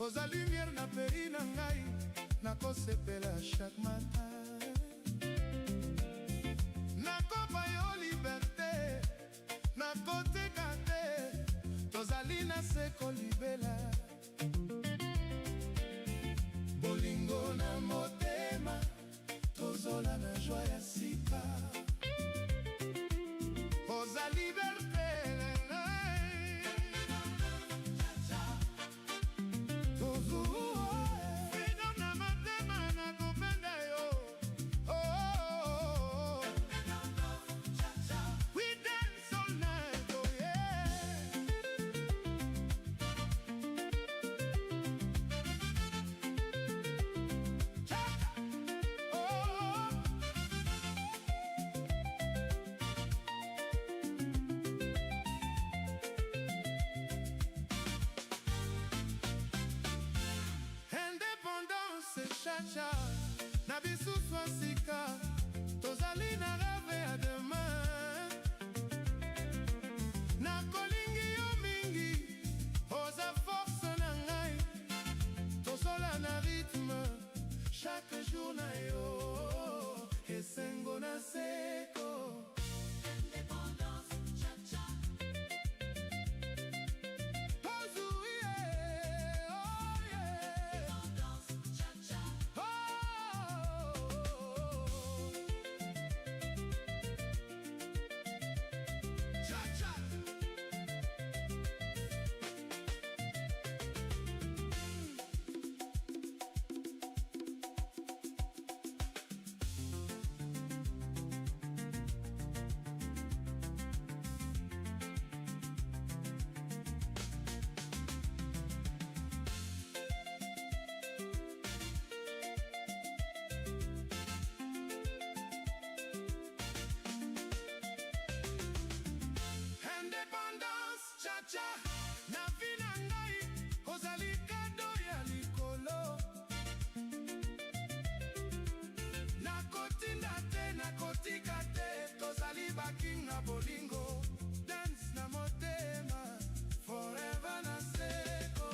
Oza lumière na pays na ngai, nakosepela chaque matin. Nakopa yo liberté, nakoteka te, tozali na se kolibela. Bolingo na motema, tozola na joie ya sika. Oza liberté, freedom na motema, nakopenda yo. We dance all night, oh yeah. Cha-cha, na bisu swasika, tozali na rave ya demain. Na kolingi yo mingi, oza force na ngai, tozola na rythme, chaque jour na yo, esengo na seko. Bolingo, dance na motema, forever na seko.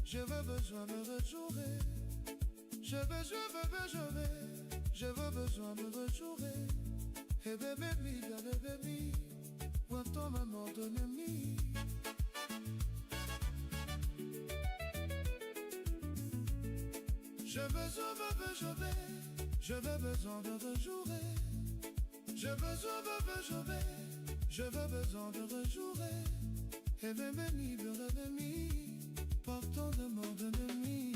Je veux besoin me rejouer. Je veux besoin me rejouer. Et bébé mi, bébé mi, quanto m'amor donne mi. Je veux besoin de rejouer. Je veux besoin de rejouer. Et bébé mi, bébé mi, portant de mon ennemi.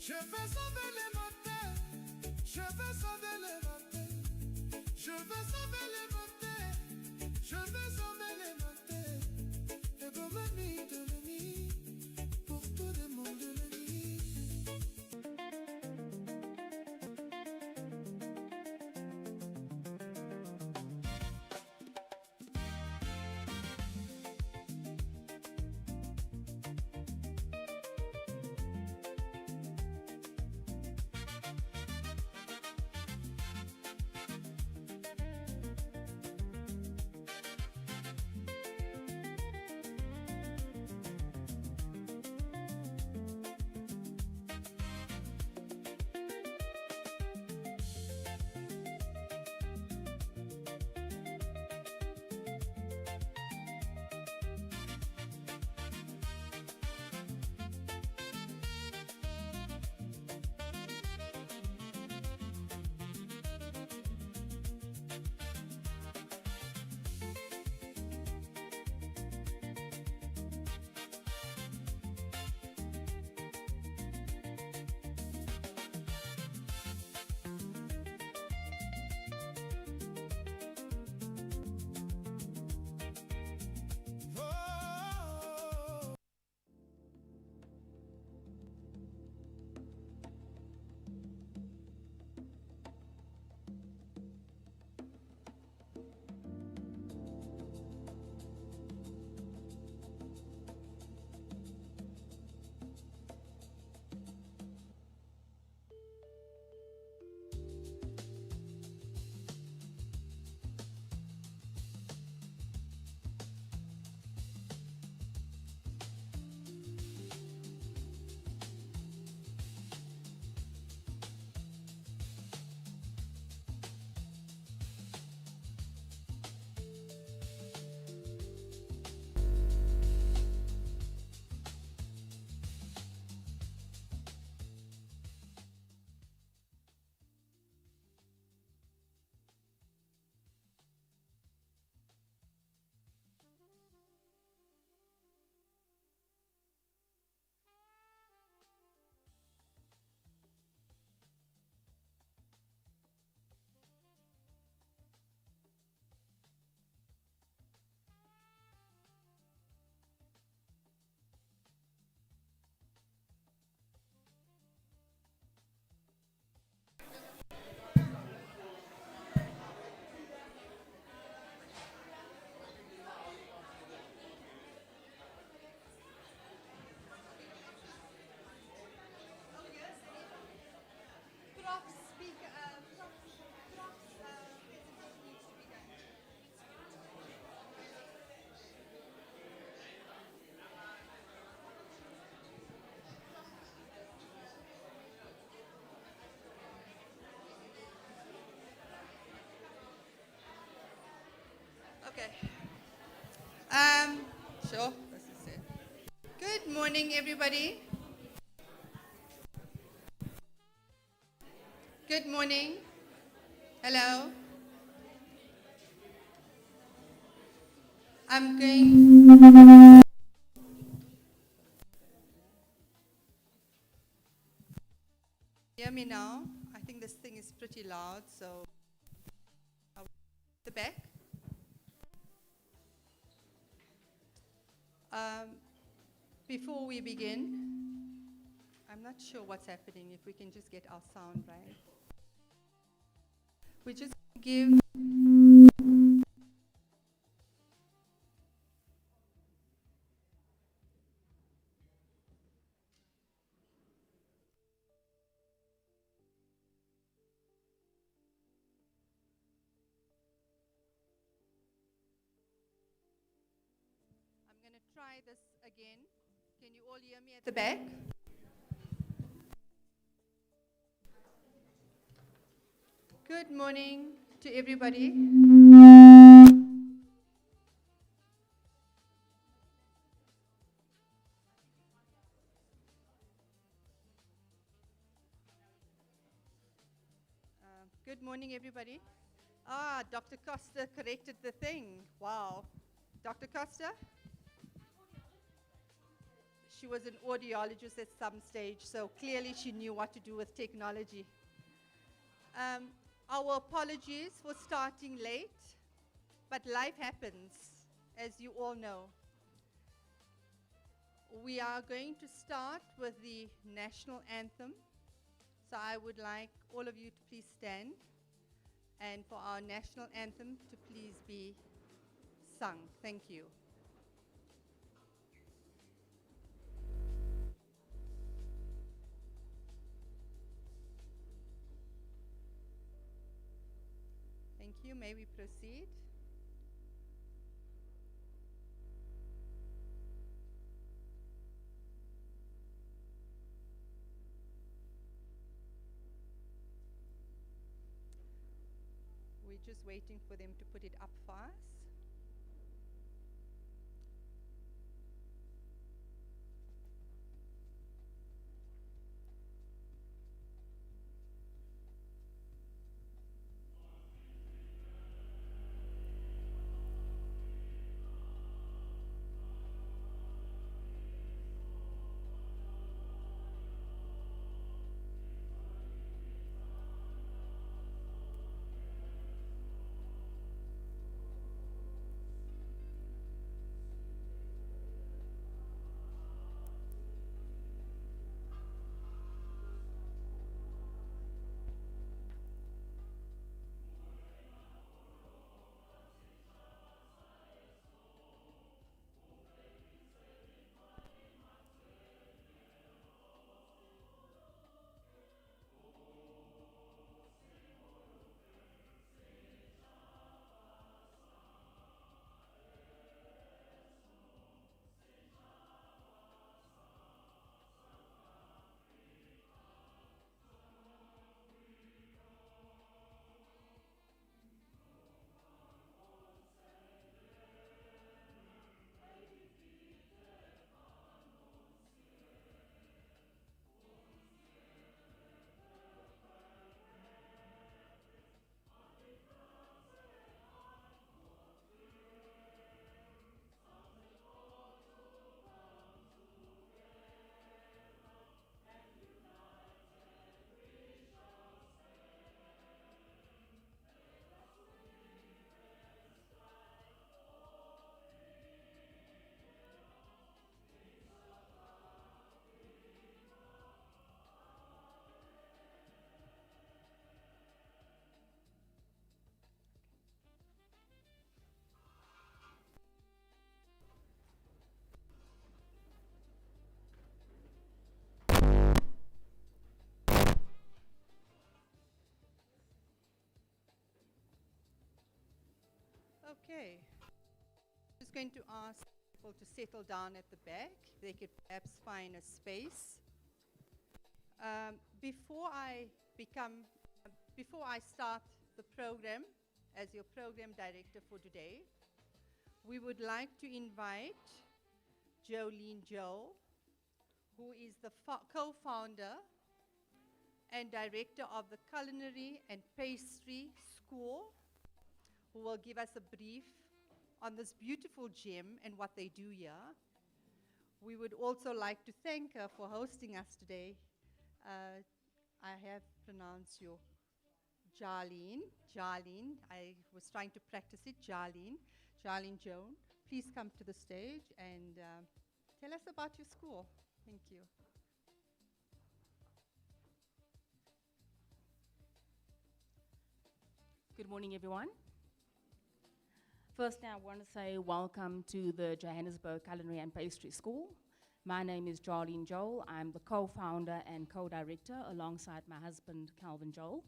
Je vais sauver les moteurs, je vais sauver les moteurs, je vais sauver les moteurs, je vais sauver les moteurs. Et pour ma nuit de la nuit, pour tout le monde de la nuit. Okay. Sure. This is it. Good morning, everybody. Good morning. Hello. I'm going. Hear me now? I think this thing is pretty loud, so. The back. Before we begin, I'm not sure what's happening, if we can just get our sound right. We just give I'm going to try this again. Can you all hear me at the back? Good morning to everybody. Good morning, everybody. Dr. Costa corrected the thing. Wow. Dr. Costa? She was an audiologist at some stage, so clearly she knew what to do with technology. Our apologies for starting late, but life happens, as you all know. We are going to start with the national anthem. So I would like all of you to please stand and for our national anthem to please be sung. Thank you. Thank you. May we proceed? We're just waiting for them to put it up for us. Okay. Just going to ask people to settle down at the back. They could perhaps find a space. Before I start the program as your program director for today, we would like to invite Jolene Joel, who is the co-founder and director of the Culinary and Pastry School, who will give us a brief on this beautiful gym and what they do here. We would also like to thank her for hosting us today. I have pronounced your Jarlene. I was trying to practice it, Jarlene Joan. Please come to the stage and tell us about your school. Thank you. Good morning, everyone. Firstly, I want to say welcome to the Johannesburg Culinary and Pastry School. My name is Jarlene Joel. I'm the co-founder and co-director alongside my husband, Calvin Joel.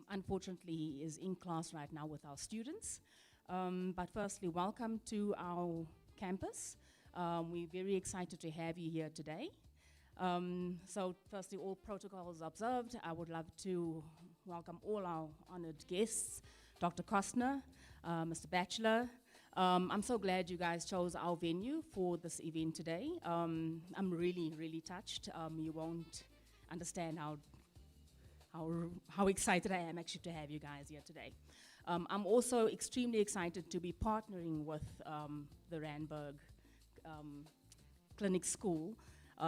Unfortunately, he is in class right now with our students. But firstly, welcome to our campus. We're very excited to have you here today. So firstly, all protocols observed. I would love to welcome all our honored guests, Dr. Kostner, Mr. Batchelor. I'm so glad you guys chose our venue for this event today. I'm really, really touched. You won't understand how excited I am actually to have you guys here today. I'm also extremely excited to be partnering with the Randburg Clinic School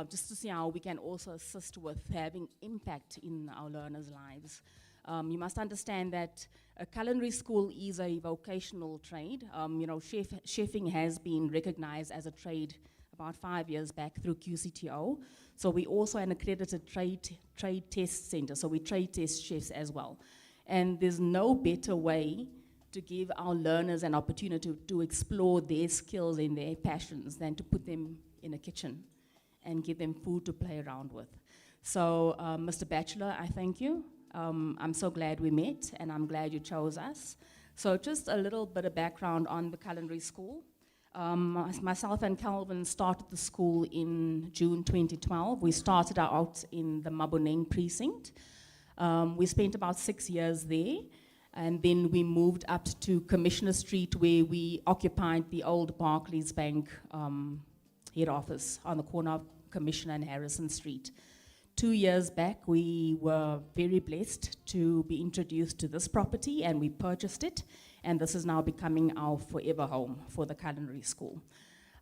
just to see how we can also assist with having impact in our learners' lives. You must understand that a culinary school is a vocational trade. Chefing has been recognized as a trade about 5 years back through QCTO. So we also an accredited trade test center, so we trade test chefs as well. And there's no better way to give our learners an opportunity to explore their skills and their passions than to put them in a kitchen and give them food to play around with. So, Mr. Bachelor, I thank you. I'm so glad we met, and I'm glad you chose us. So just a little bit of background on the culinary school. Myself and Calvin started the school in June 2012. We started out in the Maboneng precinct. We spent about 6 years there, and then we moved up to Commissioner Street, where we occupied the old Barclays Bank head office on the corner of Commissioner and Harrison Street. 2 years back, we were very blessed to be introduced to this property, and we purchased it, and this is now becoming our forever home for the culinary school.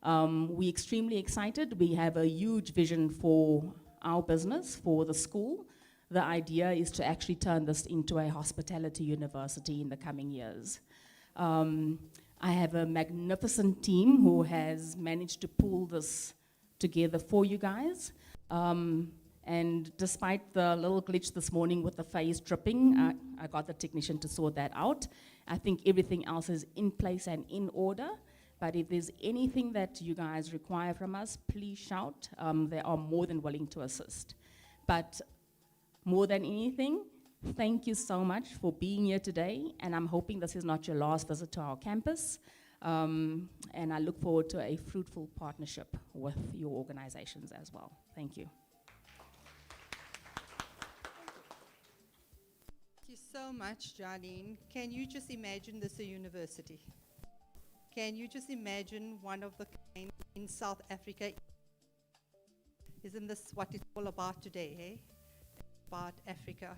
We're extremely excited. We have a huge vision for our business, for the school. The idea is to actually turn this into a hospitality university in the coming years. I have a magnificent team who has managed to pull this together for you guys. And despite the little glitch this morning with the phase tripping, I got the technician to sort that out. I think everything else is in place and in order. But if there's anything that you guys require from us, please shout. They are more than willing to assist. But more than anything, thank you so much for being here today. And I'm hoping this is not your last visit to our campus. And I look forward to a fruitful partnership with your organizations as well. Thank you. Thank you so much, Janine. Can you just imagine this a university? Can you just imagine one of the kind in South Africa? Isn't this what it's all about today, eh? About Africa.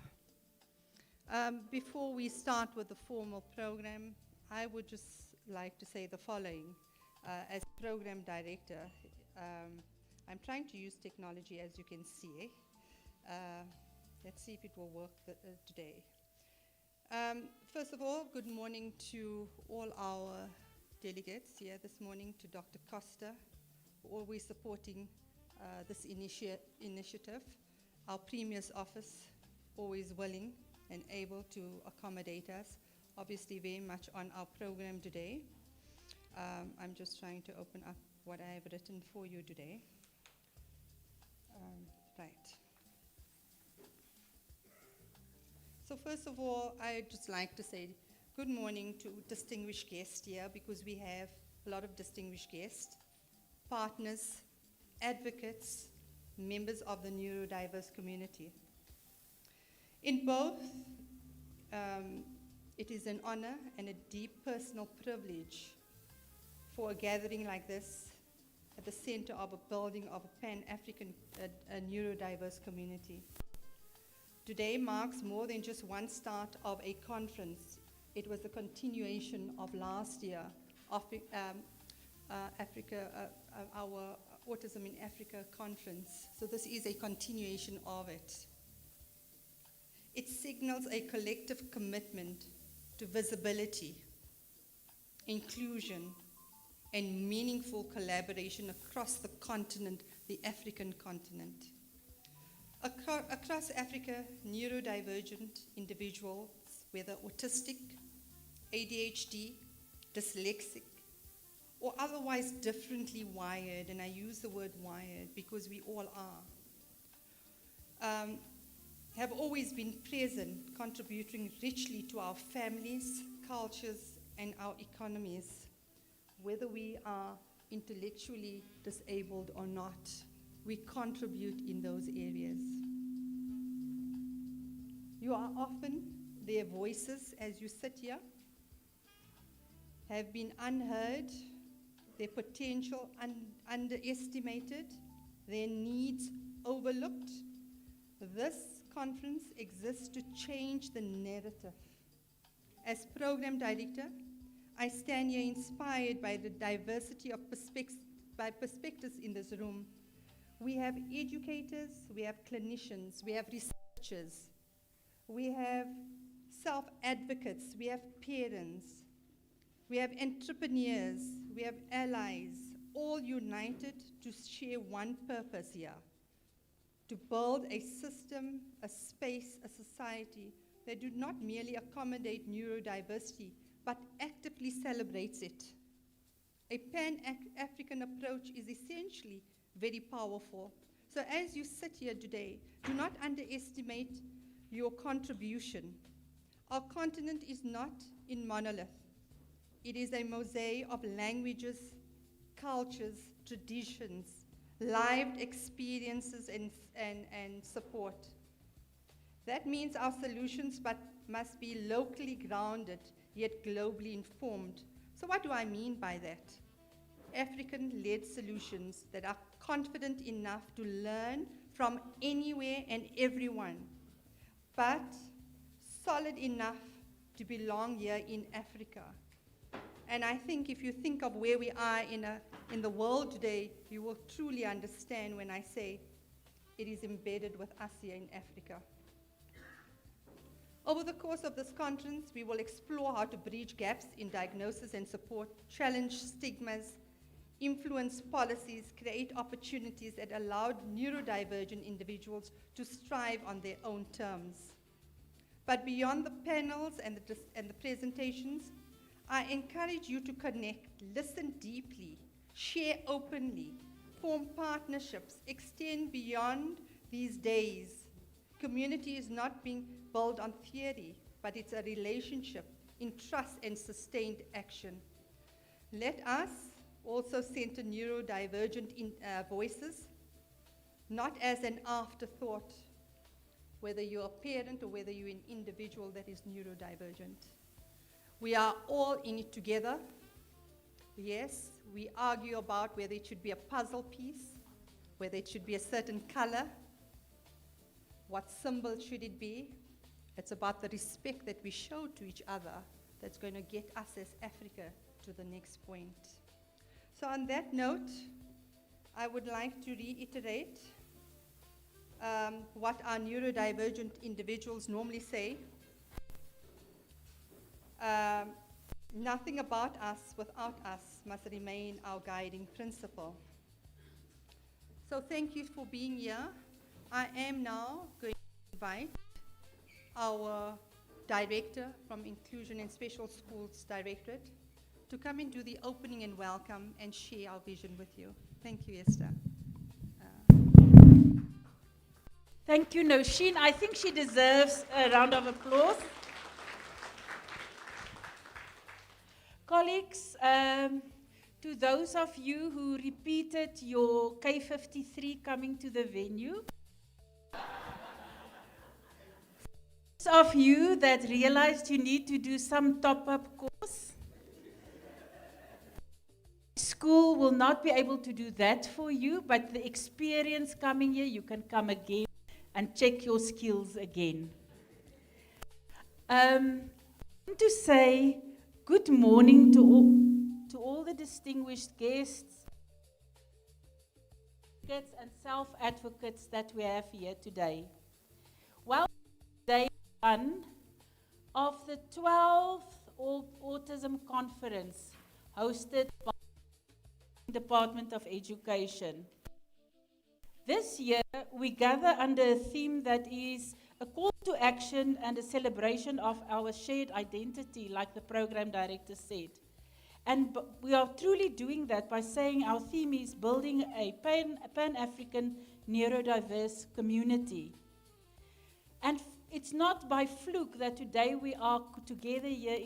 Before we start with the formal program, I would just like to say the following. As program director, I'm trying to use technology, as you can see. Let's see if it will work today. First of all, good morning to all our delegates here this morning, to Dr. Costa, for always supporting this initiative. Our Premier's office, always willing and able to accommodate us. Obviously very much on our program today. I'm just trying to open up what I have written for you today. Right. So first of all, I'd just like to say good morning to distinguished guests here, because we have a lot of distinguished guests, partners, advocates, members of the neurodiverse community. In both, it is an honor and a deep personal privilege for a gathering like this at the center of a building of a Pan-African neurodiverse community. Today marks more than just one start of a conference. It was a continuation of last year, of our Autism in Africa conference. So this is a continuation of it. It signals a collective commitment to visibility, inclusion, and meaningful collaboration across the continent, the African continent. Across Africa, neurodivergent individuals, whether autistic, ADHD, dyslexic, or otherwise differently wired, and I use the word wired because we all are, have always been present, contributing richly to our families, cultures, and our economies. Whether we are intellectually disabled or not, we contribute in those areas. You are often their voices as you sit here, have been unheard, their potential underestimated, their needs overlooked. This conference exists to change the narrative. As program director, I stand here inspired by the diversity of perspectives in this room. We have educators, we have clinicians, we have researchers, we have self-advocates, we have parents, we have entrepreneurs, we have allies, all united to share one purpose here: to build a system, a space, a society that do not merely accommodate neurodiversity, but actively celebrates it. A Pan-African approach is essentially very powerful. So as you sit here today, do not underestimate your contribution. Our continent is not in monolith. It is a mosaic of languages, cultures, traditions, lived experiences, and support. That means our solutions must be locally grounded, yet globally informed. So what do I mean by that? African-led solutions that are confident enough to learn from anywhere and everyone, but solid enough to belong here in Africa. And I think if you think of where we are in the world today, you will truly understand when I say it is embedded with us here in Africa. Over the course of this conference, we will explore how to bridge gaps in diagnosis and support, challenge stigmas, influence policies, create opportunities that allow neurodivergent individuals to strive on their own terms. But beyond the panels and the presentations, I encourage you to connect, listen deeply, share openly, form partnerships, extend beyond these days. Community is not being built on theory, but it's a relationship in trust and sustained action. Let us also center neurodivergent voices, not as an afterthought, whether you're a parent or whether you're an individual that is neurodivergent. We are all in it together. Yes, we argue about whether it should be a puzzle piece, whether it should be a certain color, what symbol should it be. It's about the respect that we show to each other that's going to get us as Africa to the next point. So on that note, I would like to reiterate what our neurodivergent individuals normally say. Nothing about us without us must remain our guiding principle. So thank you for being here. I am now going to invite our director from Inclusion and Special Schools Directorate to come and do the opening and welcome and share our vision with you. Thank you, Esther. Thank you, Nosheen. I think she deserves a round of applause. Colleagues, to those of you who repeated your K53 coming to the venue, those of you that realized you need to do some top-up course, school will not be able to do that for you, but the experience coming here, you can come again and check your skills again. I want to say good morning to all the distinguished guests and self-advocates that we have here today. Well, day one of the 12th Autism Conference hosted by the Department of Education. This year, we gather under a theme that is a call to action and a celebration of our shared identity, like the program director said. And we are truly doing that by saying our theme is building a Pan-African neurodiverse community. And it's not by fluke that today we are together here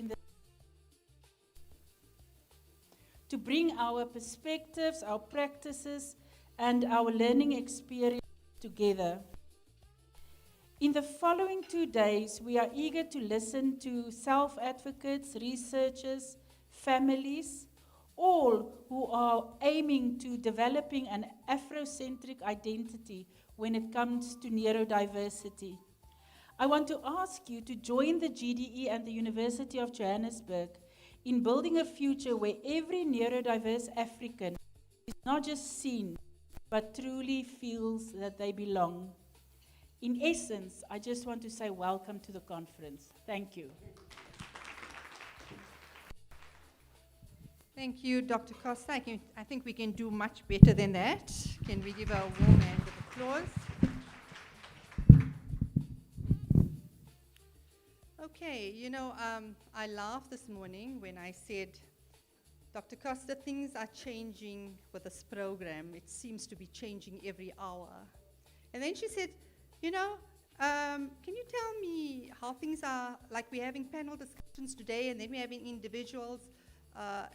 to bring our perspectives, our practices, and our learning experience together. In the following 2 days, we are eager to listen to self-advocates, researchers, families, all who are aiming to developing an Afrocentric identity when it comes to neurodiversity. I want to ask you to join the GDE and the University of Johannesburg in building a future where every neurodiverse African is not just seen, but truly feels that they belong. In essence, I just want to say welcome to the conference. Thank you. Thank you, Dr. Costa. I think we can do much better than that. Can we give her a warm hand of applause? Okay, you know, I laughed this morning when I said, Dr. Costa, things are changing with this program. It seems to be changing every hour. And then she said, you know, can you tell me how things are, like we're having panel discussions today and then we're having individuals.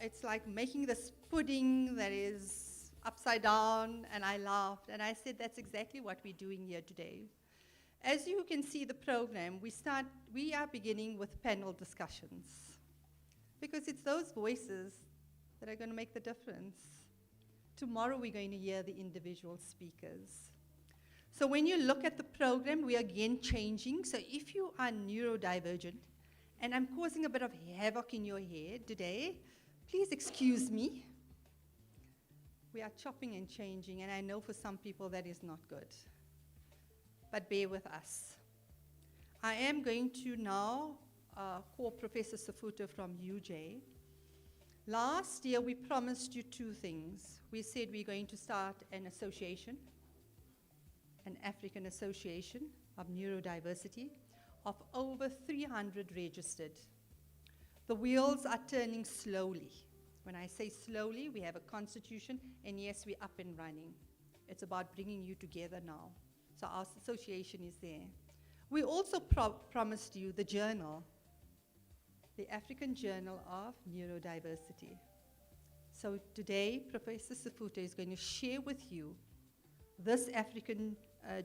It's like making this pudding that is upside down, and I laughed. And I said, that's exactly what we're doing here today. As you can see the program, we are beginning with panel discussions, because it's those voices that are going to make the difference. Tomorrow we're going to hear the individual speakers. So when you look at the program, we are again changing. So if you are neurodivergent, and I'm causing a bit of havoc in your head today, please excuse me. We are chopping and changing, and I know for some people that is not good. But bear with us. I am going to now call Professor Safuto from UJ. Last year, we promised you two things. We said we're going to start an association, an African Association of Neurodiversity, of over 300 registered. The wheels are turning slowly. When I say slowly, we have a constitution, and yes, we're up and running. It's about bringing you together now. So our association is there. We also promised you the journal, the African Journal of Neurodiversity. So today, Professor Safuto is going to share with you this African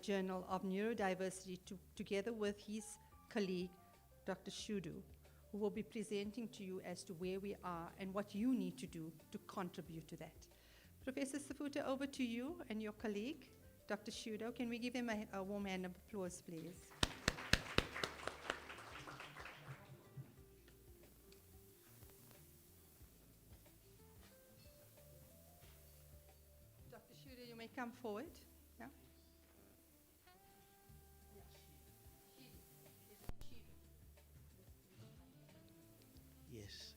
Journal of Neurodiversity together with his colleague, Dr. Shudu, who will be presenting to you as to where we are and what you need to do to contribute to that. Professor Safuto, over to you and your colleague, Dr. Shudo. Can we give him a warm hand of applause, please? Dr. Shudo, you may come forward. Yeah? Yes.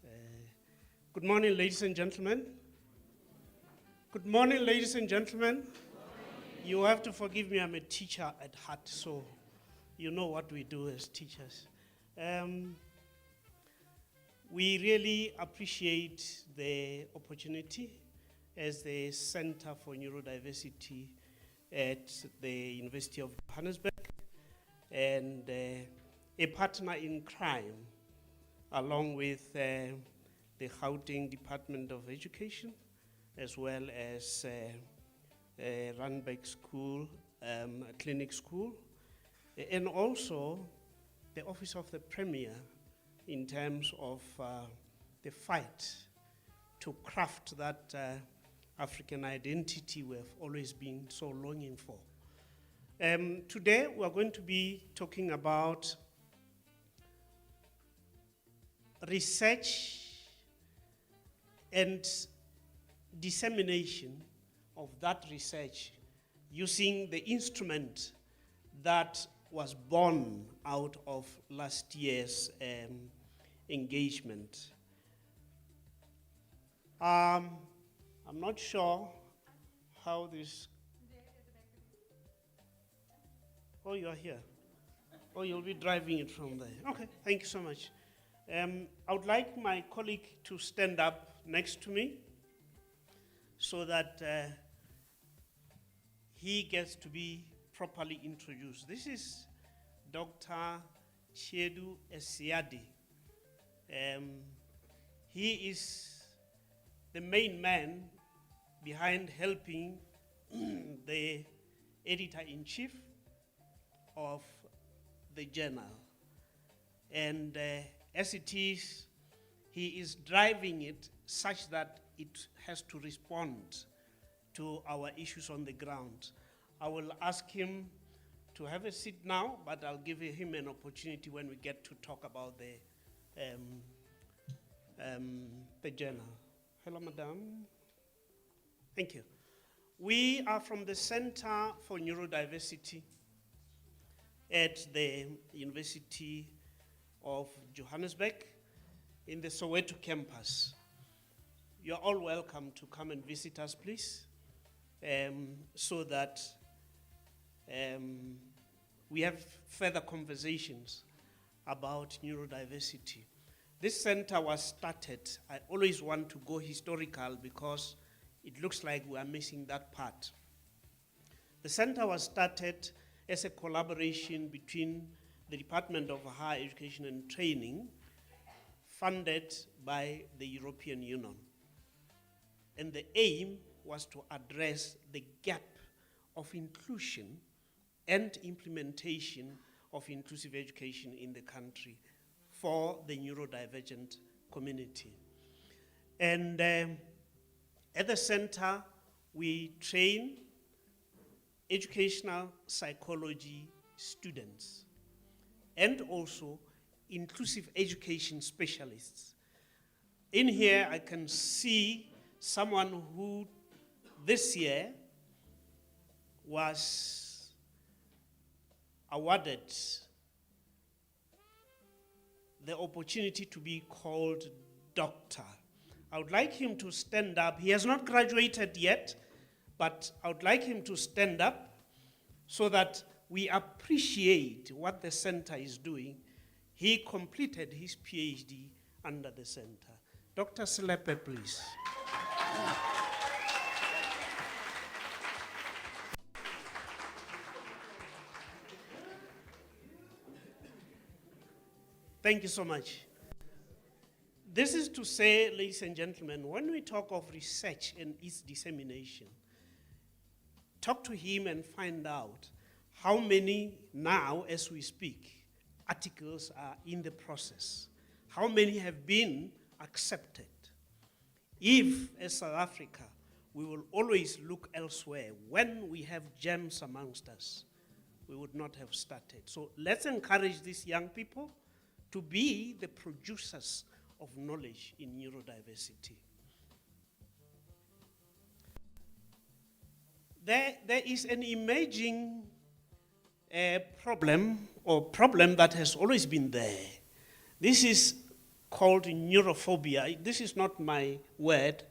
Good morning, ladies and gentlemen. Good morning, ladies and gentlemen. You have to forgive me, I'm a teacher at heart, so you know what we do as teachers. We really appreciate the opportunity as the Center for Neurodiversity at the University of Johannesburg and a partner in crime along with the Gauteng Department of Education as well as Randbeck School, Clinic School, and also the Office of the Premier in terms of the fight to craft that African identity we have always been so longing for. Today we are going to be talking about research and dissemination of that research using the instrument that was born out of last year's engagement. I'm not sure how this... Oh, you are here. Oh, you'll be driving it from there. Okay, thank you so much. I would like my colleague to stand up next to me so that he gets to be properly introduced. This is Dr. Chiedu Esiadi. He is the main man behind helping the editor-in-chief of the journal. And as it is, he is driving it such that it has to respond to our issues on the ground. I will ask him to have a seat now, but I'll give him an opportunity when we get to talk about the journal. Hello, madam. Thank you. We are from the Center for Neurodiversity at the University of Johannesburg in the Soweto campus. You're all welcome to come and visit us, please, so that we have further conversations about neurodiversity. This center was started, I always want to go historical because it looks like we are missing that part. The center was started as a collaboration between the Department of Higher Education and Training, funded by the European Union. And the aim was to address the gap of inclusion and implementation of inclusive education in the country for the neurodivergent community. And at the center, we train educational psychology students and also inclusive education specialists. In here, I can see someone who this year was awarded the opportunity to be called doctor. I would like him to stand up. He has not graduated yet, but I would like him to stand up so that we appreciate what the center is doing. He completed his PhD under the center. Dr. Slepe, please. Thank you so much. This is to say, ladies and gentlemen, when we talk of research and its dissemination, talk to him and find out how many now, as we speak, articles are in the process. How many have been accepted? If, as South Africa, we will always look elsewhere, when we have gems amongst us, we would not have started. So let's encourage these young people to be the producers of knowledge in neurodiversity. There is an emerging problem that has always been there. This is called neurophobia. This is not my word.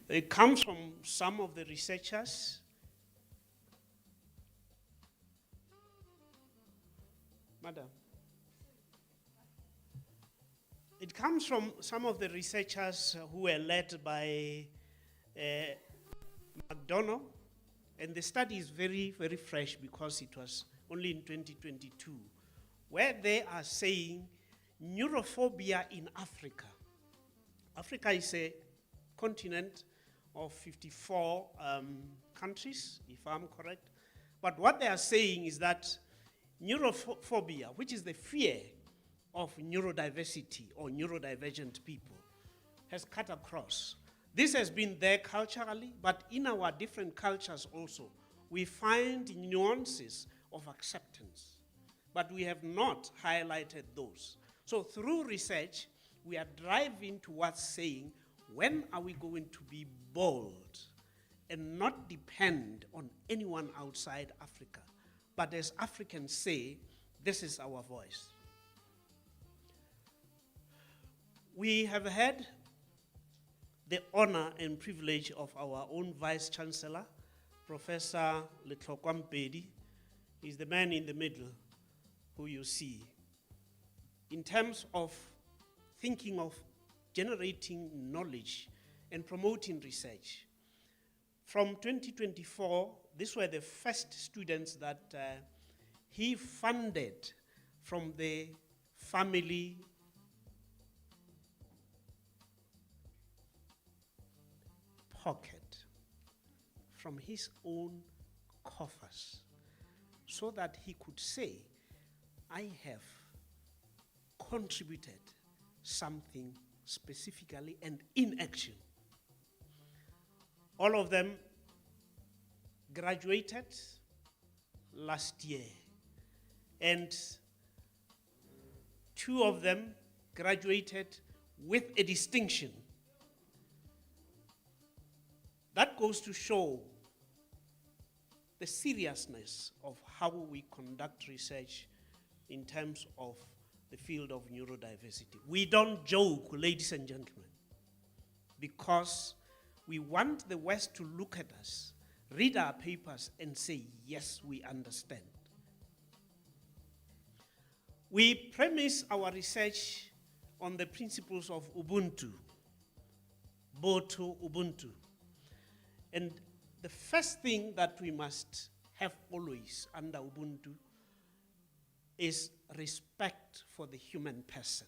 It comes from some of the researchers. Madam. It comes from some of the researchers who were led by McDonough, and the study is very, very fresh because it was only in 2022, where they are saying neurophobia in Africa. Africa is a continent of 54 countries, if I'm correct. But what they are saying is that neurophobia, which is the fear of neurodiversity or neurodivergent people, has cut across. This has been there culturally, but in our different cultures also, we find nuances of acceptance, but we have not highlighted those. So through research, we are driving towards saying, when are we going to be bold and not depend on anyone outside Africa, but as Africans say, this is our voice. We have had the honor and privilege of our own Vice Chancellor, Professor Letlhokwa Mpedi. He's the man in the middle who you see. In terms of thinking of generating knowledge and promoting research. From 2024, these were the first students that he funded from the family pocket, from his own coffers, so that he could say, I have contributed something specifically and in action. All of them graduated last year, and 2 of them graduated with a distinction. That goes to show the seriousness of how we conduct research in terms of the field of neurodiversity. We don't joke, ladies and gentlemen, because we want the West to look at us, read our papers, and say, yes, we understand. We premise our research on the principles of Ubuntu, Boto Ubuntu. And the first thing that we must have always under Ubuntu is respect for the human person.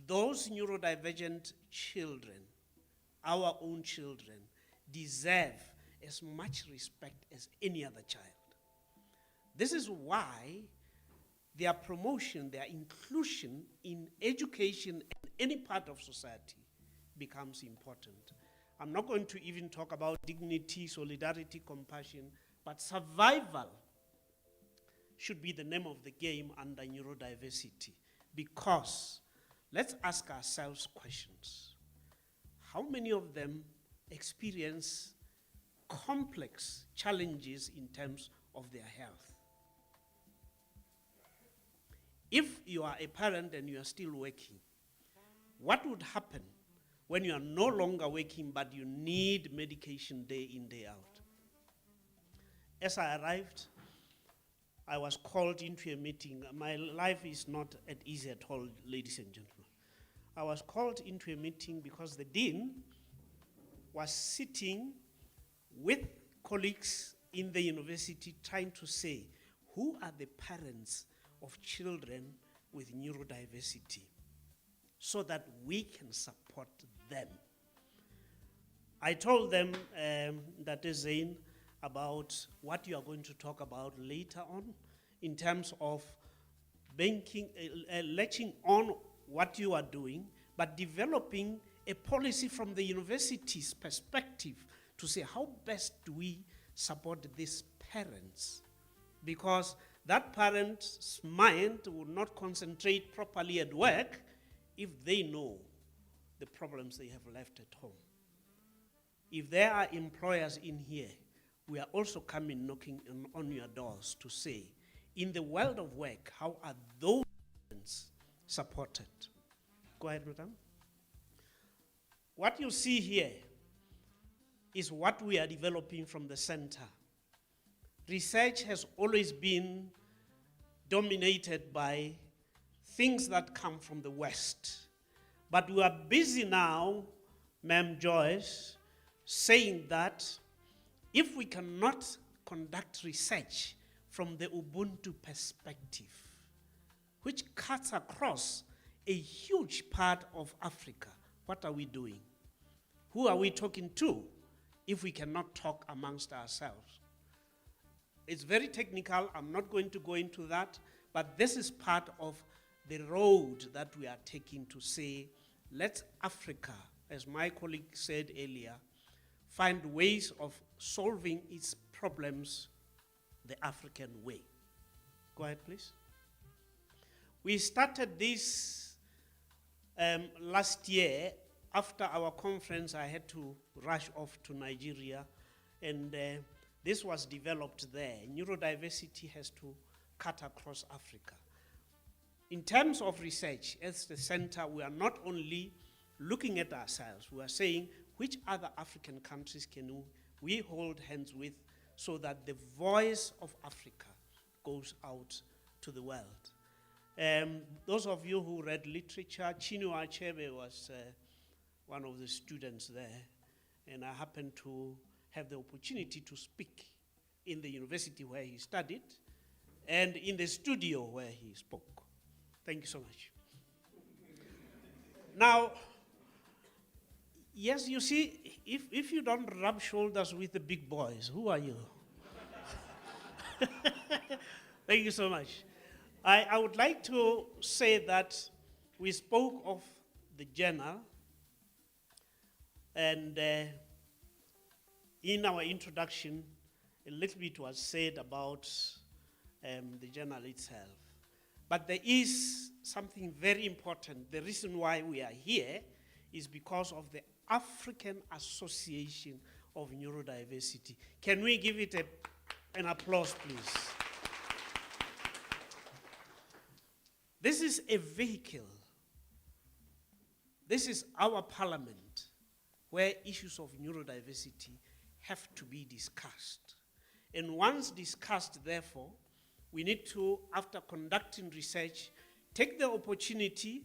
Those neurodivergent children, our own children, deserve as much respect as any other child. This is why their promotion, their inclusion in education and any part of society becomes important. I'm not going to even talk about dignity, solidarity, compassion, but survival should be the name of the game under neurodiversity. Because let's ask ourselves questions. How many of them experience complex challenges in terms of their health? If you are a parent and you are still working, what would happen when you are no longer working but you need medication day in, day out? As I arrived, I was called into a meeting. My life is not at ease at all, ladies and gentlemen. I was called into a meeting because the dean was sitting with colleagues in the university trying to say, who are the parents of children with neurodiversity so that we can support them? I told them that is Zain, about what you are going to talk about later on in terms of banking, latching on what you are doing, but developing a policy from the university's perspective to say how best do we support these parents, because that parent's mind will not concentrate properly at work if they know the problems they have left at home. If there are employers in here, we are also coming knocking on your doors to say, in the world of work, how are those parents supported? Go ahead, madam. What you see here is what we are developing from the center. Research has always been dominated by things that come from the West. But we are busy now, Ma'am Joyce, saying that if we cannot conduct research from the Ubuntu perspective, which cuts across a huge part of Africa, what are we doing? Who are we talking to if we cannot talk amongst ourselves? It's very technical. I'm not going to go into that, but this is part of the road that we are taking to say, let Africa, as my colleague said earlier, find ways of solving its problems the African way. Go ahead, please. We started this last year. After our conference, I had to rush off to Nigeria, and this was developed there. Neurodiversity has to cut across Africa. In terms of research, as the center, we are not only looking at ourselves, we are saying which other African countries can we hold hands with so that the voice of Africa goes out to the world. Those of you who read literature, Chinua Achebe was one of the students there, and I happened to have the opportunity to speak in the university where he studied and in the studio where he spoke. Thank you so much. Now, yes, you see, if you don't rub shoulders with the big boys, who are you? Thank you so much. I would like to say that we spoke of the journal, and in our introduction, a little bit was said about the journal itself. But there is something very important. The reason why we are here is because of the African Association of neurodiversity. Can we give it an applause, please? This is a vehicle. This is our parliament where issues of neurodiversity have to be discussed. And once discussed, therefore, we need to, after conducting research, take the opportunity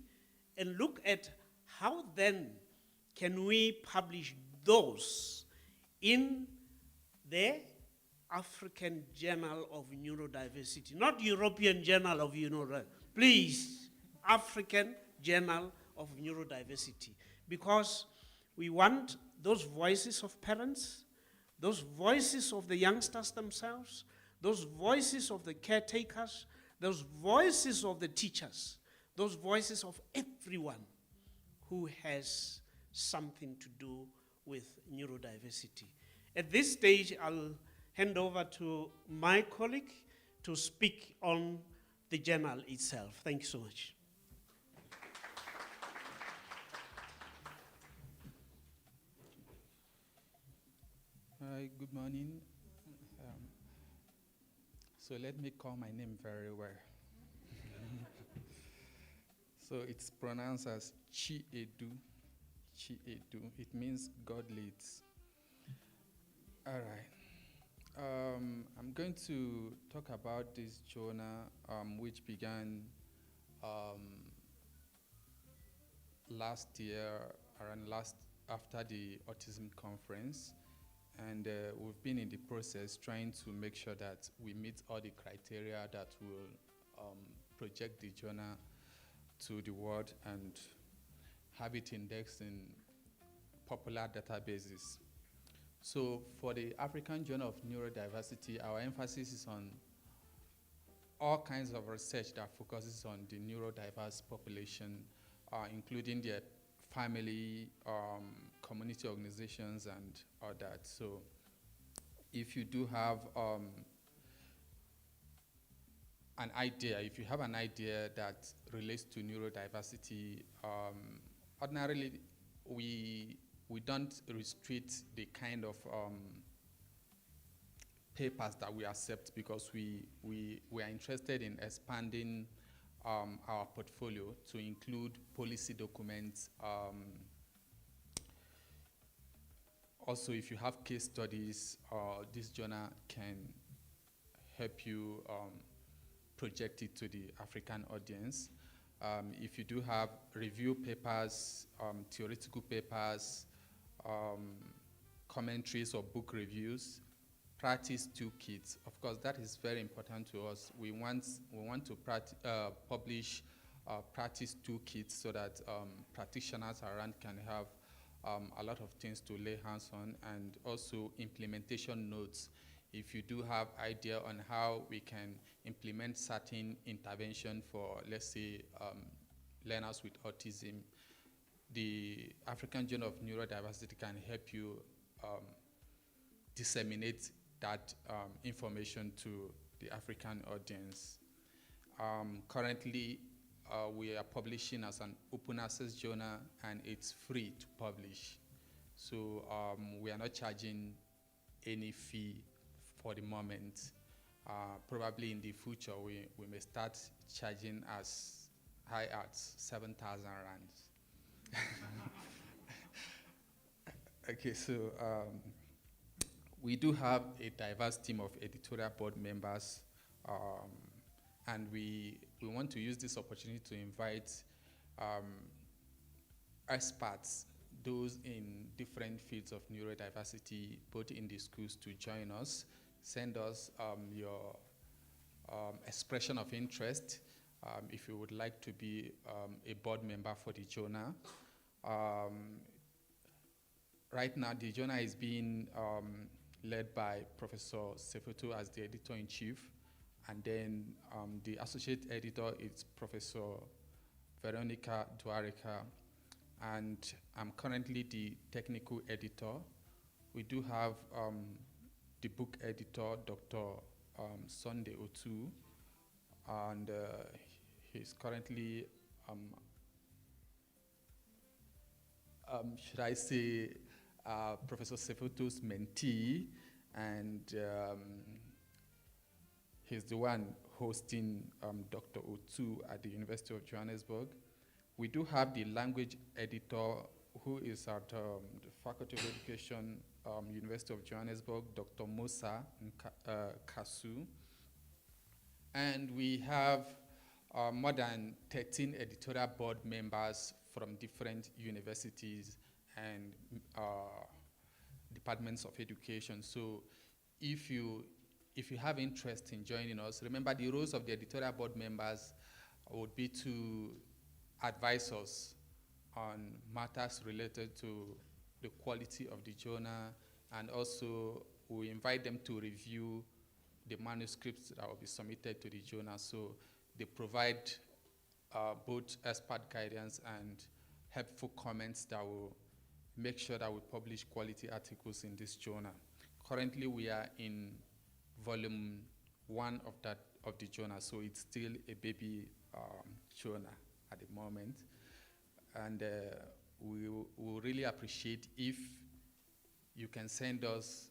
and look at how then can we publish those in the African Journal of Neurodiversity, not European Journal of Neurodiversity, please, African Journal of Neurodiversity, because we want those voices of parents, those voices of the youngsters themselves, those voices of the caretakers, those voices of the teachers, those voices of everyone who has something to do with neurodiversity. At this stage, I'll hand over to my colleague to speak on the journal itself. Thank you so much. Hi, good morning. So let me call my name very well. So it's pronounced as Chi-Edu. Chi-Edu. It means God leads. All right. I'm going to talk about this journal, which began last year, after the autism conference. And we've been in the process trying to make sure that we meet all the criteria that will project the journal to the world and have it indexed in popular databases. So for the African Journal of Neurodiversity, our emphasis is on all kinds of research that focuses on the neurodiverse population, including their family, community organizations, and all that. So if you do have an idea that relates to neurodiversity, ordinarily we don't restrict the kind of papers that we accept, because we are interested in expanding our portfolio to include policy documents. Also, if you have case studies, this journal can help you project it to the African audience. If you do have review papers, theoretical papers, commentaries or book reviews, practice toolkits. Of course, that is very important to us. We want to publish practice toolkits so that practitioners around can have a lot of things to lay hands on, and also implementation notes. If you do have idea on how we can implement certain intervention for, let's say, learners with autism, the African Journal of Neurodiversity can help you disseminate that information to the African audience. Currently, we are publishing as an open access journal, and it's free to publish. So we are not charging any fee for the moment. Probably in the future, we may start charging as high as 7,000 rands. Okay, so we do have a diverse team of editorial board members, and we want to use this opportunity to invite experts, those in different fields of neurodiversity, both in the schools, to join us. Send us your expression of interest if you would like to be a board member for the journal. Right now, the journal is being led by Professor Sefoto as the editor-in-chief, and then the associate editor is Professor Veronica Duareka, and I'm currently the technical editor. We do have the book editor, Dr. Sunday Otu, and he's currently, should I say, Professor Sefutu's mentee, and he's the one hosting Dr. Otu at the University of Johannesburg. We do have the language editor who is at the Faculty of Education, University of Johannesburg, Dr. Musa Kasu. And we have more than 13 editorial board members from different universities and departments of education. So if you have interest in joining us, remember the roles of the editorial board members would be to advise us on matters related to the quality of the journal, and also we invite them to review the manuscripts that will be submitted to the journal. So they provide both expert guidance and helpful comments that will make sure that we publish quality articles in this journal. Currently, we are in volume 1 of the journal, so it's still a baby journal at the moment. And we will really appreciate if you can send us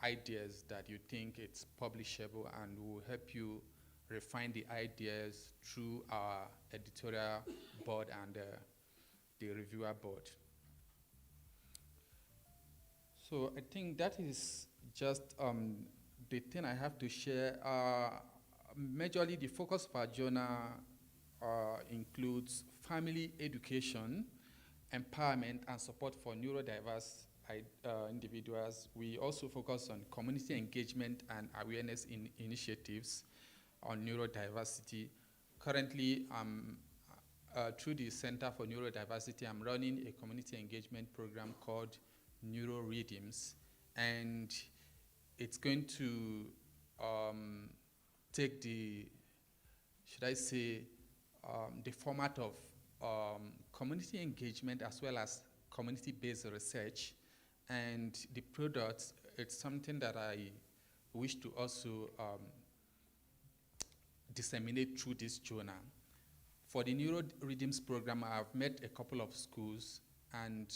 ideas that you think it's publishable, and we'll help you refine the ideas through our editorial board and the reviewer board. So I think that is just the thing I have to share. Majorly, the focus of our journal includes family education, empowerment, and support for neurodiverse individuals. We also focus on community engagement and awareness initiatives on neurodiversity. Currently, through the Center for Neurodiversity, I'm running a community engagement program called Neurodiverse, and it's going to take the, should I say, the format of community engagement as well as community-based research. And the products, it's something that I wish to also disseminate through this journal. For the Neurodiverse program, I've met a couple of schools, and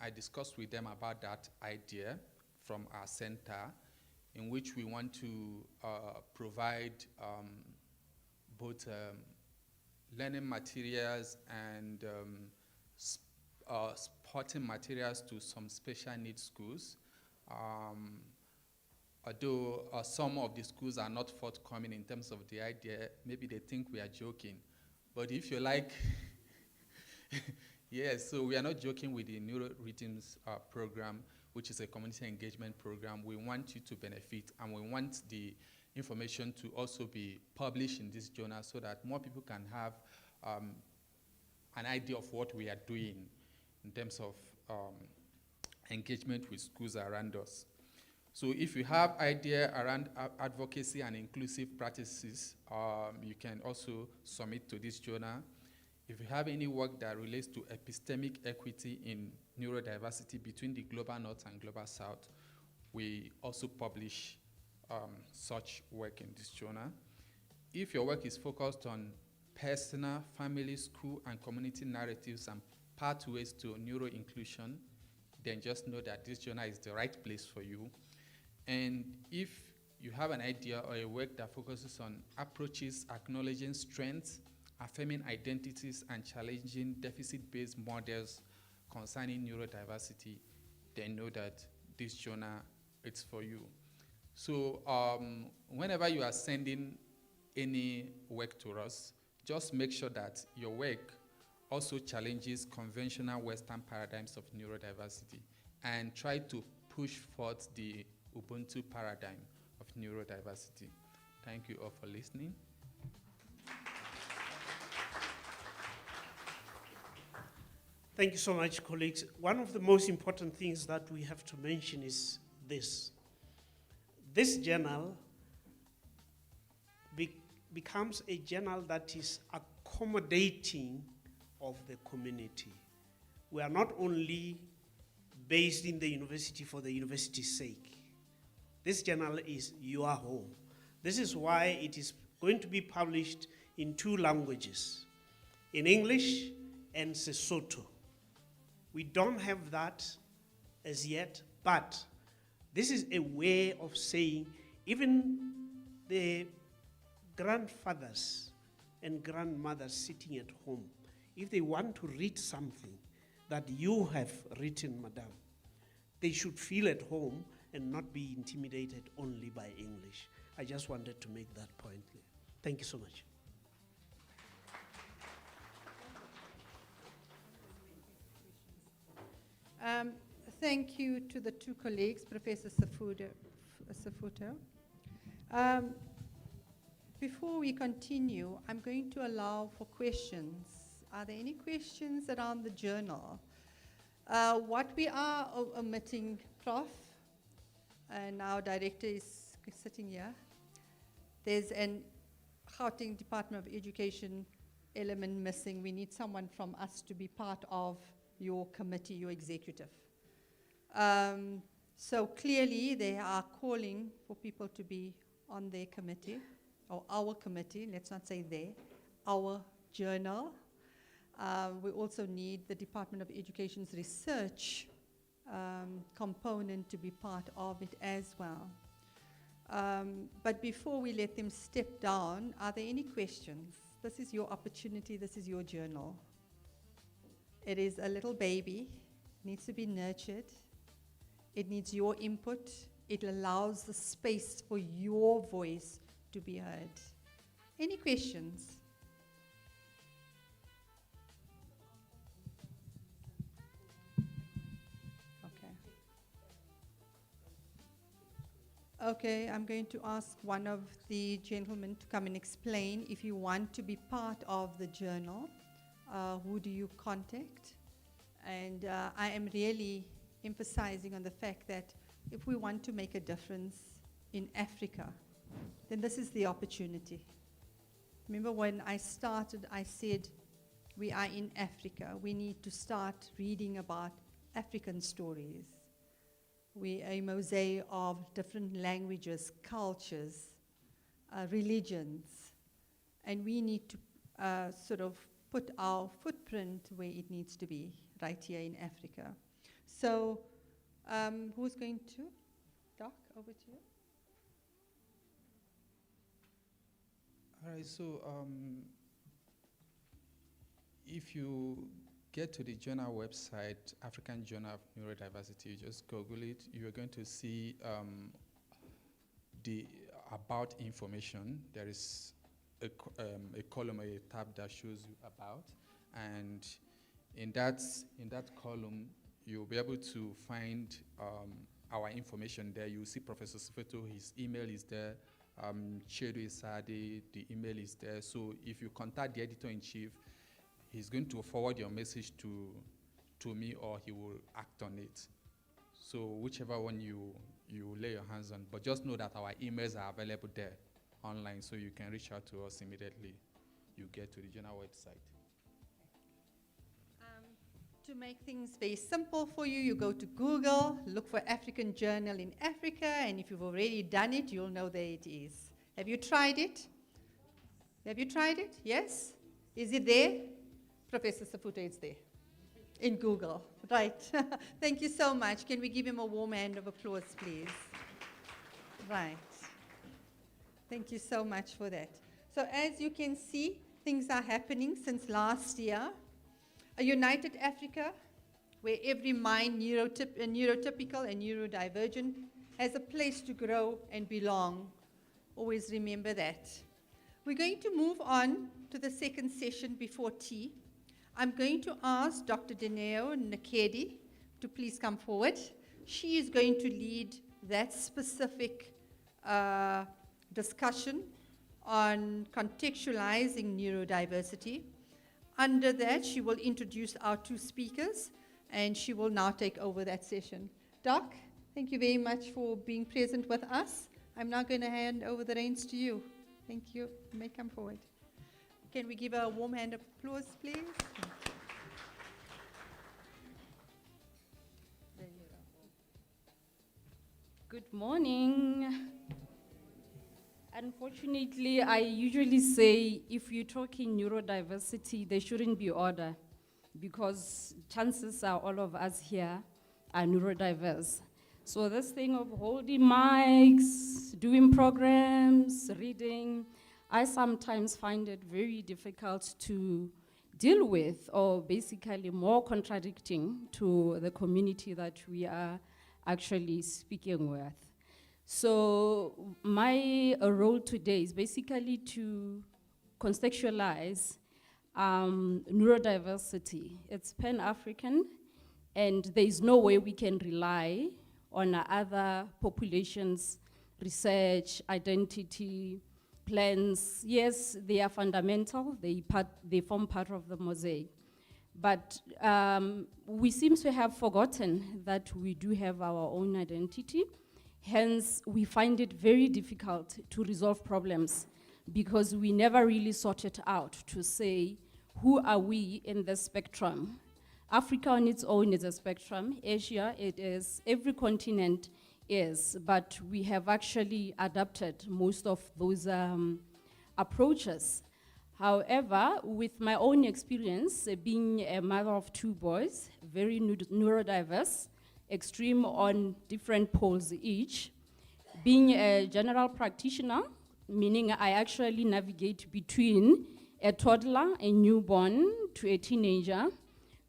I discussed with them about that idea from our center, in which we want to provide both learning materials and supporting materials to some special needs schools. Although some of the schools are not forthcoming in terms of the idea, maybe they think we are joking. But if you like, yes, so we are not joking with the Neurodiverse program, which is a community engagement program. We want you to benefit, and we want the information to also be published in this journal so that more people can have an idea of what we are doing in terms of engagement with schools around us. So if you have idea around advocacy and inclusive practices, you can also submit to this journal. If you have any work that relates to epistemic equity in neurodiversity between the global north and global south, we also publish such work in this journal. If your work is focused on personal, family, school, and community narratives and pathways to neuro-inclusion, then just know that this journal is the right place for you. And if you have an idea or a work that focuses on approaches acknowledging strengths, affirming identities, and challenging deficit-based models concerning neurodiversity, then know that this journal is for you. So whenever you are sending any work to us, just make sure that your work also challenges conventional Western paradigms of neurodiversity and try to push forth the Ubuntu paradigm of neurodiversity. Thank you all for listening. Thank you so much, colleagues. One of the most important things that we have to mention is this. This journal becomes a journal that is accommodating of the community. We are not only based in the university for the university's sake. This journal is your home. This is why it is going to be published in 2 languages, in English and Sesotho. We don't have that as yet, but this is a way of saying even the grandfathers and grandmothers sitting at home, if they want to read something that you have written, madam, they should feel at home and not be intimidated only by English. I just wanted to make that point clear. Thank you so much. Thank you to the two colleagues, Professor Safuto. Before we continue, I'm going to allow for questions. Are there any questions around the journal? What we are omitting, Prof, and our director is sitting here, there's an Gauteng Department of Education element missing. We need someone from us to be part of your committee, your executive. So clearly they are calling for people to be on their committee, or our committee, let's not say they, our journal. We also need the Department of Education's research component to be part of it as well. But before we let them step down, are there any questions? This is your opportunity, this is your journal. It is a little baby, needs to be nurtured. It needs your input. It allows the space for your voice to be heard. Any questions? Okay. Okay, I'm going to ask one of the gentlemen to come and explain. If you want to be part of the journal, who do you contact? And I am really emphasizing on the fact that if we want to make a difference in Africa, then this is the opportunity. Remember when I started, I said, we are in Africa. We need to start reading about African stories. We are a mosaic of different languages, cultures, religions, and we need to sort of put our footprint where it needs to be, right here in Africa. So, who's going to? Doc, over to you. All right, so if you get to the journal website, African Journal of Neurodiversity, you just Google it, you're going to see the about information. There is a column or a tab that shows you about, and in that column, you'll be able to find our information there. You'll see Professor Sifeto, his email is there. Chedu Isade, the email is there. So if you contact the editor-in-chief, he's going to forward your message to me, or he will act on it. So whichever one you lay your hands on. But just know that our emails are available there online, so you can reach out to us immediately. You get to the journal website. To make things very simple for you, you go to Google, look for African Journal in Africa, and if you've already done it, you'll know there it is. Have you tried it? Have you tried it? Yes? Is it there? Professor Safuto, it's there. In Google, right. Thank you so much. Can we give him a warm hand of applause, please? Right. Thank you so much for that. So as you can see, things are happening since last year. A united Africa, where every mind, neurotypical and neurodivergent, has a place to grow and belong. Always remember that. We're going to move on to the second session before tea. I'm going to ask Dr. Dineo Nakedi to please come forward. She is going to lead that specific discussion on contextualizing neurodiversity. Under that, she will introduce our two speakers, and she will now take over that session. Doc, thank you very much for being present with us. I'm now going to hand over the reins to you. Thank you. You may come forward. Can we give a warm hand of applause, please? Good morning. Unfortunately, I usually say if you're talking neurodiversity, there shouldn't be order. because chances are all of us here are neurodiverse. So this thing of holding mics, doing programs, reading, I sometimes find it very difficult to deal with, or basically more contradicting to the community that we are actually speaking with. So my role today is basically to contextualize neurodiversity. It's Pan-African, and there is no way we can rely on other populations' research, identity, plans. Yes, they are fundamental, they form part of the mosaic. But we seem to have forgotten that we do have our own identity. Hence, we find it very difficult to resolve problems because we never really sort it out to say, who are we in the spectrum? Africa on its own is a spectrum. Asia, it is. Every continent is. But we have actually adapted most of those approaches. However, with my own experience, being a mother of 2 boys, very neurodiverse, extreme on different poles each, being a general practitioner, meaning I actually navigate between a toddler, a newborn, to a teenager,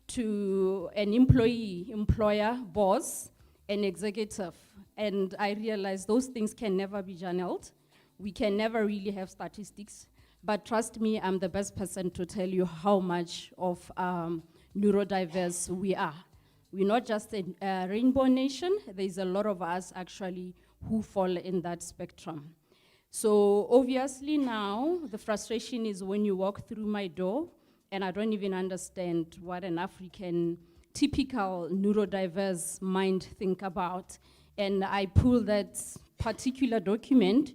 to an employee, employer, boss, an executive. And I realize those things can never be channeled. We can never really have statistics. But trust me, I'm the best person to tell you how much of neurodiverse we are. We're not just a rainbow nation. There's a lot of us actually who fall in that spectrum. So obviously now, the frustration is when you walk through my door, and I don't even understand what an African typical neurodiverse mind think about. And I pull that particular document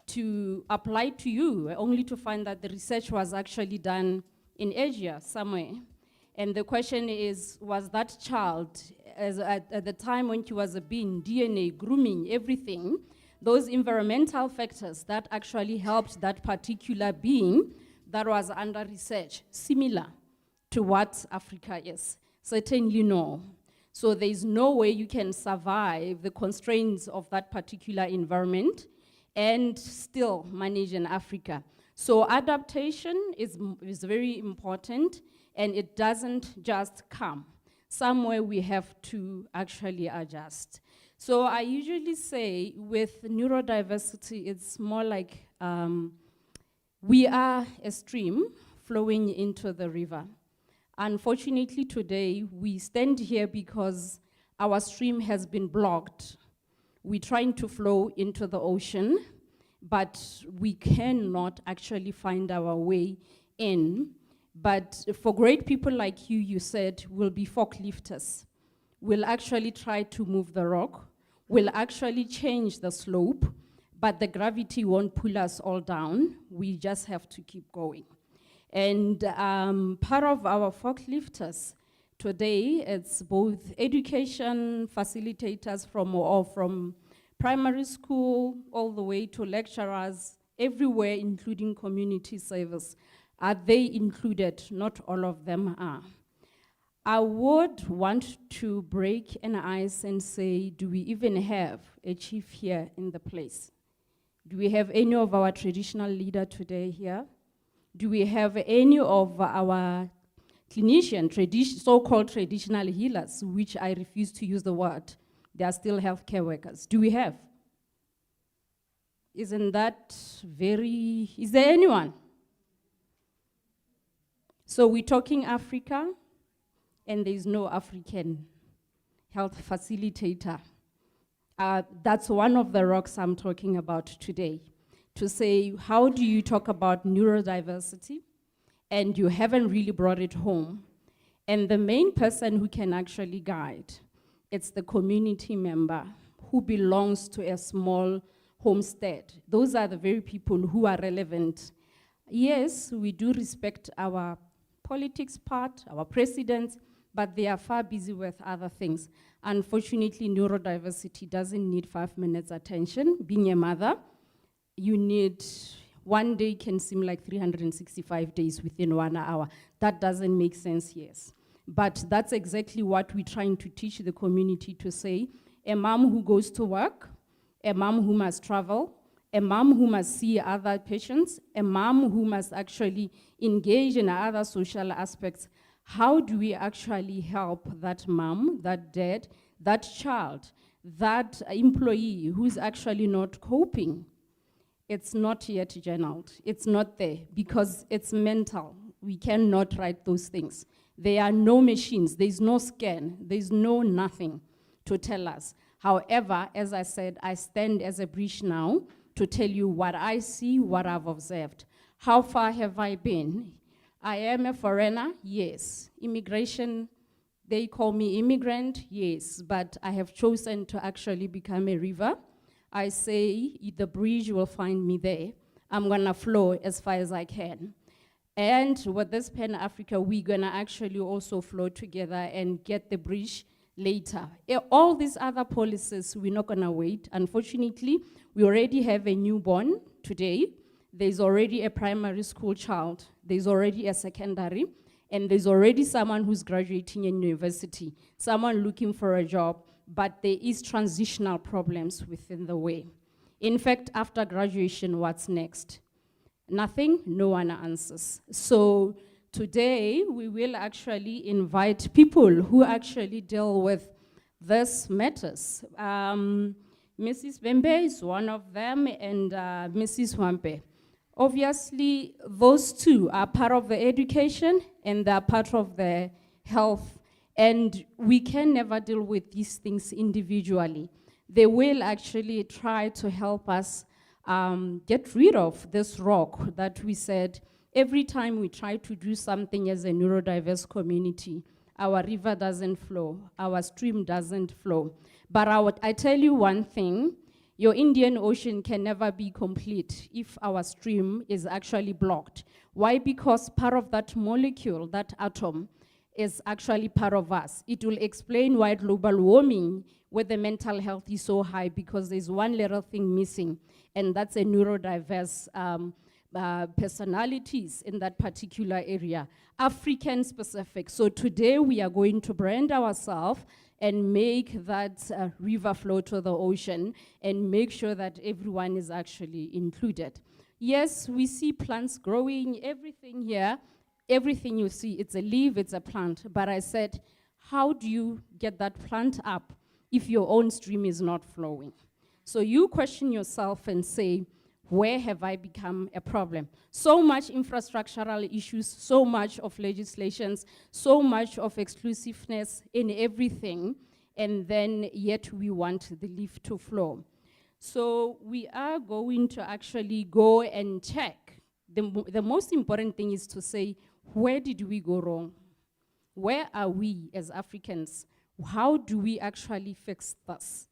to apply to you, only to find that the research was actually done in Asia somewhere. And the question is, was that child, at the time when she was a being, DNA, grooming, everything, those environmental factors that actually helped that particular being that was under research, similar to what Africa is? Certainly no. So there's no way you can survive the constraints of that particular environment and still manage in Africa. So adaptation is very important, and it doesn't just come. Somewhere we have to actually adjust. So I usually say with neurodiversity, it's more like we are a stream flowing into the river. Unfortunately today, we stand here because our stream has been blocked. We're trying to flow into the ocean, but we cannot actually find our way in. But for great people like you said, will be forklifters. We'll actually try to move the rock. We'll actually change the slope, but the gravity won't pull us all down. We just have to keep going. And part of our forklifters today, it's both education facilitators from primary school all the way to lecturers, everywhere, including community service. Are they included? Not all of them are. I would want to break an ice and say, do we even have a chief here in the place? Do we have any of our traditional leader today here? Do we have any of our clinician, so-called traditional healers, which I refuse to use the word? They are still healthcare workers. Do we have? Isn't that very, is there anyone? So we're talking Africa, and there's no African health facilitator. That's one of the rocks I'm talking about today. To say, how do you talk about neurodiversity, and you haven't really brought it home? And the main person who can actually guide, it's the community member who belongs to a small homestead. Those are the very people who are relevant. Yes, we do respect our politics part, our presidents, but they are far busy with other things. Unfortunately, neurodiversity doesn't need 5 minutes attention. Being a mother, you need, one day can seem like 365 days within 1 hour. That doesn't make sense, yes. But that's exactly what we're trying to teach the community to say. A mom who goes to work, a mom who must travel, a mom who must see other patients, a mom who must actually engage in other social aspects. How do we actually help that mom, that dad, that child, that employee who's actually not coping? It's not yet journaled. It's not there because it's mental. We cannot write those things. There are no machines. There's no scan. There's no nothing to tell us. However, as I said, I stand as a bridge now to tell you what I see, what I've observed. How far have I been? I am a foreigner, yes. Immigration, they call me immigrant, yes. But I have chosen to actually become a river. I say the bridge will find me there. I'm gonna flow as far as I can. And with this Pan-Africa, we're gonna actually also flow together and get the bridge later. All these other policies, we're not gonna wait. Unfortunately, we already have a newborn today. There's already a primary school child. There's already a secondary. And there's already someone who's graduating in university, someone looking for a job, but there is transitional problems within the way. In fact, after graduation, what's next? Nothing, no one answers. So today, we will actually invite people who actually deal with these matters. Mrs. Bembe is one of them, and Mrs. Wampe. Obviously, those two are part of the education, and they're part of the health, and we can never deal with these things individually. They will actually try to help us get rid of this rock that we said every time we try to do something as a neurodiverse community, our river doesn't flow, our stream doesn't flow. But I tell you one thing, your Indian Ocean can never be complete if our stream is actually blocked. Why? Because part of that molecule, that atom, is actually part of us. It will explain why global warming, where the mental health is so high, because there's one little thing missing, and that's a neurodiverse personalities in that particular area, African specific. So today we are going to brand ourselves and make that river flow to the ocean and make sure that everyone is actually included. Yes, we see plants growing, everything here, everything you see, it's a leaf, it's a plant. But I said, how do you get that plant up if your own stream is not flowing? So you question yourself and say, where have I become a problem? So much infrastructural issues, so much of legislations, so much of exclusiveness in everything, and then yet we want the leaf to flow. So we are going to actually go and check. The most important thing is to say, where did we go wrong? Where are we as Africans? How do we actually fix this?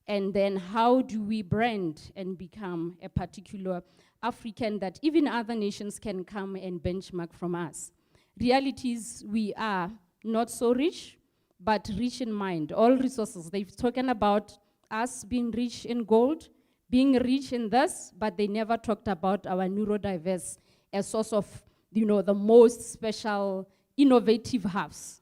And then how do we brand and become a particular African that even other nations can come and benchmark from us? Reality is we are not so rich, but rich in mind, all resources. They've spoken about us being rich in gold, being rich in this, but they never talked about our neurodiverse as source of, the most special, innovative hubs.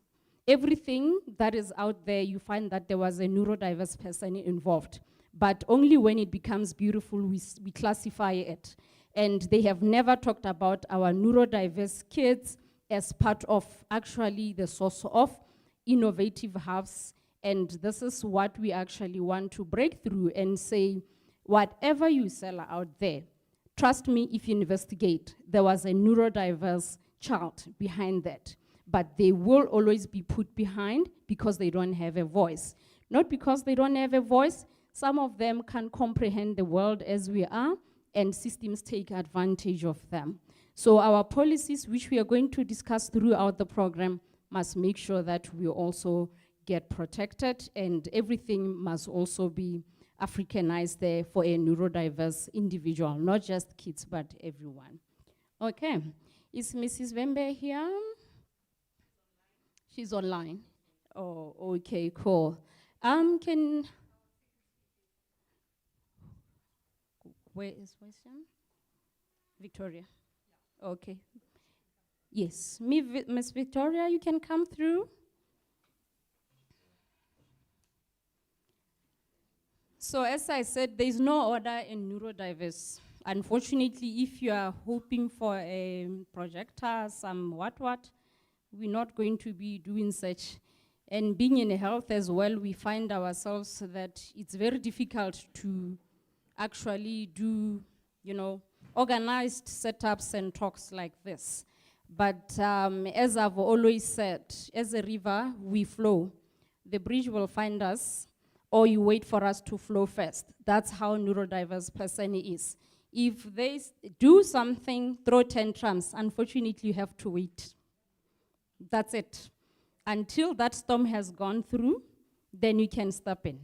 Everything that is out there, you find that there was a neurodiverse person involved. But only when it becomes beautiful, we classify it. And they have never talked about our neurodiverse kids as part of actually the source of innovative hubs. And this is what we actually want to break through and say, whatever you sell out there, trust me, if you investigate, there was a neurodiverse child behind that. But they will always be put behind because they don't have a voice. Not because they don't have a voice, some of them can comprehend the world as we are, and systems take advantage of them. So our policies, which we are going to discuss throughout the program, must make sure that we also get protected, and everything must also be Africanized there for a neurodiverse individual, not just kids, but everyone. Okay, is Mrs. Wembe here? She's online. Oh, okay, cool. Where is Western? Victoria. Okay. Yes, Miss Victoria, you can come through. So as I said, there is no order in neurodiverse. Unfortunately, if you are hoping for a projector, some what, we're not going to be doing such. And being in health as well, we find ourselves that it's very difficult to actually do, organized setups and talks like this. But as I've always said, as a river, we flow. The bridge will find us, or you wait for us to flow first. That's how neurodiverse person is. If they do something, throw tantrums, unfortunately you have to wait. That's it. Until that storm has gone through, then you can step in.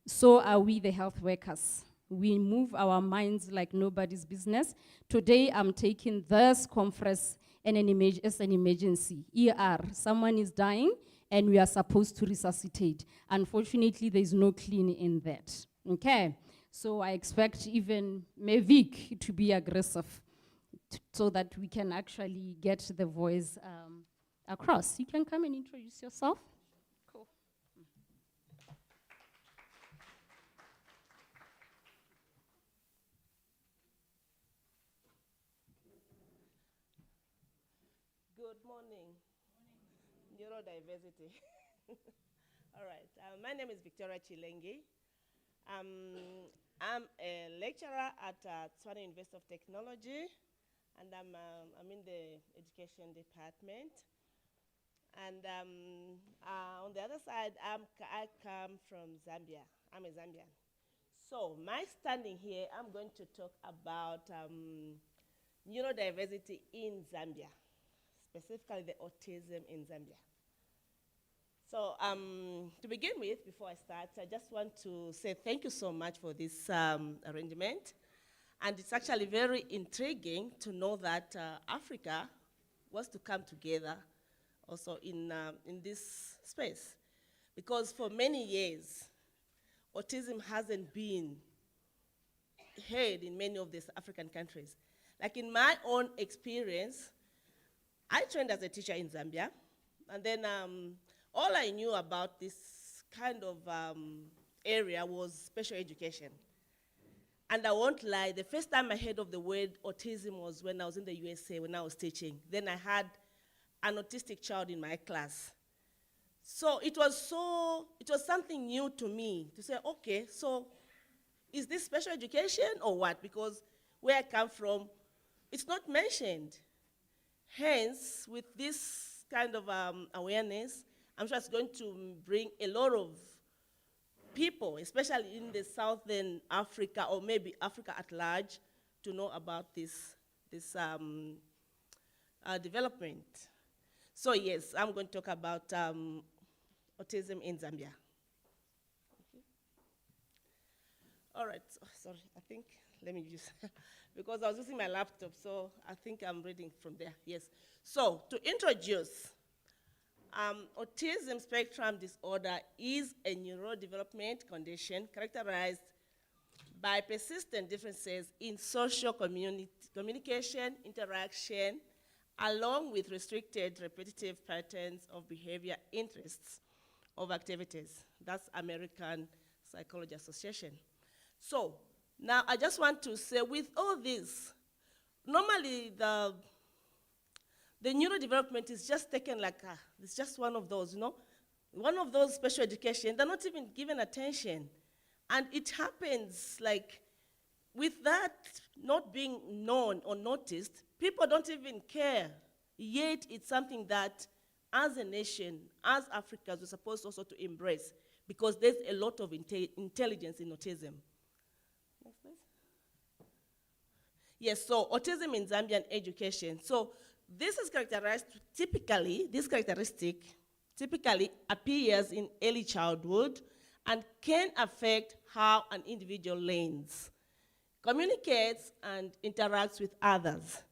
So are we, the health workers. We move our minds like nobody's business. Today I'm taking this conference as an emergency. ER, someone is dying and we are supposed to resuscitate. Unfortunately, there's no clean in that. Okay, so I expect even Mevik to be aggressive so that we can actually get the voice across. You can come and introduce yourself. Cool. Good morning. Neurodiversity. All right. My name is Victoria Chilengi. I'm a lecturer at Eswatini University of Technology, and I'm in the education department. And on the other side, I come from Zambia. I'm a Zambian. So my standing here, I'm going to talk about neurodiversity in Zambia, specifically the autism in Zambia. So to begin with, before I start, I just want to say thank you so much for this arrangement. And it's actually very intriguing to know that Africa wants to come together also in this space. Because for many years, autism hasn't been heard in many of these African countries. Like in my own experience, I trained as a teacher in Zambia, and then all I knew about this kind of area was special education. And I won't lie, the first time I heard of the word autism was when I was in the USA, when I was teaching. Then I had an autistic child in my class. So it was something new to me to say, okay, so is this special education or what? Because where I come from, it's not mentioned. Hence, with this kind of awareness, I'm sure it's going to bring a lot of people, especially in the Southern Africa or maybe Africa at large, to know about this development. So yes, I'm going to talk about autism in Zambia. All right, sorry, I think, let me use, because I was using my laptop, so I think I'm reading from there, yes. So, to introduce, autism spectrum disorder is a neurodevelopment condition characterized by persistent differences in social communication, interaction, along with restricted repetitive patterns of behavior, interests of activities. That's American Psychology Association. So now I just want to say with all this, normally the neurodevelopment is just taken like, it's just one of those, one of those special education, they're not even given attention. And it happens like, with that not being known or noticed, people don't even care. Yet it's something that as a nation, as Africans, we're supposed also to embrace because there's a lot of intelligence in autism. Next, please. Yes, so autism in Zambian education. So this is characterized typically, this characteristic typically appears in early childhood and can affect how an individual learns, communicates, and interacts with others.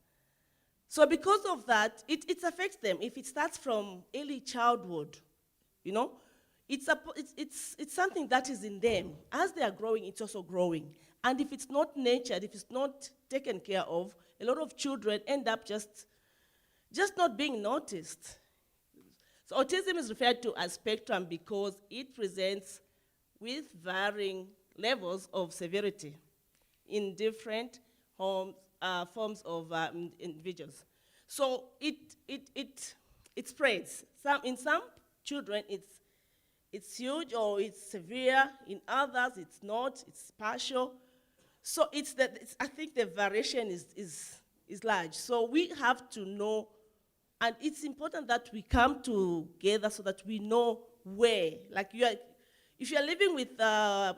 So because of that, it affects them. If it starts from early childhood, it's something that is in them. As they are growing, it's also growing. And if it's not nurtured, if it's not taken care of, a lot of children end up just not being noticed. So autism is referred to as spectrum because it presents with varying levels of severity in different forms of individuals. So it spreads. In some children, it's huge or it's severe. In others, it's not. It's partial. So I think the variation is large. So we have to know, and it's important that we come together so that we know where. Like if you're living with a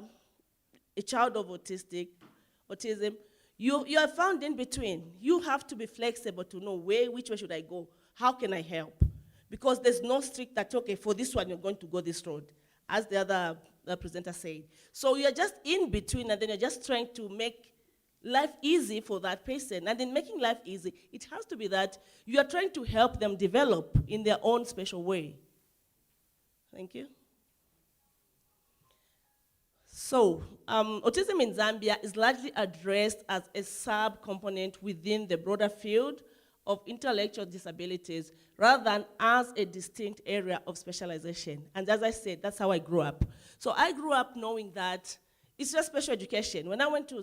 child of autism, you are found in between. You have to be flexible to know which way should I go? How can I help? Because there's no strict that, okay, for this one, you're going to go this road, as the other presenter said. So you're just in between, and then you're just trying to make life easy for that person. And in making life easy, it has to be that you are trying to help them develop in their own special way. Thank you. So, autism in Zambia is largely addressed as a sub-component within the broader field of intellectual disabilities rather than as a distinct area of specialization. And as I said, that's how I grew up. So I grew up knowing that it's just special education. When I went to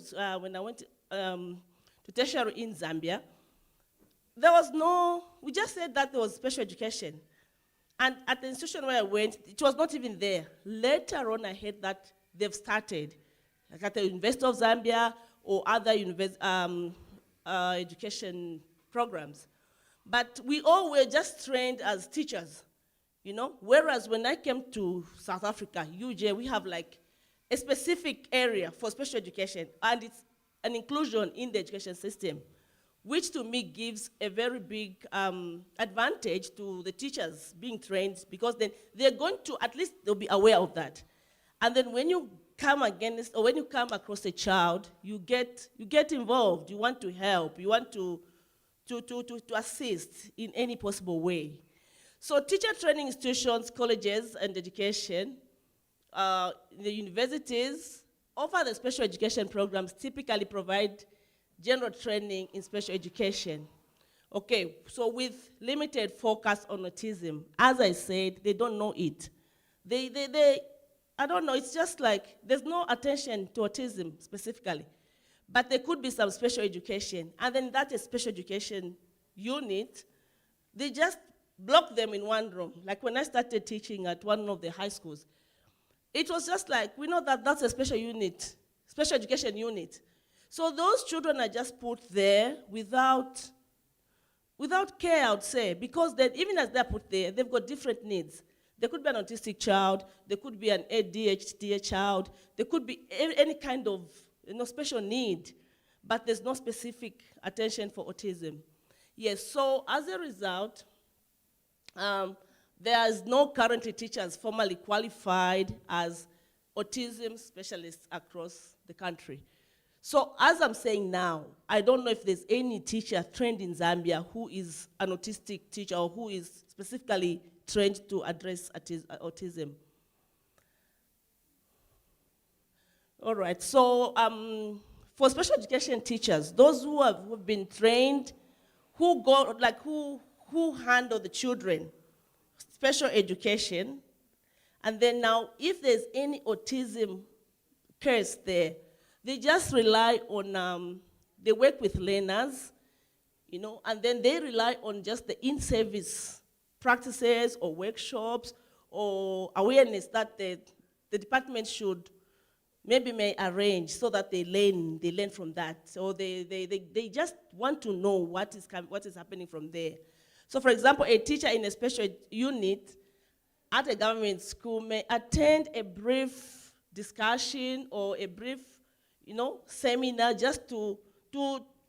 tertiary in Zambia, we just said that there was special education. And at the institution where I went, it was not even there. Later on, I heard that they've started, like at the University of Zambia or other education programs. But we all were just trained as teachers, you know? Whereas when I came to South Africa, UJ, we have like a specific area for special education, and it's an inclusion in the education system, which to me gives a very big advantage to the teachers being trained, because then they're going to, at least they'll be aware of that. And then when you come against, or when you come across a child, you get involved, you want to help, you want to assist in any possible way. So teacher training institutions, colleges, and education, the universities offer the special education programs typically provide general training in special education. Okay, so with limited focus on autism, as I said, they don't know it. I don't know, it's just like there's no attention to autism specifically. But there could be some special education, and then that is special education unit, they just block them in one room. Like when I started teaching at one of the high schools, it was just like, we know that that's a special unit, special education unit. So those children are just put there without care, I would say, because then even as they're put there, they've got different needs. There could be an autistic child, there could be an ADHD child, there could be any kind of special need, but there's no specific attention for autism. Yes, so as a result, there is no currently teachers formally qualified as autism specialists across the country. So as I'm saying now, I don't know if there's any teacher trained in Zambia who is an autistic teacher or who is specifically trained to address autism. All right, so for special education teachers, those who have been trained, who handle the children, special education, and then now if there's any autism case there, they just rely on, they work with learners, and then they rely on just the in-service practices or workshops or awareness that the department may arrange so that they learn from that. So they just want to know what is happening from there. So for example, a teacher in a special unit at a government school may attend a brief discussion or a brief, seminar just to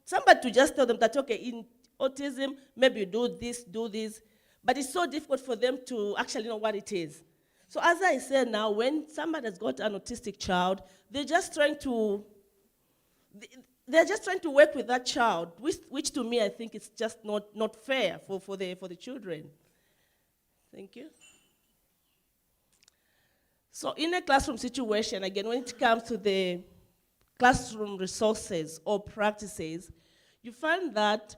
somebody to just tell them that, okay, in autism, maybe you do this, but it's so difficult for them to actually know what it is. So as I said now, when somebody has got an autistic child, they're just trying to work with that child, which to me I think is just not fair for the children. Thank you. So in a classroom situation, again, when it comes to the classroom resources or practices, you find that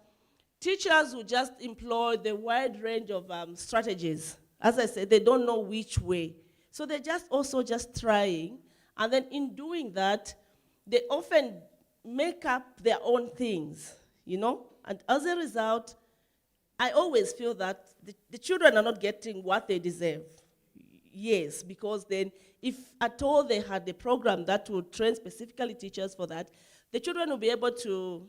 teachers will just employ the wide range of strategies. As I said, they don't know which way. So they're just trying, And then in doing that, they often make up their own things, you know? And as a result, I always feel that the children are not getting what they deserve. Yes, because then if at all they had a program that would train specifically teachers for that, the children will be able to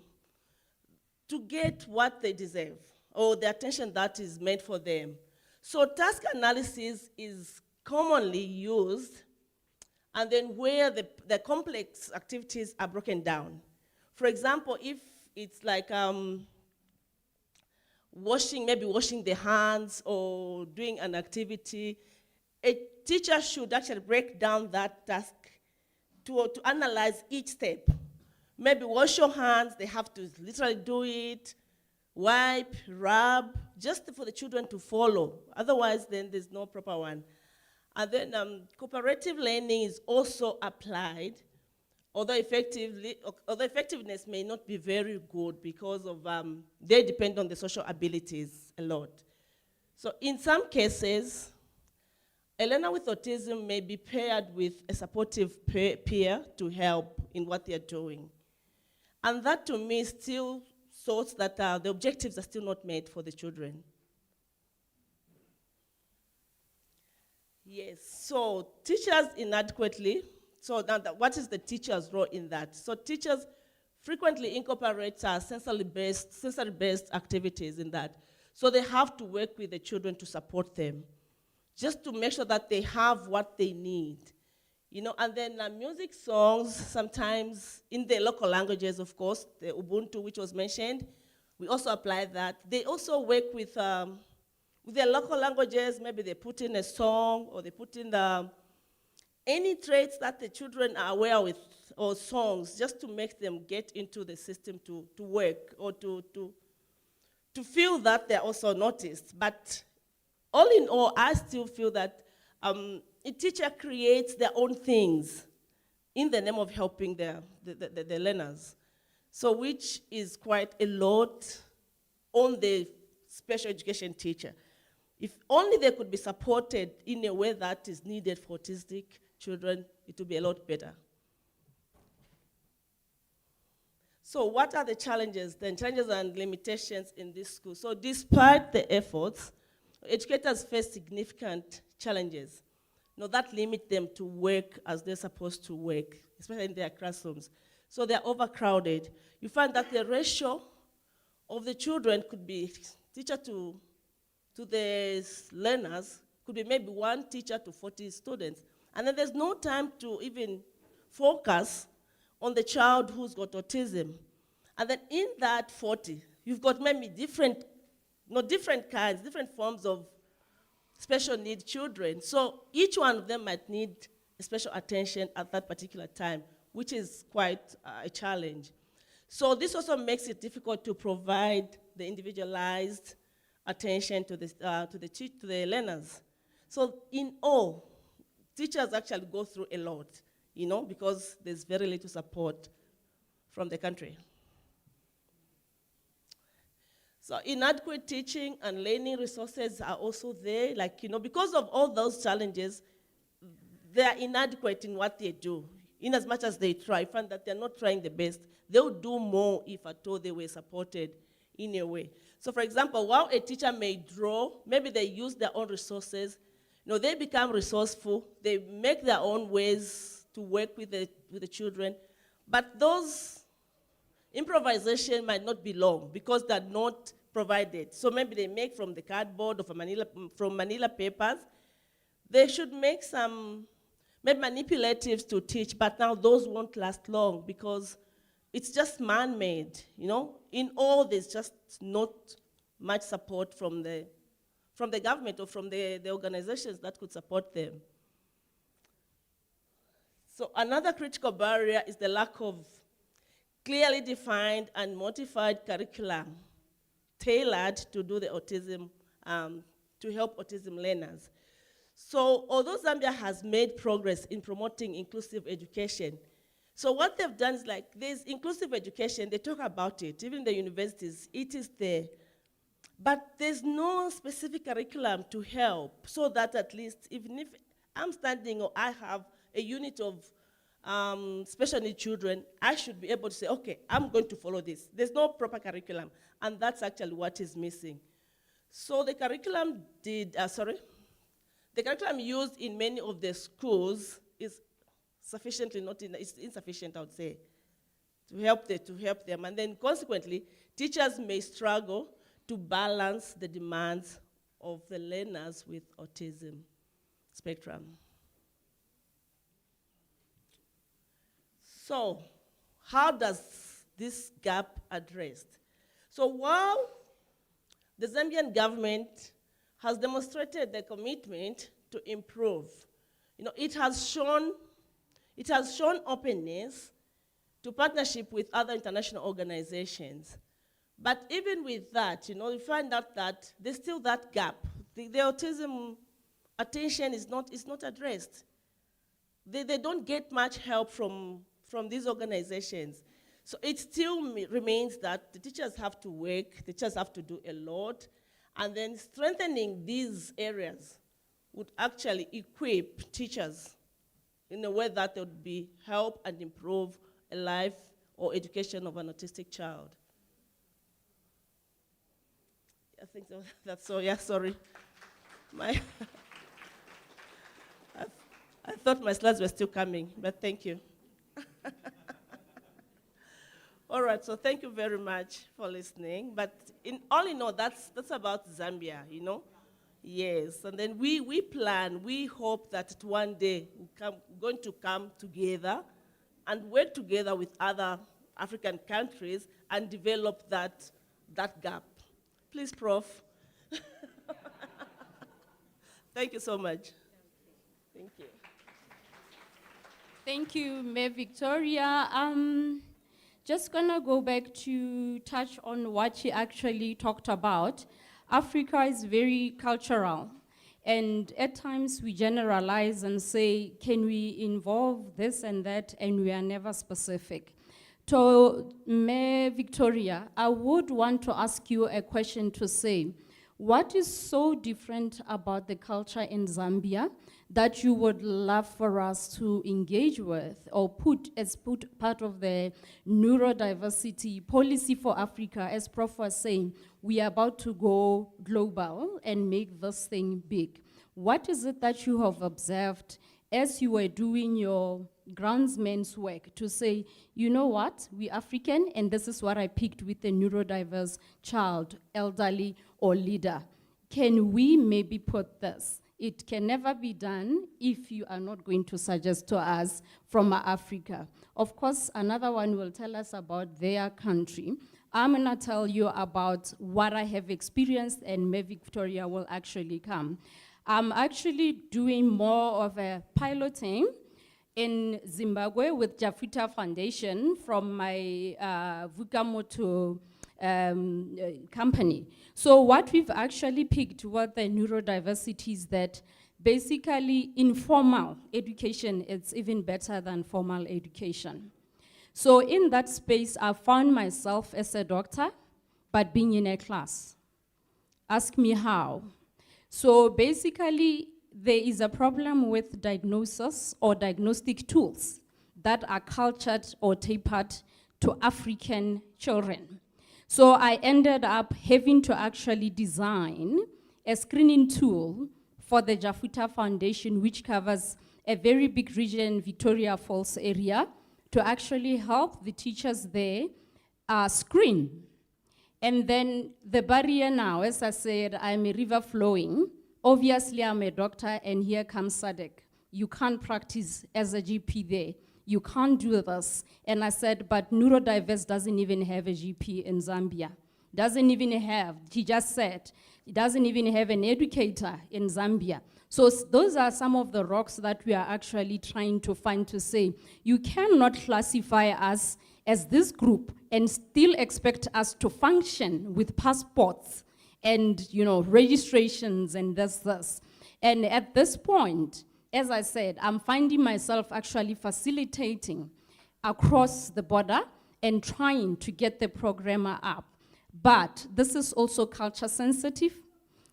get what they deserve or the attention that is meant for them. So task analysis is commonly used, and then where the complex activities are broken down. For example, if it's like maybe washing the hands or doing an activity, a teacher should actually break down that task to analyze each step. Maybe wash your hands, they have to literally do it, wipe, rub, just for the children to follow. Otherwise, then there's no proper one. And then cooperative learning is also applied, although effectiveness may not be very good because of they depend on the social abilities a lot. So in some cases, a learner with autism may be paired with a supportive peer to help in what they're doing. And that to me still shows that the objectives are still not met for the children. Yes, so teachers inadequately, so now what is the teacher's role in that? So teachers frequently incorporate sensory-based activities in that. So they have to work with the children to support them, just to make sure that they have what they need. You know, and then music songs, sometimes in the local languages, of course, the Ubuntu, which was mentioned, we also apply that. They also work with their local languages. Maybe they put in a song, or they put in any traits that the children are aware with, or songs, just to make them get into the system to work, or to feel that they're also noticed. But all in all, I still feel that a teacher creates their own things in the name of helping the learners. So which is quite a lot on the special education teacher. If only they could be supported in a way that is needed for autistic children, it would be a lot better. So what are the challenges then? Challenges and limitations in this school. So despite the efforts, educators face significant challenges, that limit them to work as they're supposed to work, especially in their classrooms. So they're overcrowded. You find that the ratio of the children could be teacher to the learners, could be maybe 1 teacher to 40 students. And then there's no time to even focus on the child who's got autism. And then in that 40, you've got maybe different kinds, different forms of special need children. So each one of them might need special attention at that particular time, which is quite a challenge. So this also makes it difficult to provide the individualized attention to the learners. So in all, teachers actually go through a lot, because there's very little support from the country. So inadequate teaching and learning resources are also there, because of all those challenges, they are inadequate in what they do. In as much as they try, find that they're not trying the best. They'll do more if at all they were supported in a way. So for example, while a teacher may draw, maybe they use their own resources, they become resourceful, they make their own ways to work with the children, but those improvisation might not be long because they're not provided. So maybe they make from the cardboard or from manila papers. They should make some maybe manipulatives to teach, but now those won't last long because it's just man-made, In all, there's just not much support from the government or from the organizations that could support them. So another critical barrier is the lack of clearly defined and modified curriculum tailored to do the autism, to help autism learners. So although Zambia has made progress in promoting inclusive education, so what they've done is there's inclusive education, they talk about it, even the universities, it is there. But there's no specific curriculum to help so that at least, even if I'm standing or I have a unit of special needs children, I should be able to say, okay, I'm going to follow this. There's no proper curriculum, and that's actually what is missing. So the curriculum the curriculum used in many of the schools is it's insufficient, I would say, to help them. And then consequently, teachers may struggle to balance the demands of the learners with autism spectrum. So, how does this gap addressed? So while the Zambian government has demonstrated their commitment to improve, it has shown openness to partnership with other international organizations. But even with that, we find out that there's still that gap. The autism attention is not addressed. They don't get much help from these organizations. So it still remains that the teachers have to work, the teachers have to do a lot, and then strengthening these areas would actually equip teachers in a way that they would be help and improve a life or education of an autistic child. I think so. That's all. Yeah, sorry. I thought my slides were still coming, but thank you. All right, so thank you very much for listening. But all in all, that's about Zambia, Yes, and then we hope that one day we're going to come together and work together with other African countries and develop that gap. Please, Prof. Thank you so much. Thank you. Thank you, Mayor Victoria. Just gonna go back to touch on what she actually talked about. Africa is very cultural, and at times we generalize and say, can we involve this and that, and we are never specific. So, Mayor Victoria, I would want to ask you a question to say, what is so different about the culture in Zambia that you would love for us to engage with or put part of the neurodiversity policy for Africa? As Prof was saying, we are about to go global and make this thing big. What is it that you have observed as you were doing your groundsman's work to say, you know what, we're African and this is what I picked with a neurodiverse child, elderly or leader. Can we maybe put this? It can never be done if you are not going to suggest to us from Africa. Of course, another one will tell us about their country. I'm gonna tell you about what I have experienced, and May Victoria will actually come. I'm actually doing more of a piloting in Zimbabwe with Jafita Foundation from my Vukamoto company. So what we've actually picked were the neurodiversities that basically informal education is even better than formal education. So in that space, I found myself as a doctor, but being in a class. Ask me how. So basically, there is a problem with diagnosis or diagnostic tools that are cultured or tapered to African children. So I ended up having to actually design a screening tool for the Jafita Foundation, which covers a very big region, Victoria Falls area, to actually help the teachers there screen. And then the barrier now, as I said, I'm a river flowing. Obviously, I'm a doctor, and here comes SADC. You can't practice as a GP there. You can't do this. And I said, but Neurodiverse doesn't even have a GP in Zambia. Doesn't even have, he just said, it doesn't even have an educator in Zambia. So those are some of the rocks that we are actually trying to find to say, you cannot classify us as this group and still expect us to function with passports and registrations and this. And at this point, as I said, I'm finding myself actually facilitating across the border and trying to get the program up. But this is also culture sensitive.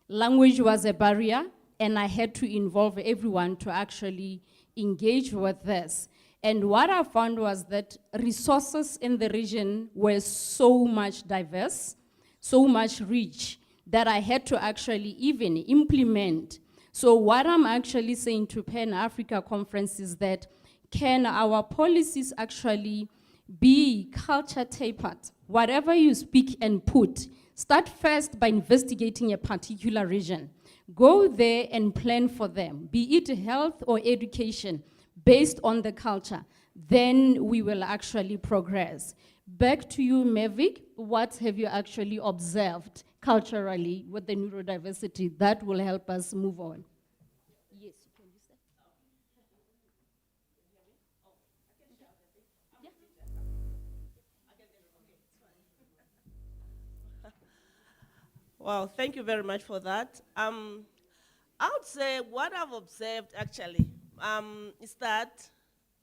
Language was a barrier, and I had to involve everyone to actually engage with this. And what I found was that resources in the region were so much diverse, so much rich, that I had to actually even implement. So what I'm actually saying to Pan-Africa Conference is that, can our policies actually be culture tapered? Whatever you speak and put, start first by investigating a particular region. Go there and plan for them, be it health or education, based on the culture. Then we will actually progress. Back to you, Mavic. What have you actually observed culturally with the neurodiversity that will help us move on? Yes, you can use that. Wow, thank you very much for that. I would say what I've observed actually is that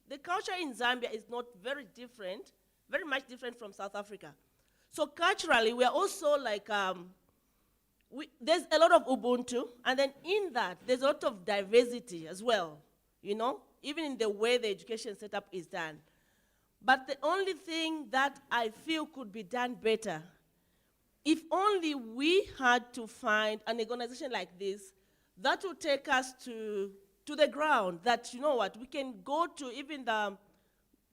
the culture in Zambia is not very different, very much different from South Africa. So culturally, we are also like, there's a lot of Ubuntu, and then in that, there's a lot of diversity as well, you know, even in the way the education setup is done. But the only thing that I feel could be done better, if only we had to find an organization like this that would take us to the ground, that, you know what, we can go to even the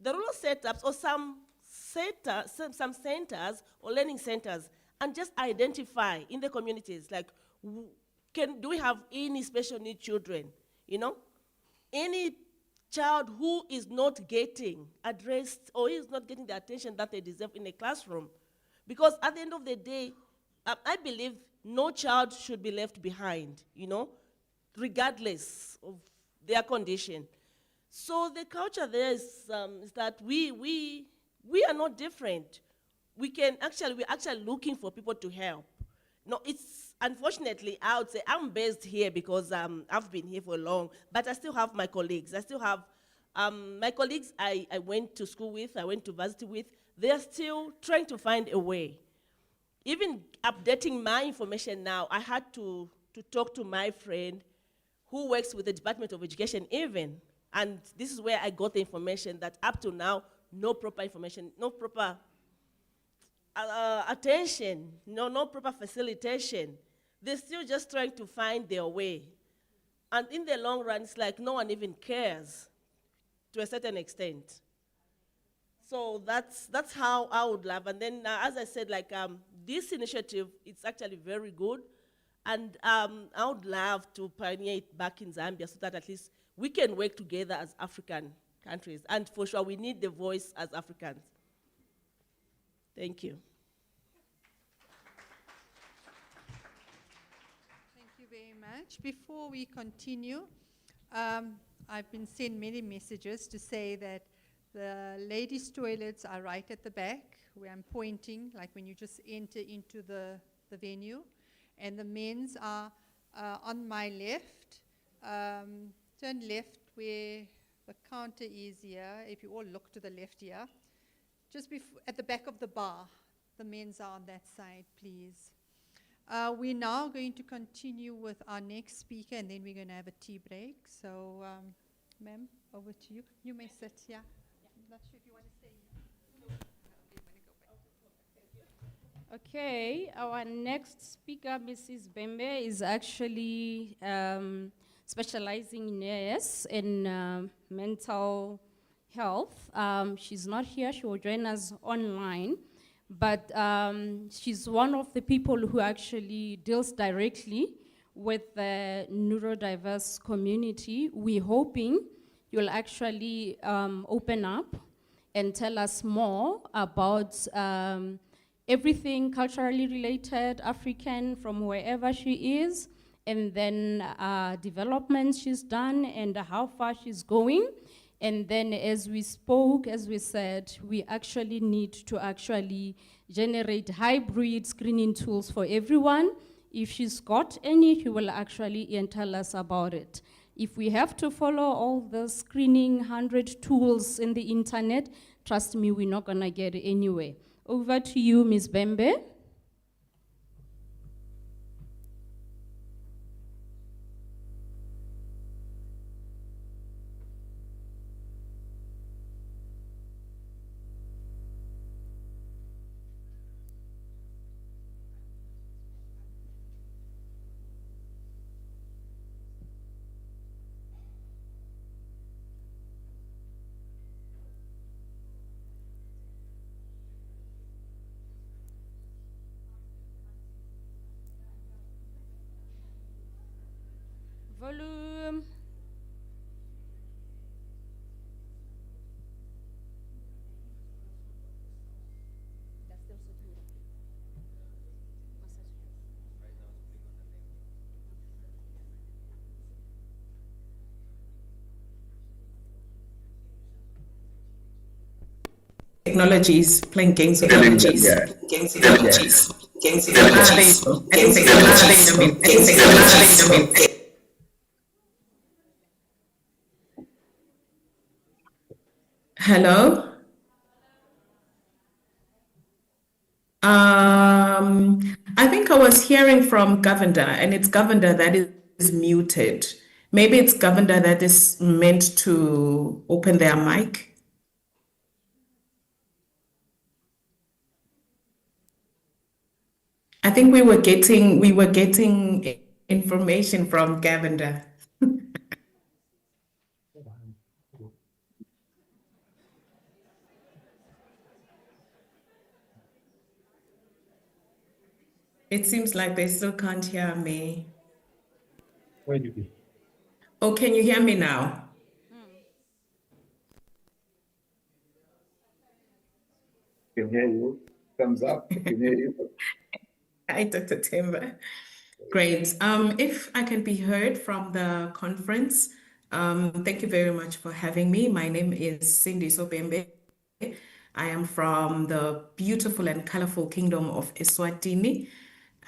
rural setups or some centers or learning centers and just identify in the communities, like, do we have any special need children, you know? Any child who is not getting addressed or is not getting the attention that they deserve in a classroom. Because at the end of the day, I believe no child should be left behind, you know, regardless of their condition. So the culture there is that we are not different. We're actually looking for people to help. No, it's, unfortunately, I would say I'm based here because I've been here for long, but I still have my colleagues. I still have my colleagues I went to school with, I went to university with. They're still trying to find a way. Even updating my information now, I had to talk to my friend who works with the Department of Education even. And this is where I got the information that up to now, no proper information, no proper attention, no proper facilitation. They're still just trying to find their way. And in the long run, it's like no one even cares to a certain extent. So that's how I would love. And then, as I said, like this initiative, it's actually very good. And I would love to pioneer it back in Zambia so that at least we can work together as African countries. And for sure, we need the voice as Africans. Thank you. Thank you very much. Before we continue, I've been sent many messages to say that the ladies' toilets are right at the back, where I'm pointing, like when you just enter into the venue. And the men's are on my left. Turn left where the counter is here. If you all look to the left here. Just at the back of the bar. The men's are on that side, please. We're now going to continue with our next speaker, and then we're going to have a tea break. So, ma'am, over to you. You may sit here. I'm not sure if you want to say. Okay, our next speaker, Mrs. Bembe, is actually specializing in AS in mental health. She's not here, she will join us online, but she's one of the people who actually deals directly with the neurodiverse community. We're hoping you'll actually open up and tell us more about everything culturally related, African, from wherever she is, and then developments she's done and how far she's going. And then as we spoke, as we said, we actually need to actually generate hybrid screening tools for everyone. If she's got any, she will actually tell us about it. If we have to follow all the screening 100 tools in the internet, trust me, we're not gonna get anywhere. Over to you, Ms. Bembe. technology is playing games with technologies. Hello? I think I was hearing from Governor, and it's Governor that is muted. Maybe it's Governor that is meant to open their mic. I think we were getting information from Governor. It seems like they still can't hear me. Oh, can you hear me now? Can hear you. Thumbs up. Can hear you. Hi, Dr. Timber. Great. If I can be heard from the conference, thank you very much for having me. My name is Cindy Sobembe. I am from the beautiful and colorful kingdom of Eswatini.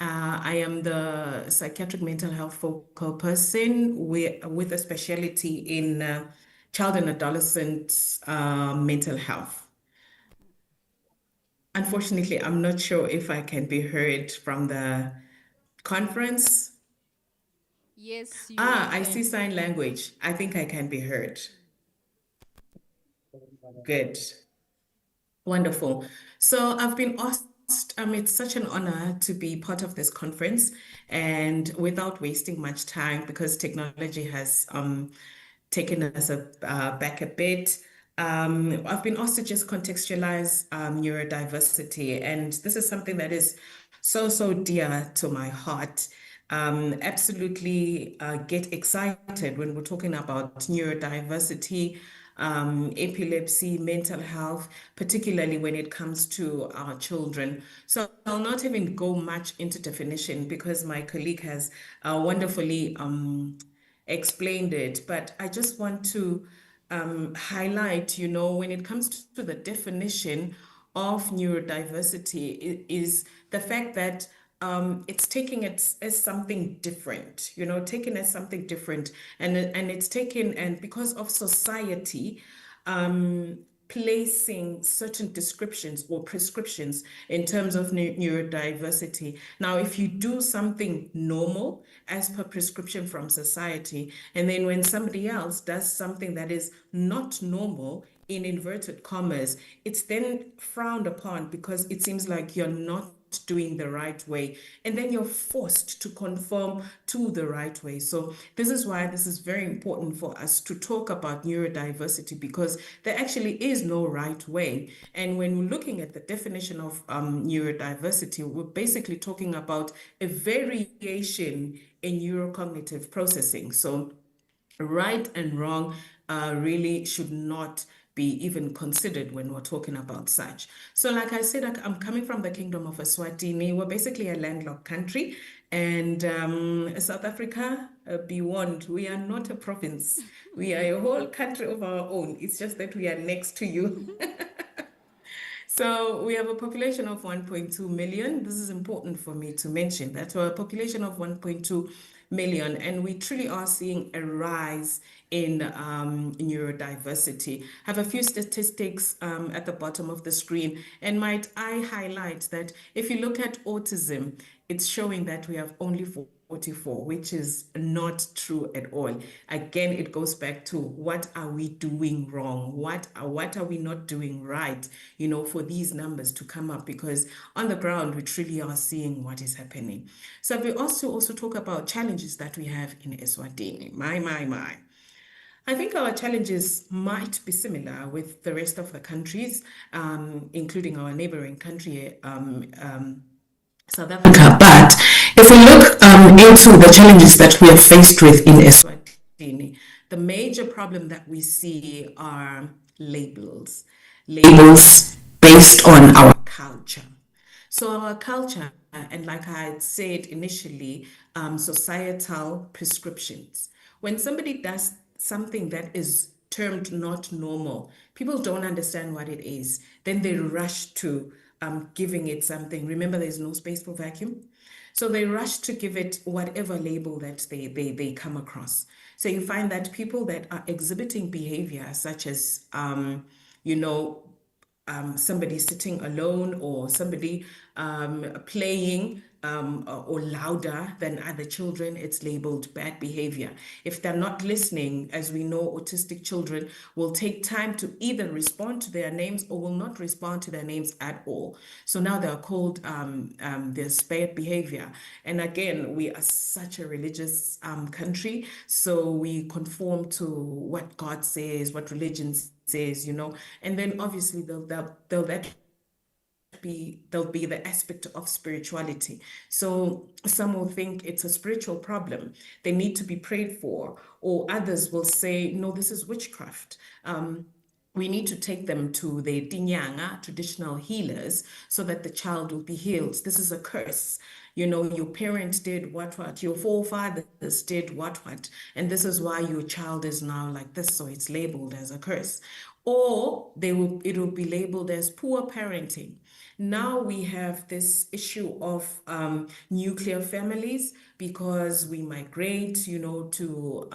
I am the psychiatric mental health focal person with a specialty in child and adolescent mental health. Unfortunately, I'm not sure if I can be heard from the conference. Yes, you I can. see sign language. I think I can be heard. Good. Wonderful. So I've been asked, it's such an honor to be part of this conference, and without wasting much time, because technology has taken us back a bit, I've been asked to just contextualize neurodiversity, and this is something that is so dear to my heart. Absolutely get excited when we're talking about neurodiversity, epilepsy, mental health, particularly when it comes to our children. So I'll not even go much into definition because my colleague has wonderfully explained it, but I just want to highlight, when it comes to the definition of neurodiversity, is the fact that it's taking it as something different, taken as something different, and it's taken, and because of society placing certain descriptions or prescriptions in terms of neurodiversity. Now, if you do something normal as per prescription from society, and then when somebody else does something that is not normal, in inverted commas, it's then frowned upon because it seems like you're not doing the right way, and then you're forced to conform to the right way. So this is why this is very important for us to talk about neurodiversity, because there actually is no right way. And when we're looking at the definition of neurodiversity, we're basically talking about a variation in neurocognitive processing. So right and wrong really should not be even considered when we're talking about such. So like I said, I'm coming from the kingdom of Eswatini. We're basically a landlocked country, and South Africa, beyond, we are not a province. We are a whole country of our own. It's just that we are next to you. So we have a population of 1.2 million. This is important for me to mention that we're a population of 1.2 million, and we truly are seeing a rise in neurodiversity. I have a few statistics at the bottom of the screen, and might I highlight that if you look at autism, it's showing that we have only 44, which is not true at all. Again, it goes back to what are we doing wrong? What are we not doing right, for these numbers to come up? Because on the ground, we truly are seeing what is happening. So we also talk about challenges that we have in Eswatini. My. I think our challenges might be similar with the rest of the countries, including our neighboring country, South Africa. But if we look into the challenges that we are faced with in Eswatini, the major problem that we see are labels based on our culture. So our culture, and like I had said initially, societal prescriptions. When somebody does something that is termed not normal. People don't understand what it is. Then they rush to giving it something. Remember, there's no space for vacuum. So they rush to give it whatever label that they come across. So you find that people that are exhibiting behavior such as, you know, somebody sitting alone or somebody playing or louder than other children, it's labeled bad behavior. If they're not listening, as we know, autistic children will take time to either respond to their names or will not respond to their names at all. So now they're called there's bad behavior. And again, we are such a religious country, so we conform to what God says, what religion says, you know, and then obviously there'll be the aspect of spirituality. So some will think it's a spiritual problem. They need to be prayed for, or others will say, no, this is witchcraft. We need to take them to the tinyanga, traditional healers, so that the child will be healed. This is a curse. You know, your parents did what, your forefathers did what, and this is why your child is now like this, so it's labeled as a curse. Or it will be labeled as poor parenting. Now we have this issue of nuclear families because we migrate, you know, to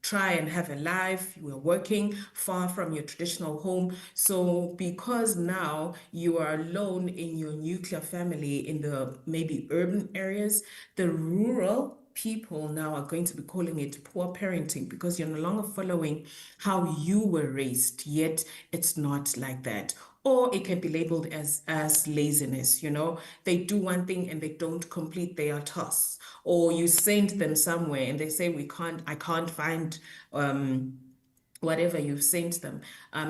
try and have a life. We're working far from your traditional home. So because now you are alone in your nuclear family in the maybe urban areas, the rural people now are going to be calling it poor parenting because you're no longer following how you were raised, yet it's not like that. Or it can be labeled as laziness, you know. They do one thing and they don't complete their tasks. Or you send them somewhere and they say, I can't find whatever you've sent them.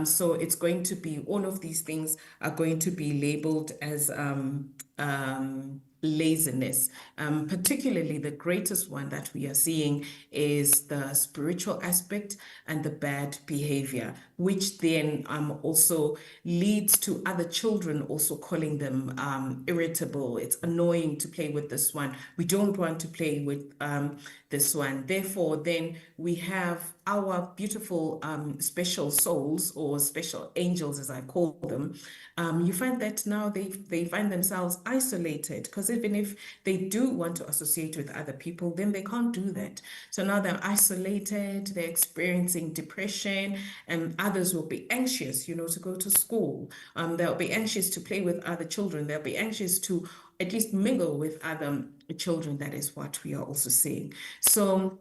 So it's going to be, all of these things are going to be labeled as laziness. Particularly the greatest one that we are seeing is the spiritual aspect and the bad behavior, which then also leads to other children also calling them irritable. It's annoying to play with this one. We don't want to play with this one. Therefore, then we have our beautiful special souls or special angels, as I call them. You find that now they find themselves isolated, because even if they do want to associate with other people, then they can't do that. So now they're isolated, they're experiencing depression, and others will be anxious, you know, to go to school. They'll be anxious to play with other children. They'll be anxious to at least mingle with other children. That is what we are also seeing. So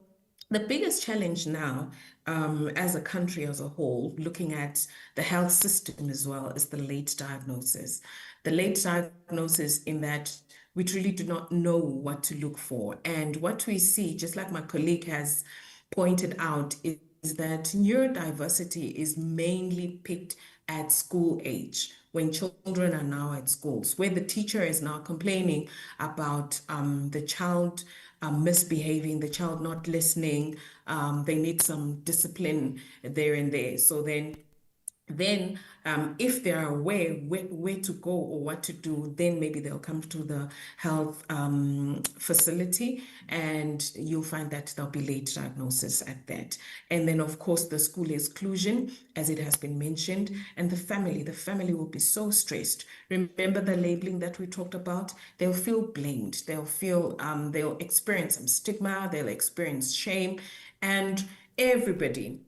the biggest challenge now, as a country as a whole, looking at the health system as well, is the late diagnosis. The late diagnosis in that we truly do not know what to look for. And what we see, just like my colleague has pointed out, is that neurodiversity is mainly picked at school age, when children are now at schools, where the teacher is now complaining about the child misbehaving, the child not listening, they need some discipline there and there. So then if they are aware where to go or what to do, then maybe they'll come to the health facility, and you'll find that there'll be late diagnosis at that. And then, of course, the school exclusion, as it has been mentioned, and the family will be so stressed. Remember the labeling that we talked about? They'll feel blamed. They'll feel, they'll experience some stigma. They'll experience shame. And everybody,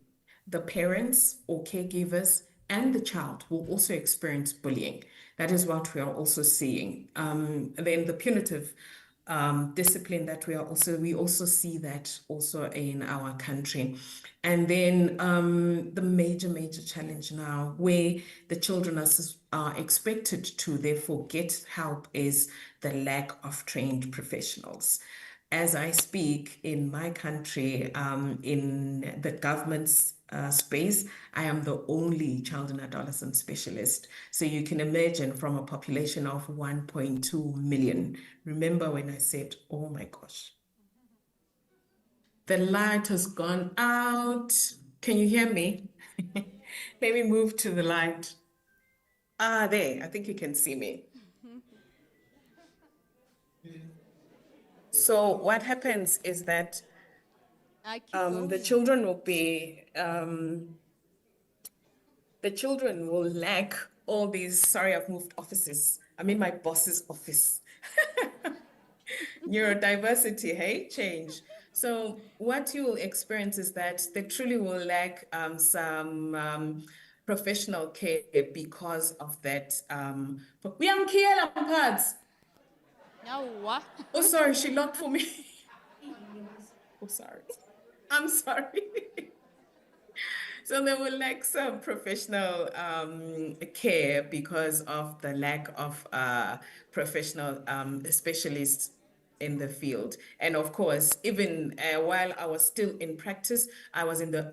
the parents or caregivers, and the child will also experience bullying. That is what we are also seeing. Then the punitive discipline that we also see that also in our country. And then the major challenge now, where the children are expected to therefore get help, is the lack of trained professionals. As I speak, in my country, in the government's space, I am the only child and adolescent specialist. So you can imagine, from a population of 1.2 million. Remember when I said, oh my gosh, the light has gone out. Can you hear me? Let me move to the light. There, I think you can see me. So what happens is that the children will be the children will lack all these, sorry, I've moved offices. I'm in my boss's office. Neurodiversity, hey, change. So what you will experience is that they truly will lack some professional care because of that. We are cards. Oh, sorry, she locked for me. Oh, sorry. I'm sorry. So they will lack some professional care because of the lack of professional specialists in the field. And of course, even while I was still in practice, I was in the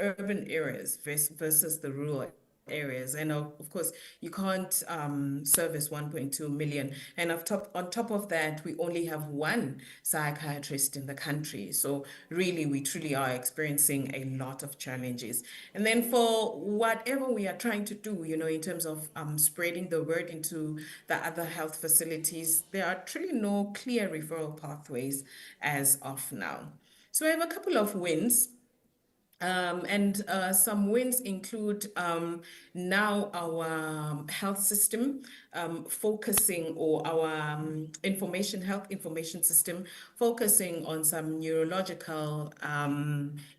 urban areas versus the rural areas. And of course, you can't service 1.2 million. And on top of that, we only have one psychiatrist in the country. So really, we truly are experiencing a lot of challenges. And then for whatever we are trying to do, in terms of spreading the word into the other health facilities, there are truly no clear referral pathways as of now. So we have a couple of wins. And some wins include now our health system focusing, or our health information system focusing on some neurological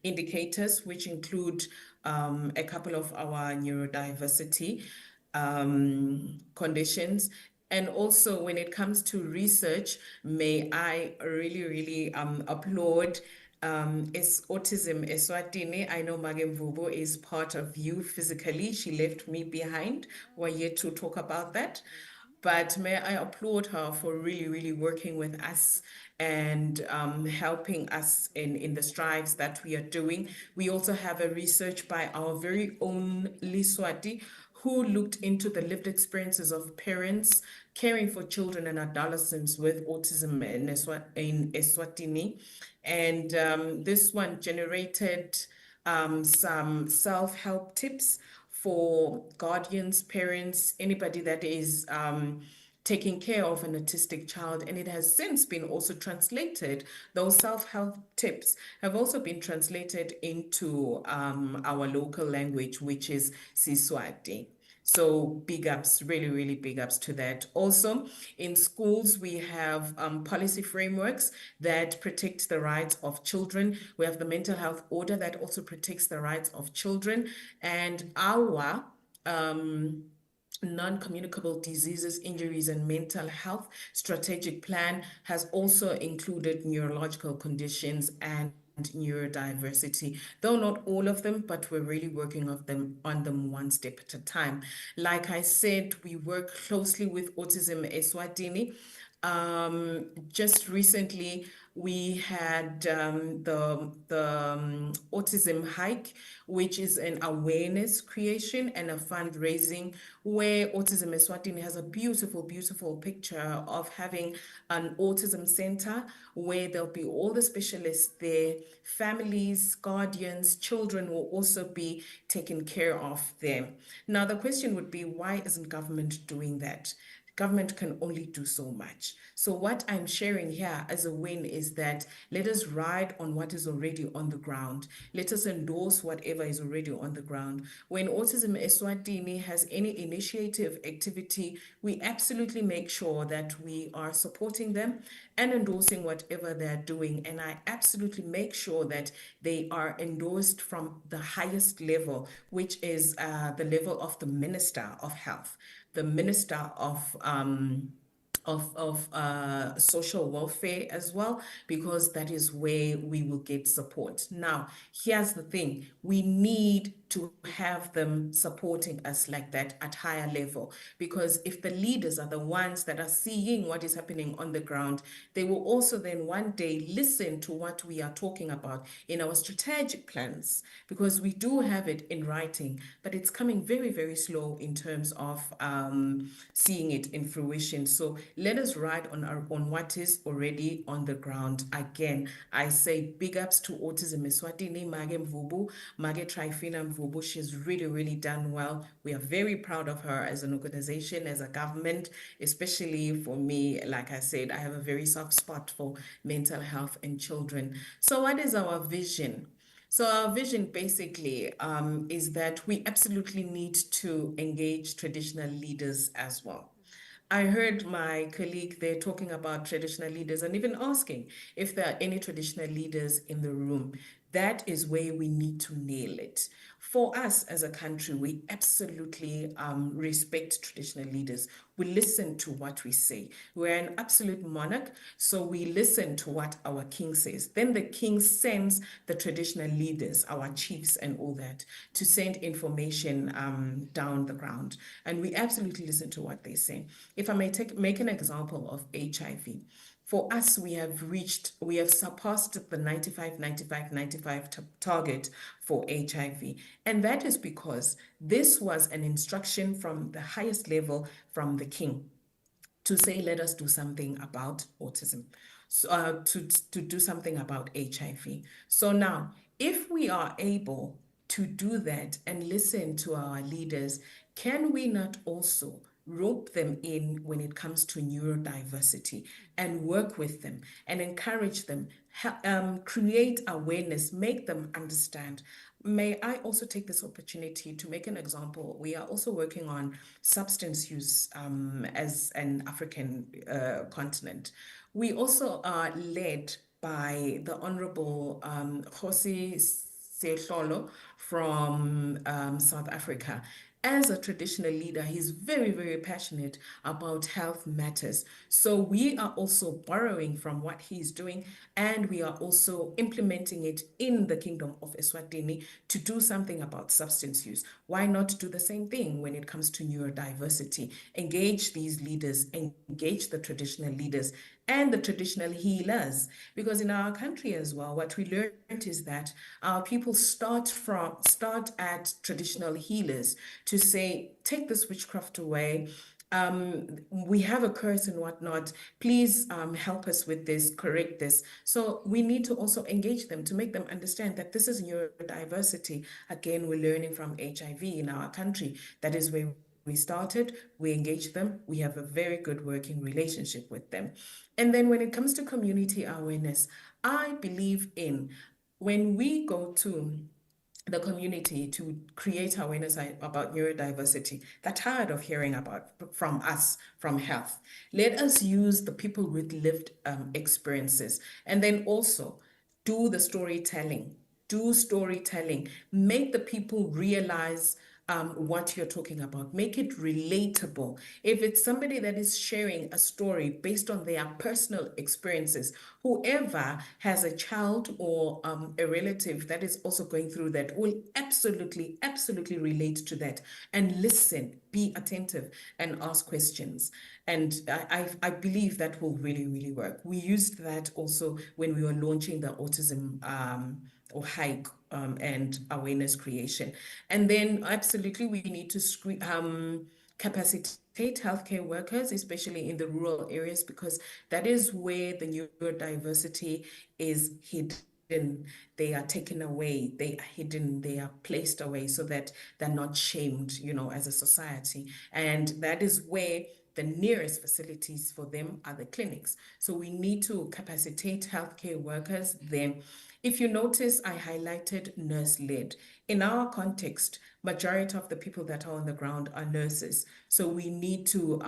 indicators, which include a couple of our neurodiversity conditions. And also when it comes to research, may I really applaud is Autism Eswatini. I know Magem Vubo is part of you physically. She left me behind. We're yet to talk about that. But may I applaud her for really working with us and helping us in the strides that we are doing. We also have a research by our very own Liswati, who looked into the lived experiences of parents caring for children and adolescents with autism in Eswatini. And this one generated some self-help tips for guardians, parents, anybody that is taking care of an autistic child. And it has since been also translated. Those self-help tips have also been translated into our local language, which is Siswati. So big ups, really big ups to that. Also, in schools, we have policy frameworks that protect the rights of children. We have the mental health order that also protects the rights of children. And our non-communicable diseases, injuries, and mental health strategic plan has also included neurological conditions and neurodiversity, though not all of them, but we're really working on them one step at a time. Like I said, we work closely with Autism Eswatini. Just recently, we had the Autism Hike, which is an awareness creation and a fundraising where Autism Eswatini has a beautiful picture of having an autism center where there'll be all the specialists there, families, guardians, children will also be taken care of there. Now, the question would be, why isn't government doing that? Government can only do so much. So what I'm sharing here as a win is that let us ride on what is already on the ground. Let us endorse whatever is already on the ground. When Autism Eswatini has any initiative activity, we absolutely make sure that we are supporting them and endorsing whatever they're doing. And I absolutely make sure that they are endorsed from the highest level, which is the level of the Minister of Health, the Minister of social welfare as well, because that is where we will get support. Now, here's the thing. We need to have them supporting us like that at higher level, because if the leaders are the ones that are seeing what is happening on the ground, they will also then one day listen to what we are talking about in our strategic plans, because we do have it in writing, but it's coming very slow in terms of seeing it in fruition. So let us ride on what is already on the ground. Again, I say big ups to Autism Eswatini, Mage Mvubu, Mage Trifina Mvubu. She's really done well. We are very proud of her as an organization, as a government, especially for me. Like I said, I have a very soft spot for mental health and children. So what is our vision? So our vision basically is that we absolutely need to engage traditional leaders as well. I heard my colleague there talking about traditional leaders and even asking if there are any traditional leaders in the room. That is where we need to nail it. For us as a country, we absolutely respect traditional leaders. We listen to what we say. We're an absolute monarch, so we listen to what our king says. Then the king sends the traditional leaders, our chiefs and all that, to send information down the ground. And we absolutely listen to what they say. If I may make an example of HIV. For us, we have surpassed the 95 target for HIV. And that is because this was an instruction from the highest level from the king to say, let us do something about autism, to do something about HIV. So now, if we are able to do that and listen to our leaders, can we not also rope them in when it comes to neurodiversity and work with them and encourage them, create awareness, make them understand? May I also take this opportunity to make an example? We are also working on substance use as an African continent. We also are led by the Honorable Khosi Sehlolo from South Africa. As a traditional leader, he's very, very passionate about health matters. So we are also borrowing from what he's doing, and we are also implementing it in the Kingdom of Eswatini to do something about substance use. Why not do the same thing when it comes to neurodiversity? Engage these leaders, engage the traditional leaders and the traditional healers. Because in our country as well, what we learned is that our people start at traditional healers to say, take this witchcraft away. We have a curse and whatnot. Please help us with this, correct this. So we need to also engage them to make them understand that this is neurodiversity. Again, we're learning from HIV in our country. That is where we started, we engage them, we have a very good working relationship with them. And then when it comes to community awareness, I believe in when we go to the community to create awareness about neurodiversity, they're tired of hearing about from us, from health. Let us use the people with lived experiences, and then also do the storytelling. Do storytelling. Make the people realize what you're talking about. Make it relatable. If it's somebody that is sharing a story based on their personal experiences, whoever has a child or a relative that is also going through that will absolutely, absolutely relate to that and listen, be attentive and ask questions. And I believe that will really, really work. We used that also when we were launching the autism or hike and awareness creation. And then absolutely we need to capacitate healthcare workers, especially in the rural areas, because that is where the neurodiversity is hidden. They are taken away, they are hidden, they are placed away so that they're not shamed, as a society. And that is where the nearest facilities for them are the clinics. So we need to capacitate healthcare workers there. If you notice, I highlighted nurse-led. In our context, majority of the people that are on the ground are nurses. So we need to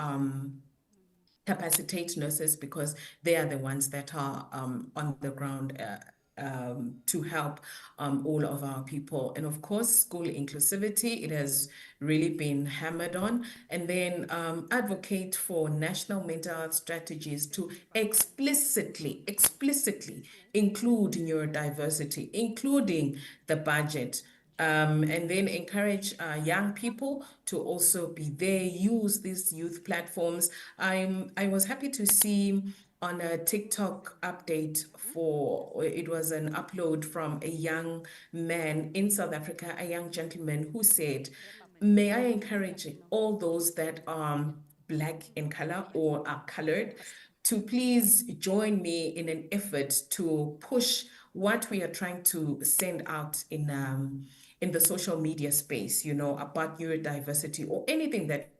capacitate nurses because they are the ones that are on the ground to help all of our people. And of course, school inclusivity, it has really been hammered on. And then advocate for national mental health strategies to explicitly include neurodiversity, including the budget. And then encourage young people to also be there, use these youth platforms. I was happy to see on a TikTok update it was an upload from a young man in South Africa, a young gentleman who said, may I encourage all those that are Black in color or are colored to please join me in an effort to push what we are trying to send out in the social media space, about neurodiversity or anything that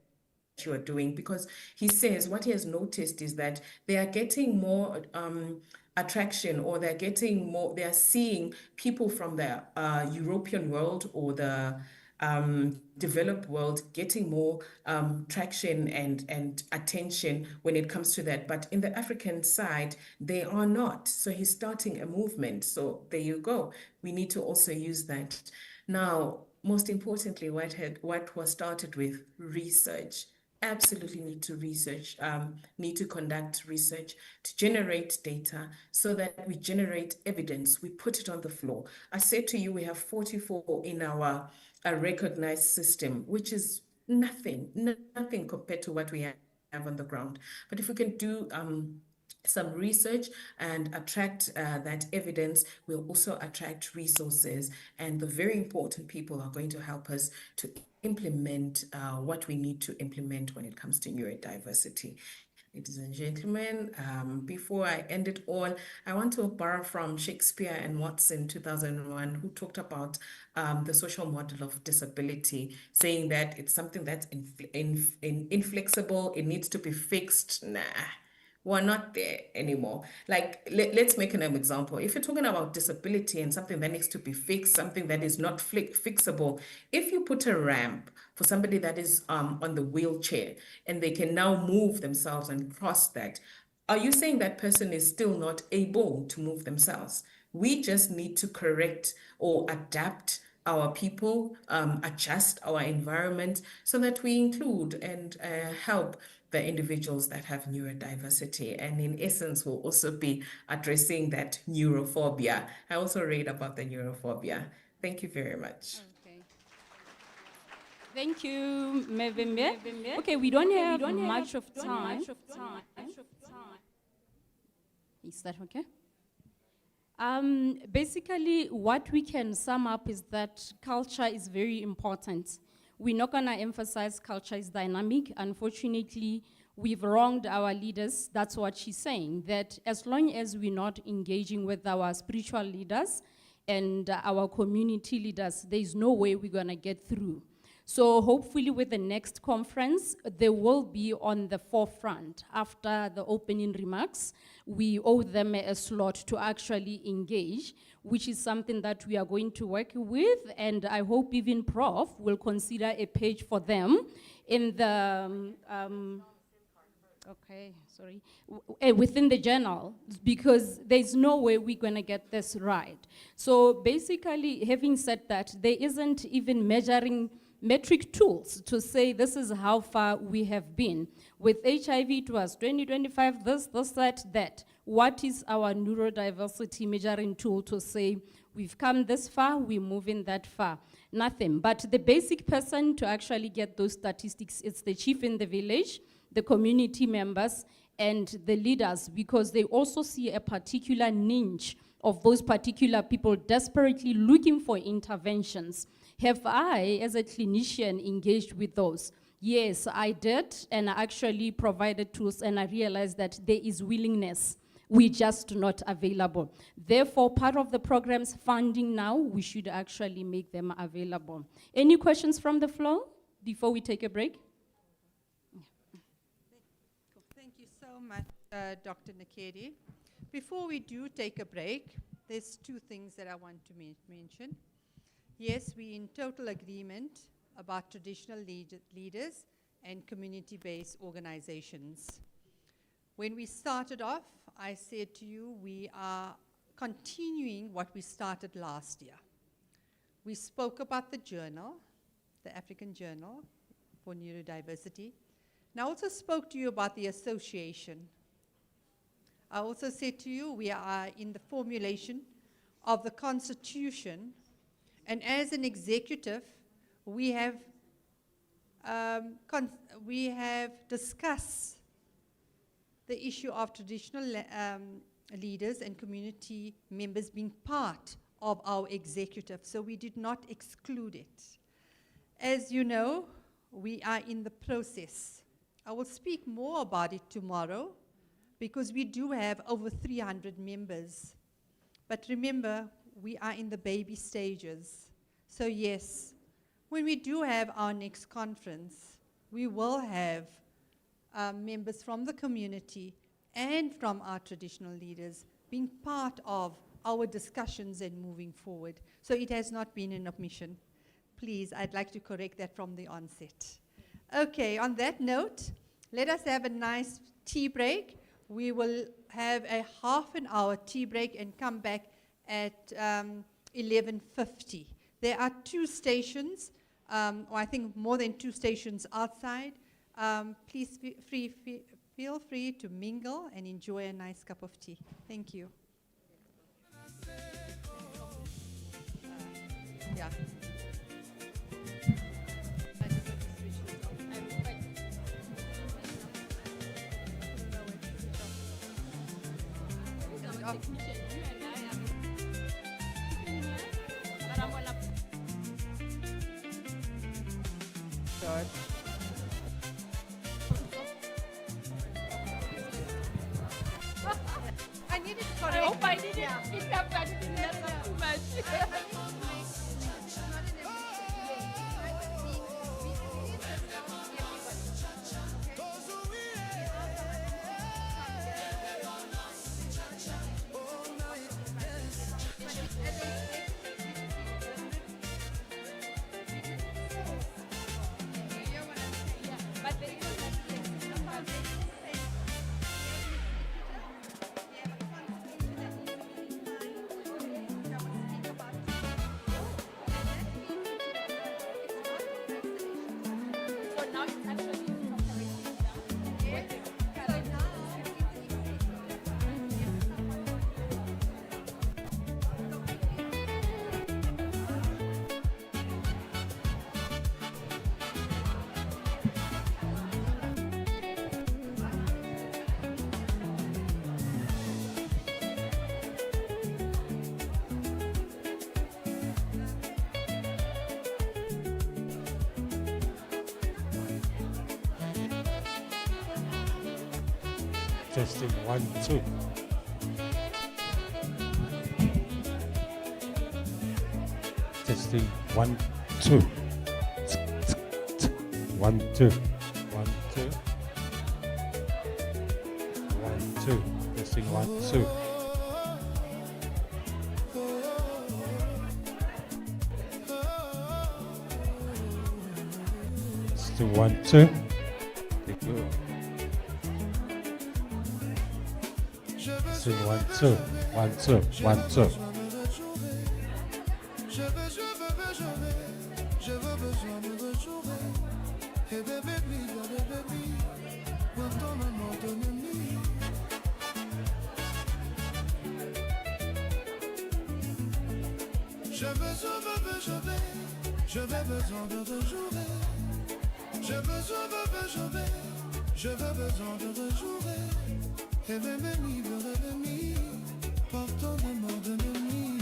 you are doing, because he says what he has noticed is that they are getting more attraction, or they're getting more, they're seeing people from the European world or the developed world getting more traction and attention when it comes to that. But in the African side, they are not. So he's starting a movement. So there you go. We need to also use that. Now, most importantly, what was started with research. Absolutely need to research, need to conduct research to generate data so that we generate evidence. We put it on the floor. I said to you, we have 44 in our recognized system, which is nothing compared to what we have on the ground. But if we can do some research and attract that evidence, we'll also attract resources, and the very important people are going to help us to implement what we need to implement when it comes to neurodiversity. Ladies and gentlemen, before I end it all, I want to borrow from Shakespeare and Watson 2001, who talked about the social model of disability, saying that it's something that's inflexible, it needs to be fixed. Nah. We're not there anymore. Like, let's make an example. If you're talking about disability and something that needs to be fixed, something that is not fixable, if you put a ramp for somebody that is on the wheelchair and they can now move themselves and cross that, are you saying that person is still not able to move themselves? We just need to correct or adapt our people, adjust our environment so that we include and help the individuals that have neurodiversity. And in essence, we'll also be addressing that neurophobia. I also read about the neurophobia. Thank you very much. Okay. Thank you, Mevembe. Okay, we don't have much of time. Is that okay? Basically, what we can sum up is that culture is very important. We're not going to emphasize culture is dynamic. Unfortunately, we've wronged our leaders. That's what she's saying, that as long as we're not engaging with our spiritual leaders and our community leaders, there's no way we're going to get through. So hopefully with the next conference, they will be on the forefront. After the opening remarks, we owe them a slot to actually engage, which is something that we are going to work with, and I hope even Prof will consider a page for them in the, within the journal, because there's no way we're gonna get this right. So basically, having said that, there isn't even metric tools to say this is how far we have been. With HIV, it was 2025, this, that. What is our neurodiversity measuring tool to say we've come this far, we're moving that far? Nothing. But the basic person to actually get those statistics, it's the chief in the village, the community members, and the leaders, because they also see a particular niche of those particular people desperately looking for interventions. Have I, as a clinician, engaged with those? Yes, I did, and I actually provided tools, and I realized that there is willingness. We're just not available. Therefore, part of the program's funding now, we should actually make them available. Any questions from the floor before we take a break? Thank you so much, Dr. Nakedi. Before we do take a break, there's two things that I want to mention. Yes, we're in total agreement about traditional leaders and community-based organizations. When we started off, I said to you, we are continuing what we started last year. We spoke about the journal, the African Journal for Neurodiversity. And I also spoke to you about the association. I also said to you, we are in the formulation of the Constitution. And as an executive, we have discussed the issue of traditional leaders and community members being part of our executive, so we did not exclude it. As you know, we are in the process. I will speak more about it tomorrow, because we do have over 300 members. But remember, we are in the baby stages. So yes, when we do have our next conference, we will have members from the community and from our traditional leaders been part of our discussions and moving forward. So it has not been an omission. Please, I'd like to correct that from the onset. Okay, on that note, let us have a nice tea break. We will have a half an hour tea break and come back at 11:50. There are 2 stations, or I think more than 2 stations outside. Please feel free to mingle and enjoy a nice cup of tea. Thank you. Yeah. I needed to correct. I hope I didn't pick up that too much. Testing 1, 2. Testing 1, 2. 1, 2. 1, 2. 1, 2. Testing 1, 2. Testing 1, 2. Testing 1, 2. 1, 2. 1, 2. Je vais besoin de rejouer. Je veux besoin de rejouer. Et venir, portant des mots de nuit.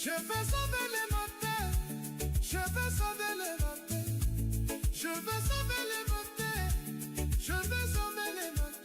Je vais sauver les moteurs, je vais sauver les moteurs, je vais sauver les moteurs, je vais sauver les moteurs.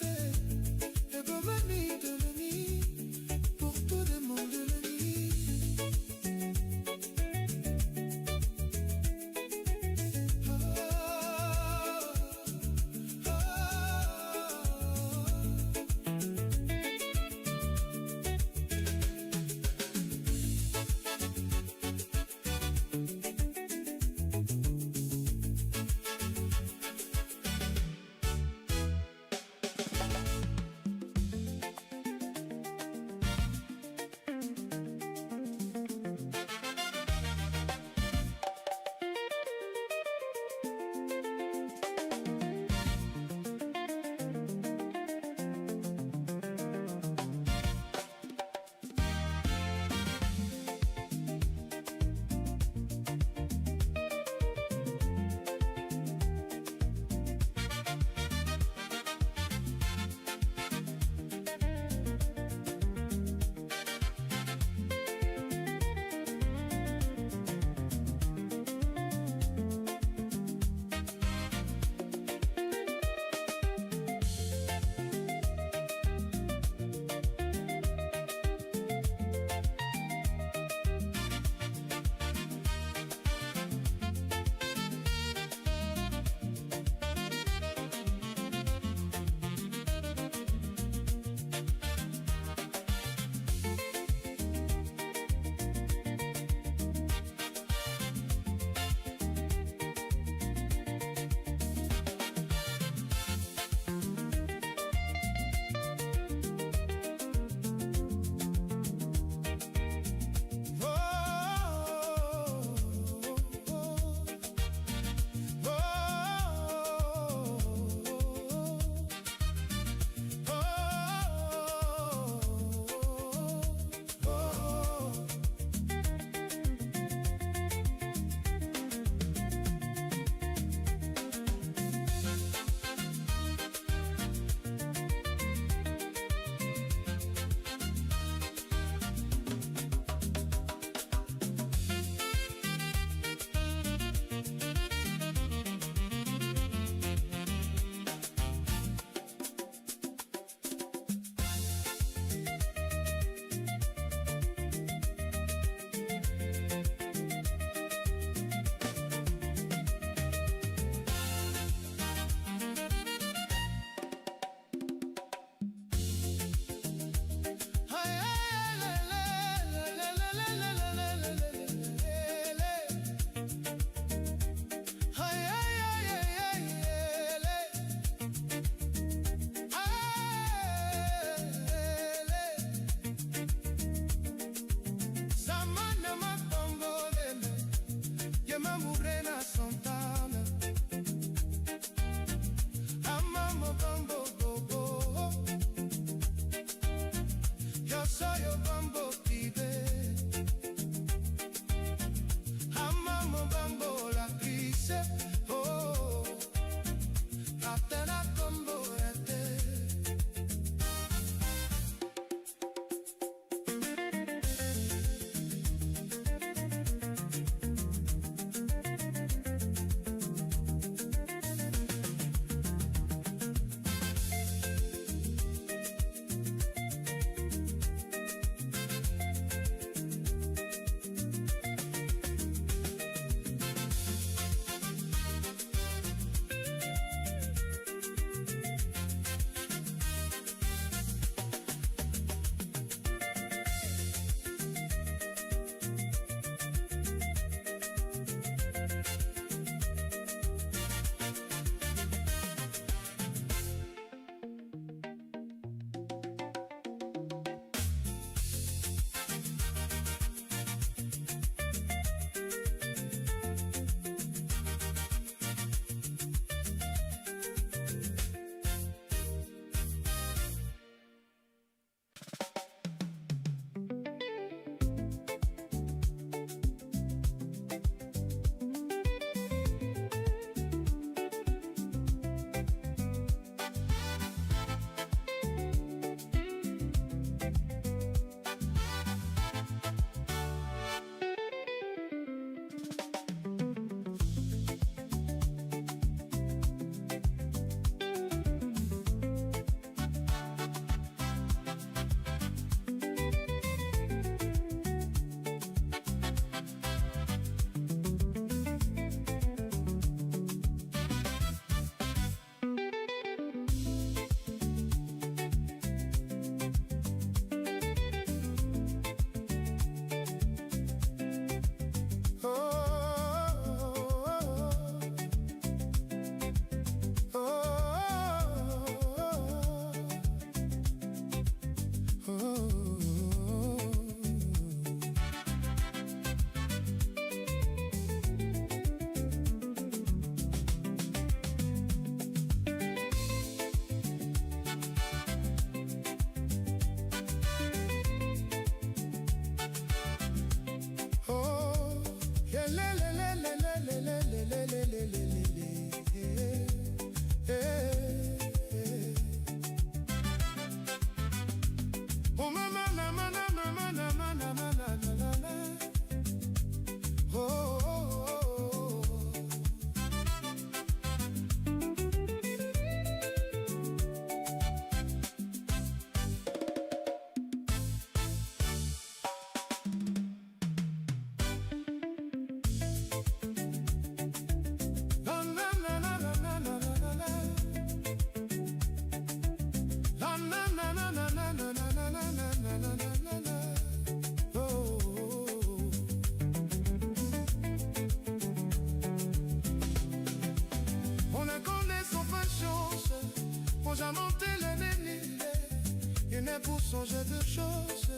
Pour songer de choses,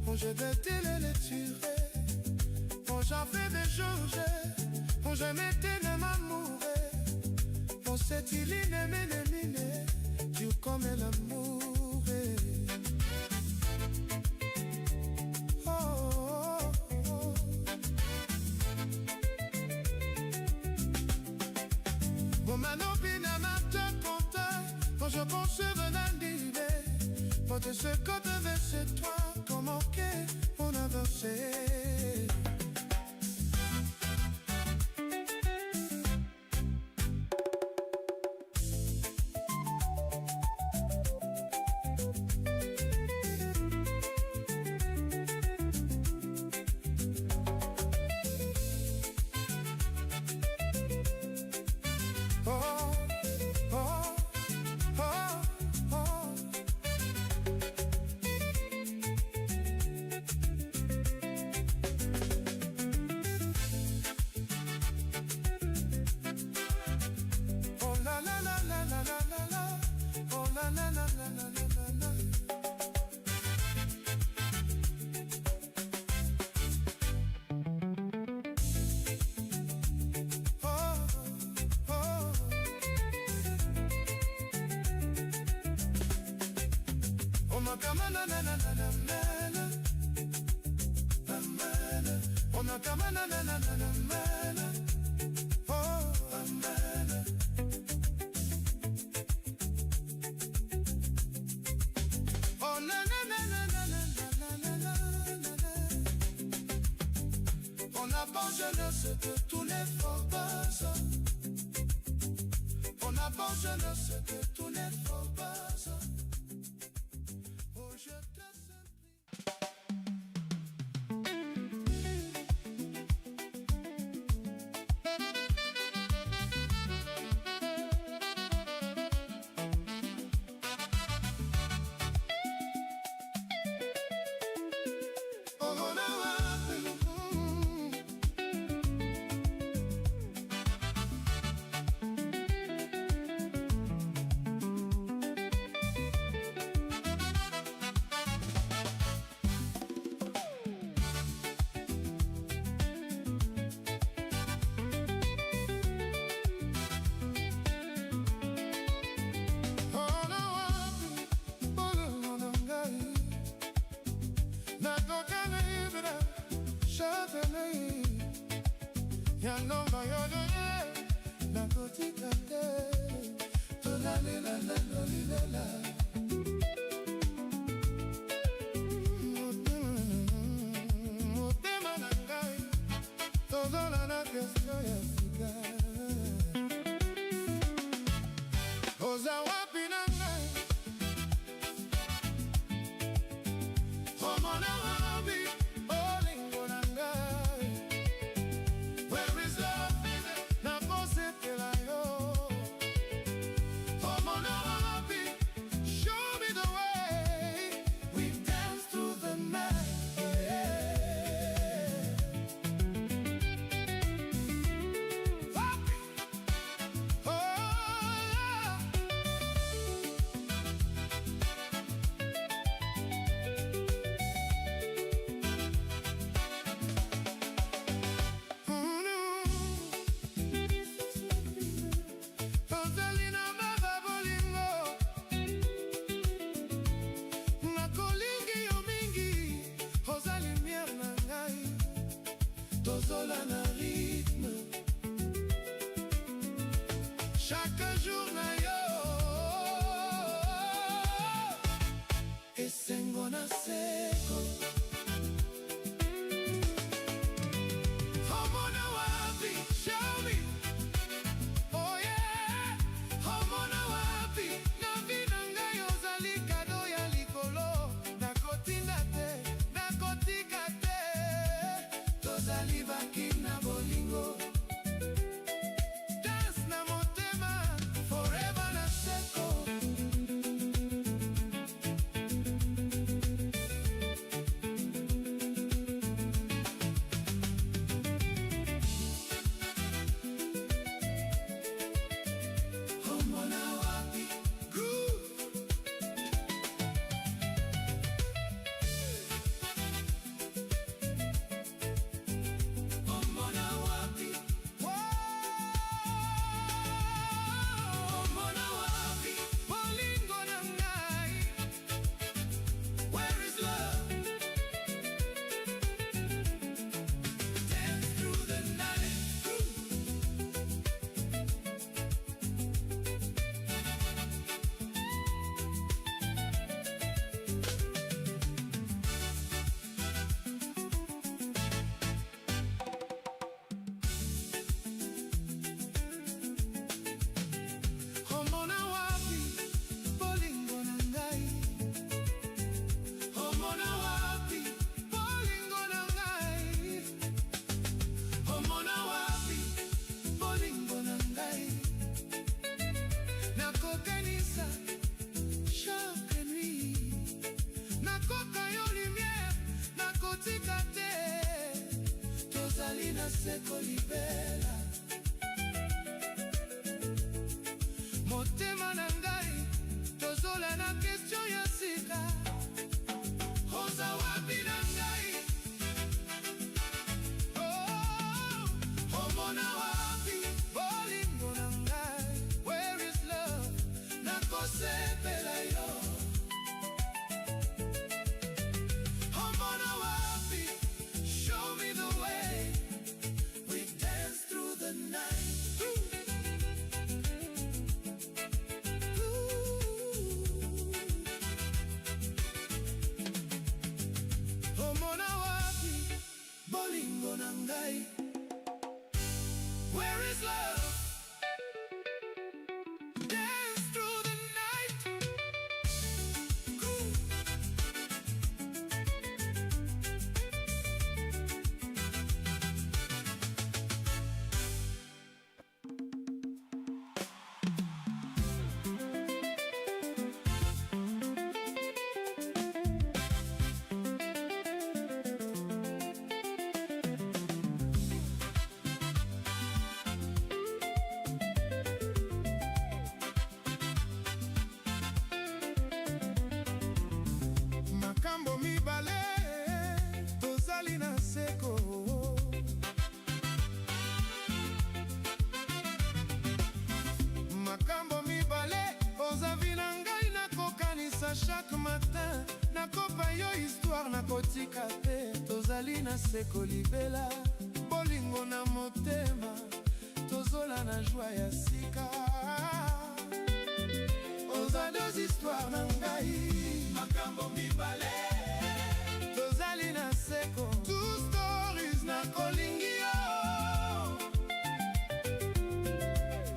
on je vais te les tuer. On j'en fais des choses, on je m'étais ne m'amourer. On s'est il mine, tu comme l'amour. Oh, oh, oh. Mon manopine m'a te compté, quand je pense venant d'hiver. Quand ce qu'on devait c'est toi, comment qu'on a dansé. On a pas jeunesse de tous les faux buzz. On a pas jeunesse de tous les faux buzz. Oh, je te Where is love? chaque jour na yo esengo na seko homona wapi show me oh yeah homona wapi na vina ngai ozali kado ya likolo nakotinda te nakotika te tozali baki na bolingo dance na motema forever na seko homona wapi groove homona wapi homona wapi bolingo na ngai where is love dance through the night homona wapi bolingo na ngai homona wapi bolingo na ngai homona wapi bolingo na ngai nakokanisa chaque nuit nakoka yo lumière nakotika te tozali na seko libela motema na ngai tozola na question ya sika oza wapi na ngai oh homona wapi bolingo na ngai where is love nakosepela yo homona wapi show me the way we dance through the night homona wapi bolingo na ngai where is love dance through the night Groove. makambo mibale tozali na seko makambo mibale ozavi na ngai nakokanisa chaque matin nakopa yo histoire nakotika te tozali na seko libela bolingo na motema tozola na joie ya sika oza deux histoires na ngai makambo mibale tozali na seko two stories na kolingi yo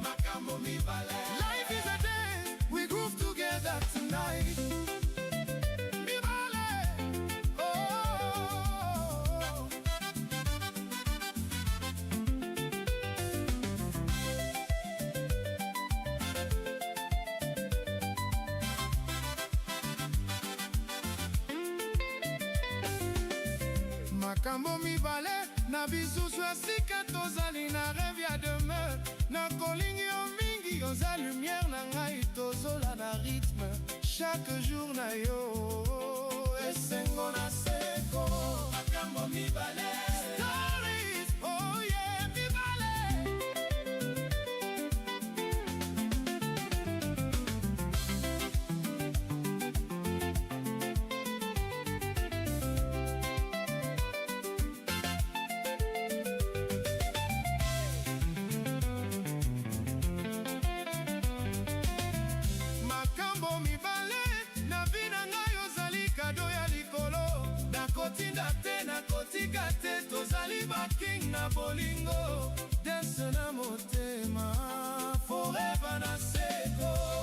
makambo mibale life is a dance we groove together tonight mibale oh makambo mibale na bisusu ya sika tozali na rêve ya demeure na kolingi yo mingi oza lumière na ngai tozola na rythme chaque jour na yo esengo na seko makambo mibale stories oh yeah mibale makambo mibale na vina ngai ozali kado ya likolo nakotinda te nakotika te tozali baking na bolingo dance na motema forever na seko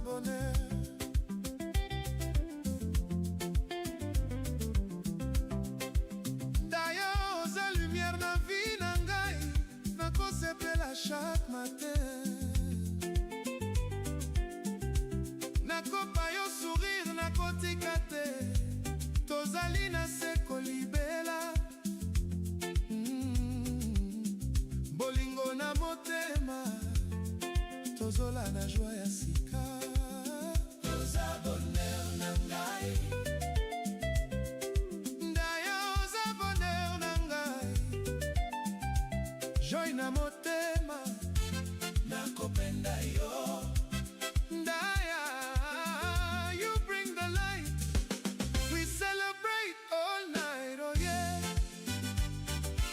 bonheur d'ailleurs oza lumière na vie na ngai nakosepela chaque matin nakopa yo sourire nakotika te tozali na se kolibela bolingo na motema tozola na joie ya sika oza bonheur na ngai ndaya oza bonheur na ngai joie na motema nakopenda yo ndaya you bring the light we celebrate all night oh yeah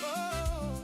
oh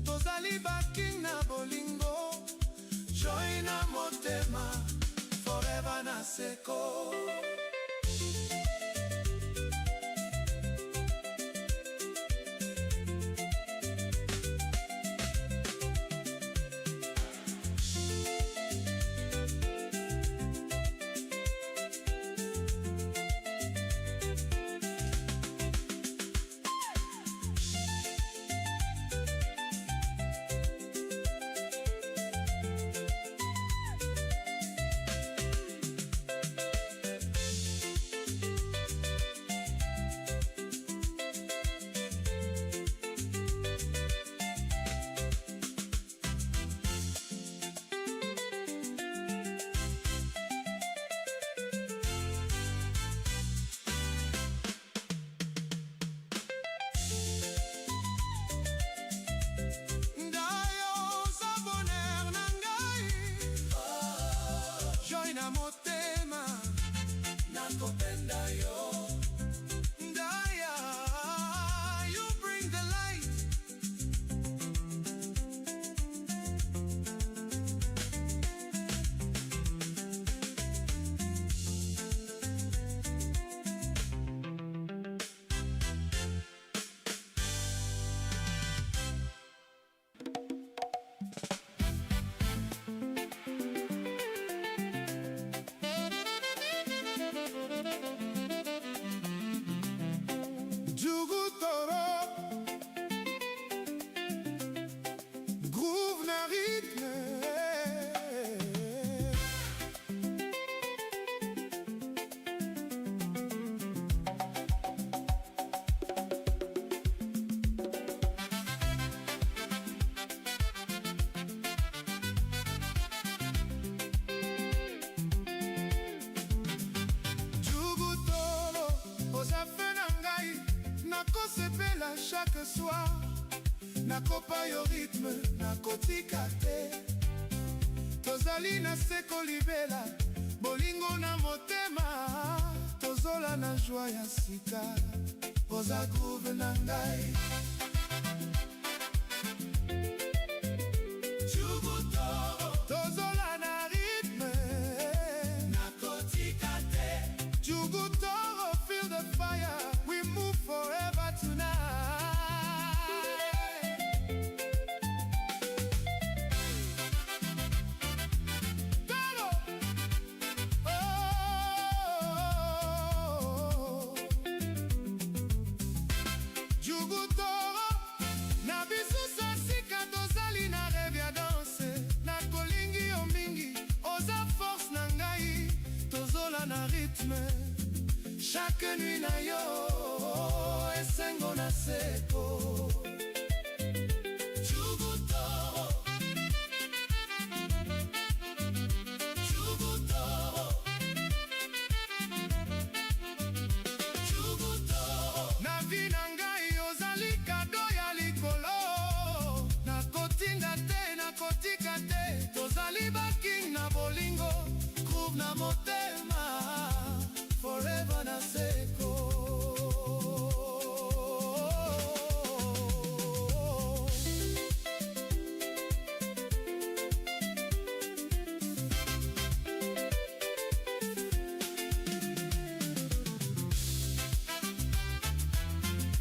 tozali baking na bolingo joy na motema forever na seko nakopa yo rythme nakotika te tozali na seko libela bolingo na motema tozola na joie ya sika oza groove na ngai tozola na rythme nakotika te Jugutoro, feel the fire we move forever tonight Toro Jugutoro na bisusa sika tozali na rêve ya danse na kolingi yo mingi oza force na ngai tozola na rythme chaque nuit na yo esengo na seko Jugutoro Jugutoro Jugutoro na vi na ngai ozali kado ya likolo nakotinda te nakotika te tozali baking na bolingo groove na motema forever na seko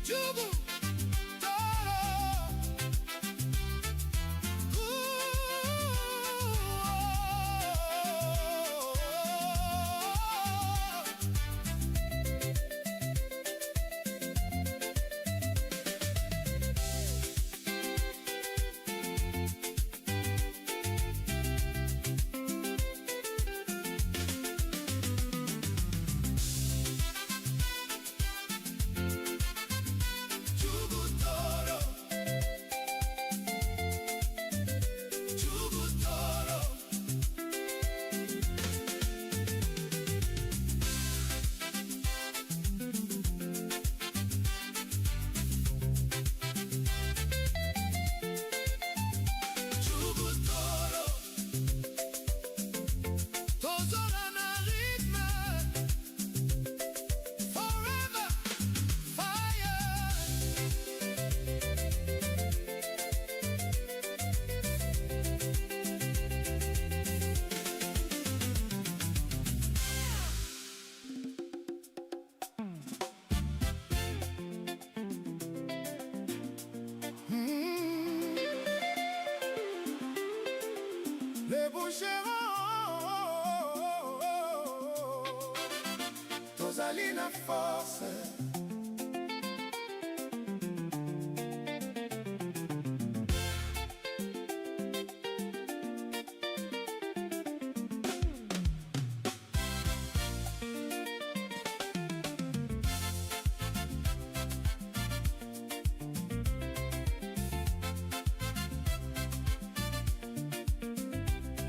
Jugu Toro Jugutoro Jugutoro Jugutoro tozola na rythme forever fire Les boucherons tozali na force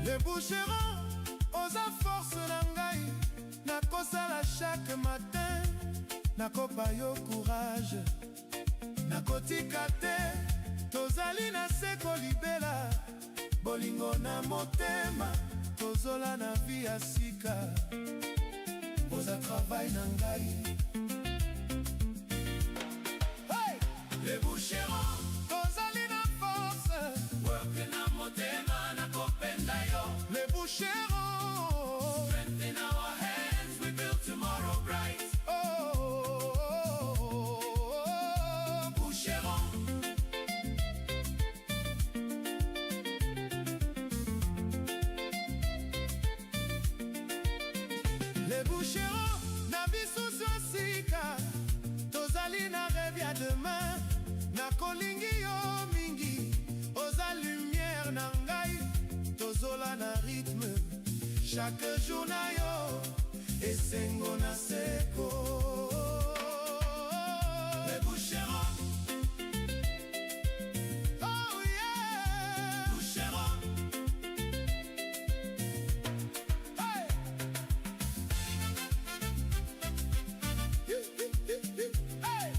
Les boucherons oza force na ngai nakosala chaque matin nakopa yo courage nakotika te tozali na seko libela bolingo na motema tozola na vie ya sika oza travail na ngai hey! Les boucherons tozali na force work na motema nakopenda yo Les boucherons strengthen our hands we build tomorrow bright boucherons Les boucherons na bisusu sika tozali na rêve ya demain na kolingi yo mingi oza lumière na ngai tozola na rythme chaque jour na yo esengo na seko Les boucherons oh yeah boucherons hey hey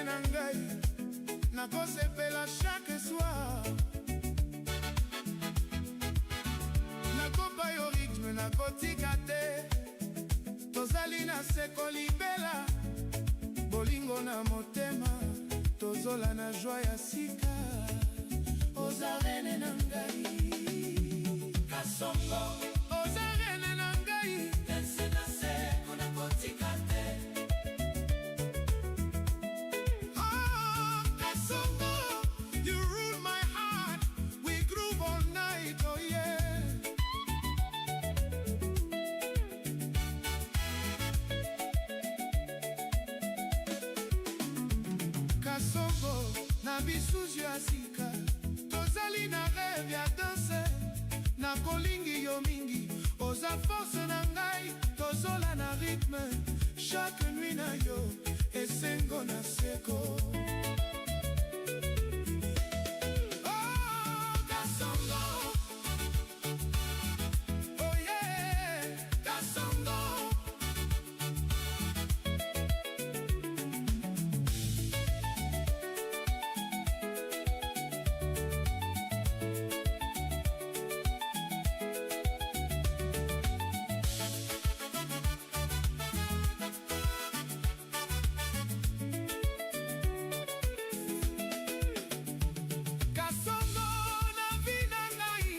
rene na ngai nakosepela chaque soir nakopa yo rythme nakotika te tozali na seko libela bolingo na motema tozola na joie ya sika oza rene na ngai kasongo oza rene na ngai tense na seko nakotika te kasongo you rule my heart we groove all night oh yeah kasongo na bisusu ya sika tozali na rêve ya danse na kolingi yo mingi oza force na ngai tozola na rythme chaque nuit na yo esengo na seko oh kasongo oh yeah kasongo kasongo na vina ngai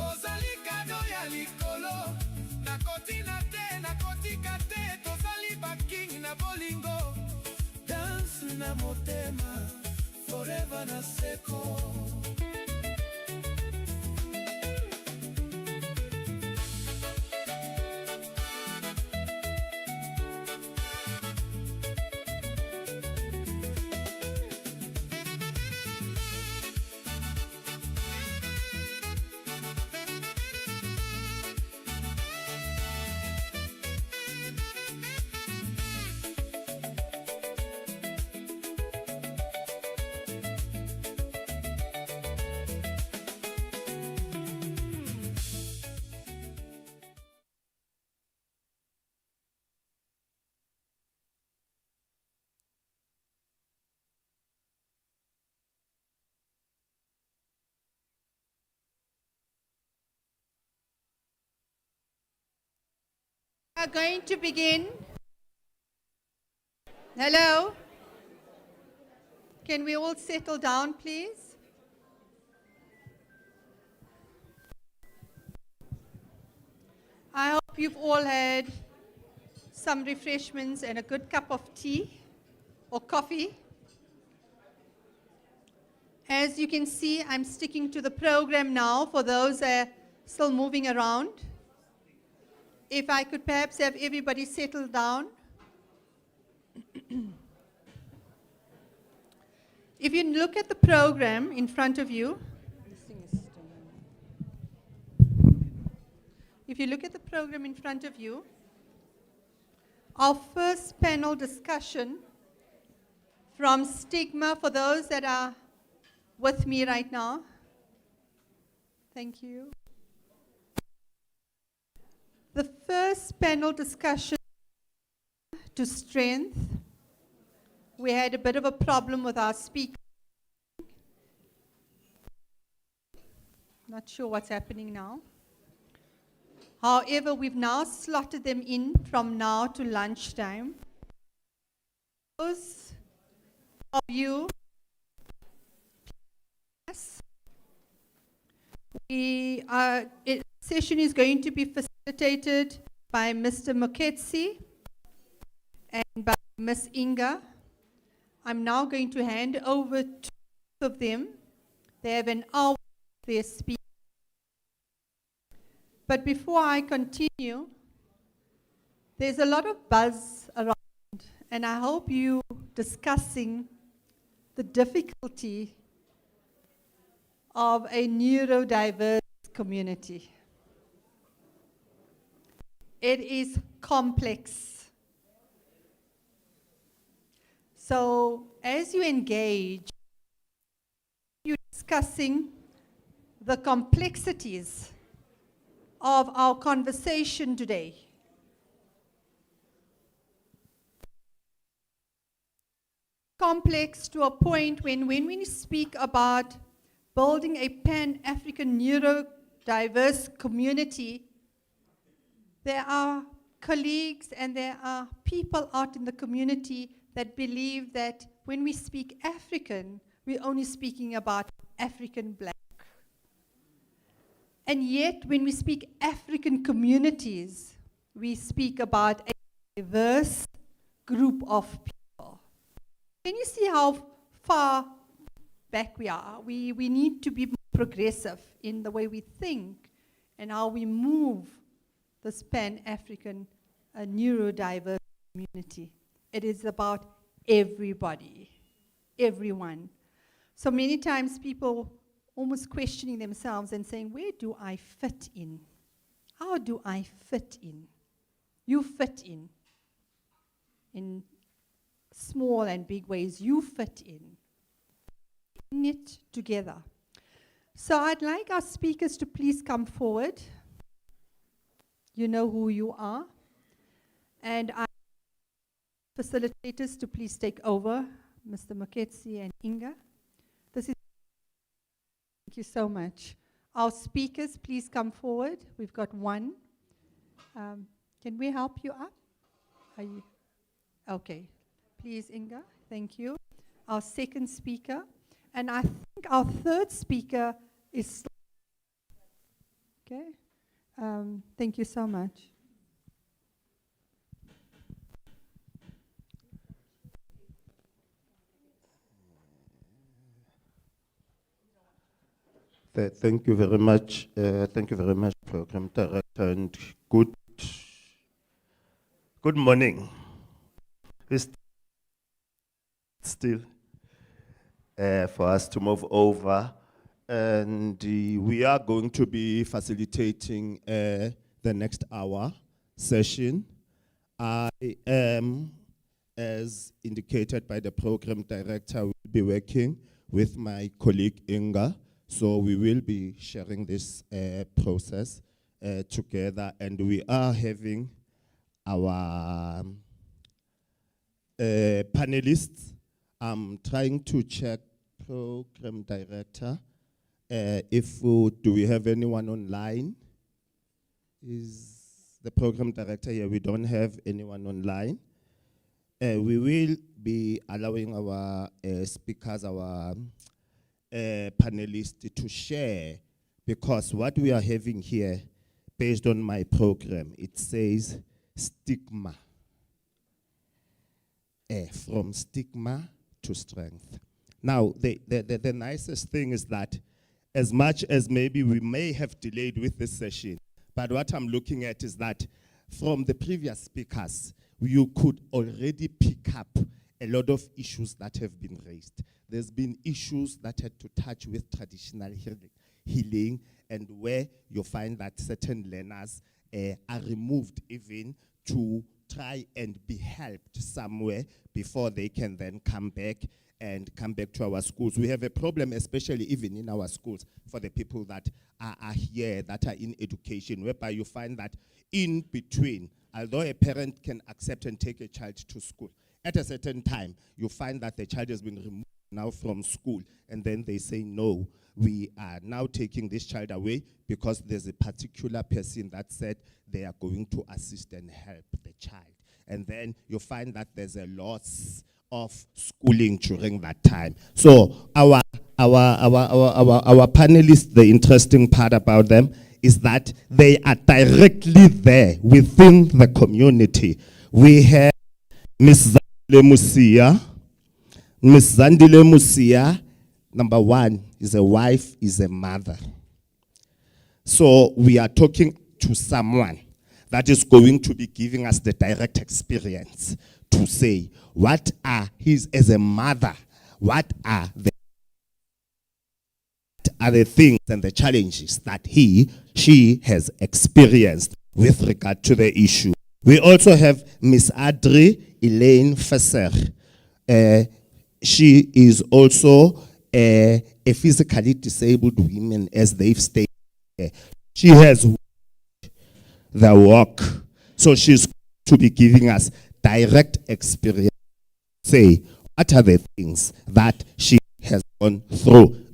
ozali kado ya likolo nakotina te nakotika te tozali baking na bolingo danse na motema forever na seko We are going to begin. Hello? Can we all settle down, please? I hope you've all had some refreshments and a good cup of tea or coffee. As you can see, I'm sticking to the program now for those that are still moving around. If I could perhaps have everybody settle down. If you look at the program in front of you, if you look at the program in front of you, our first panel discussion from Stigma, for those that are with me right now. Thank you. The first panel discussion to strength, we had a bit of a problem with our speaker. Not sure what's happening now. However, we've now slotted them in from now to lunchtime. Those of you, session is going to be facilitated by Mr. Moketsi and by Ms. Inga. I'm now going to hand over to both of them. They have an hour for their speech. But before I continue, there's a lot of buzz around, and I hope you discussing the difficulty of a neurodiverse community. It is complex. So as you engage, you're discussing the complexities of our conversation today. complex to a point when we speak about building a Pan-African neurodiverse community, there are colleagues and there are people out in the community that believe that when we speak African, we're only speaking about African black. And yet, when we speak African communities, we speak about a diverse group of people. Can you see how far back we are? We need to be progressive in the way we think and how we move this Pan-African neurodiverse community. It is about everybody, everyone. So many times people almost questioning themselves and saying, where do I fit in? How do I fit in? You fit in small and big ways. You fit in it together. So I'd like our speakers to please come forward. You know who you are. And I facilitators to please take over, Mr. Moketsi and Inga. Thank you so much. Our speakers, please come forward. We've got one. Can we help you up? Are you? Okay. Please, Inga. Thank you. Our second speaker. And I think our third speaker is... Okay. Thank you so much. Thank you very much. Thank you very much, Program Director, and good morning. It's still for us to move over, and we are going to be facilitating the next hour session. I am, as indicated by the Program Director, will be working with my colleague Inga. So we will be sharing this process together, and we are having our panelists. I'm trying to check, Program Director, do we have anyone online? Is the Program Director here? We don't have anyone online. We will be allowing our speakers, our panelists to share, because what we are having here, based on my program, it says stigma. From stigma to strength. Now, the nicest thing is that as much as maybe we may have delayed with this session, but what I'm looking at is that from the previous speakers, you could already pick up a lot of issues that have been raised. There's been issues that had to touch with traditional healing, and where you find that certain learners are removed even to try and be helped somewhere before they can then come back to our schools. We have a problem, especially even in our schools, for the people that are here, that are in education, whereby you find that in between, although a parent can accept and take a child to school, at a certain time, you find that the child has been removed now from school, and then they say, no, we are now taking this child away because there's a particular person that said they are going to assist and help the child. And then you find that there's a loss of schooling during that time. So our panelists, the interesting part about them is that they are directly there within the community. We have Ms. Zandile Musia. Ms. Zandile Musia, number one, is a wife, is a mother. So we are talking to someone that is going to be giving us the direct experience to say, what are his, as a mother, what are the things and the challenges that she has experienced with regard to the issue. We also have Miss Adri Elaine Fesser. She is also a physically disabled woman, as they've stated. She has the work, so she's to be giving us direct experience. Say, what are the things that she has gone through.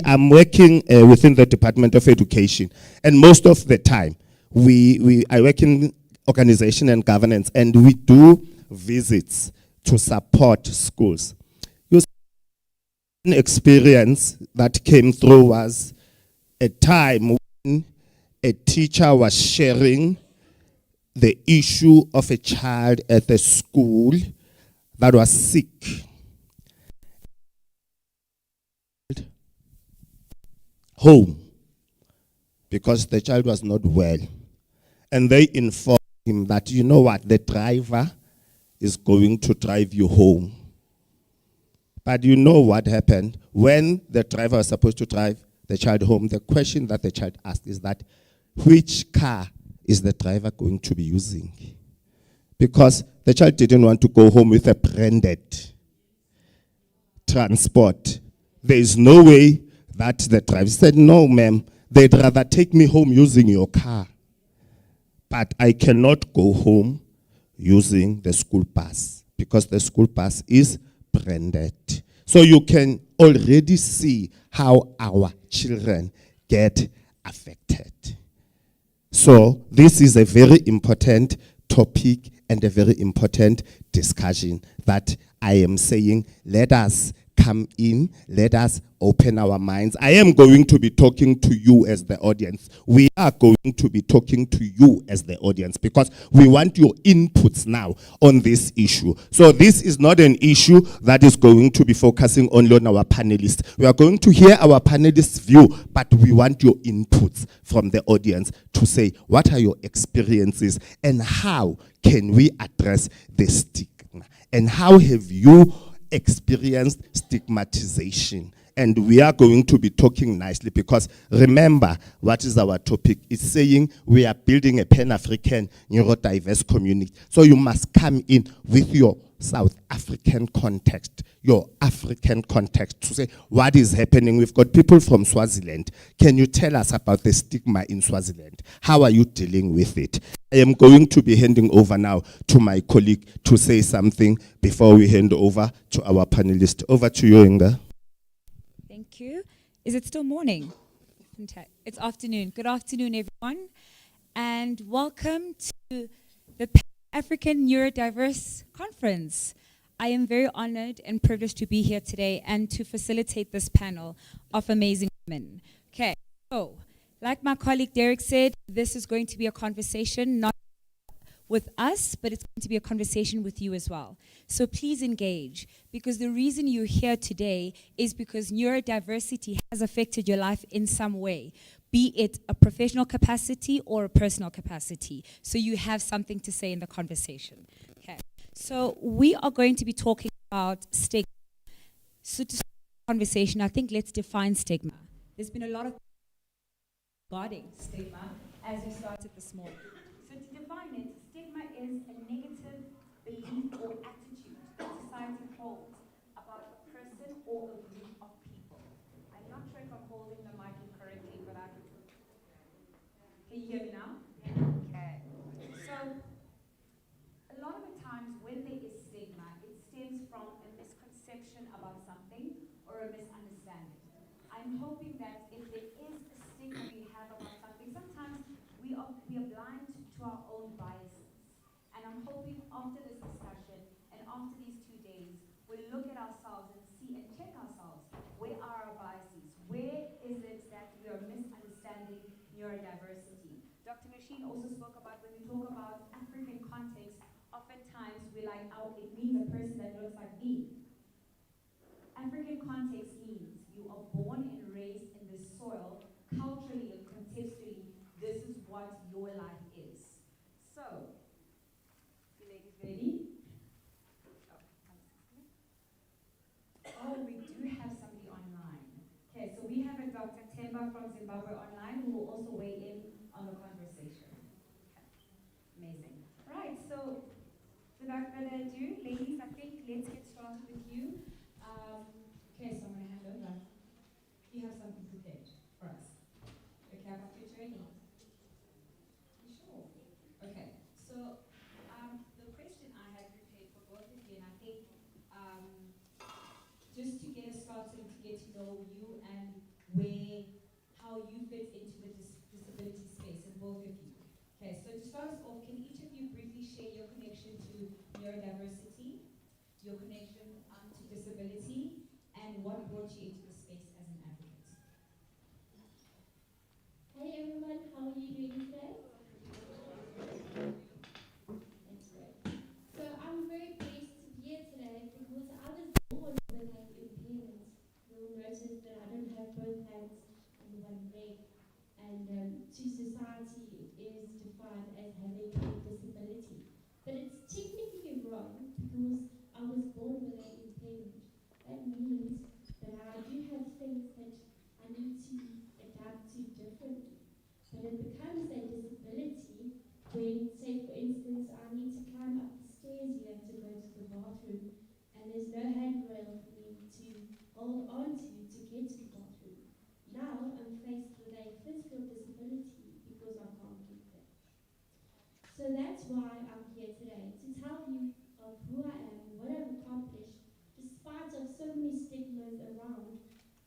I'm working within the Department of Education, and most of the time, I work in organization and governance, and we do visits to support schools. An experience that came through was a time when a teacher was sharing the issue of a child at the school that was sick. Home, because the child was not well. And they informed him that, you know what, the driver is going to drive you home. But you know what happened? When the driver was supposed to drive the child home, the question that the child asked is that, which car is the driver going to be using? Because the child didn't want to go home with a branded transport. There is no way that the driver said, no, ma'am, they'd rather take me home using your car. But I cannot go home using the school bus because the school bus is branded. So you can already see how our children get affected. So this is a very important topic and a very important discussion that I am saying, let us come in, let us open our minds. I am going to be talking to you as the audience. We are going to be talking to you as the audience because we want your inputs now on this issue. So this is not an issue that is going to be focusing only on our panelists. We are going to hear our panelists' view, but we want your inputs from the audience to say, what are your experiences and how can we address the stigma? And how have you experienced stigmatization? And we are going to be talking nicely because remember what is our topic. It's saying we are building a Pan-African neurodiverse community. So you must come in with your South African context, your African context to say what is happening. We've got people from Swaziland. Can you tell us about the stigma in Swaziland? How are you dealing with it? I am going to be handing over now to my colleague to say something before we hand over to our panelist. Over to you, Inga. Thank you. Is it still morning? It's afternoon. Good afternoon, everyone. And welcome to the African Neurodiverse Conference. I am very honored and privileged to be here today and to facilitate this panel of amazing women. Okay, so like my colleague Derek said, this is going to be a conversation not with us, but it's going to be a conversation with you as well. So please engage, because the reason you're here today is because neurodiversity has affected your life in some way, be it a professional capacity or a personal capacity. So you have something to say in the conversation. Okay. So we are going to be talking about stigma. So to start the conversation, I think let's define stigma. There's been a lot of regarding stigma as we started this morning. So to define it, stigma is a negative belief or attitude that society holds about a person or a group of people. I'm not sure if I'm holding the mic correctly, but can you hear me now? Okay. So a lot of the times when there is stigma, it stems from a misconception about something or a misunderstanding. I'm hoping that if there is a stigma we have about something, sometimes we are blind to our own biases. And I'm hoping after this discussion and after these 2 days, we'll look at ourselves and see and check ourselves. Where are our biases? Where is it that we are misunderstanding neurodiversity? Dr. Nasheen also spoke about when we talk about African context, oftentimes we're like, oh, it means a person that looks like me. African context means you are born and raised in this soil, culturally and contextually, this is what your life is. So, you ladies ready? Oh, we do have somebody online. Okay, so we have a Dr. Temba from Zimbabwe online who will also weigh in on the conversation. Okay. Amazing. Right, so without further ado, ladies, I think let's get started with you. Okay, so I'm going to hand over. You have something prepared for us. Okay, about your journey. You sure? Okay, so the question I had prepared for both of you, and I think sort of to get to know you and where, how you fit into the disability space, and both of you. Okay, so to start us off, can each of you briefly share your connection to neurodiversity, your connection to disability, and what brought you into the space as an advocate? Hey everyone, how are you doing today? That's great. So I'm very pleased to be here today because I was born with an impairment. You'll notice that I don't have both hands and one leg, and to society it is defined as having a disability. But it's technically wrong because I was born with an impairment. That means that I do have things that I need to adapt to differently. But it becomes a disability when, say for instance, I need to climb up the stairs here to go to the bathroom, and there's no handrail for me to hold on to get to the bathroom. Now I'm faced with a physical disability because I can't do that. So that's why I'm here today, to tell you of who I am, what I've accomplished, despite of so many stigmas around,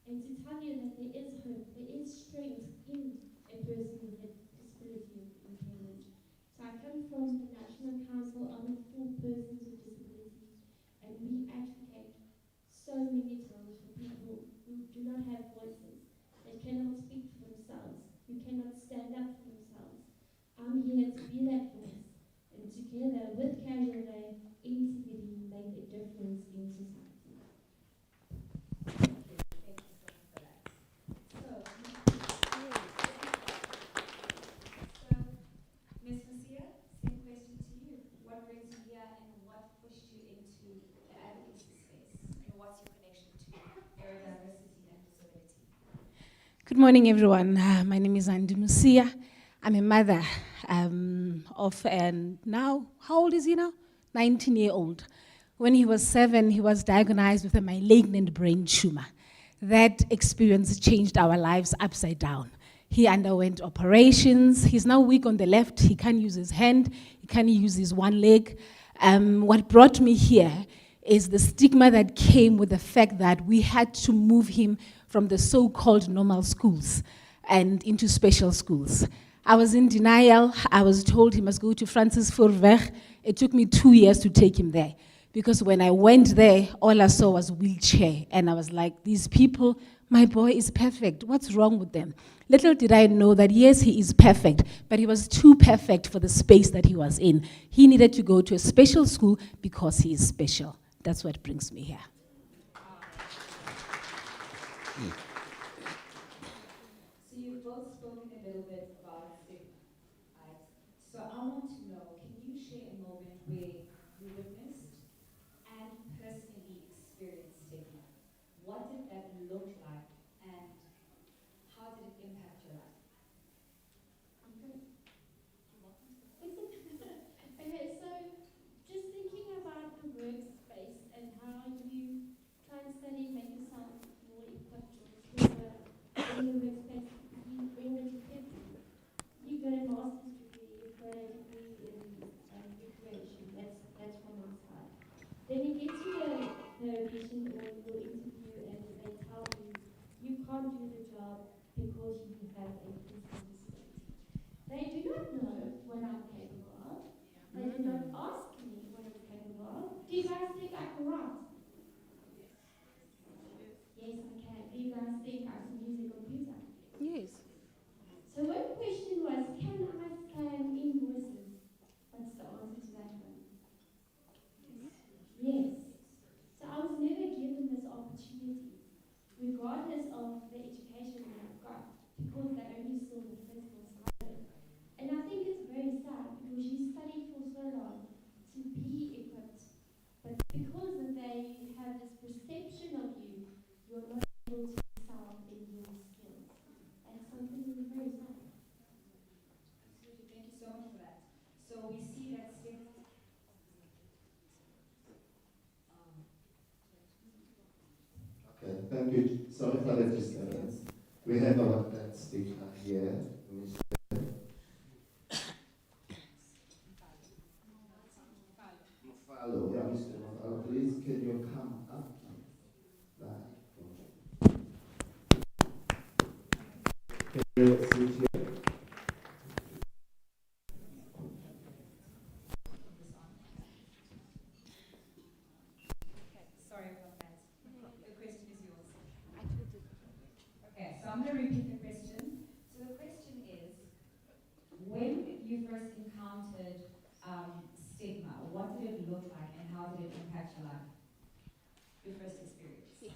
and to tell you that there is hope, there is strength in a person with a disability or impairment. So I come from the National Council on for Persons with Disabilities, and we advocate so many times for people who do not have voices, that cannot speak for themselves, who cannot stand up for themselves. I'm here to be that voice, and together with Casual Day, NCBD make a difference in society. Ms. Masia, same question to you. What brings you here and what pushed you into the advocacy space? And what's your connection to neurodiversity and disability? Good morning, everyone. My name is Andy Musia. I'm a mother of now, how old is he now? 19-year-old. When he was 7, he was diagnosed with a malignant brain tumor. That experience changed our lives upside down. He underwent operations. He's now weak on the left. He can't use his hand. He can't use his one leg. What brought me here is the stigma that came with the fact that we had to move him from the so-called normal schools and into special schools. I was in denial. I was told he must go to Francis Voorweg. It took me 2 years to take him there, because when I went there, all I saw was wheelchair, and I was like, these people, my boy is perfect. What's wrong with them? Little did I know that, yes, he is perfect, but he was too perfect for the space that he was in. He needed to go to a special school because he is special. That's what brings me here. So you've both spoken a little bit about stigma, right? So I want to know, can you share a moment where you witnessed and personally experienced stigma? What did that look like, and how did it impact your life? Okay, so just thinking about the workspace and how you try and study and make yourself more equipped or stronger in the workspace, you bring what you can do. You got a master's degree, you've got a degree in recreation. That's from our side. Then you get to the audition or your interview, and they tell you you can't do the job because you have a physical disability. They do not know what I'm capable of. They do not ask me what I'm capable of. Do you guys think I can write? Yes, I can. Do you guys think I can use a computer? Yes. So one question was, can I scan invoices? What's the answer to that one? Yes. So I was never given this opportunity, regardless of the education that I've got, because they only saw the physical side of it. And I think it's very sad because you study for so long to be equipped, but because that they have this perception of you, you're not able to excel in your skills. That's something that's very sad. Absolutely, thank you so much for that. So we see that stigma. Okay, thank you. Sorry for the disturbance. We have our third speaker here, Mr. Mufalo. Yeah, Mr. Mufalo, please, can you come up? Sorry about that. The question is yours. Okay, so I'm going to repeat the question. So the question is, when you first encountered stigma, what did it look like and how did it impact your life? Your first experience. Yes.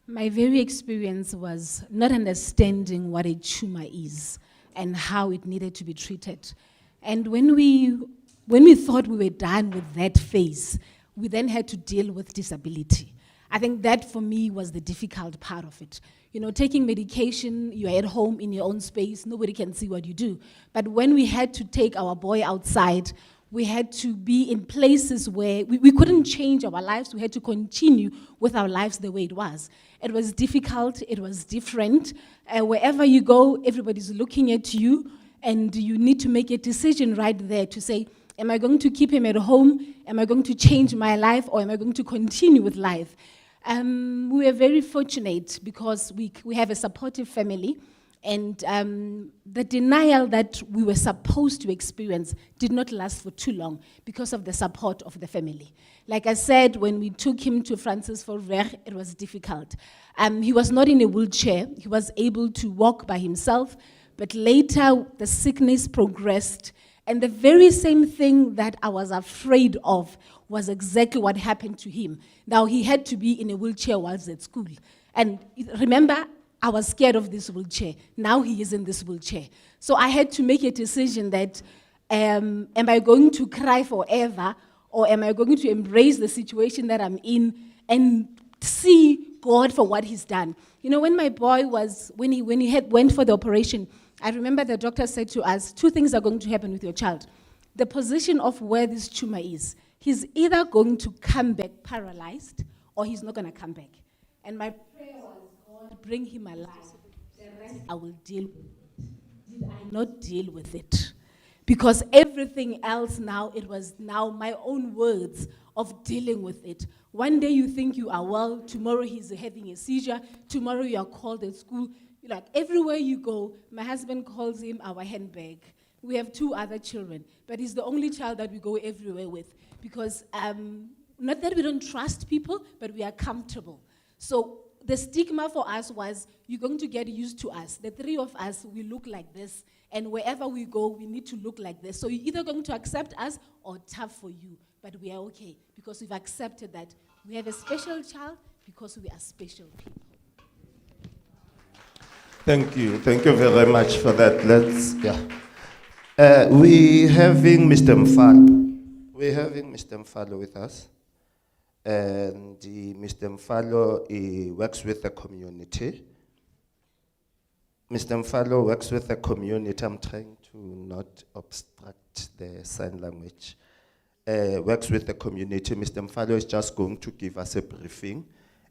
My very experience was not understanding what a tumor is and how it needed to be treated. And when we thought we were done with that phase, we then had to deal with disability. I think that for me was the difficult part of it. You know, taking medication, you're at home in your own space, nobody can see what you do. But when we had to take our boy outside, we had to be in places where we couldn't change our lives. We had to continue with our lives the way it was. It was difficult, it was different. Wherever you go, everybody's looking at you, and you need to make a decision right there to say, am I going to keep him at home? Am I going to change my life, or am I going to continue with life? We were very fortunate because we have a supportive family, and the denial that we were supposed to experience did not last for too long because of the support of the family. Like I said, when we took him to Francis Volver, it was difficult. He was not in a wheelchair. He was able to walk by himself, but later the sickness progressed, and the very same thing that I was afraid of was exactly what happened to him. Now, he had to be in a wheelchair whilst at school. And remember, I was scared of this wheelchair. Now he is in this wheelchair. So I had to make a decision that, am I going to cry forever, or am I going to embrace the situation that I'm in and see God for what he's done? You know, when my boy when he went for the operation, I remember the doctor said to us, 2 things are going to happen with your child. The position of where this tumor is. He's either going to come back paralyzed, or he's not going to come back. And my prayer was, God, bring him alive. The rest I will deal with it. Did I not deal with it? Because everything else now, it was now my own words of dealing with it. One day you think you are well, tomorrow he's having a seizure, tomorrow you are called at school. Like everywhere you go, my husband calls him our handbag. We have 2 other children, but he's the only child that we go everywhere with because not that we don't trust people, but we are comfortable. So the stigma for us was, you're going to get used to us. The 3 of us, we look like this, and wherever we go, we need to look like this. So you're either going to accept us or tough for you, but we are okay because we've accepted that we have a special child because we are special people. Thank you very much for that. We're having Mr. Mfalo with us. And Mr. Mfalo works with the community. Mr. Mfalo works with the community. I'm trying to not obstruct the sign language. Works with the community. Mr. Mfalo is just going to give us a briefing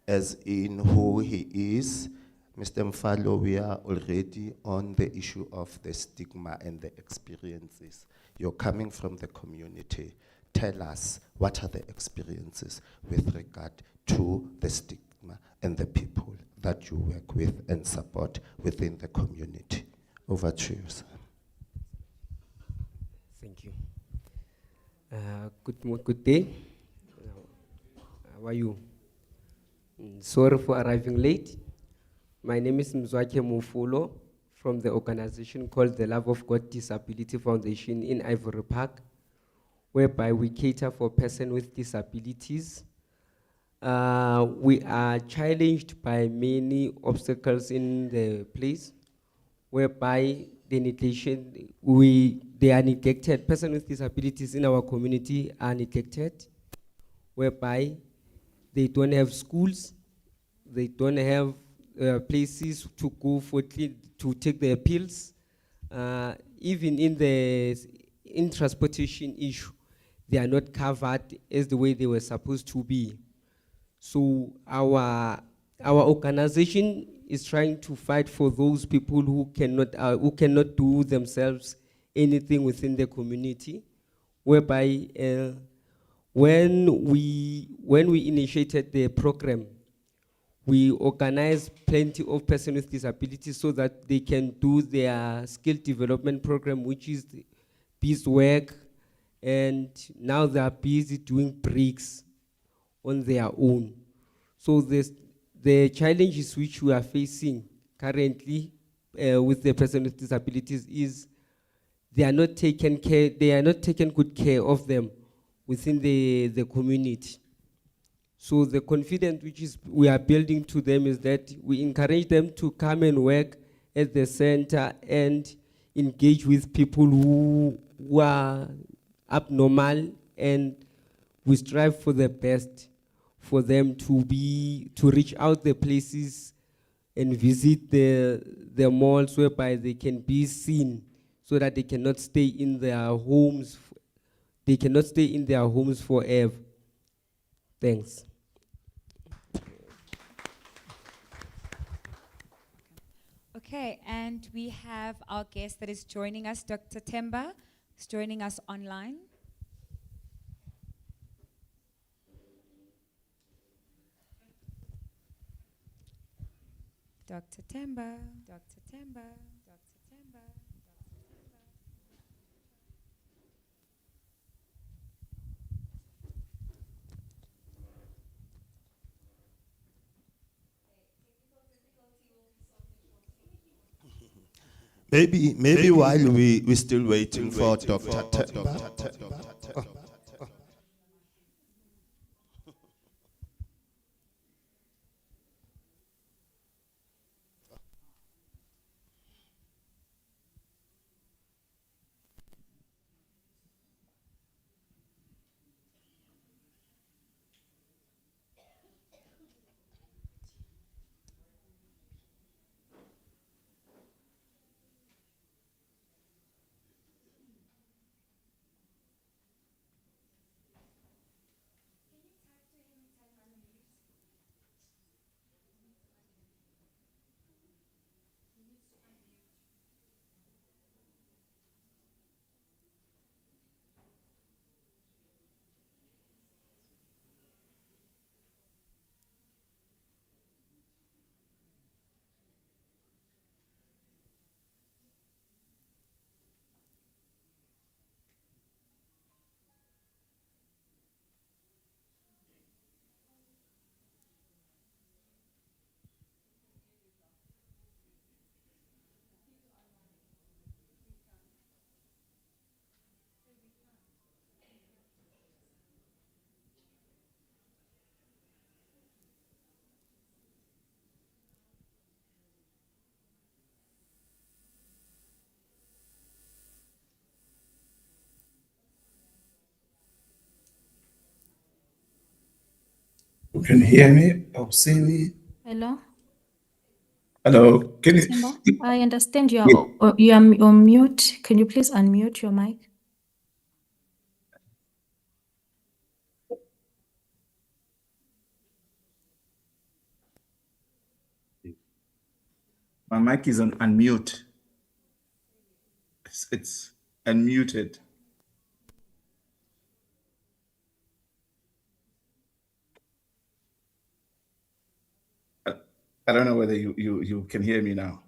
as in who he is. Mr. Mfalo, we are already on the issue of the stigma and the experiences. You're coming from the community. Tell us, what are the experiences with regard to the stigma and the people that you work with and support within the community? Over to you, sir. Thank you. Good day. How are you? Sorry for arriving late. My name is Mzwake Mufulo from the organization called the Love of God Disability Foundation in Ivory Park, whereby we cater for persons with disabilities. We are challenged by many obstacles in the place, whereby they are neglected. Persons with disabilities in our community are neglected, whereby they don't have schools, they don't have places to go to take their pills. Even in transportation issue, they are not covered as the way they were supposed to be. So our organization is trying to fight for those people who cannot do themselves anything within the community, whereby when we initiated the program, we organize plenty of persons with disabilities so that they can do their skill development program, which is beeswax, and now they are busy doing bricks on their own. So the challenges which we are facing currently with the person with disabilities is they are not taken good care of them within the community. So the confidence which we are building to them is that we encourage them to come and work at the center and engage with people who are abnormal, and we strive for the best for them to reach out the places and visit the malls whereby they can be seen, so that they cannot stay in their homes. They cannot stay in their homes forever. Thanks. Okay, and we have our guest that is joining us, Dr. Temba, who's joining us online. Dr. Temba, Dr. Temba, Dr. Temba. Maybe while we're still waiting for Dr. Temba. You can hear me or see me? Hello. Hello. Can you? Simba, I understand you are on mute. Can you please unmute your mic? My mic is on unmute. It's unmuted. I don't know whether you can hear me now.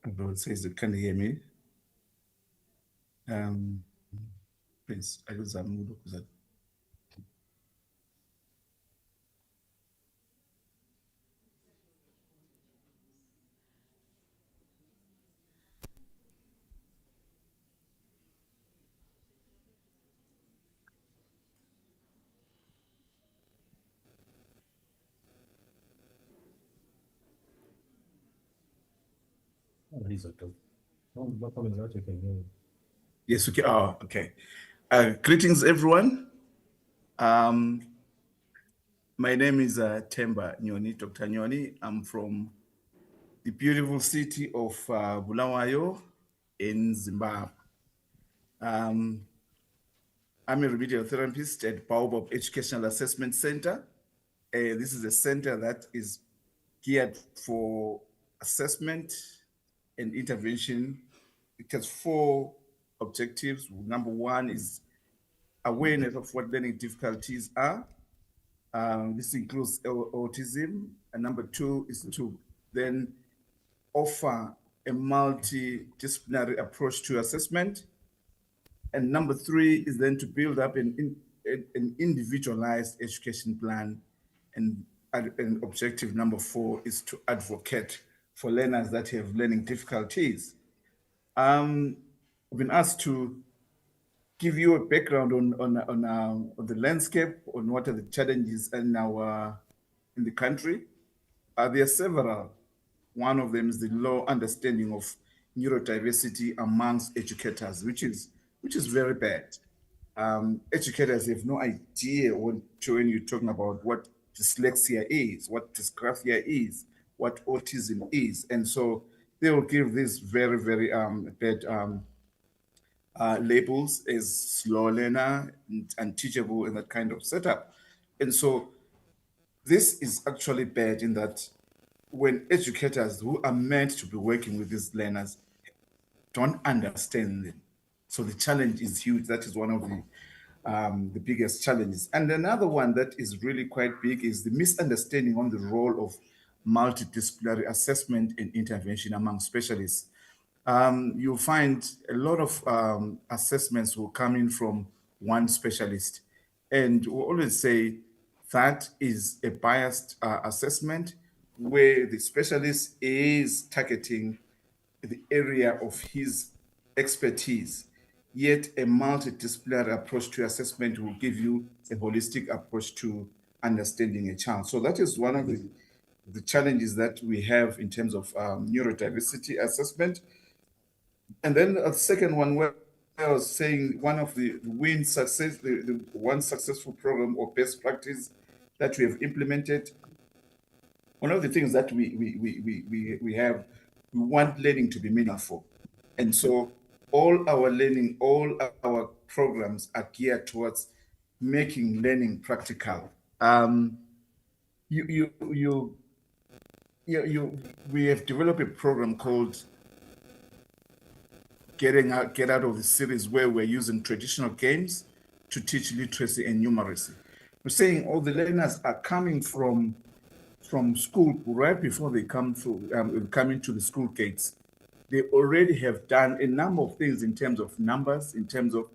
Everyone says they can't hear me. Please, I use Zamudo because yes, okay. Oh, okay. Greetings, everyone. My name is Temba Nyoni, Dr. Nyoni. I'm from the beautiful city of Bulawayo in Zimbabwe. I'm a remedial therapist at Baobab Educational Assessment Center. This is a center that is geared for assessment and intervention. It has 4 objectives. Number one is awareness of what learning difficulties are. This includes autism. And number two is to then offer a multidisciplinary approach to assessment. And number three is then to build up an individualized education plan. And objective number four is to advocate for learners that have learning difficulties. I've been asked to give you a background on the landscape, on what are the challenges in the country. There are several. One of them is the low understanding of neurodiversity amongst educators, which is very bad. Educators have no idea when you're talking about what dyslexia is, what dysgraphia is, what autism is, and so they will give these very, very bad labels as slow learner and unteachable in that kind of setup. And so this is actually bad in that when educators who are meant to be working with these learners don't understand them. So the challenge is huge. That is one of the biggest challenges. And another one that is really quite big is the misunderstanding on the role of multidisciplinary assessment and intervention among specialists. You'll find a lot of assessments will come in from one specialist. And we always say that is a biased assessment where the specialist is targeting the area of his expertise, yet a multidisciplinary approach to assessment will give you a holistic approach to understanding a child. So that is one of the challenges that we have in terms of neurodiversity assessment. And then a second one where I was saying one of the one successful program or best practice that we have implemented. One of the things that we have, we want learning to be meaningful. And so all our learning, all our programs are geared towards making learning practical. We have developed a program called Get Out of the Series, where we're using traditional games to teach literacy and numeracy. We're saying all the learners are coming from school right before they come into the school gates. They already have done a number of things in terms of numbers, in terms of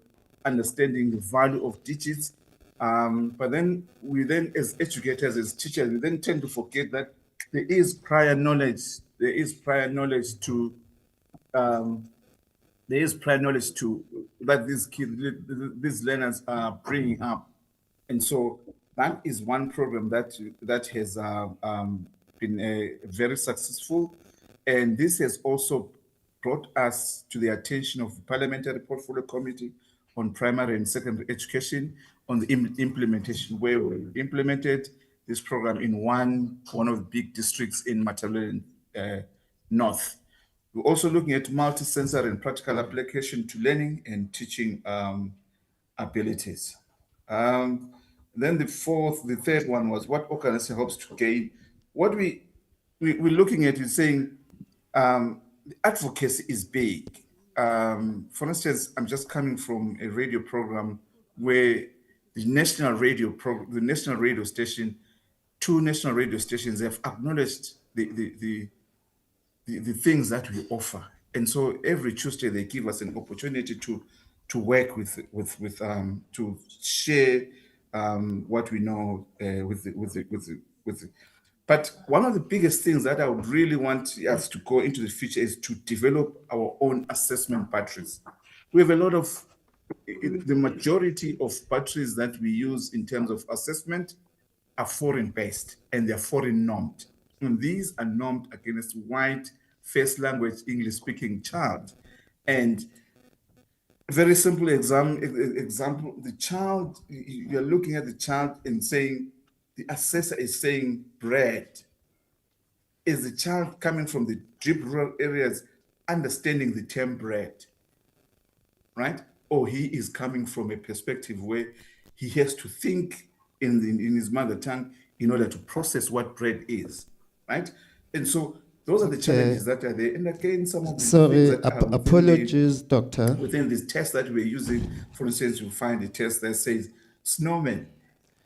understanding the value of digits. But then we as educators, as teachers, we then tend to forget that there is prior knowledge. There is prior knowledge to that these learners are bringing up, and so that is one program that has been very successful, and this has also brought us to the attention of the Parliamentary Portfolio Committee on Primary and Secondary Education on the implementation, where we implemented this program in one of the big districts in Matabele North. We're also looking at multi-sensory and practical application to learning and teaching abilities. Then the third one was what organization helps to gain. What we're looking at is saying advocacy is big. For instance, I'm just coming from a radio program where the national radio station, two national radio stations have acknowledged the things that we offer, and so every Tuesday they give us an opportunity to work with to share what we know with. But one of the biggest things that I would really want us to go into the future is to develop our own assessment batteries. We have a lot of the majority of batteries that we use in terms of assessment are foreign-based and they're foreign normed. And these are normed against white, first language English-speaking child. And very simple example, the child, you're looking at the child and saying, the assessor is saying bread. Is the child coming from the deep rural areas understanding the term bread, right? Or he is coming from a perspective where he has to think in his mother tongue in order to process what bread is, right? And so Those are the challenges that are there. And again, some of the Sorry, things that are within apologies, doctor. within this test that we're using, for instance, you find a test that says snowman.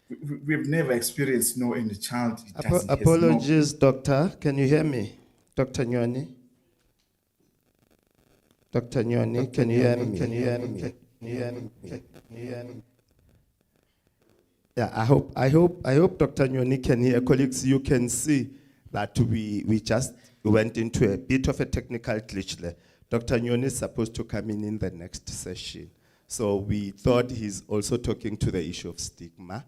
We've never experienced snow in a child. It doesn't have snow. Apologies, doctor. Can you hear me? Dr. Nyoni? Dr. Nyoni, can you hear me? Can you hear me? Can you hear me? Can you hear me? Yeah, I hope Dr. Nyoni can hear. Colleagues, you can see that we just went into a bit of a technical glitch there. Dr. Nyoni is supposed to come in the next session. So we thought he's also talking to the issue of stigma.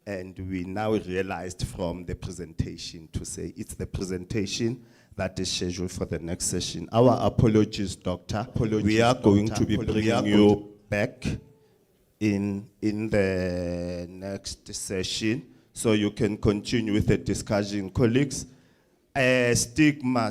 And we now realized from the presentation to say it's the presentation that is scheduled for the next session. Our apologies, doctor. We are going to be bringing you back in the next session so you can continue with the discussion. Colleagues, stigma,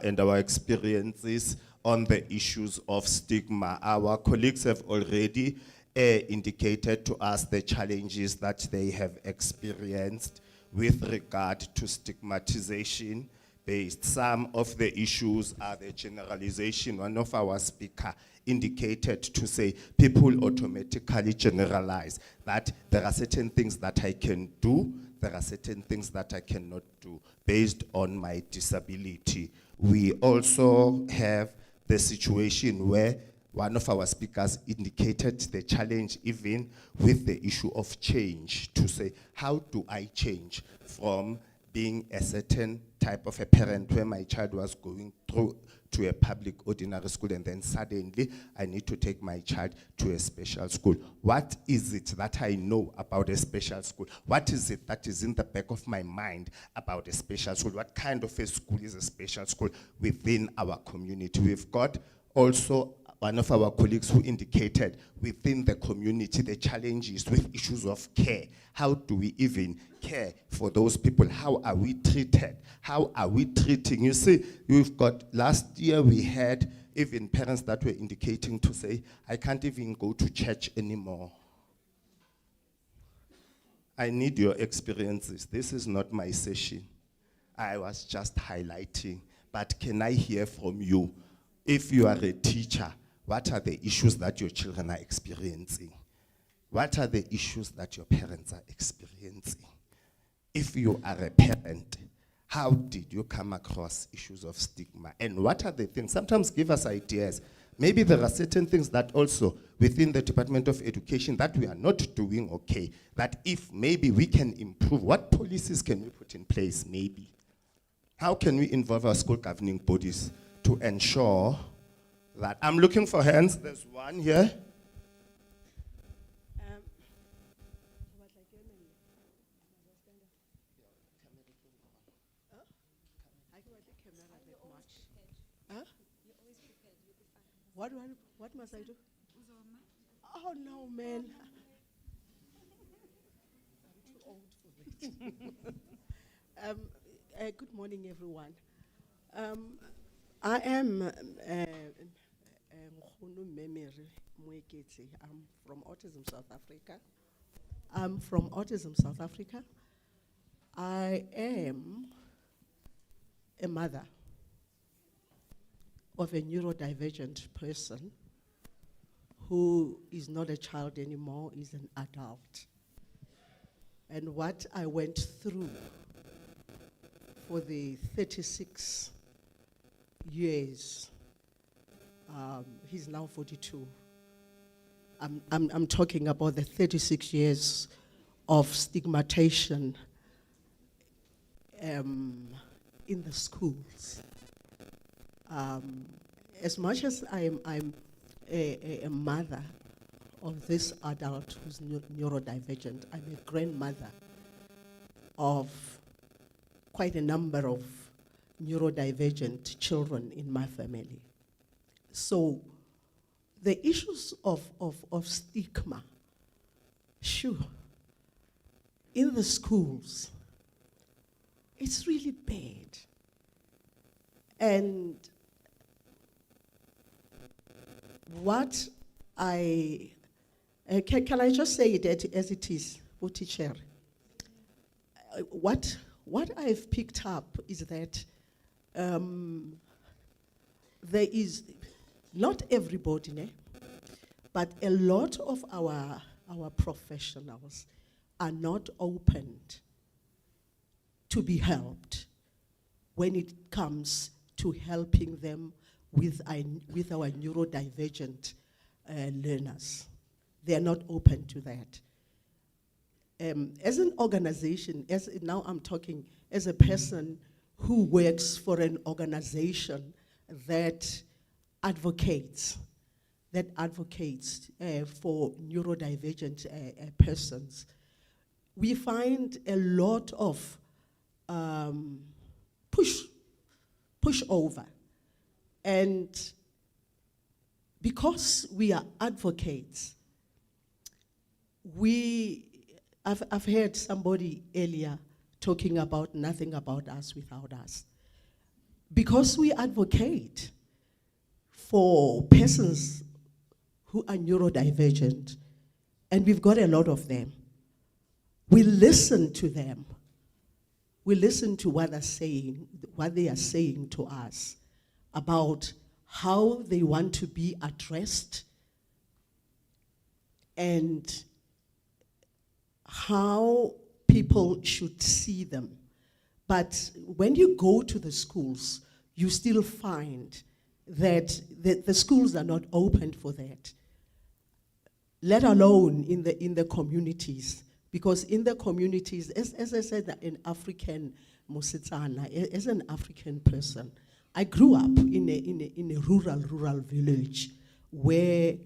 and our experiences on the issues of stigma. Our colleagues have already indicated to us the challenges that they have experienced with regard to stigmatization based. Some of the issues are the generalization. One of our speakers indicated to say people automatically generalize that there are certain things that I can do, there are certain things that I cannot do based on my disability. We also have the situation where one of our speakers indicated the challenge even with the issue of change, to say, how do I change from being a certain type of a parent where my child was going through to a public ordinary school and then suddenly I need to take my child to a special school. What is it that I know about a special school? What is it that is in the back of my mind about a special school? What kind of a school is a special school within our community? We've got also one of our colleagues who indicated within the community the challenges with issues of care. How do we even care for those people? How are we treated? How are we treating? You see, we've got, last year we had even parents that were indicating to say, I can't even go to church anymore. I need your experiences. This is not my session. I was just highlighting, but can I hear from you? If you are a teacher, what are the issues that your children are experiencing? What are the issues that your parents are experiencing? If you are a parent, how did you come across issues of stigma? And what are the things? Sometimes give us ideas. Maybe there are certain things that also within the Department of Education that we are not doing okay, that if maybe we can improve, what policies can we put in place maybe? How can we involve our school governing bodies to ensure that, I'm looking for hands, there's one here. What must I do? Oh no, man. I'm too old for that. Good morning, everyone. I am I'm from Autism South Africa. I am a mother of a neurodivergent person who is not a child anymore, is an adult. And what I went through for the 36 years, he's now 42. I'm talking about the 36 years of stigmatization in the schools. As much as I'm a mother of this adult who's neurodivergent, I'm a grandmother of quite a number of neurodivergent children in my family. So the issues of stigma, sure, in the schools, it's really bad. And what can I just say it as it is, Chair? What I've picked up is that there is not everybody, but a lot of our professionals are not opened to be helped when it comes to helping them with our neurodivergent learners. They are not open to that. As an organization, now I'm talking as a person who works for an organization that advocates for neurodivergent persons, we find a lot of pushover. And because we are advocates, I've heard somebody earlier talking about nothing about us without us. Because we advocate for persons who are neurodivergent, and we've got a lot of them, we listen to them. We listen to what they are saying to us about how they want to be addressed and how people should see them. But when you go to the schools, you still find that the schools are not open for that, let alone in the communities. Because in the communities, as I said, in African Mosetsana, as an African person, I grew up in a rural village where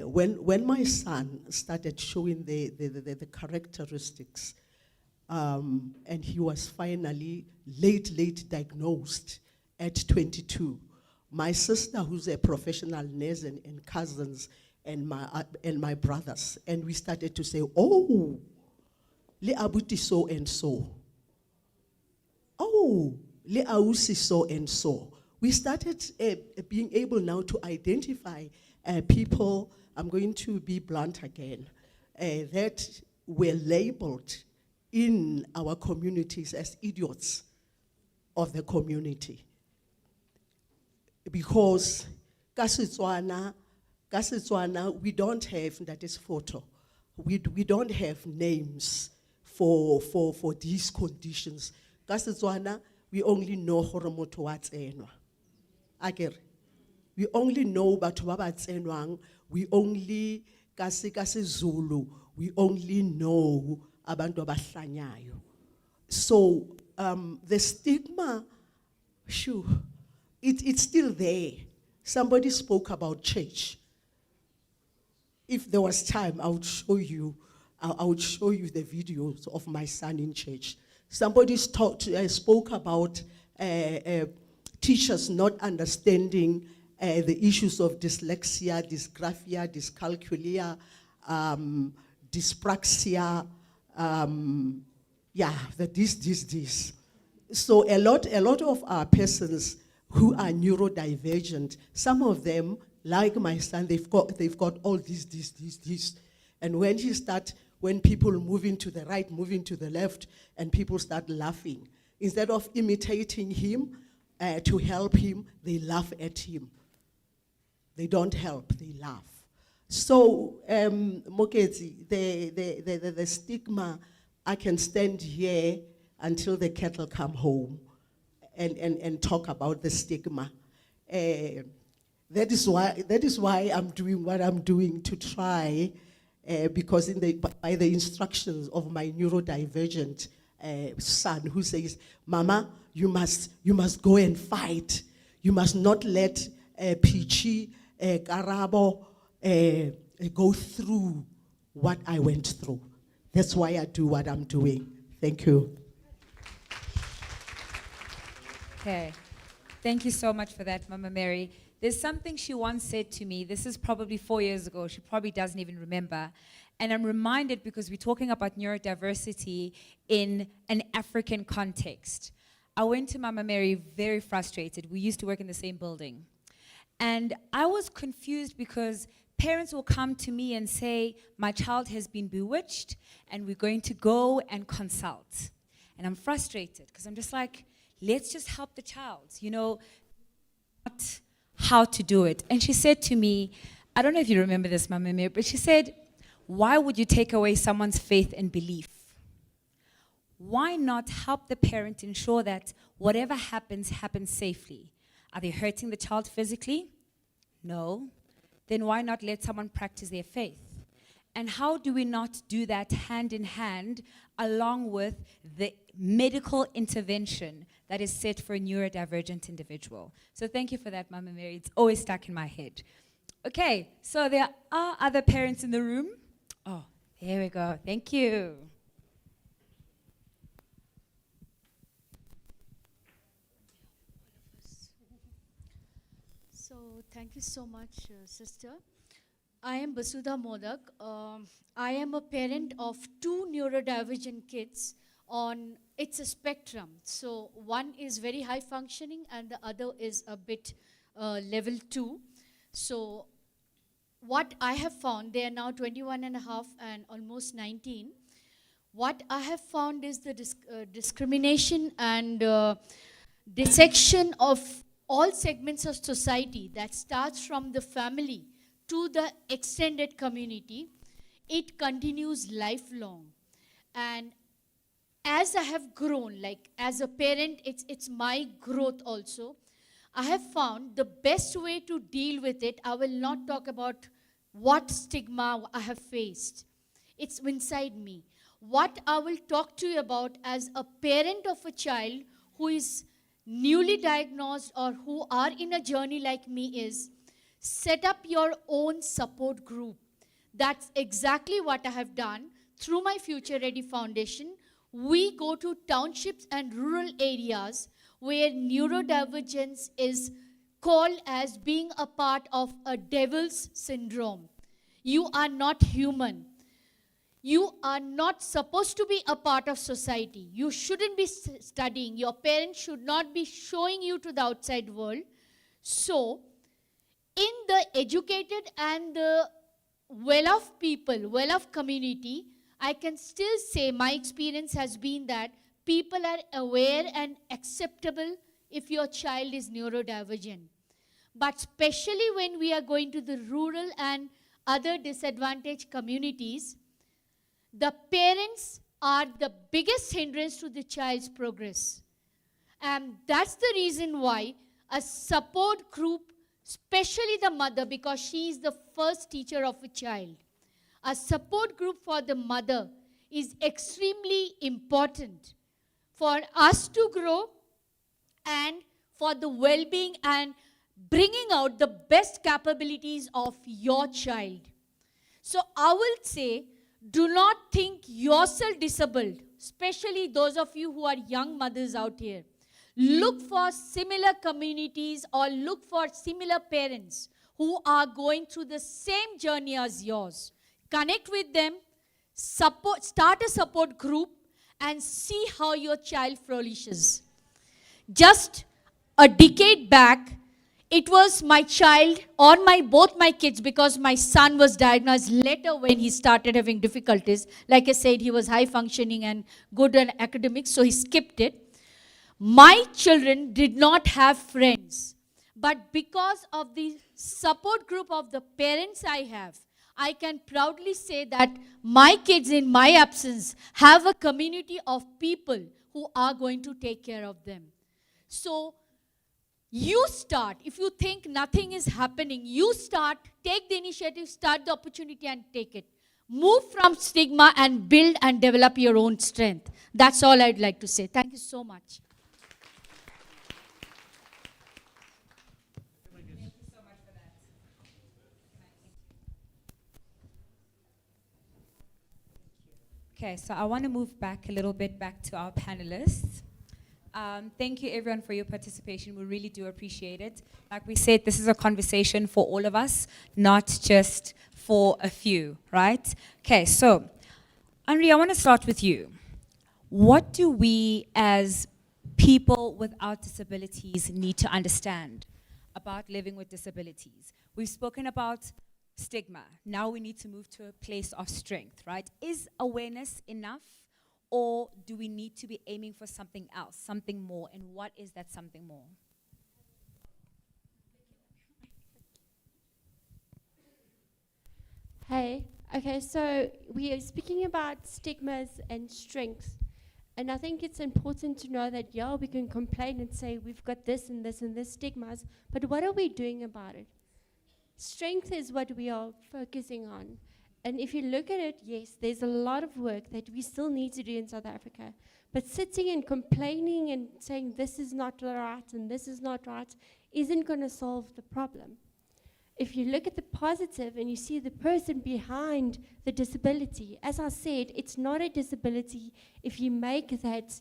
when my son started showing the characteristics, and he was finally late diagnosed at 22, my sister, who's a professional nurse, and cousins, and my brothers, and we started to say, oh, le abuti so and so. Oh, le ausi so and so. We started being able now to identify people, I'm going to be blunt again, that were labeled in our communities as idiots of the community. Because Kasitswana, we don't have, that is photo, we don't have names for these conditions. Kasitswana, we only know horomoto watsenwa. Agere. We only know batu babatsenwang, we only kasi Zulu, we only know abantu abahlanyayo. So the stigma, it's still there. Somebody spoke about church. If there was time, I would show you the videos of my son in church. Somebody spoke about teachers not understanding the issues of dyslexia, dysgraphia, dyscalculia, dyspraxia, this. So a lot of our persons who are neurodivergent, some of them, like my son, they've got all this. And when people moving to the right, moving to the left, and people start laughing, instead of imitating him to help him, they laugh at him. They don't help, they laugh. So, Mokezi, the stigma, I can stand here until the cattle come home and talk about the stigma. That is why I'm doing what I'm doing, to try, because by the instructions of my neurodivergent son, who says, Mama, you must go and fight. You must not let Pichi, Karabo go through what I went through. That's why I do what I'm doing. Thank you. Okay. Thank you so much for that, Mama Mary. There's something she once said to me. This is probably 4 years ago. She probably doesn't even remember. And I'm reminded because we're talking about neurodiversity in an African context. I went to Mama Mary very frustrated. We used to work in the same building. And I was confused because parents will come to me and say, my child has been bewitched and we're going to go and consult. And I'm frustrated because I'm just like, let's just help the child, not how to do it. And she said to me, I don't know if you remember this, Mama Mary, but she said, why would you take away someone's faith and belief? Why not help the parent ensure that whatever happens safely? Are they hurting the child physically? No. Then why not let someone practice their faith? And how do we not do that hand in hand along with the medical intervention that is set for a neurodivergent individual? So thank you for that, Mama Mary. It's always stuck in my head. Okay, so there are other parents in the room. Oh, there we go. Thank you. So thank you so much, sister. I am Basudha Modak. I am a parent of 2 neurodivergent kids on, it's a spectrum. So one is very high functioning and the other is a bit level 2. So what I have found, they are now 21 and a half and almost 19. What I have found is the discrimination and dissection of all segments of society that starts from the family to the extended community. It continues lifelong. And as I have grown, like as a parent, it's my growth also. I have found the best way to deal with it, I will not talk about what stigma I have faced. It's inside me. What I will talk to you about as a parent of a child who is newly diagnosed or who are in a journey like me is, set up your own support group. That's exactly what I have done through my Future Ready Foundation. We go to townships and rural areas where neurodivergence is called as being a part of a devil's syndrome. You are not human. You are not supposed to be a part of society. You shouldn't be studying. Your parents should not be showing you to the outside world. So, in the educated and the well-off people, well-off community, I can still say my experience has been that people are aware and acceptable if your child is neurodivergent. But especially when we are going to the rural and other disadvantaged communities, the parents are the biggest hindrance to the child's progress. And that's the reason why a support group, especially the mother, because she is the first teacher of a child, a support group for the mother is extremely important for us to grow and for the well-being and bringing out the best capabilities of your child. So I will say, do not think yourself disabled, especially those of you who are young mothers out here. Look for similar communities or look for similar parents who are going through the same journey as yours. Connect with them, start a support group, and see how your child flourishes. Just a decade back, it was my child or both my kids, because my son was diagnosed later when he started having difficulties. Like I said, he was high functioning and good in academics, so he skipped it. My children did not have friends. But because of the support group of the parents I have, I can proudly say that my kids in my absence have a community of people who are going to take care of them. So, you start. If you think nothing is happening, you start, take the initiative, start the opportunity and take it. Move from stigma and build and develop your own strength. That's all I'd like to say. Thank you so much. Okay, so I want to move back a little bit back to our panelists. Thank you everyone for your participation. We really do appreciate it. Like we said, this is a conversation for all of us, not just for a few, right? Okay, so Henri, I want to start with you. What do we as people without disabilities need to understand about living with disabilities? We've spoken about stigma. Now we need to move to a place of strength, right? Is awareness enough? or do we need to be aiming for something else, something more? And what is that something more? Hey, okay, so we are speaking about stigmas and strengths. And I think it's important to know that, yeah, we can complain and say we've got this and this and this stigmas, but what are we doing about it? Strength is what we are focusing on. And if you look at it, yes, there's a lot of work that we still need to do in South Africa. But sitting and complaining and saying this is not right and this is not right isn't going to solve the problem. If you look at the positive and you see the person behind the disability, as I said, it's not a disability if you make that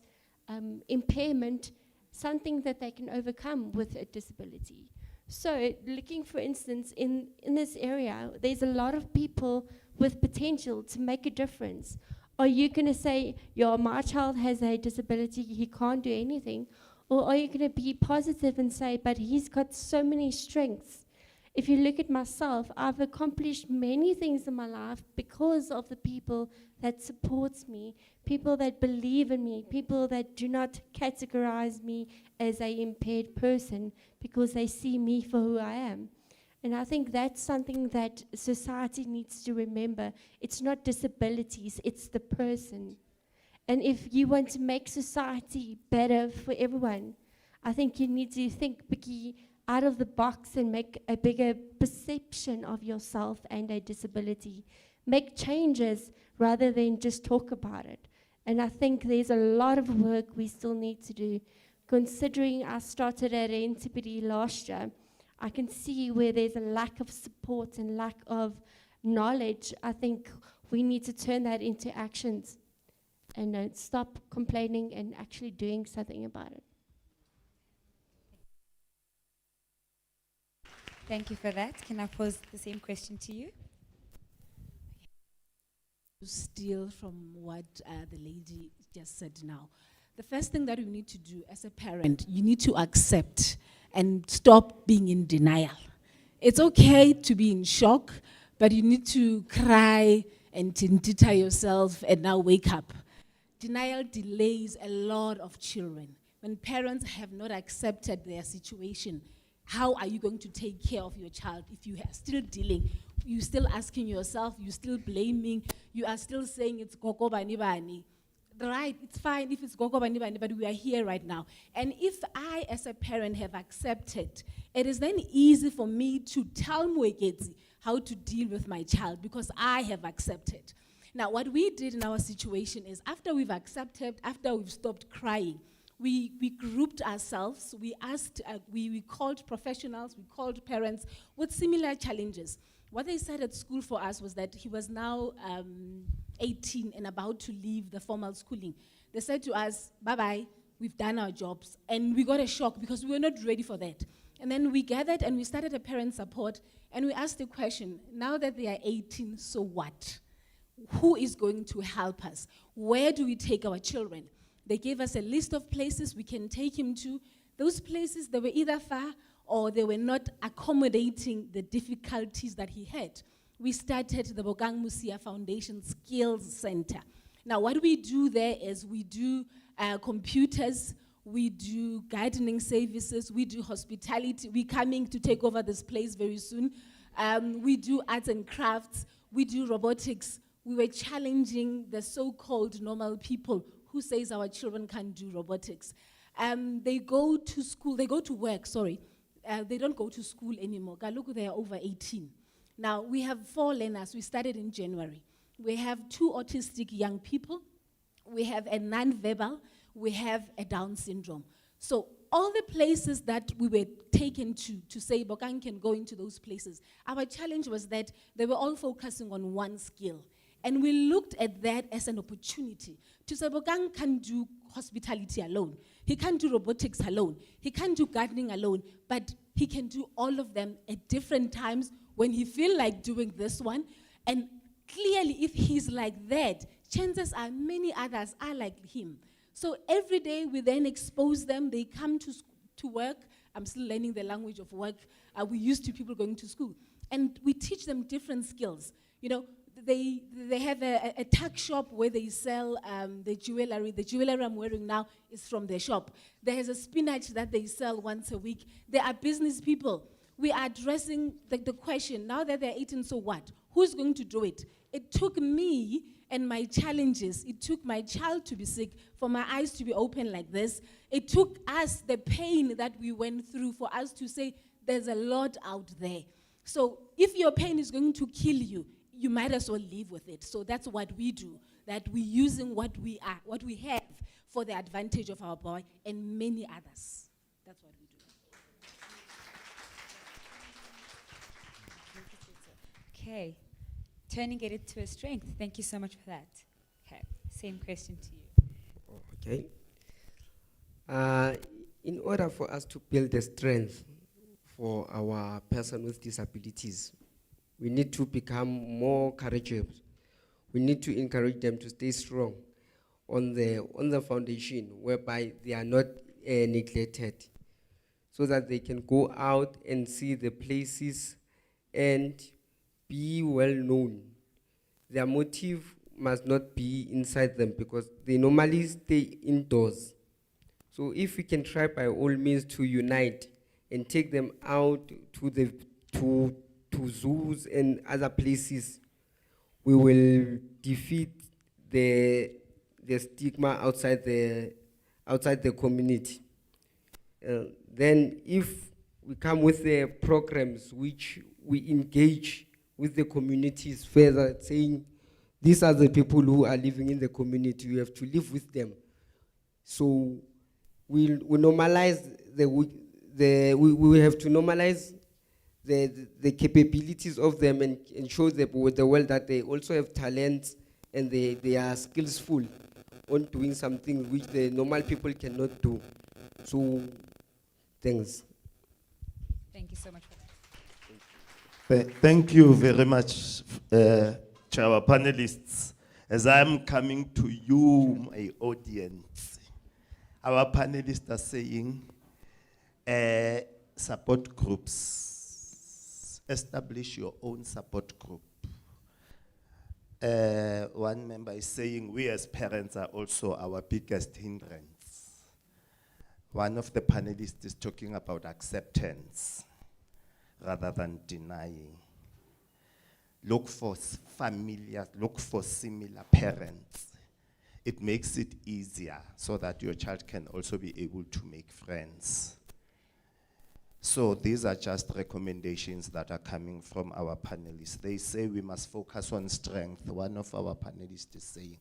impairment something that they can overcome with a disability. So looking, for instance, in this area, there's a lot of people with potential to make a difference. Are you going to say, yeah, my child has a disability, he can't do anything? Or are you going to be positive and say, but he's got so many strengths? If you look at myself, I've accomplished many things in my life because of the people that support me, people that believe in me, people that do not categorize me as an impaired person because they see me for who I am. And I think that's something that society needs to remember. It's not disabilities, it's the person. And if you want to make society better for everyone, I think you need to think biggie out of the box and make a bigger perception of yourself and a disability. Make changes rather than just talk about it. And I think there's a lot of work we still need to do. Considering I started at Antipody last year, I can see where there's a lack of support and lack of knowledge. I think we need to turn that into actions and stop complaining and actually doing something about it. Thank you for that. Can I pose the same question to you? To steal from what the lady just said now. The first thing that you need to do as a parent, you need to accept and stop being in denial. It's okay to be in shock, but you need to cry and tintita yourself and now wake up. Denial delays a lot of children. When parents have not accepted their situation, how are you going to take care of your child if you are still dealing? You're still asking yourself, you're still blaming, you are still saying it's Gogo Bani Bani. Right, it's fine if it's Gogo Bani Bani, but we are here right now. And if I, as a parent, have accepted, it is then easy for me to tell Mwegezi how to deal with my child because I have accepted. Now, what we did in our situation is after we've accepted, after we've stopped crying, we grouped ourselves, we asked, we called professionals, we called parents with similar challenges. What they said at school for us was that he was now 18 and about to leave the formal schooling. They said to us, bye-bye, we've done our jobs. And we got a shock because we were not ready for that. And then we gathered and we started a parent support and we asked the question, now that they are 18, so what? Who is going to help us? Where do we take our children? They gave us a list of places we can take him to. Those places, they were either far or they were not accommodating the difficulties that he had. We started the Bogang Musia Foundation Skills Center. Now, what we do there is we do computers, we do gardening services, we do hospitality. We're coming to take over this place very soon. We do arts and crafts, we do robotics. We were challenging the so-called normal people who says our children can't do robotics. They go to school, they go to work, sorry. They don't go to school anymore. Galuku, they are over 18. Now, we have 4 learners. We started in January. We have 2 autistic young people. We have a non-verbal. We have a Down syndrome. So all the places that we were taken to say Bokang can go into those places, our challenge was that they were all focusing on one skill. And we looked at that as an opportunity to say Bokang can do hospitality alone. He can't do robotics alone. He can't do gardening alone. But he can do all of them at different times when he feels like doing this one. And clearly, if he's like that, chances are many others are like him. So every day we then expose them. They come to work. I'm still learning the language of work. We're used to people going to school. And we teach them different skills. You know, they have a tuck shop where they sell the jewelry. The jewelry I'm wearing now is from their shop. There is a spinach that they sell once a week. There are business people. We are addressing the question, now that they're eating, so what? Who's going to do it? It took me and my challenges. It took my child to be sick, for my eyes to be open like this. It took us, the pain that we went through, for us to say, there's a lot out there. So if your pain is going to kill you, you might as well live with it. So that's what we do, that we're using what we have for the advantage of our boy and many others. That's what we do. Okay, turning it into a strength. Thank you so much for that. Okay, same question to you. Okay. In order for us to build the strength for our person with disabilities, we need to become more courageous. We need to encourage them to stay strong on the foundation, whereby they are not neglected, so that they can go out and see the places and be well known. Their motive must not be inside them, because they normally stay indoors. So if we can try by all means to unite and take them out to zoos and other places, we will defeat the stigma outside the community. Then if we come with the programs which we engage with the communities further, saying these are the people who are living in the community, you have to live with them. So we normalize we have to normalize the capabilities of them and show the world that they also have talent and they are skillful on doing something which the normal people cannot do. So, thanks. Thank you so much for that. Thank you very much to our panelists. As I'm coming to you, my audience, our panelists are saying support groups. Establish your own support group. One member is saying we as parents are also our biggest hindrance. One of the panelists is talking about acceptance rather than denying. Look for familiar, look for similar parents. It makes it easier so that your child can also be able to make friends. So these are just recommendations that are coming from our panelists. They say we must focus on strength. One of our panelists is saying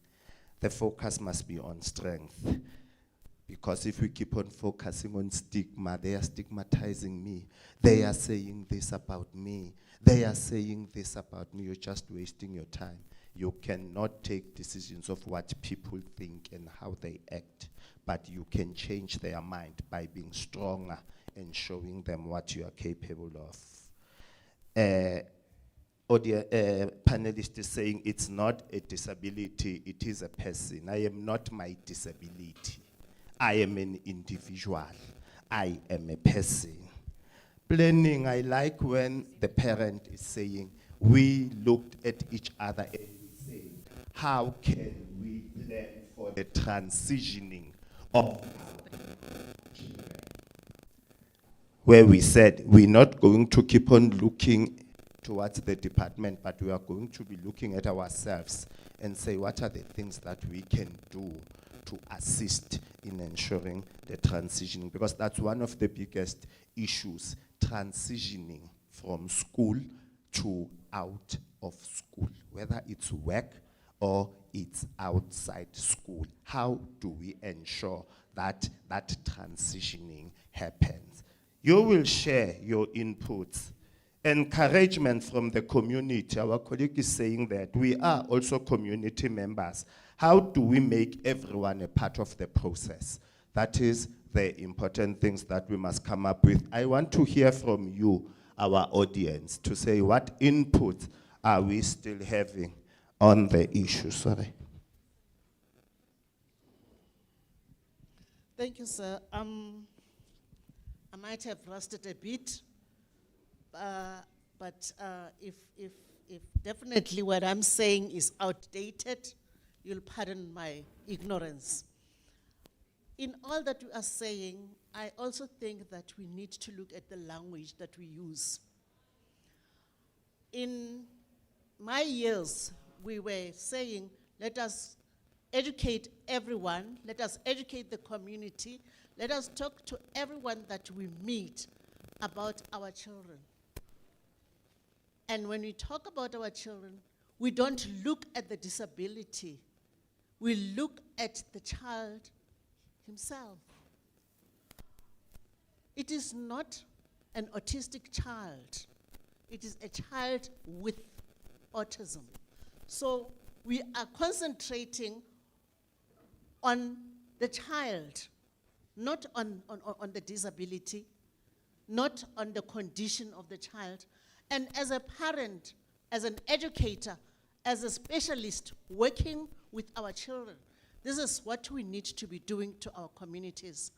the focus must be on strength. Because if we keep on focusing on stigma, they are stigmatizing me. They are saying this about me. They are saying this about me. You're just wasting your time. You cannot take decisions of what people think and how they act, but you can change their mind by being stronger and showing them what you are capable of. Panelist is saying it's not a disability, it is a person. I am not my disability. I am an individual. I am a person. Planning, I like when the parent is saying, we looked at each other and we say, how can we plan for the transitioning of children? Where we said, we're not going to keep on looking towards the department, but we are going to be looking at ourselves and say, what are the things that we can do to assist in ensuring the transitioning? Because that's one of the biggest issues, transitioning from school to out of school, whether it's work or it's outside school. How do we ensure that that transitioning happens? You will share your inputs. Encouragement from the community. Our colleague is saying that we are also community members. How do we make everyone a part of the process? That is the important things that we must come up with. I want to hear from you, our audience, to say what input are we still having on the issue. Sorry. Thank you, sir. I might have rushed it a bit, but if if definitely what I'm saying is outdated, you'll pardon my ignorance. In all that we are saying, I also think that we need to look at the language that we use. In my years, we were saying, let us educate everyone, let us educate the community, let us talk to everyone that we meet about our children. And when we talk about our children, we don't look at the disability, we look at the child himself. It is not an autistic child, it is a child with autism. So we are concentrating on the child, not on the disability, not on the condition of the child. And as a parent, as an educator, as a specialist working with our children, this is what we need to be doing to our communities.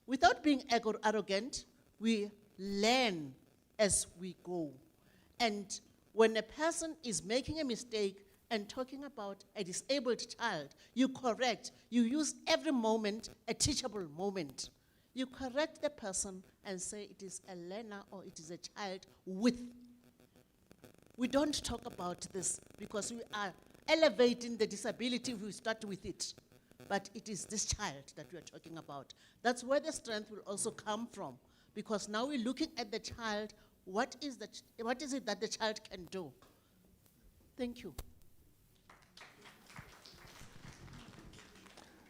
Without being arrogant, we learn as we go. And when a person is making a mistake and talking about a disabled child, you correct, you use every moment a teachable moment. You correct the person and say it is a learner or it is a child with. We don't talk about this because we are elevating the disability if we start with it. But it is this child that we are talking about. That's where the strength will also come from, because now we're looking at the child, what is it that the child can do? Thank you.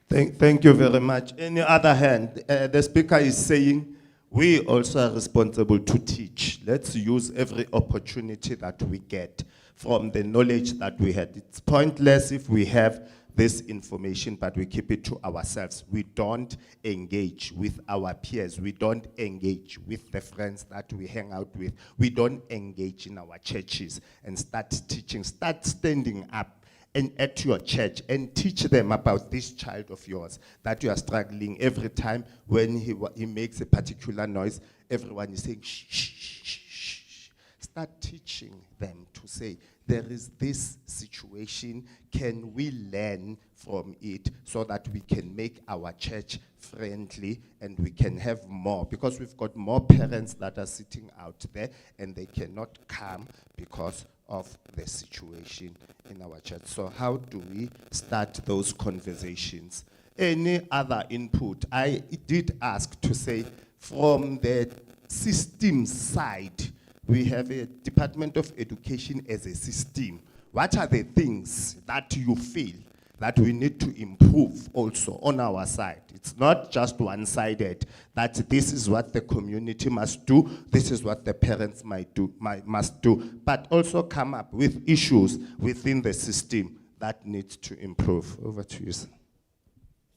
Thank you very much. On the other hand, the speaker is saying we also are responsible to teach. Let's use every opportunity that we get from the knowledge that we had. It's pointless if we have this information, but we keep it to ourselves. We don't engage with our peers. We don't engage with the friends that we hang out with. We don't engage in our churches and start teaching. Start standing up and at your church and teach them about this child of yours that you are struggling. Every time when he makes a particular noise, everyone is saying, shh, shh, shh, shh. Start teaching them to say, there is this situation, can we learn from it so that we can make our church friendly and we can have more, because we've got more parents that are sitting out there and they cannot come because of the situation in our church. So how do we start those conversations? Any other input? I did ask to say from the system side, we have a Department of Education as a system. What are the things that you feel that we need to improve also on our side? It's not just one-sided, that this is what the community must do, this is what the parents must do, but also come up with issues within the system that needs to improve. Over to you, sir.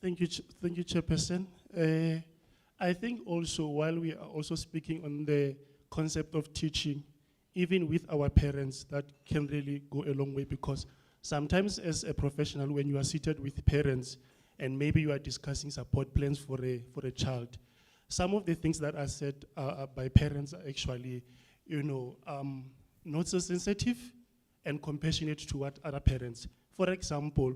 Thank you, Chairperson. I think also while we are also speaking on the concept of teaching, even with our parents, that can really go a long way, because sometimes as a professional, when you are seated with parents and maybe you are discussing support plans for a child, some of the things that are said by parents are actually, not so sensitive and compassionate toward other parents. For example,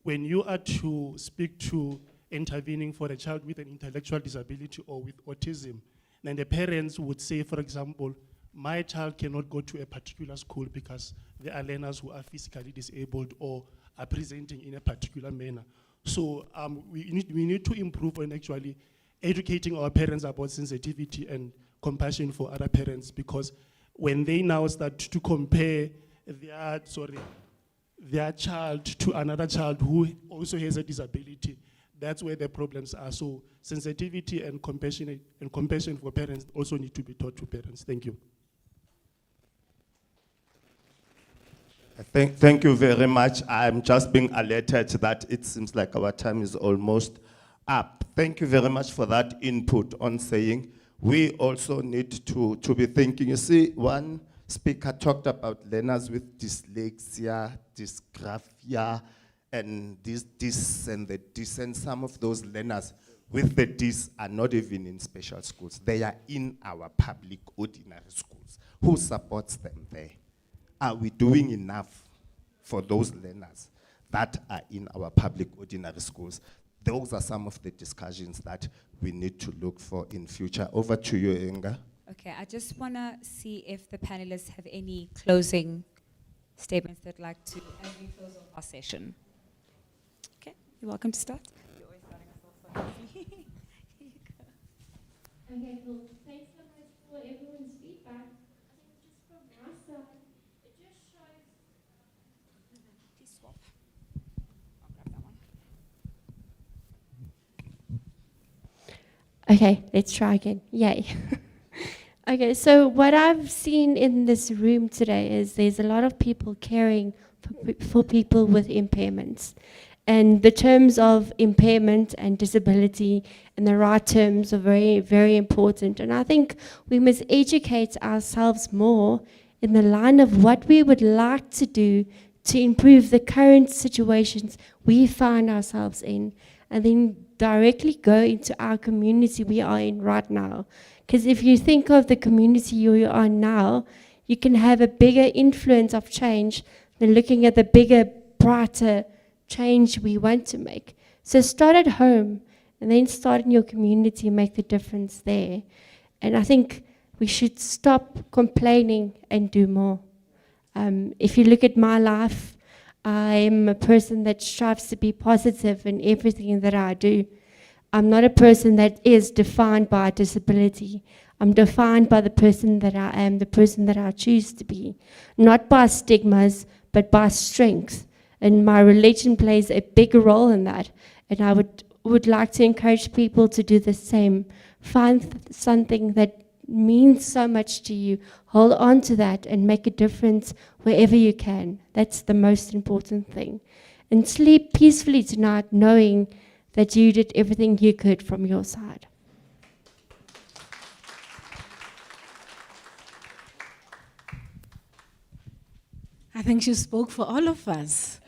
when you are to speak to intervening for a child with an intellectual disability or with autism, then the parents would say, for example, my child cannot go to a particular school because there are learners who are physically disabled or are presenting in a particular manner. So we need to improve on actually educating our parents about sensitivity and compassion for other parents, because when they now start to compare their child to another child who also has a disability, that's where the problems are. So sensitivity and compassion for parents also need to be taught to parents. Thank you. Thank you very much. I'm just being alerted that it seems like our time is almost up. Thank you very much for that input on saying we also need to be thinking. You see, one speaker talked about learners with dyslexia, dysgraphia, and this and the this, and some of those learners with the this are not even in special schools. They are in our public ordinary schools. Who supports them there? are we doing enough for those learners that are in our public ordinary schools? Those are some of the discussions that we need to look for in future. Over to you, Inga. Okay, I just want to see if the panelists have any closing statements they'd like to, as we close off our session. Okay, you're welcome to start. You're always starting us off so easy. Here you go. Okay, cool. Thanks so much for everyone's feedback. I think just from my side, it just shows. Please swap. I'll grab that one. Okay, let's try again. Yay. Okay, so what I've seen in this room today is there's a lot of people caring for people with impairments. And the terms of impairment and disability and the right terms are very, very important. And I think we must educate ourselves more in the line of what we would like to do to improve the current situations we find ourselves in, and then directly go into our community we are in right now. Because if you think of the community you are now, you can have a bigger influence of change than looking at the bigger, brighter change we want to make. So start at home and then start in your community and make the difference there. And I think we should stop complaining and do more. If you look at my life, I'm a person that strives to be positive in everything that I do. I'm not a person that is defined by a disability. I'm defined by the person that I am, the person that I choose to be. Not by stigmas, but by strength. And my religion plays a big role in that. And I would like to encourage people to do the same. Find something that means so much to you. Hold on to that and make a difference wherever you can. That's the most important thing. And sleep peacefully tonight knowing that you did everything you could from your side. I think she spoke for all of us.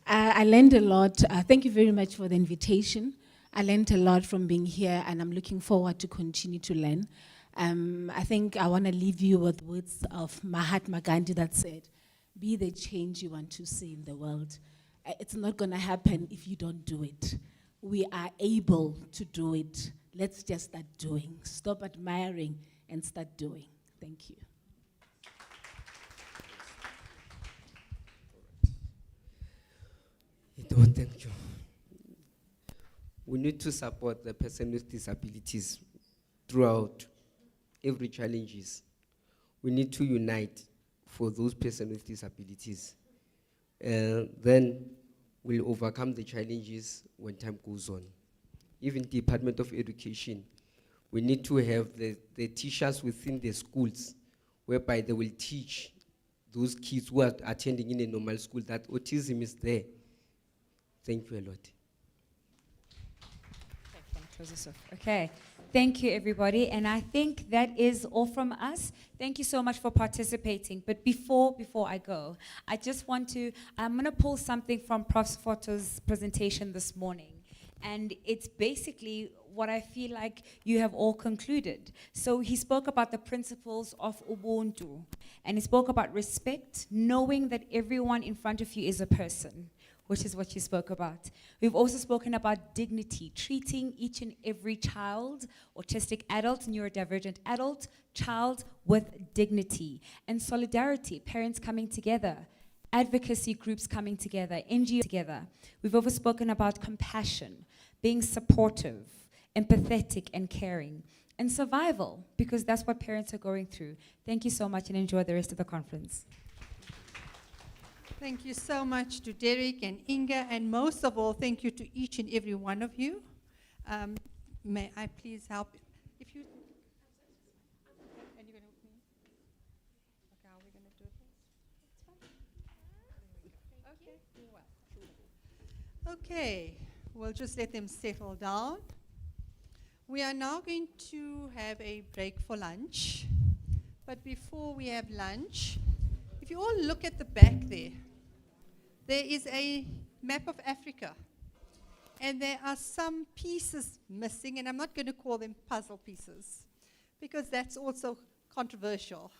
I learned a lot. Thank you very much for the invitation. I learned a lot from being here, and I'm looking forward to continue to learn. I think I want to leave you with words of Mahatma Gandhi that said, "Be the change you want to see in the world." It's not going to happen if you don't do it. We are able to do it. Let's just start doing. Stop admiring and start doing. Thank you. Thank you. We need to support the person with disabilities throughout every challenges. We need to unite for those persons with disabilities. Then we'll overcome the challenges when time goes on. Even Department of Education, we need to have the teachers within the schools whereby they will teach those kids who are attending in a normal school that autism is there. Thank you a lot. Okay, thank you everybody, and I think that is all from us. Thank you so much for participating. But before I go, I just want to, I'm going to pull something from Prof. Sfoto's presentation this morning. And it's basically what I feel like you have all concluded. So he spoke about the principles of Ubuntu, and he spoke about respect, knowing that everyone in front of you is a person, which is what you spoke about. We've also spoken about dignity, treating each and every child, autistic adult, neurodivergent adult, child with dignity. And solidarity, parents coming together, advocacy groups coming together, NGOs together. We've also spoken about compassion, being supportive, empathetic and caring. And survival, because that's what parents are going through. Thank you so much and enjoy the rest of the conference. Thank you so much to Derek and Inga, and most of all, thank you to each and every one of you. May I please help? If you, and you're going to help me? Okay, how are we going to do this? Okay, we'll just let them settle down. We are now going to have a break for lunch. But before we have lunch, if you all look at the back there, there is a map of Africa. And there are some pieces missing, and I'm not going to call them puzzle pieces, because that's also controversial.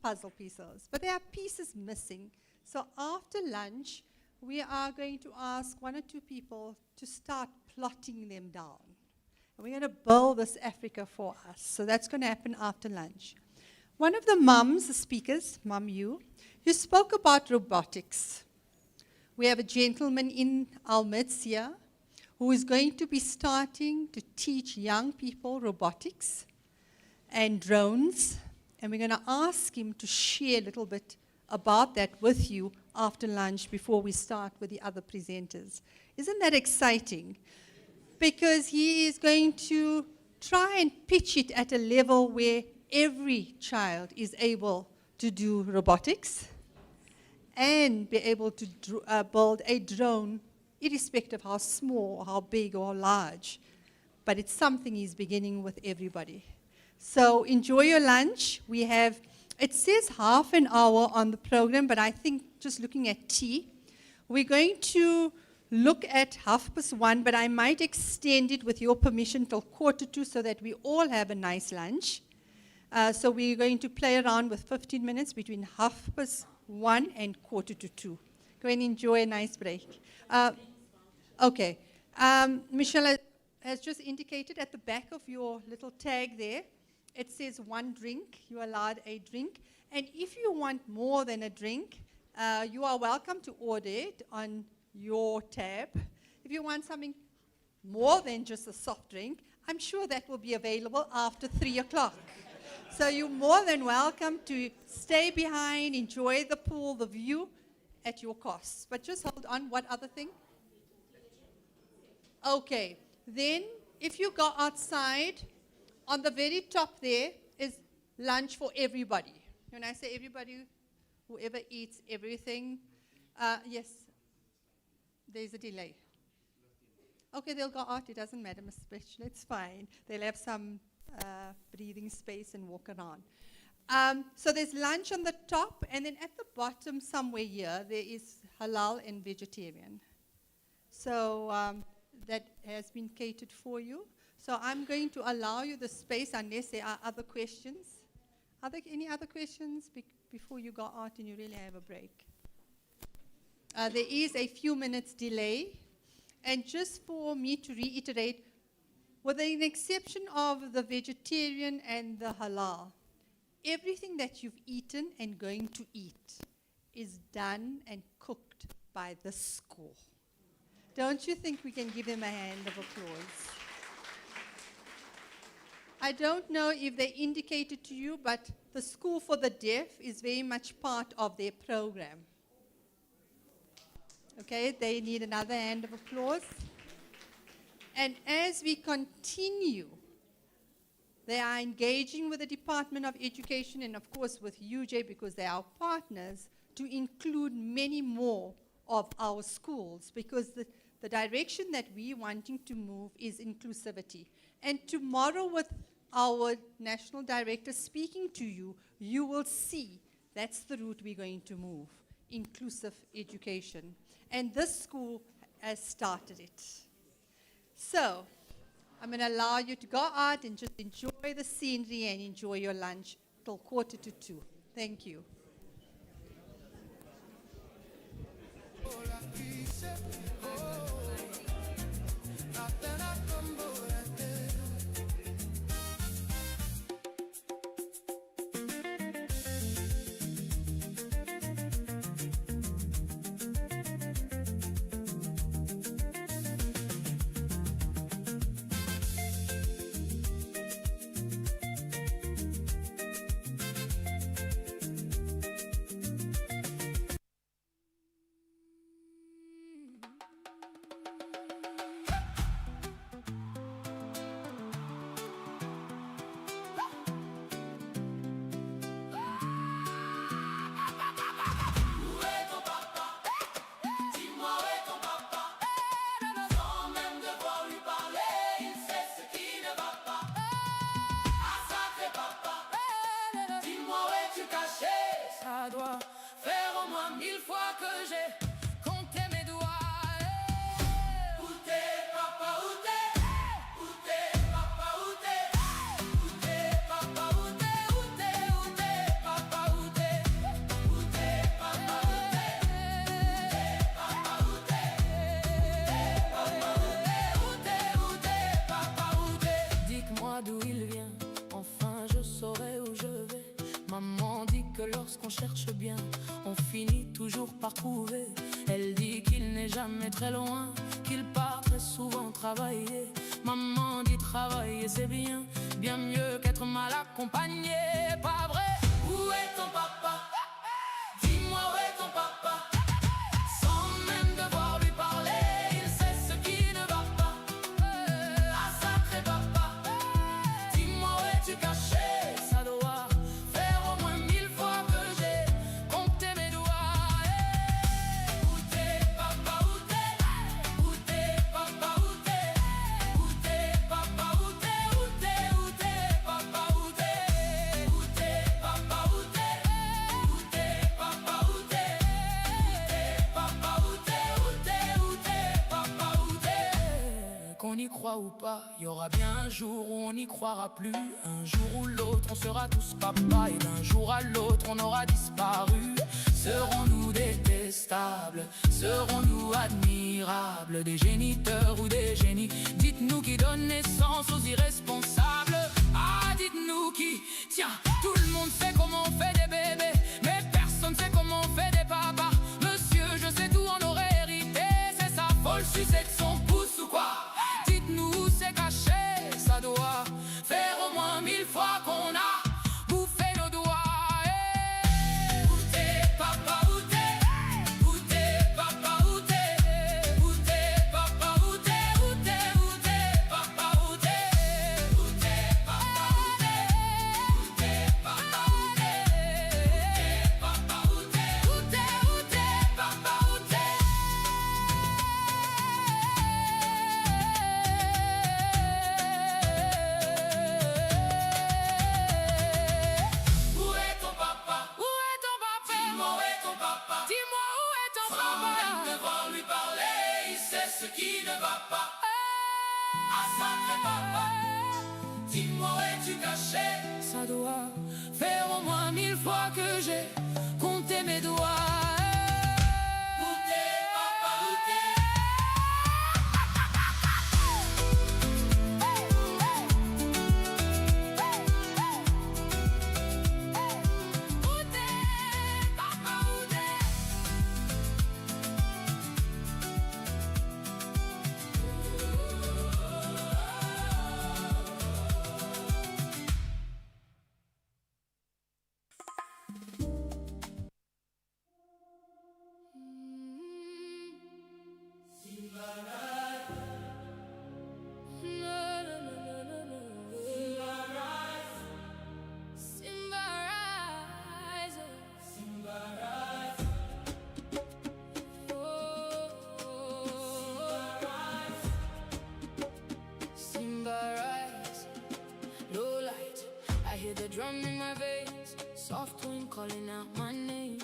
puzzle pieces, but there are pieces missing. So after lunch, we are going to ask 1 or 2 people to start plotting them down. And we're going to build this Africa for us. So that's going to happen after lunch. One of the mums, the speakers, Mum you spoke about robotics. We have a gentleman in our midst here who is going to be starting to teach young people robotics and drones. And we're going to ask him to share a little bit about that with you after lunch before we start with the other presenters. Isn't that exciting? Because he is going to try and pitch it at a level where every child is able to do robotics and be able to build a drone, irrespective of how small, or how big, or large. But it's something he's beginning with everybody. So enjoy your lunch. We have, it says half an hour on the program, but I think just looking at tea, we're going to look at 1:30, but I might extend it with your permission till 1:45 so that we all have a nice lunch. So we're going to play around with 15 minutes between 1:30 and 1:45. Go and enjoy a nice break. Okay. Michelle has just indicated at the back of your little tag there, it says 1 drink. You're allowed a drink. And if you want more than a drink, you are welcome to order it on your tab. If you want something more than just a soft drink, I'm sure that will be available after 3 o'clock. So you're more than welcome to stay behind, enjoy the pool, the view at your cost. But just hold on, what other thing? Okay, then if you go outside, on the very top there is lunch for everybody. When I say everybody, whoever eats everything, yes, there's a delay. Okay, they'll go out, it doesn't matter, Ms. Special, it's fine. They'll have some breathing space and walk around. So there's lunch on the top, and then at the bottom somewhere here, there is halal and vegetarian. So that has been catered for you. So I'm going to allow you the space unless there are other questions. Any other questions before you go out and you really have a break? There is a few minutes delay. And just for me to reiterate, with the exception of the vegetarian and the halal, everything that you've eaten and going to eat is done and cooked by the school. Don't you think we can give them a hand of applause? I don't know if they indicated to you, but the School for the Deaf is very much part of their program. Okay, they need another hand of applause. And as we continue, they are engaging with the Department of Education and of course with UJ because they are our partners to include many more of our schools because the direction that we're wanting to move is inclusivity. And tomorrow with our national director speaking to you, you will see that's the route we're going to move, inclusive education. And this school has started it. So I'm going to allow you to go out and just enjoy the scenery and enjoy your lunch till 1:45. Thank you. Ça doit faire au moins 1000 fois que j'ai compté mes doigts. Où t'es, papa, où t'es? Où t'es, papa, où t'es? Où t'es, papa, où t'es? Où t'es, papa, où t'es? lorsqu'on cherche bien, on finit toujours par trouver. Elle dit qu'il n'est jamais très loin, qu'il part très souvent travailler. Maman dit travailler c'est bien, bien mieux qu'être mal accompagné. Pas vrai? Où est ton papa? Dis-moi où est ton papa? Sans même devoir lui parler, il sait ce qui ne va pas. Ah sacré papa, dis-moi où es-tu caché? Ça doit faire au moins 1000 fois que j'ai compté mes doigts. Où t'es papa, où t'es? Où t'es papa, où t'es? Où t'es papa, où t'es? Où t'es, où t'es papa, où t'es? Où t'es papa, où t'es? Où t'es papa, où t'es? Papa, où t'es? Où t'es, où t'es papa, où t'es? Qu'on y croit ou pas, y aura bien un jour où on n'y croira plus. Un jour ou l'autre on sera tous papa, et d'un jour à l'autre on aura disparu. Serons-nous détestables? Serons-nous admirables? Des géniteurs ou des génies? Dites-nous qui donne naissance aux irresponsables. Ah dites-nous qui? Tiens, tout le monde sait comment on fait des bébés, mais personne sait comment on fait des papas. Monsieur, je sais tout, on aurait hérité. C'est sa folle sucette de son pouce ou quoi? Dites-nous où c'est caché. Ça doit faire au moins 1000 fois qu'on a bouffé nos doigts. Où t'es papa, où t'es? Où t'es papa, où t'es? Où t'es papa, où t'es? Où t'es, où t'es papa, où t'es? Où t'es papa, où t'es? Où t'es papa, où t'es? Papa, où t'es? Où t'es, où t'es papa, où t'es? Où est ton papa? Où est ton papa? Dis-moi où est ton papa? Dis-moi où est ton papa? Sans même devoir lui parler, il sait ce qui ne va pas. Ah sacré papa, dis-moi où es-tu caché? Ça doit faire au moins 1000 fois que j'ai compté mes doigts. Où t'es papa, où t'es? Drum in my veins, soft wind calling out my name.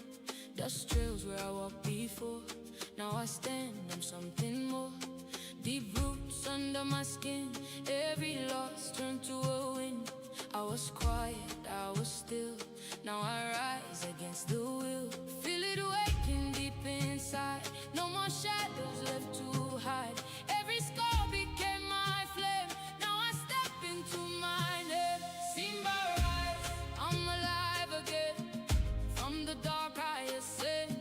Dust trails where I walked before. Now I stand, I'm something more. Deep roots under my skin. Every loss turned to a win. I was quiet, I was still. Now I rise against the will. Feel it waking deep inside. No more shadows left to hide. Every scar became my flame. Now I step into my name. Simba rise, I'm alive again. From the dark I ascend.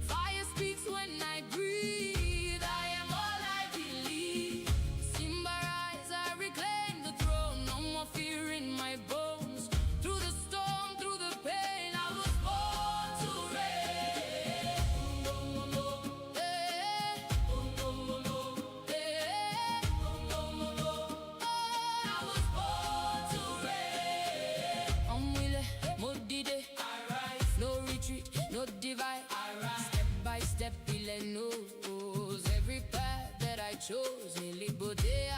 Fire speaks when I breathe. I am all I believe. Simba rise, I reclaim the throne. No more fear in my bones. Through the storm, through the pain, I was born to reign. I was born to reign. I'm willing, Modide. I rise. No retreat, no divide. I rise. Step by step, he knows every path that I chose.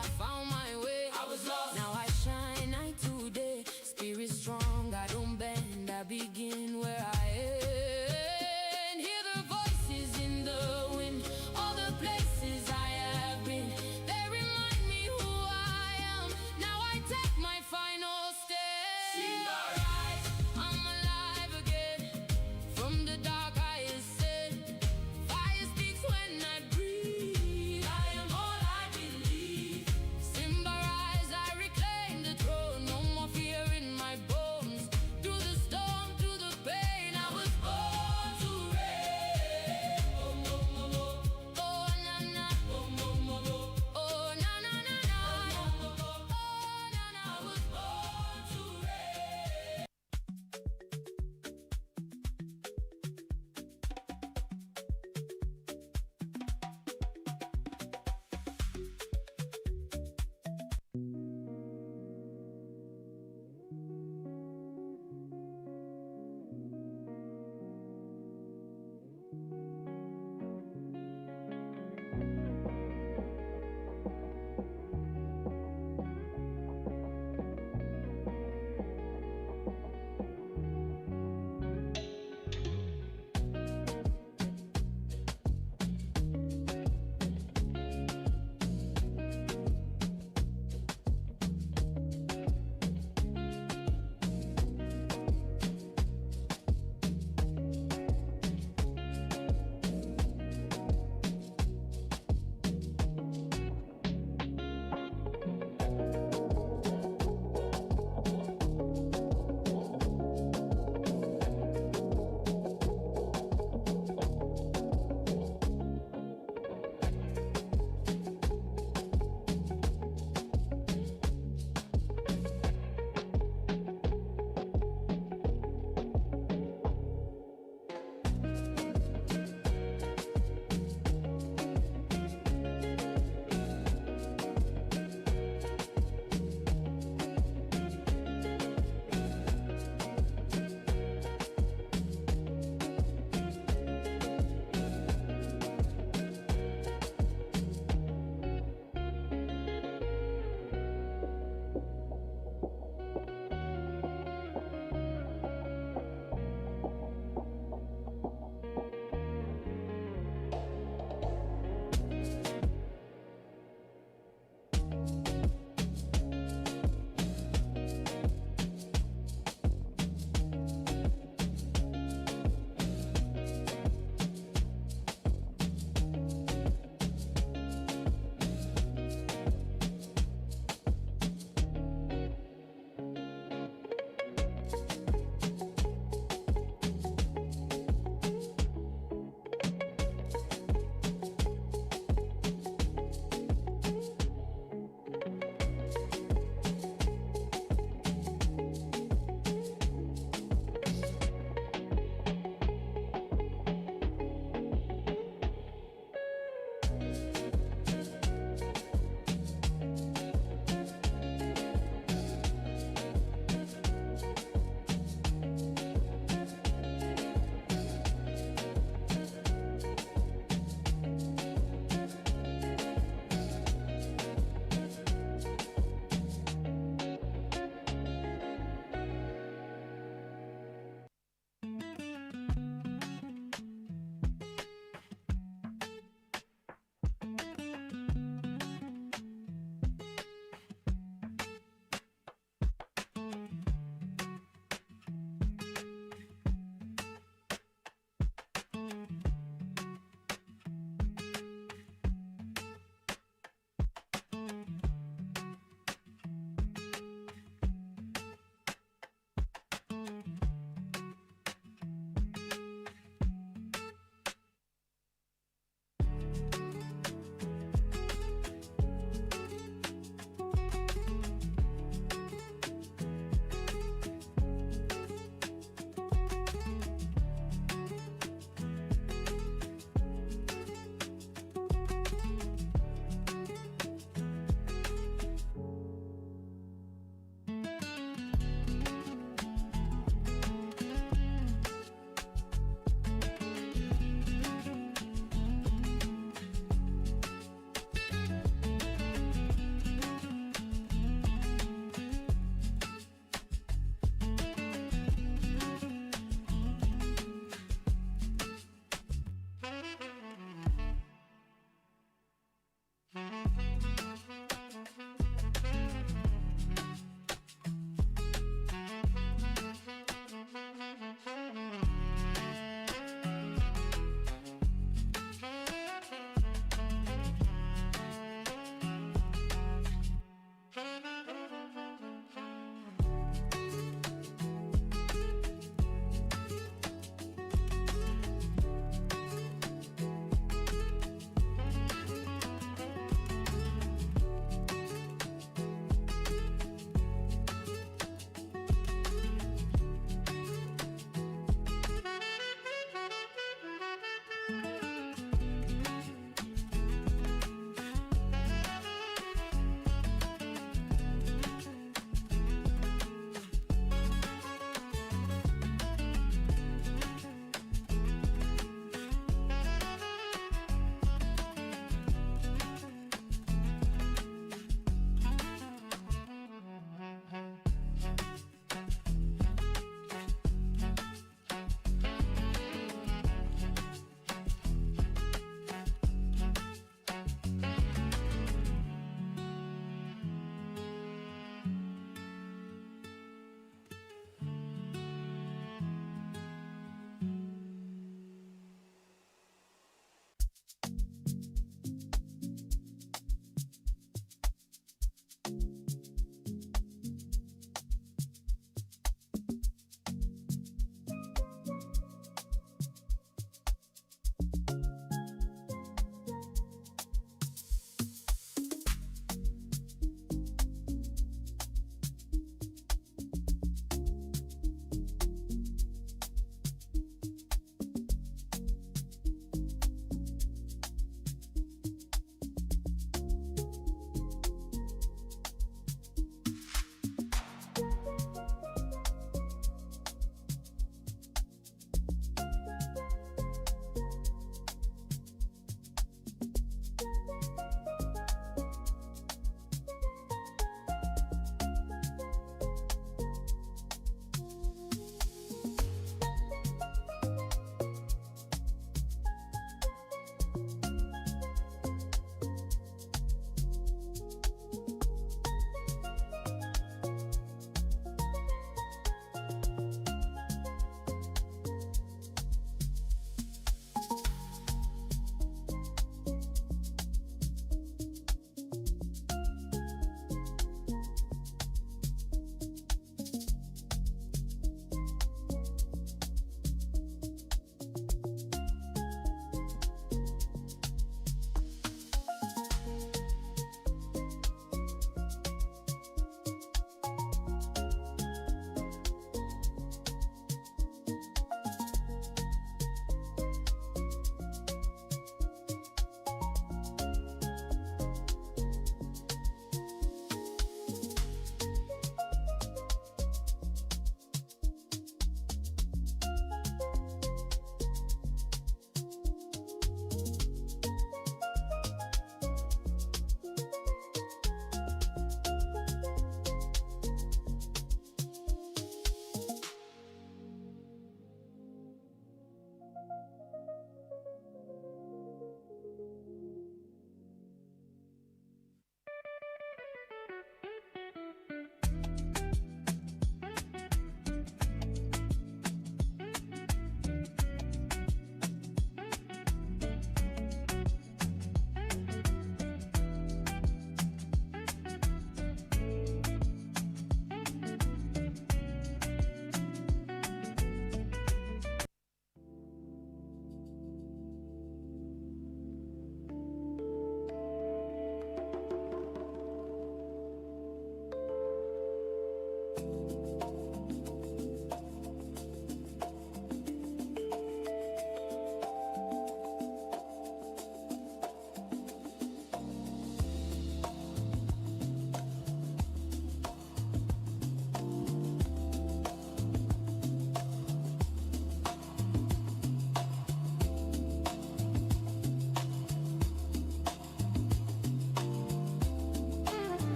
I found my way. I was lost. Now I shine night to day. Spirit strong, I don't bend. I begin where I end. Hear the voices in the wind. All the places I have been. They remind me who I am. Now I take my final step. See the rise. I'm alive again. From the dark I ascend. Fire speaks when I breathe. I am all I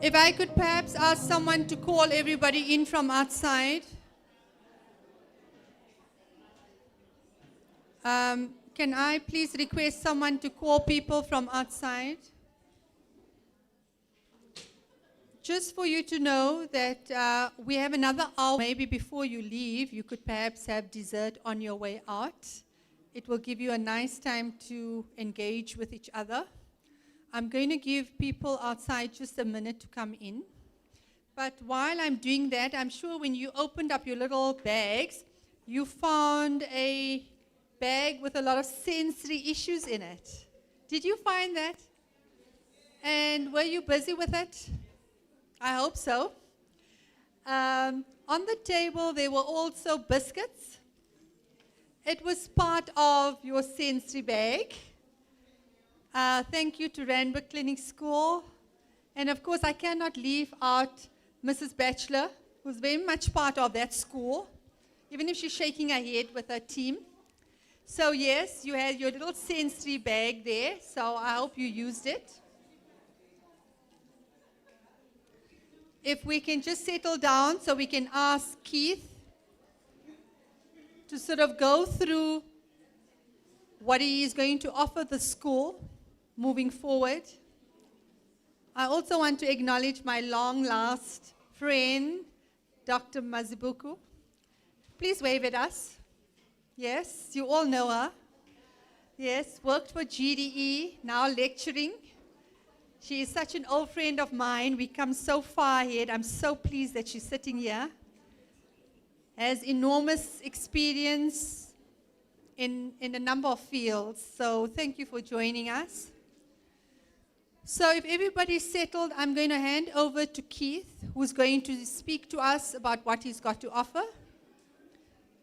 If I could perhaps ask someone to call everybody in from outside. Can I please request someone to call people from outside? Just for you to know that we have another hour. Maybe before you leave, you could perhaps have dessert on your way out. It will give you a nice time to engage with each other. I'm going to give people outside just a minute to come in. But while I'm doing that, I'm sure when you opened up your little bags, you found a bag with a lot of sensory issues in it. Did you find that? And were you busy with it? I hope so. On the table, there were also biscuits. It was part of your sensory bag. Thank you to Randburg Clinic School. And of course, I cannot leave out Mrs. Batchelor, who's very much part of that school, even if she's shaking her head with her team. So yes, you had your little sensory bag there, so I hope you used it. If we can just settle down so we can ask Keith to sort of go through what he is going to offer the school moving forward. I also want to acknowledge my long-lost friend, Dr. Mazibuku. Please wave at us. Yes, you all know her. Yes, worked for GDE, now lecturing. She is such an old friend of mine. We come so far ahead. I'm so pleased that she's sitting here. Has enormous experience in a number of fields. So thank you for joining us. So if everybody's settled, I'm going to hand over to Keith, who's going to speak to us about what he's got to offer.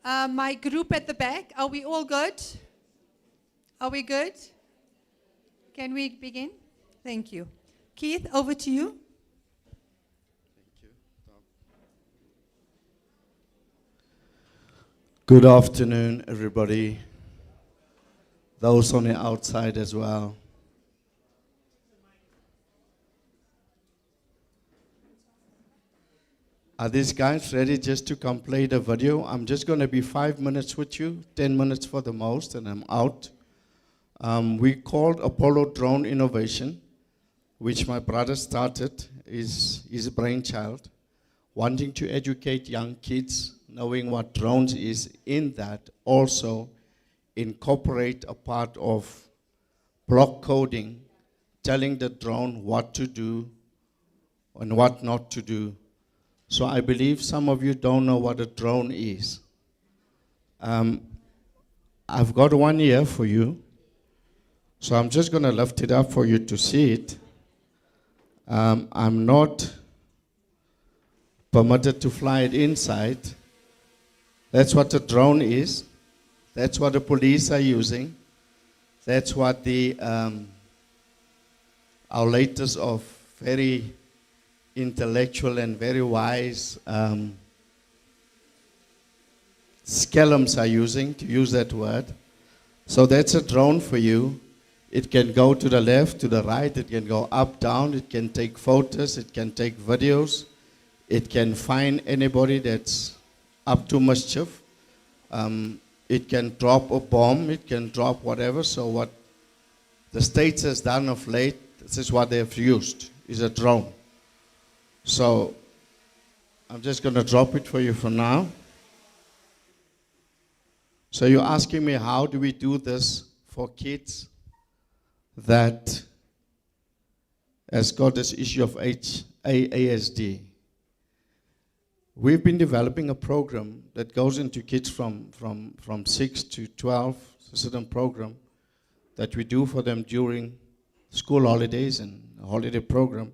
My group at the back, are we all good? Are we good? Can we begin? Thank you. Keith, over to you. Thank you. Good afternoon, everybody. Those on the outside as well. Are these guys ready just to come play the video? I'm just going to be 5 minutes with you, 10 minutes for the most, and I'm out. We called Apollo Drone Innovation, which my brother started, is his brainchild, wanting to educate young kids, knowing what drones is, in that also incorporate a part of block coding, telling the drone what to do and what not to do. So I believe some of you don't know what a drone is. I've got one here for you. So I'm just going to lift it up for you to see it. I'm not permitted to fly it inside. That's what a drone is. That's what the police are using. That's what our latest of very intellectual and very wise skellums are using, to use that word. So that's a drone for you. It can go to the left, to the right, it can go up, down, it can take photos, it can take videos, it can find anybody that's up to mischief. It can drop a bomb, it can drop whatever. So what the States has done of late, this is what they've used, is a drone. So I'm just going to drop it for you for now. So you're asking me, how do we do this for kids that has got this issue of ASD? We've been developing a program that goes into kids from 6 to 12, a certain program that we do for them during school holidays and a holiday program.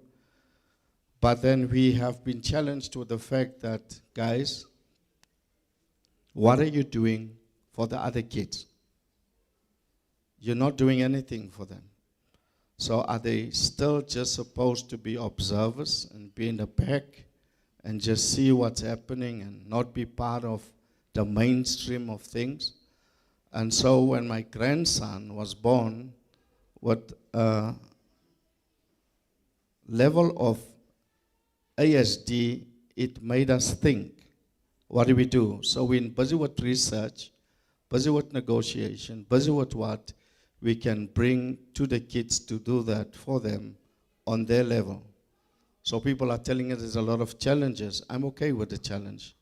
But then we have been challenged with the fact that, guys, what are you doing for the other kids? You're not doing anything for them. So are they still just supposed to be observers and be in the back and just see what's happening and not be part of the mainstream of things? And so when my grandson was born, what level of ASD, it made us think. What do we do? So we're busy with research, busy with negotiation, busy with what we can bring to the kids to do that for them on their level. So people are telling us there's a lot of challenges. I'm okay with the challenge.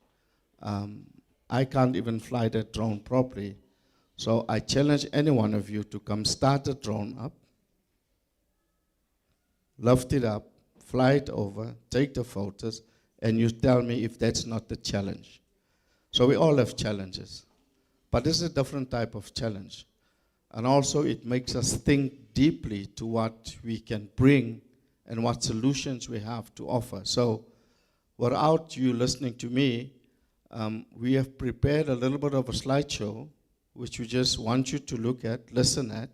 I can't even fly that drone properly. So I challenge any one of you to come start the drone up, lift it up, fly it over, take the photos, and you tell me if that's not the challenge. So we all have challenges. But this is a different type of challenge. And also it makes us think deeply to what we can bring and what solutions we have to offer. So without you listening to me, we have prepared a little bit of a slideshow, which we just want you to look at, listen at,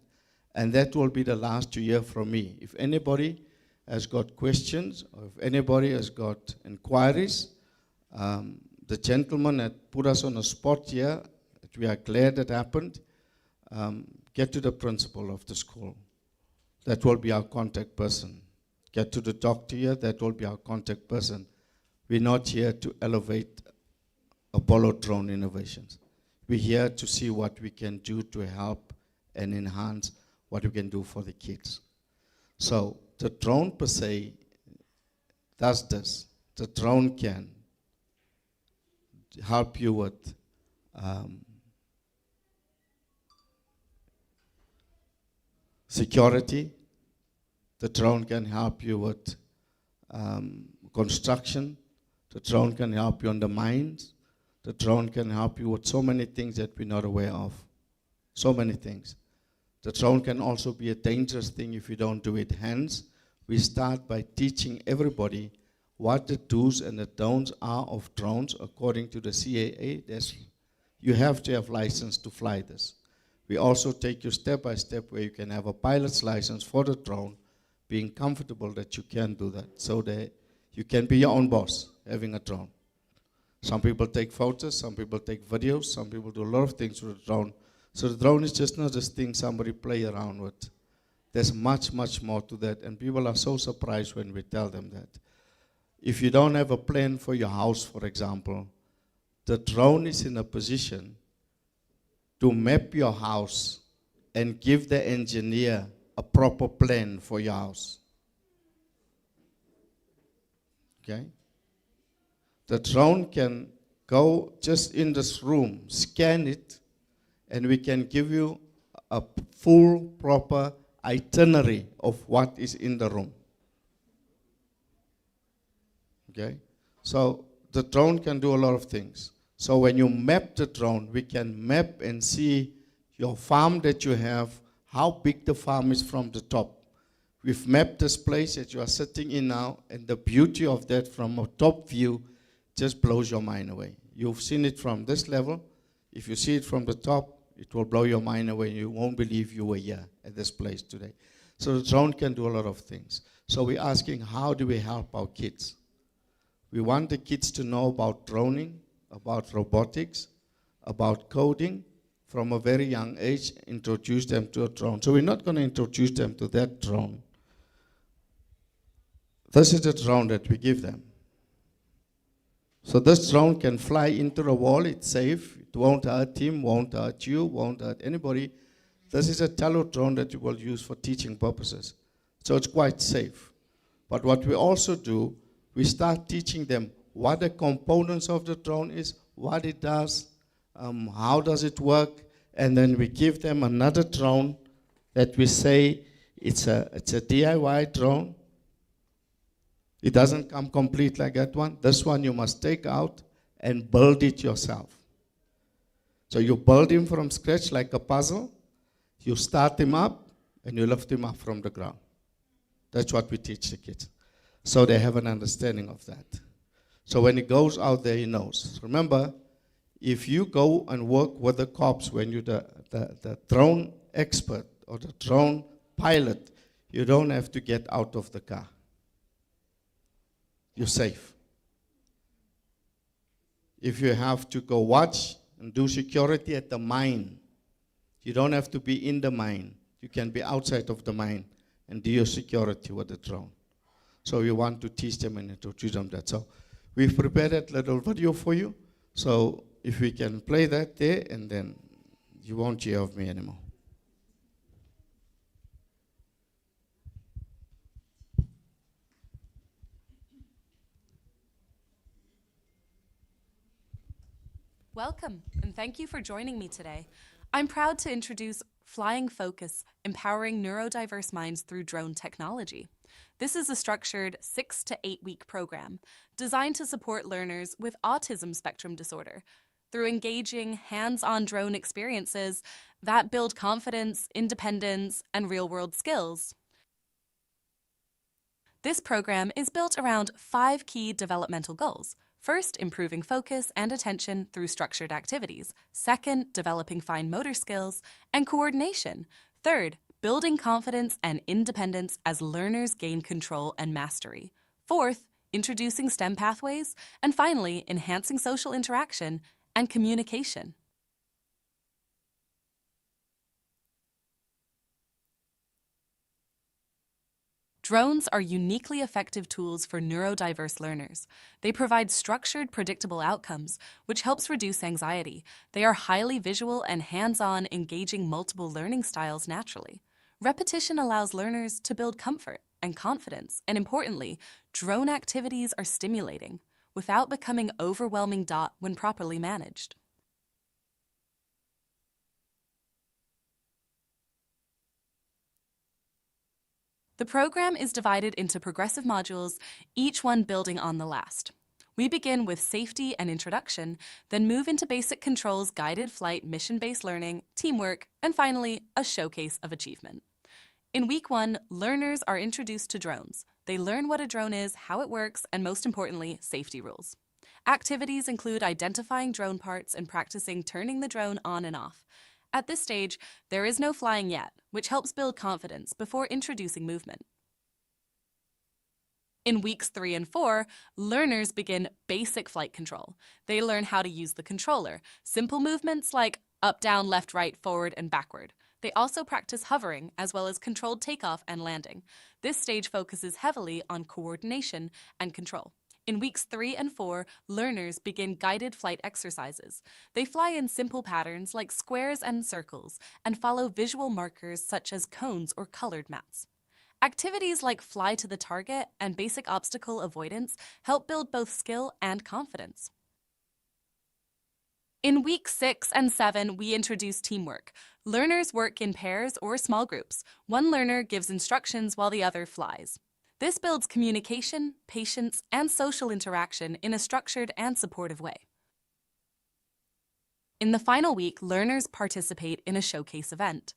and that will be the last you hear from me. If anybody has got questions, or if anybody has got inquiries, the gentleman that put us on the spot here, we are glad that happened, get to the principal of the school. That will be our contact person. Get to the doctor here, that will be our contact person. We're not here to elevate Apollo drone innovations. We're here to see what we can do to help and enhance what we can do for the kids. So the drone per se does this. The drone can help you with security. The drone can help you with construction. The drone can help you on the mines. The drone can help you with so many things that we're not aware of. So many things. The drone can also be a dangerous thing if you don't do it. Hence, we start by teaching everybody what the do's and the don'ts are of drones according to the CAA. You have to have license to fly this. We also take you step by step where you can have a pilot's license for the drone, being comfortable that you can do that, so that you can be your own boss having a drone. Some people take photos, some people take videos, some people do a lot of things with the drone. So the drone is just not this thing somebody play around with. There's much, much more to that, and people are so surprised when we tell them that. If you don't have a plan for your house, for example, the drone is in a position to map your house and give the engineer a proper plan for your house. Okay? The drone can go just in this room, scan it, and we can give you a full, proper itinerary of what is in the room. Okay? So the drone can do a lot of things. So when you map the drone, we can map and see your farm that you have, how big the farm is from the top. We've mapped this place that you are sitting in now, and the beauty of that from a top view just blows your mind away. You've seen it from this level. If you see it from the top, it will blow your mind away. You won't believe you were here at this place today. So the drone can do a lot of things. So we're asking, how do we help our kids? We want the kids to know about droning, about robotics, about coding. From a very young age, introduce them to a drone. So we're not going to introduce them to that drone. This is the drone that we give them. So this drone can fly into the wall, it's safe, it won't hurt him, won't hurt you, won't hurt anybody. This is a tele drone that you will use for teaching purposes. So it's quite safe. But what we also do, we start teaching them what the components of the drone is, what it does, how does it work, and then we give them another drone that we say it's a DIY drone. It doesn't come complete like that one. This one you must take out and build it yourself. So you build him from scratch like a puzzle. You start him up and you lift him up from the ground. That's what we teach the kids. So they have an understanding of that. So when he goes out there, he knows. Remember, if you go and work with the cops, when you're the drone expert or the drone pilot, you don't have to get out of the car. You're safe. If you have to go watch and do security at the mine, you don't have to be in the mine. You can be outside of the mine and do your security with the drone. So we want to teach them and introduce them that. So we've prepared that little video for you. So if we can play that there, and then you won't hear of me anymore. Welcome, and thank you for joining me today. I'm proud to introduce Flying Focus, Empowering Neurodiverse Minds Through Drone Technology. This is a structured 6 to 8 week program designed to support learners with autism spectrum disorder through engaging hands-on drone experiences that build confidence, independence, and real-world skills. This program is built around 5 key developmental goals. First, improving focus and attention through structured activities. Second, developing fine motor skills and coordination. Third, building confidence and independence as learners gain control and mastery. Fourth, introducing STEM pathways. And finally, enhancing social interaction and communication. Drones are uniquely effective tools for neurodiverse learners. They provide structured, predictable outcomes, which helps reduce anxiety. They are highly visual and hands-on, engaging multiple learning styles naturally. Repetition allows learners to build comfort and confidence, and importantly, drone activities are stimulating, without becoming overwhelming when properly managed. The program is divided into progressive modules, each one building on the last. We begin with safety and introduction, then move into basic controls, guided flight, mission-based learning, teamwork, and finally, a showcase of achievement. In week 1, learners are introduced to drones. They learn what a drone is, how it works, and most importantly, safety rules. Activities include identifying drone parts and practicing turning the drone on and off. At this stage, there is no flying yet, which helps build confidence before introducing movement. In weeks 3 and 4, learners begin basic flight control. They learn how to use the controller, simple movements like up, down, left, right, forward, and backward. They also practice hovering as well as controlled takeoff and landing. This stage focuses heavily on coordination and control. In weeks 3 and 4, learners begin guided flight exercises. They fly in simple patterns like squares and circles and follow visual markers such as cones or colored maps. Activities like fly to the target and basic obstacle avoidance help build both skill and confidence. In weeks 6 and 7, we introduce teamwork. Learners work in pairs or small groups. One learner gives instructions while the other flies. This builds communication, patience, and social interaction in a structured and supportive way. In the final week, learners participate in a showcase event.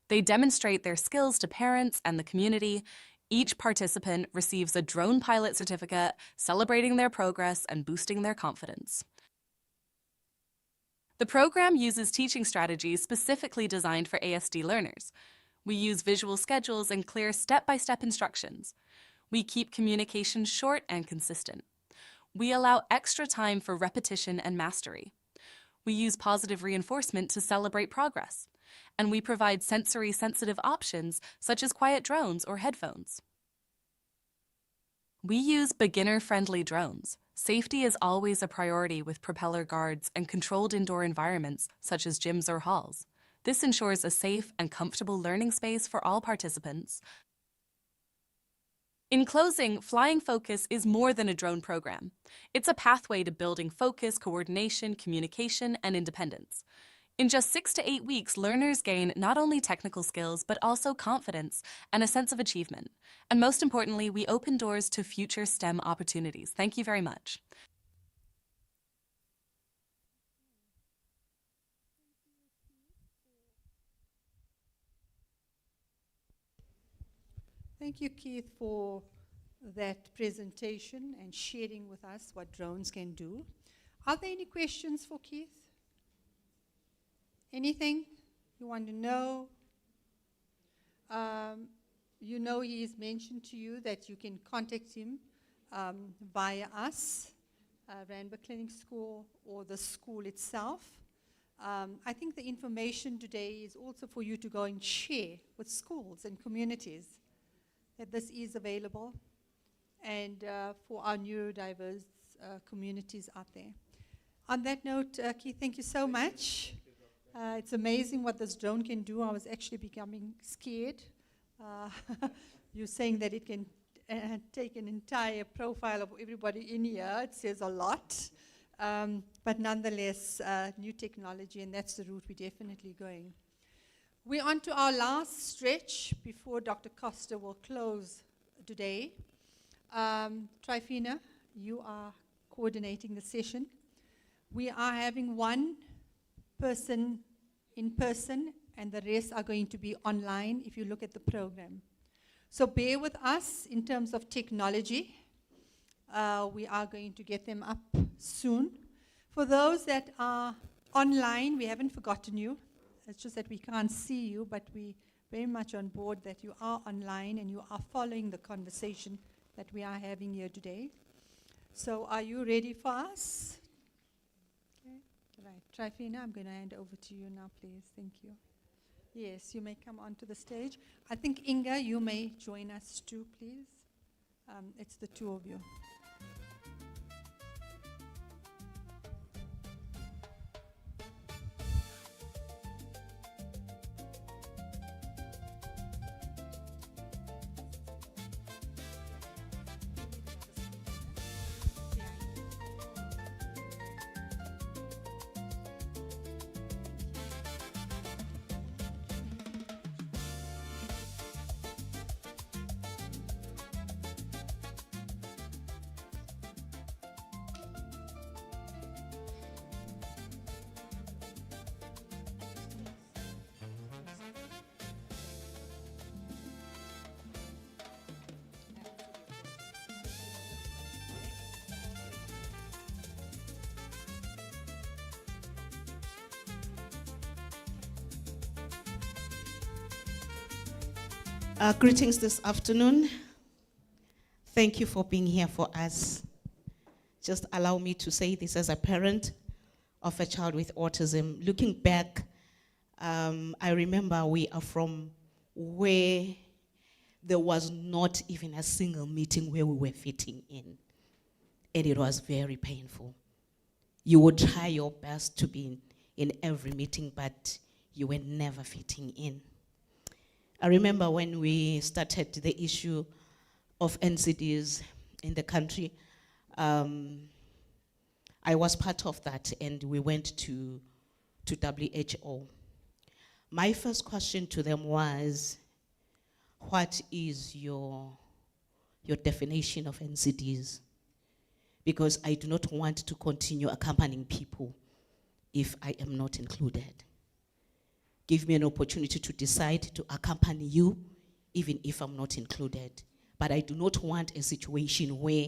They demonstrate their skills to parents and the community. Each participant receives a drone pilot certificate, celebrating their progress and boosting their confidence. The program uses teaching strategies specifically designed for ASD learners. We use visual schedules and clear step-by-step instructions. We keep communication short and consistent. We allow extra time for repetition and mastery. We use positive reinforcement to celebrate progress. And we provide sensory-sensitive options such as quiet drones or headphones. We use beginner-friendly drones. Safety is always a priority with propeller guards and controlled indoor environments such as gyms or halls. This ensures a safe and comfortable learning space for all participants. In closing, Flying Focus is more than a drone program. It's a pathway to building focus, coordination, communication, and independence. In just 6 to 8 weeks, learners gain not only technical skills, but also confidence and a sense of achievement. And most importantly, we open doors to future STEM opportunities. Thank you very much. Thank you, Keith, for that presentation and sharing with us what drones can do. Are there any questions for Keith? Anything you want to know? You know he has mentioned to you that you can contact him via us, Randburg Clinic School, or the school itself. I think the information today is also for you to go and share with schools and communities that this is available. and for our neurodiverse communities out there. On that note, Keith, thank you so much. It's amazing what this drone can do. I was actually becoming scared. You're saying that it can take an entire profile of everybody in here. It says a lot. But nonetheless, new technology, and that's the route we're definitely going. We're on to our last stretch before Dr. Costa will close today. Trifina, you are coordinating the session. We are having one person in person, and the rest are going to be online if you look at the program. So bear with us in terms of technology. We are going to get them up soon. For those that are online, we haven't forgotten you. It's just that we can't see you, but we very much on board that you are online and you are following the conversation that we are having here today. So are you ready for us? Okay. Right. Trifina, I'm going to hand over to you now, please. Thank you. Yes, you may come onto the stage. I think, Inga, you may join us too, please. It's the two of you. Greetings this afternoon. Thank you for being here for us. Just allow me to say this as a parent of a child with autism. Looking back, I remember we are from where there was not even a single meeting where we were fitting in. And it was very painful. You would try your best to be in every meeting, but you were never fitting in. I remember when we started the issue of NCDs in the country, I was part of that, and we went to WHO. My first question to them was, what is your definition of NCDs? Because I do not want to continue accompanying people if I am not included. Give me an opportunity to decide to accompany you, even if I'm not included. But I do not want a situation where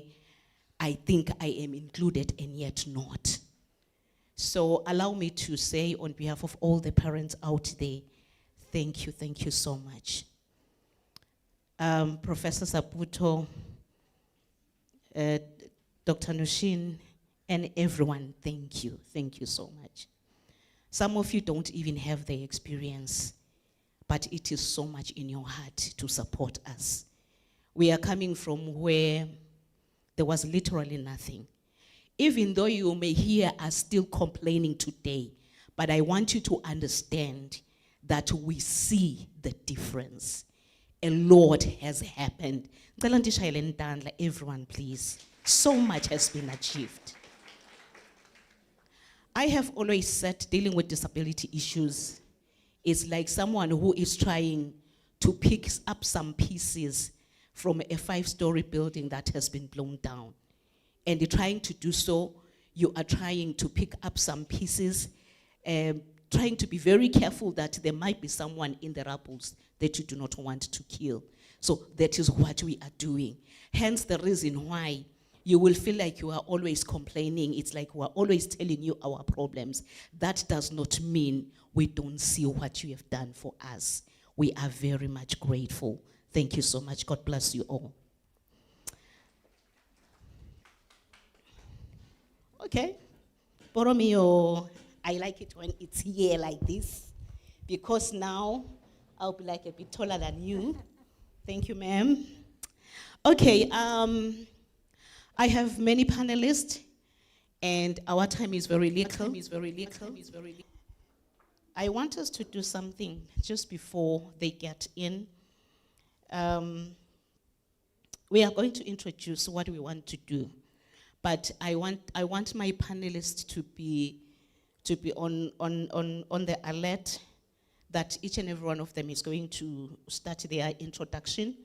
I think I am included and yet not. So allow me to say on behalf of all the parents out there, thank you so much. Professor Saputo, Dr. Nushin, and everyone, thank you so much. Some of you don't even have the experience, but it is so much in your heart to support us. We are coming from where there was literally nothing. Even though you may hear us still complaining today, but I want you to understand that we see the difference. A lot has happened. Everyone, please. So much has been achieved. I have always said dealing with disability issues is like someone who is trying to pick up some pieces from a 5-story building that has been blown down. And trying to do so, you are trying to pick up some pieces, trying to be very careful that there might be someone in the rubble that you do not want to kill. So that is what we are doing. Hence the reason why you will feel like you are always complaining. It's like we're always telling you our problems. That does not mean we don't see what you have done for us. We are very much grateful. Thank you so much. God bless you all. Okay. Boromeo, I like it when it's here like this, because now I'll be like a bit taller than you. Thank you, ma'am. Okay, I have many panelists, and our time is very little. I want us to do something just before they get in. We are going to introduce what we want to do, but I want my panelists to be on the alert that each and every one of them is going to start their introduction.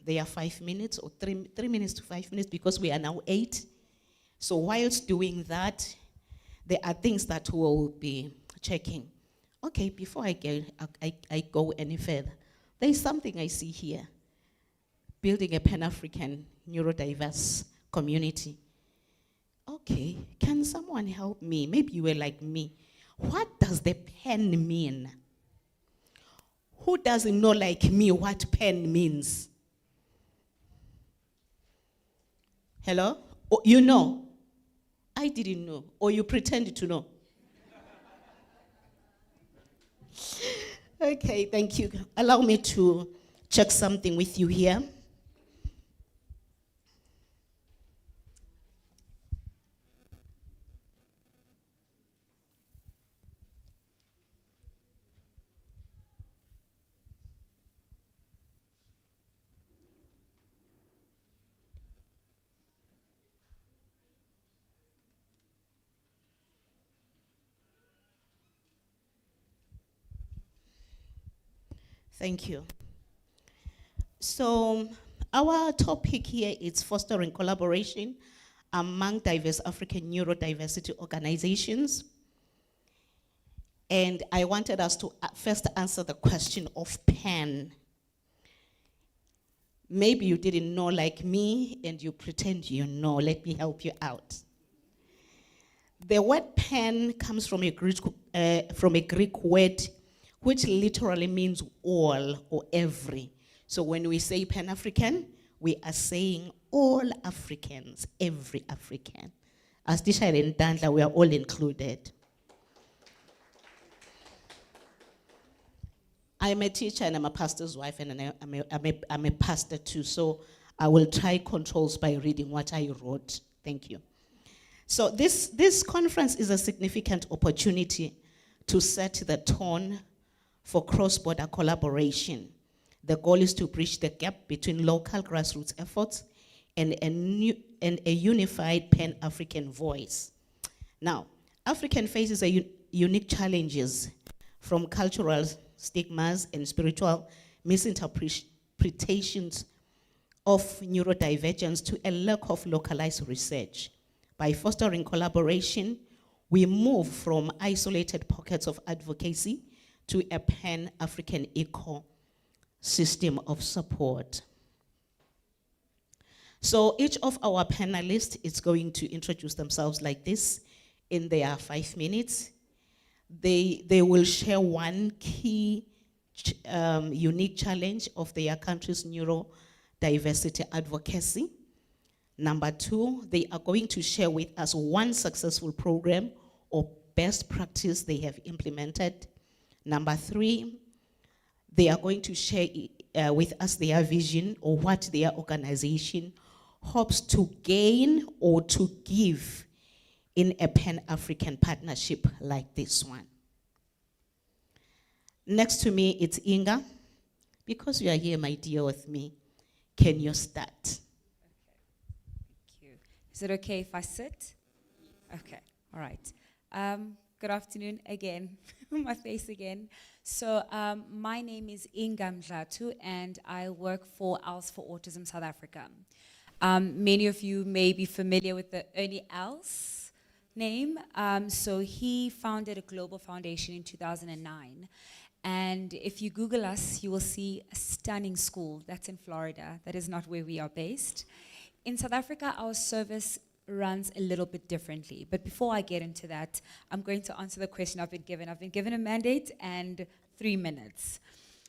They are 5 minutes or 3 minutes to 5 minutes because we are now 8. So whilst doing that, there are things that we'll be checking. Okay, before I go any further, there is something I see here. Building a Pan-African neurodiverse community. Okay, can someone help me? Maybe you were like me. What does the pen mean? Who doesn't know like me what pen means? Hello? Oh, you know? I didn't know. Or you pretended to know. Okay, thank you. Allow me to check something with you here. Thank you. So our topic here is fostering collaboration among diverse African neurodiversity organizations. And I wanted us to first answer the question of PAN. Maybe you didn't know like me and you pretend you know. Let me help you out. The word PAN comes from a Greek word which literally means all or every. So when we say Pan-African, we are saying all Africans, every African. As Tisha and Dandla, we are all included. I'm a teacher and I'm a pastor's wife and I'm a pastor too, so I will try controls by reading what I wrote. Thank you. So this conference is a significant opportunity to set the tone for cross-border collaboration. The goal is to bridge the gap between local grassroots efforts and a unified Pan-African voice. Now, African faces unique challenges from cultural stigmas and spiritual misinterpretations of neurodivergence to a lack of localized research. By fostering collaboration, we move from isolated pockets of advocacy to a Pan-African ecosystem of support. So each of our panelists is going to introduce themselves like this in their 5 minutes. They will share one key unique challenge of their country's neurodiversity advocacy. Number 2, they are going to share with us one successful program or best practice they have implemented. Number 3, they are going to share with us their vision or what their organization hopes to gain or to give in a Pan-African partnership like this one. Next to me, it's Inga. Because you are here, my dear, with me, can you start? Thank you. Is it okay if I sit? Okay, all right. Good afternoon again, my face again. So my name is Inga Mdlatu and I work for ALS for Autism South Africa. Many of you may be familiar with the Ernie ALS name. So he founded a global foundation in 2009. And if you Google us, you will see a stunning school that's in Florida. That is not where we are based. In South Africa, our service runs a little bit differently. But before I get into that, I'm going to answer the question I've been given. I've been given a mandate and 3 minutes.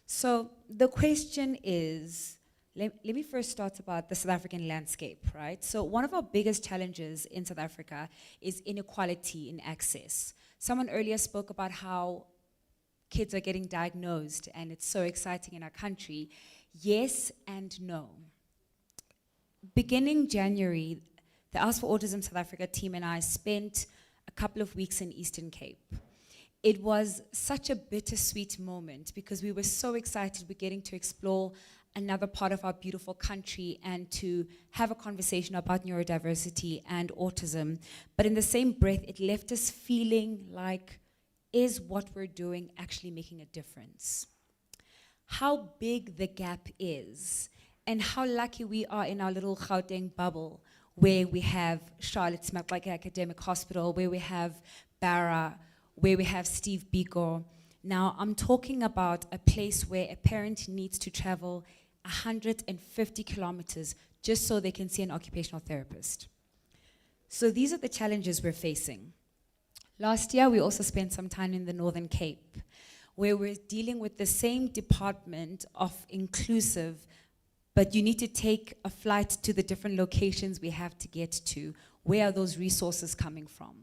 So the question is, let me first start about the South African landscape, right? So one of our biggest challenges in South Africa is inequality in access. Someone earlier spoke about how kids are getting diagnosed and it's so exciting in our country, Yes and no. Beginning January, the Ask for Autism South Africa team and I spent a couple of weeks in Eastern Cape. It was such a bittersweet moment because we were so excited we're getting to explore another part of our beautiful country and to have a conversation about neurodiversity and autism. But in the same breath, it left us feeling like, is what we're doing actually making a difference? How big the gap is, and how lucky we are in our little Gauteng bubble, where we have Charlotte Maxeke Academic Hospital, where we have Barra, where we have Steve Biko. Now, I'm talking about a place where a parent needs to travel 150 kilometers just so they can see an occupational therapist. So these are the challenges we're facing. Last year, we also spent some time in the Northern Cape, where we're dealing with the same department of inclusive, but you need to take a flight to the different locations we have to get to. Where are those resources coming from?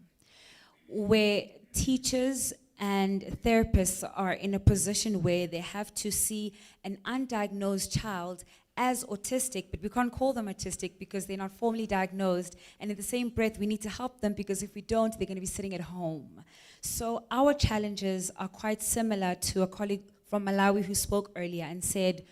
Where teachers and therapists are in a position where they have to see an undiagnosed child as autistic, but we can't call them autistic because they're not formally diagnosed, and in the same breath we need to help them because if we don't, they're going to be sitting at home. So our challenges are quite similar to a colleague from Malawi who spoke earlier and said,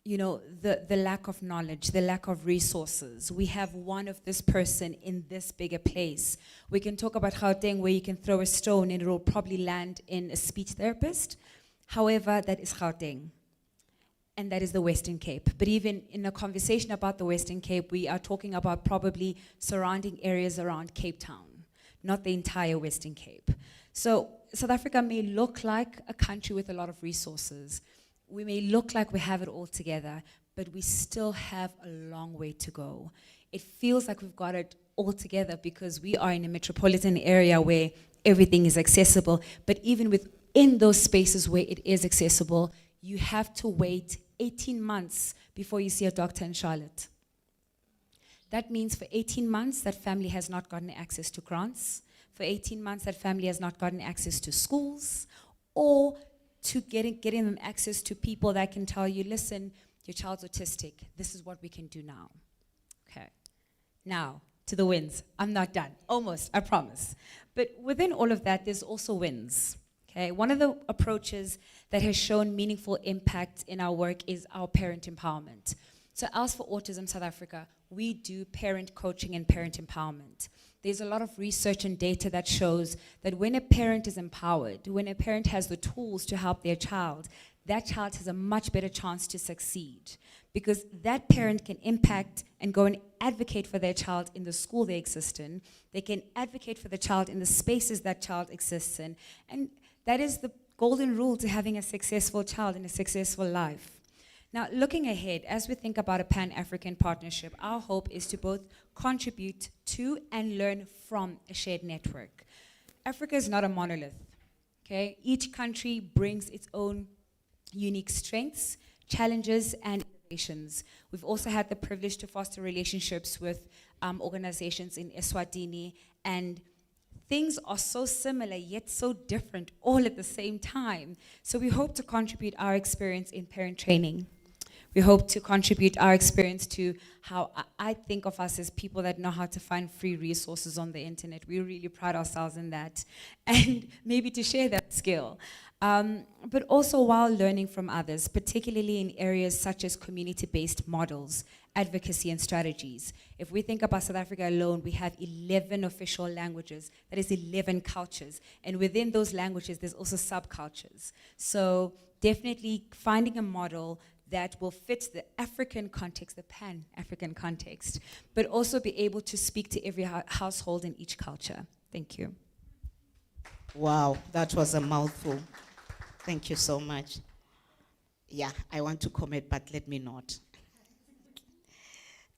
you know, the lack of knowledge, the lack of resources. We have one of this person in this bigger place. We can talk about Gauteng where you can throw a stone and it will probably land in a speech therapist. However, that is Gauteng. And that is the Western Cape. But even in a conversation about the Western Cape, we are talking about probably surrounding areas around Cape Town, not the entire Western Cape. So South Africa may look like a country with a lot of resources. We may look like we have it all together, but we still have a long way to go. It feels like we've got it all together because we are in a metropolitan area where everything is accessible, but even within those spaces where it is accessible, you have to wait 18 months before you see a doctor in Charlotte. That means for 18 months, that family has not gotten access to grants. For 18 months, that family has not gotten access to schools or to getting them access to people that can tell you, listen, your child's autistic. This is what we can do now. Okay. Now, to the wins. I'm not done. Almost, I promise. But within all of that, there's also wins. Okay. One of the approaches that has shown meaningful impact in our work is our parent empowerment. So Ask for Autism South Africa, we do parent coaching and parent empowerment. There's a lot of research and data that shows that when a parent is empowered, when a parent has the tools to help their child, that child has a much better chance to succeed because that parent can impact and go and advocate for their child in the school they exist in. They can advocate for the child in the spaces that child exists in. And that is the golden rule to having a successful child and a successful life. Now, looking ahead, as we think about a Pan-African partnership, our hope is to both contribute to and learn from a shared network. Africa is not a monolith, okay? Each country brings its own unique strengths, challenges, and innovations. We've also had the privilege to foster relationships with organizations in Eswatini, and things are so similar yet so different all at the same time. So we hope to contribute our experience in parent training. We hope to contribute our experience to how I think of us as people that know how to find free resources on the internet. We really pride ourselves in that. And maybe to share that skill. But also while learning from others, particularly in areas such as community-based models, advocacy, and strategies. If we think about South Africa alone, we have 11 official languages. That is 11 cultures. And within those languages, there's also subcultures. So definitely finding a model that will fit the African context, the Pan-African context, but also be able to speak to every household in each culture. Thank you. Wow, that was a mouthful. Thank you so much. Yeah, I want to comment, but let me not.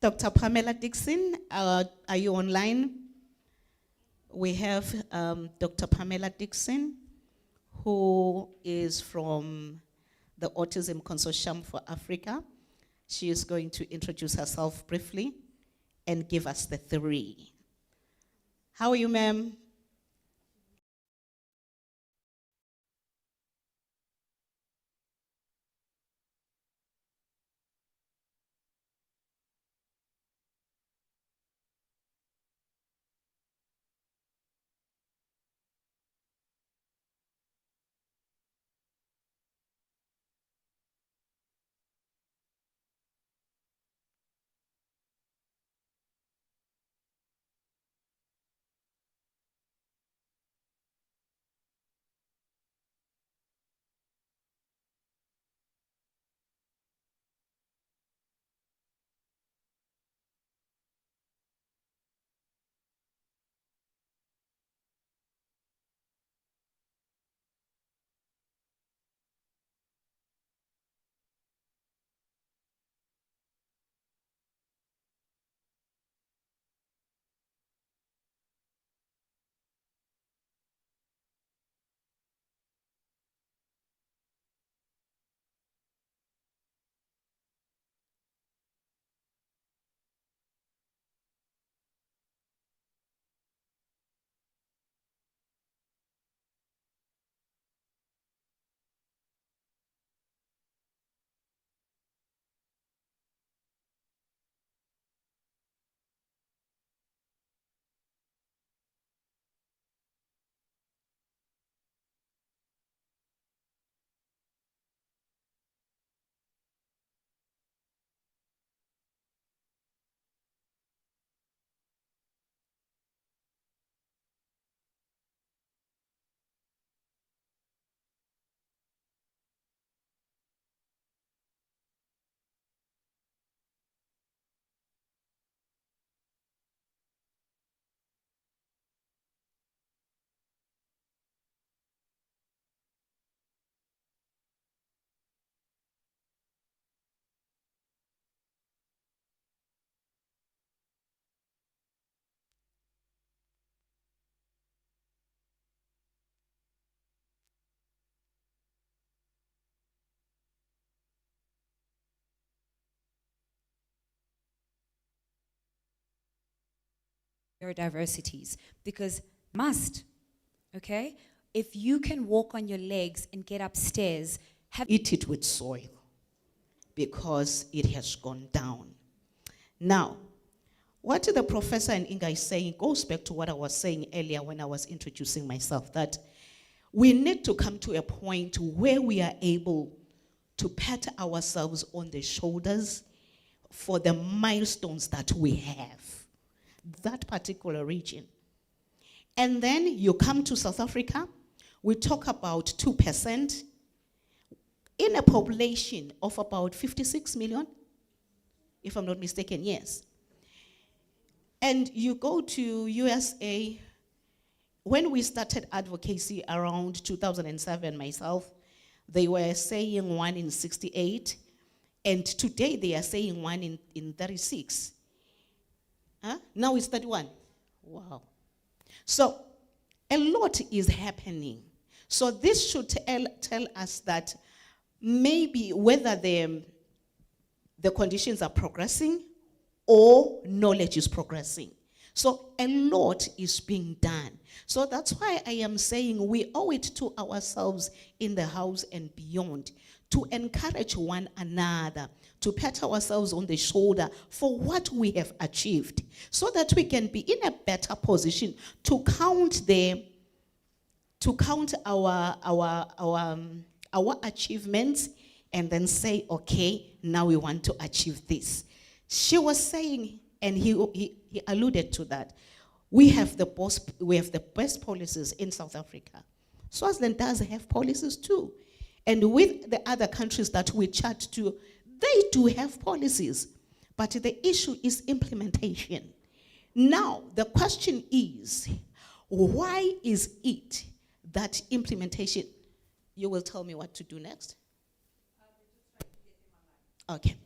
Dr. Pamela Dixon, are you online? We have Dr. Pamela Dixon, who is from the Autism Consortium for Africa. She is going to introduce herself briefly and give us the three. How are you, ma'am? neurodiversities, because must, okay? If you can walk on your legs and get upstairs, eat it with soil because it has gone down. Now, what the professor and Inga is saying goes back to what I was saying earlier when I was introducing myself, that we need to come to a point where we are able to pat ourselves on the shoulders for the milestones that we have, that particular region. And then you come to South Africa, we talk about 2% in a population of about 56 million, if I'm not mistaken, yes. And you go to USA, when we started Advocacy around 2007 myself, they were saying 1 in 68, and today they are saying 1 in 36. Huh? Now it's 31. Wow. So a lot is happening. So this should tell us that maybe whether the conditions are progressing or knowledge is progressing. So a lot is being done. So that's why I am saying we owe it to ourselves in the house and beyond to encourage one another, to pat ourselves on the shoulder for what we have achieved, so that we can be in a better position to count our achievements and then say, okay, now we want to achieve this. She was saying, and he alluded to that, we have the best policies in South Africa. Swaziland does have policies too. And with the other countries that we chat to, they do have policies. But the issue is implementation. Now, the question is, why is it that implementation, you will tell me what to do next? Okay.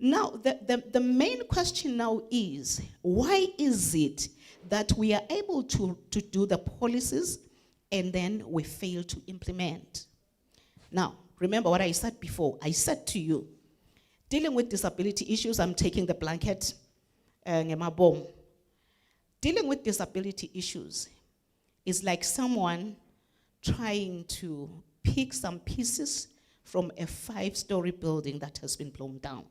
Now, the main question now is, why is it that we are able to do the policies and then we fail to implement? Now, remember what I said before. I said to you, dealing with disability issues, I'm taking the blanket, bomb. Dealing with disability issues is like someone trying to pick some pieces from a 5-story building that has been blown down.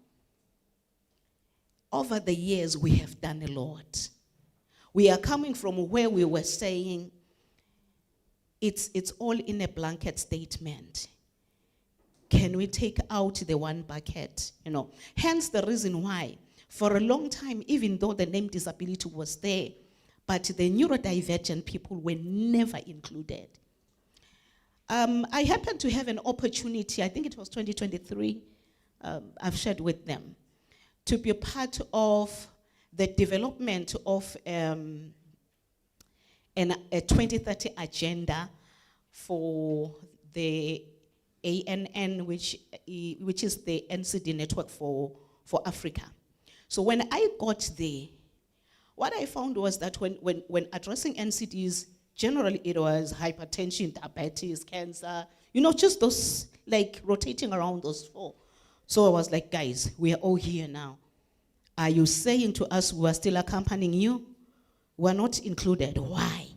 Over the years, we have done a lot. We are coming from where we were saying it's all in a blanket statement. Can we take out the one bucket? Hence the reason why, for a long time, even though the name disability was there, but the neurodivergent people were never included. I happened to have an opportunity, I think it was 2023, I've shared with them, to be part of the development of a 2030 agenda for the ANN, which is the NCD network for Africa. So when I got there, what I found was that when addressing NCDs, generally it was hypertension, diabetes, cancer, just those, like rotating around those 4. So I was like, guys, we are all here now. Are you saying to us we are still accompanying you? We're not included. Why?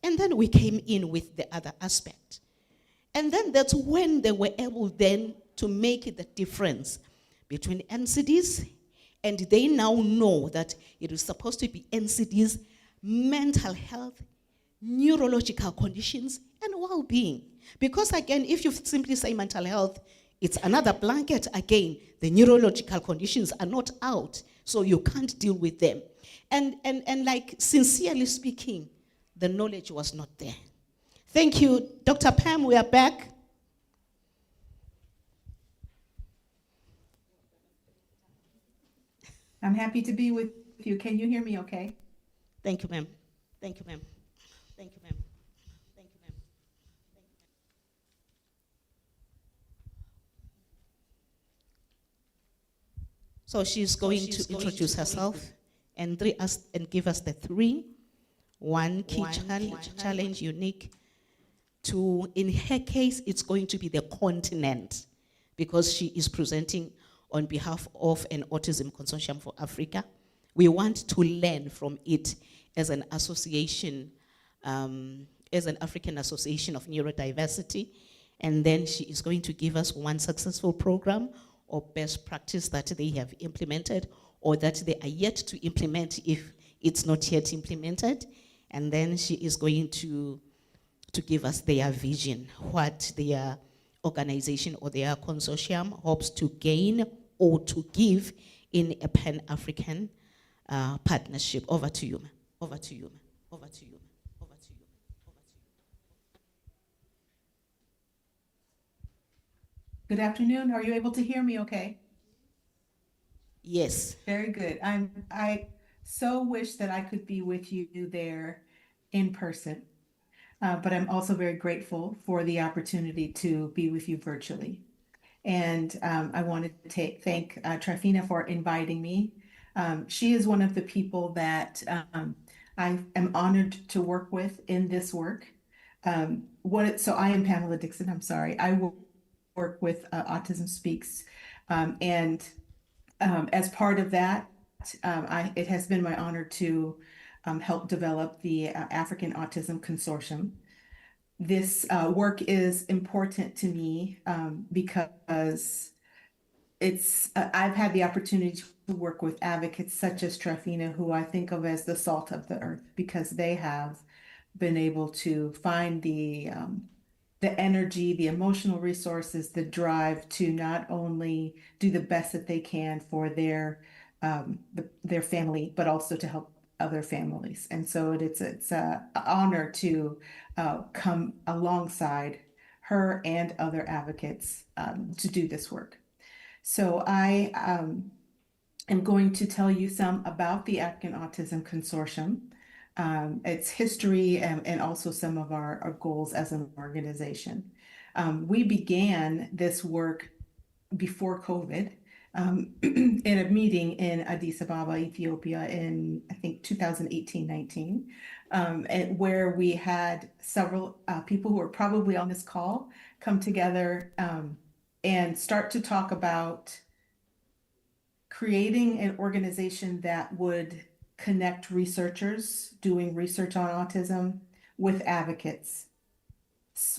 And then we came in with the other aspect. And then that's when they were able then to make the difference between NCDs, and they now know that it is supposed to be NCDs, mental health, neurological conditions, and well-being. Because again, if you simply say mental health, it's another blanket again. The neurological conditions are not out, so you can't deal with them. And like, sincerely speaking, the knowledge was not there. Thank you. Dr. Pam, we are back. I'm happy to be with you. Can you hear me okay? Thank you, ma'am. Thank you, ma'am. Thank you, ma'am. Thank you, ma'am. So she's going to introduce herself and give us the 3. One key challenge unique to, in her case, it's going to be the continent, because she is presenting on behalf of an Autism Consortium for Africa, We want to learn from it as an association, as an African Association of Neurodiversity. And then she is going to give us one successful program or best practice that they have implemented or that they are yet to implement if it's not yet implemented. And then she is going to give us their vision, what their organization or their consortium hopes to gain or to give in a Pan-African partnership. Over to you, over to you, over to you. Good afternoon. Are you able to hear me okay? Yes. Very good. I so wish that I could be with you there in person, but I'm also very grateful for the opportunity to be with you virtually. And I wanted to thank Trifina for inviting me. She is one of the people that I am honored to work with in this work. So I am Pamela Dixon, I'm sorry. I work with Autism Speaks. As part of that, it has been my honor to help develop the African Autism Consortium. This work is important to me because I've had the opportunity to work with advocates such as Trifina, who I think of as the salt of the earth, because they have been able to find the energy, the emotional resources, the drive to not only do the best that they can for their family, but also to help other families. And so it's an honor to come alongside her and other advocates to do this work. So I am going to tell you some about the African Autism Consortium, its history, and also some of our goals as an organization. We began this work before COVID in a meeting in Addis Ababa, Ethiopia in, I think, 2018-19, and where we had several people who are probably on this call come together and start to talk about creating an organization that would connect researchers doing research on autism with advocates,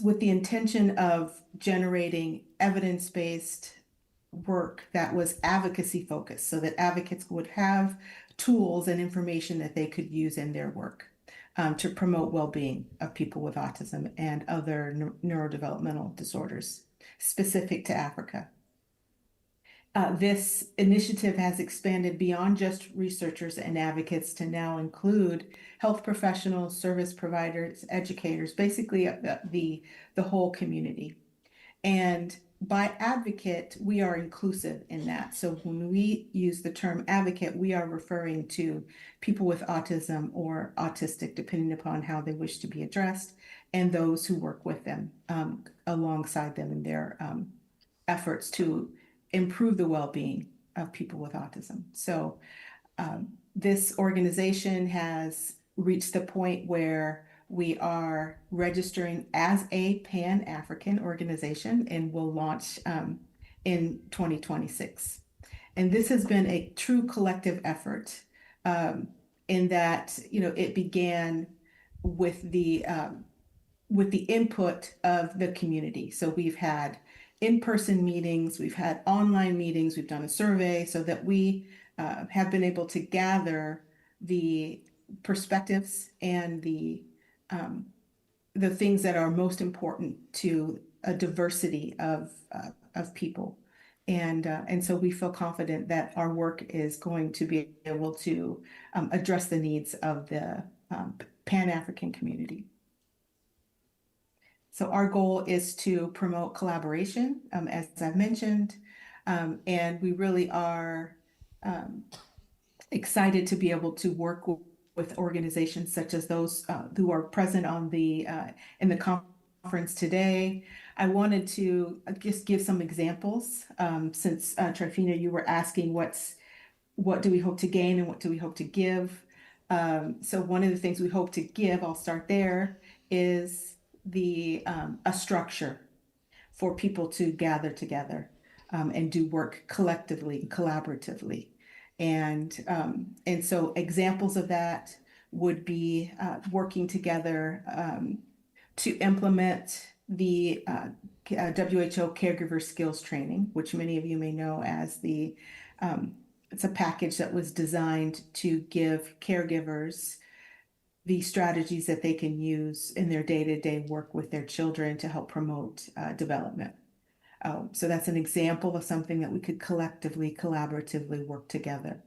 with the intention of generating evidence-based work that was advocacy focused, so that advocates would have tools and information that they could use in their work to promote well-being of people with autism and other neurodevelopmental disorders specific to Africa. This initiative has expanded beyond just researchers and advocates to now include health professionals, service providers, educators, basically the whole community. And by advocate, we are inclusive in that. So when we use the term advocate, we are referring to people with autism or autistic, depending upon how they wish to be addressed, and those who work with them, alongside them in their efforts to improve the well-being of people with autism. So this organization has reached the point where we are registering as a Pan-African organization and will launch in 2026. And this has been a true collective effort in that, it began with the input of the community. So we've had in-person meetings, we've had online meetings, we've done a survey so that we have been able to gather the perspectives and the things that are most important to a diversity of people. And so we feel confident that our work is going to be able to address the needs of the Pan-African community. So our goal is to promote collaboration, as I've mentioned, and we really are excited to be able to work with organizations such as those who are present on in the conference today. I wanted to just give some examples, since Trifina, you were asking what do we hope to gain and what do we hope to give. So one of the things we hope to give, I'll start there, is a structure for people to gather together and do work collectively, collaboratively. And so examples of that would be working together to implement the WHO caregiver skills training, which many of you may know as it's a package that was designed to give caregivers the strategies that they can use in their day-to-day work with their children to help promote development. So that's an example of something that we could collectively, collaboratively work together.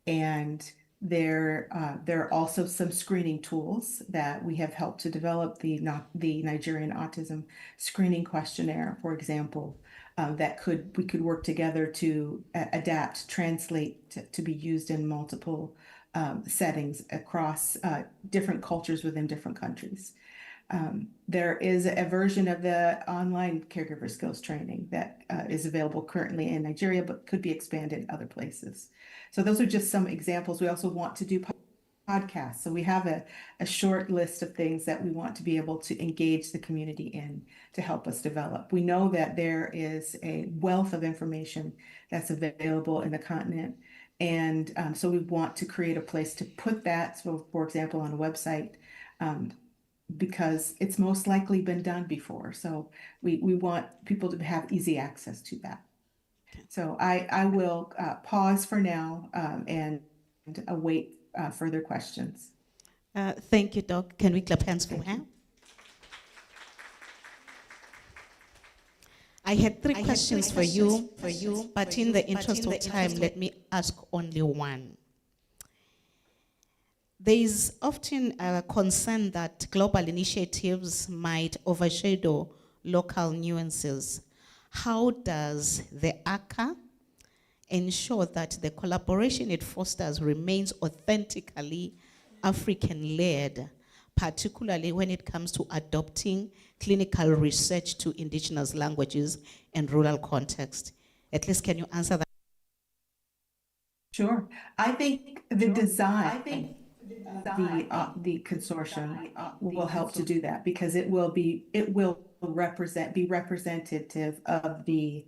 And there are also some screening tools that we have helped to develop, the Nigerian Autism Screening Questionnaire, for example, that we could work together to adapt, translate to be used in multiple settings across different cultures within different countries. There is a version of the online caregiver skills training that is available currently in Nigeria, but could be expanded in other places. So those are just some examples. We also want to do podcasts. So we have a short list of things that we want to be able to engage the community in to help us develop. We know that there is a wealth of information that's available in the continent. And so we want to create a place to put that, so for example, on a website, because it's most likely been done before. So we want people to have easy access to that. So I will pause for now and await further questions. Thank you, Doc. Can we clap hands for her? I had three questions for you, but in the interest of time, let me ask only one. There is often a concern that global initiatives might overshadow local nuances. How does the ACA ensure that the collaboration it fosters remains authentically African-led, particularly when it comes to adopting clinical research to indigenous languages and rural context? At least, can you answer that? Sure. I think the design, the consortium will help to do that, because it will be representative of the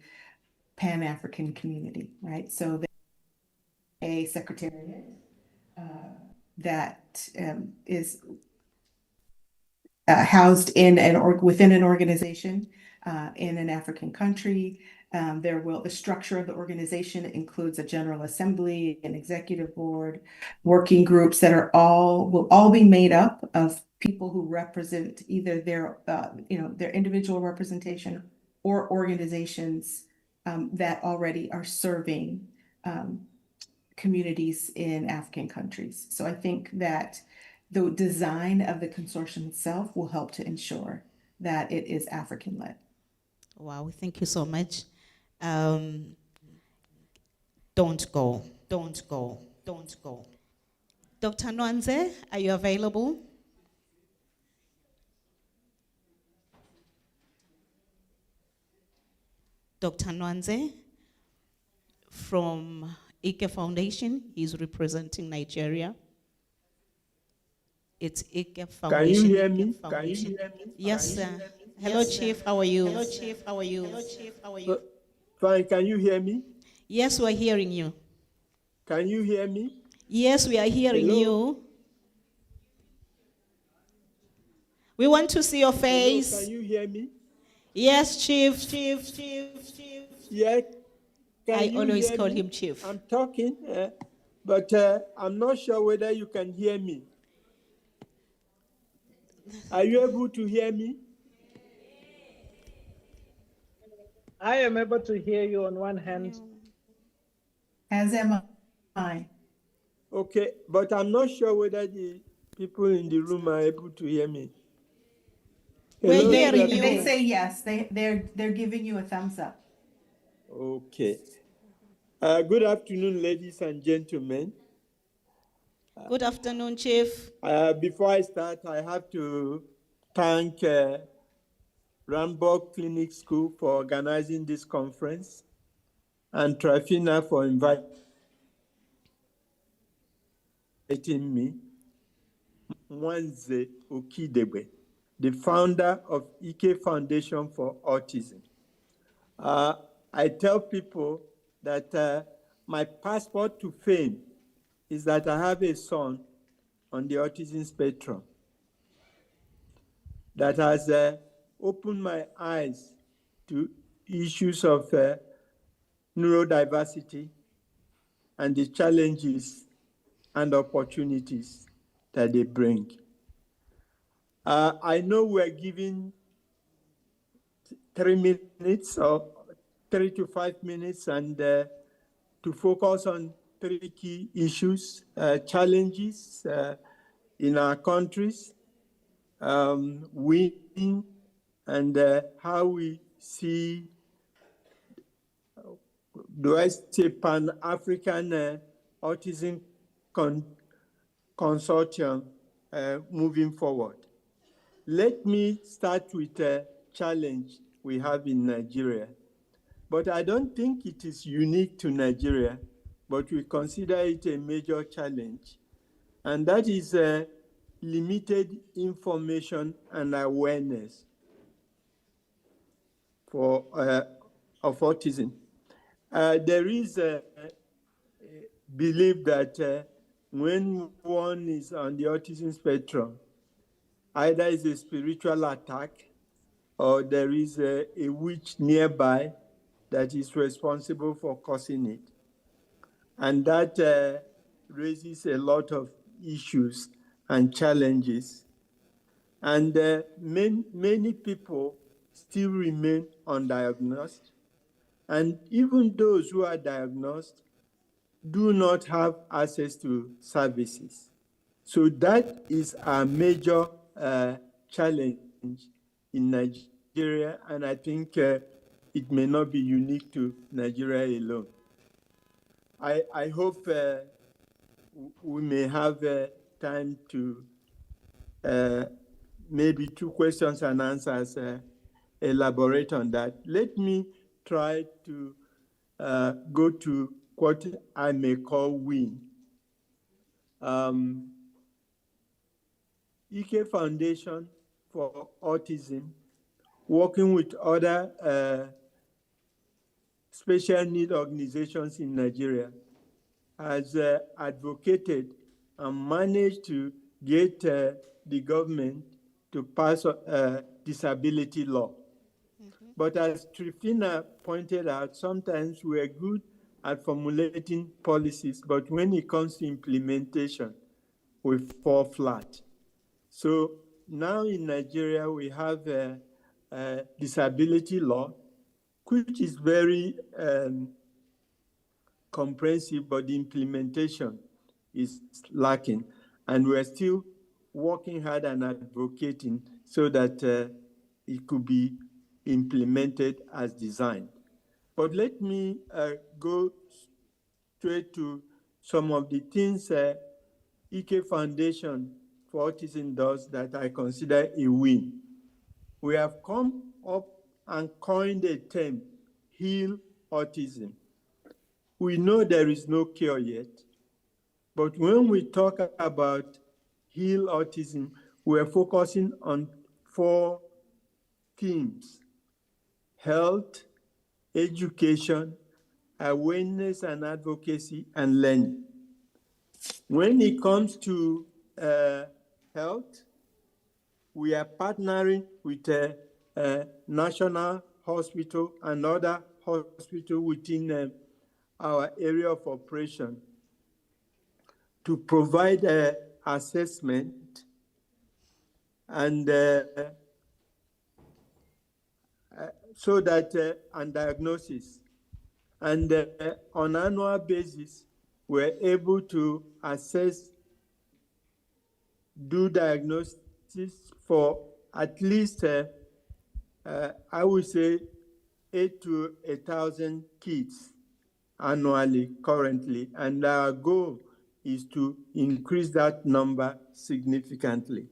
Pan-African community, right? So a secretariat that is housed in within an organization in an African country. The structure of the organization includes a general assembly, an executive board, working groups that will all be made up of people who represent either their individual representation or organizations that already are serving communities in African countries. So I think that the design of the consortium itself will help to ensure that it is African-led. Wow, thank you so much. Don't go. Dr. Nwanze, are you available? Dr. Nwanze from Ike Foundation, he's representing Nigeria. It's Ike Foundation. Can you hear me? Yes, sir. Hello, Chief. How are you? Fine. Can you hear me? Yes, we're hearing you. Can you hear me? Yes, we are hearing you. We want to see your face. Hello, can you hear me? Yes, Chief. Yeah. I always call him Chief. I'm talking, but I'm not sure whether you can hear me. Are you able to hear me? I am able to hear you on one hand. As am I. Okay, but I'm not sure whether the people in the room are able to hear me. We're hearing you. They say yes. They're giving you a thumbs up. Okay. Good afternoon, ladies and gentlemen. Good afternoon, Chief. Before I start, I have to thank Ramborg Clinic School for organizing this conference, and Trafina for inviting me. Mwanze Okidebe, the founder of Ike Foundation for Autism. I tell people that my passport to fame is that I have a son on the autism spectrum that has opened my eyes to issues of neurodiversity and the challenges and opportunities that they bring. I know we're given 3 minutes or 3 to 5 minutes and to focus on 3 key issues, challenges in our countries, winning, and how we see, do I say, Pan-African Autism Consortium moving forward. Let me start with a challenge we have in Nigeria. But I don't think it is unique to Nigeria, but we consider it a major challenge. And that is limited information and awareness for, of autism. There is a belief that when one is on the autism spectrum, either it's a spiritual attack or there is a witch nearby that is responsible for causing it. And that raises a lot of issues and challenges. And many people still remain undiagnosed. And even those who are diagnosed do not have access to services. So that is a major challenge in Nigeria, and I think it may not be unique to Nigeria alone. I hope we may have time to maybe 2 questions and answers, elaborate on that. Let me try to go to what I may call win. EK Foundation for Autism, working with other special need organizations in Nigeria, has advocated and managed to get the government to pass a disability law. But as Trifina pointed out, sometimes we are good at formulating policies, but when it comes to implementation, we fall flat. So now in Nigeria, we have a disability law, which is very comprehensive, but the implementation is lacking. And we're still working hard and advocating so that it could be implemented as designed. But let me go straight to some of the things EK Foundation for Autism does that I consider a win. We have come up and coined a term, heal autism. We know there is no cure yet, but when we talk about heal autism, we're focusing on 4 themes: health, education, awareness and advocacy, and learning. When it comes to health, we are partnering with a national hospital and other hospitals within our area of operation to provide assessment and so that and diagnosis. And on an annual basis, we're able to assess, do diagnosis for at least, I would say, 8,000 to 1,000 kids annually currently. And our goal is to increase that number significantly.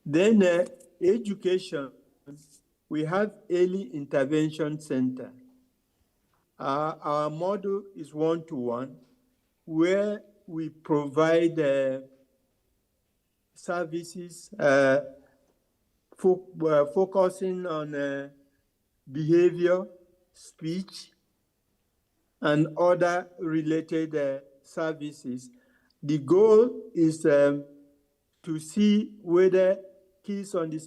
Then education, we have early intervention center. Our model is one-to-one, where we provide services focusing on behavior, speech, and other related services. The goal is to see whether kids on the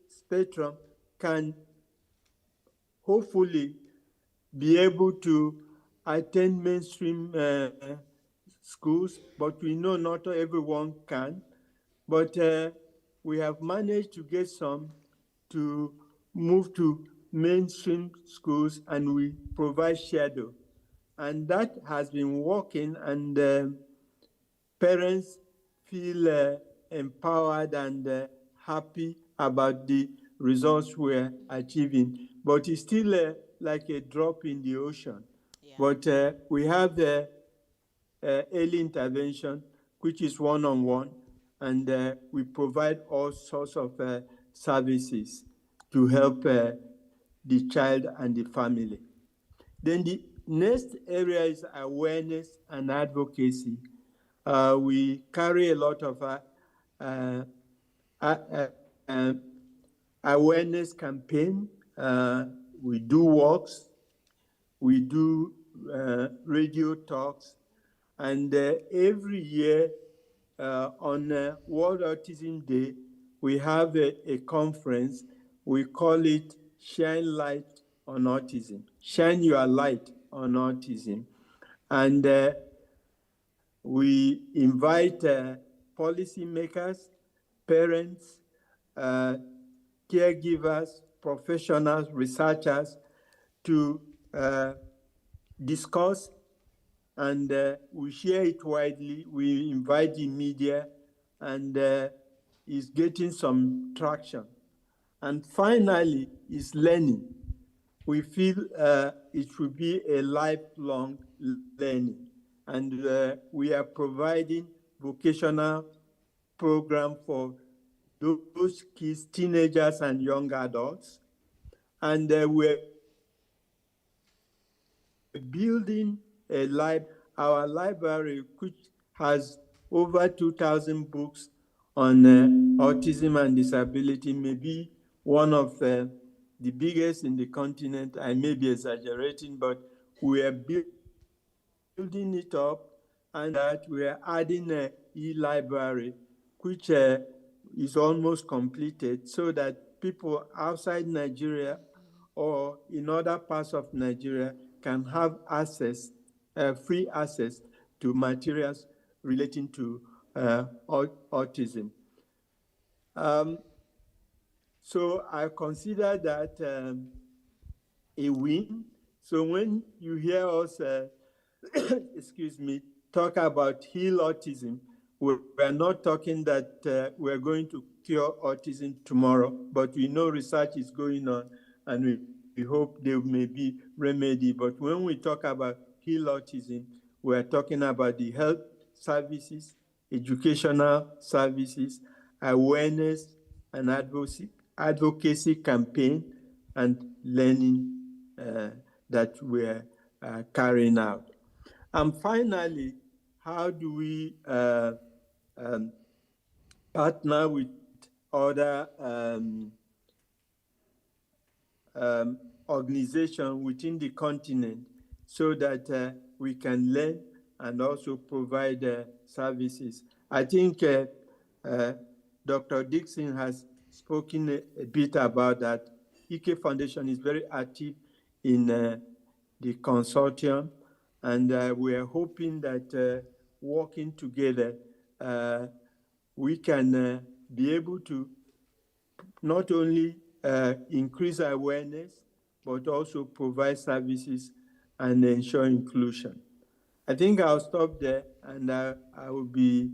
spectrum can hopefully be able to attend mainstream schools, but we know not everyone can. But we have managed to get some to move to mainstream schools, and we provide shadow. And that has been working, and parents feel empowered and happy about the results we're achieving. But it's still like a drop in the ocean. Yeah. But we have the early intervention, which is one-on-one, and we provide all sorts of services to help the child and the family. Then the next area is awareness and advocacy. We carry a lot of awareness campaign. We do walks, we do radio talks, and every year on World Autism Day, we have a conference. We call it Shine Light on Autism. Shine your light on autism. And we invite policymakers, parents, caregivers, professionals, researchers to discuss, and we share it widely. We invite the media, and it's getting some traction. And finally, is learning. We feel it should be a lifelong learning, and we are providing vocational program for those kids, teenagers, and young adults. And we're building our library, which has over 2,000 books on autism and disability, may be one of the biggest in the continent. I may be exaggerating, but we are building it up, and that we are adding an e-library, which is almost completed, so that people outside Nigeria or in other parts of Nigeria can have access, free access to materials relating to autism. So I consider that a win. So when you hear us, excuse me, talk about heal autism, we're not talking that we're going to cure autism tomorrow, but we know research is going on, and we hope there may be remedy. But when we talk about heal autism, we're talking about the health services, educational services, awareness and advocacy campaign, and learning that we're carrying out. And finally, how do we partner with other organizations within the continent so that we can learn and also provide services? I think Dr. Dixon has spoken a bit about that. EK Foundation is very active in the consortium, and we are hoping that working together, we can be able to not only increase awareness, but also provide services and ensure inclusion. I think I'll stop there, and I will be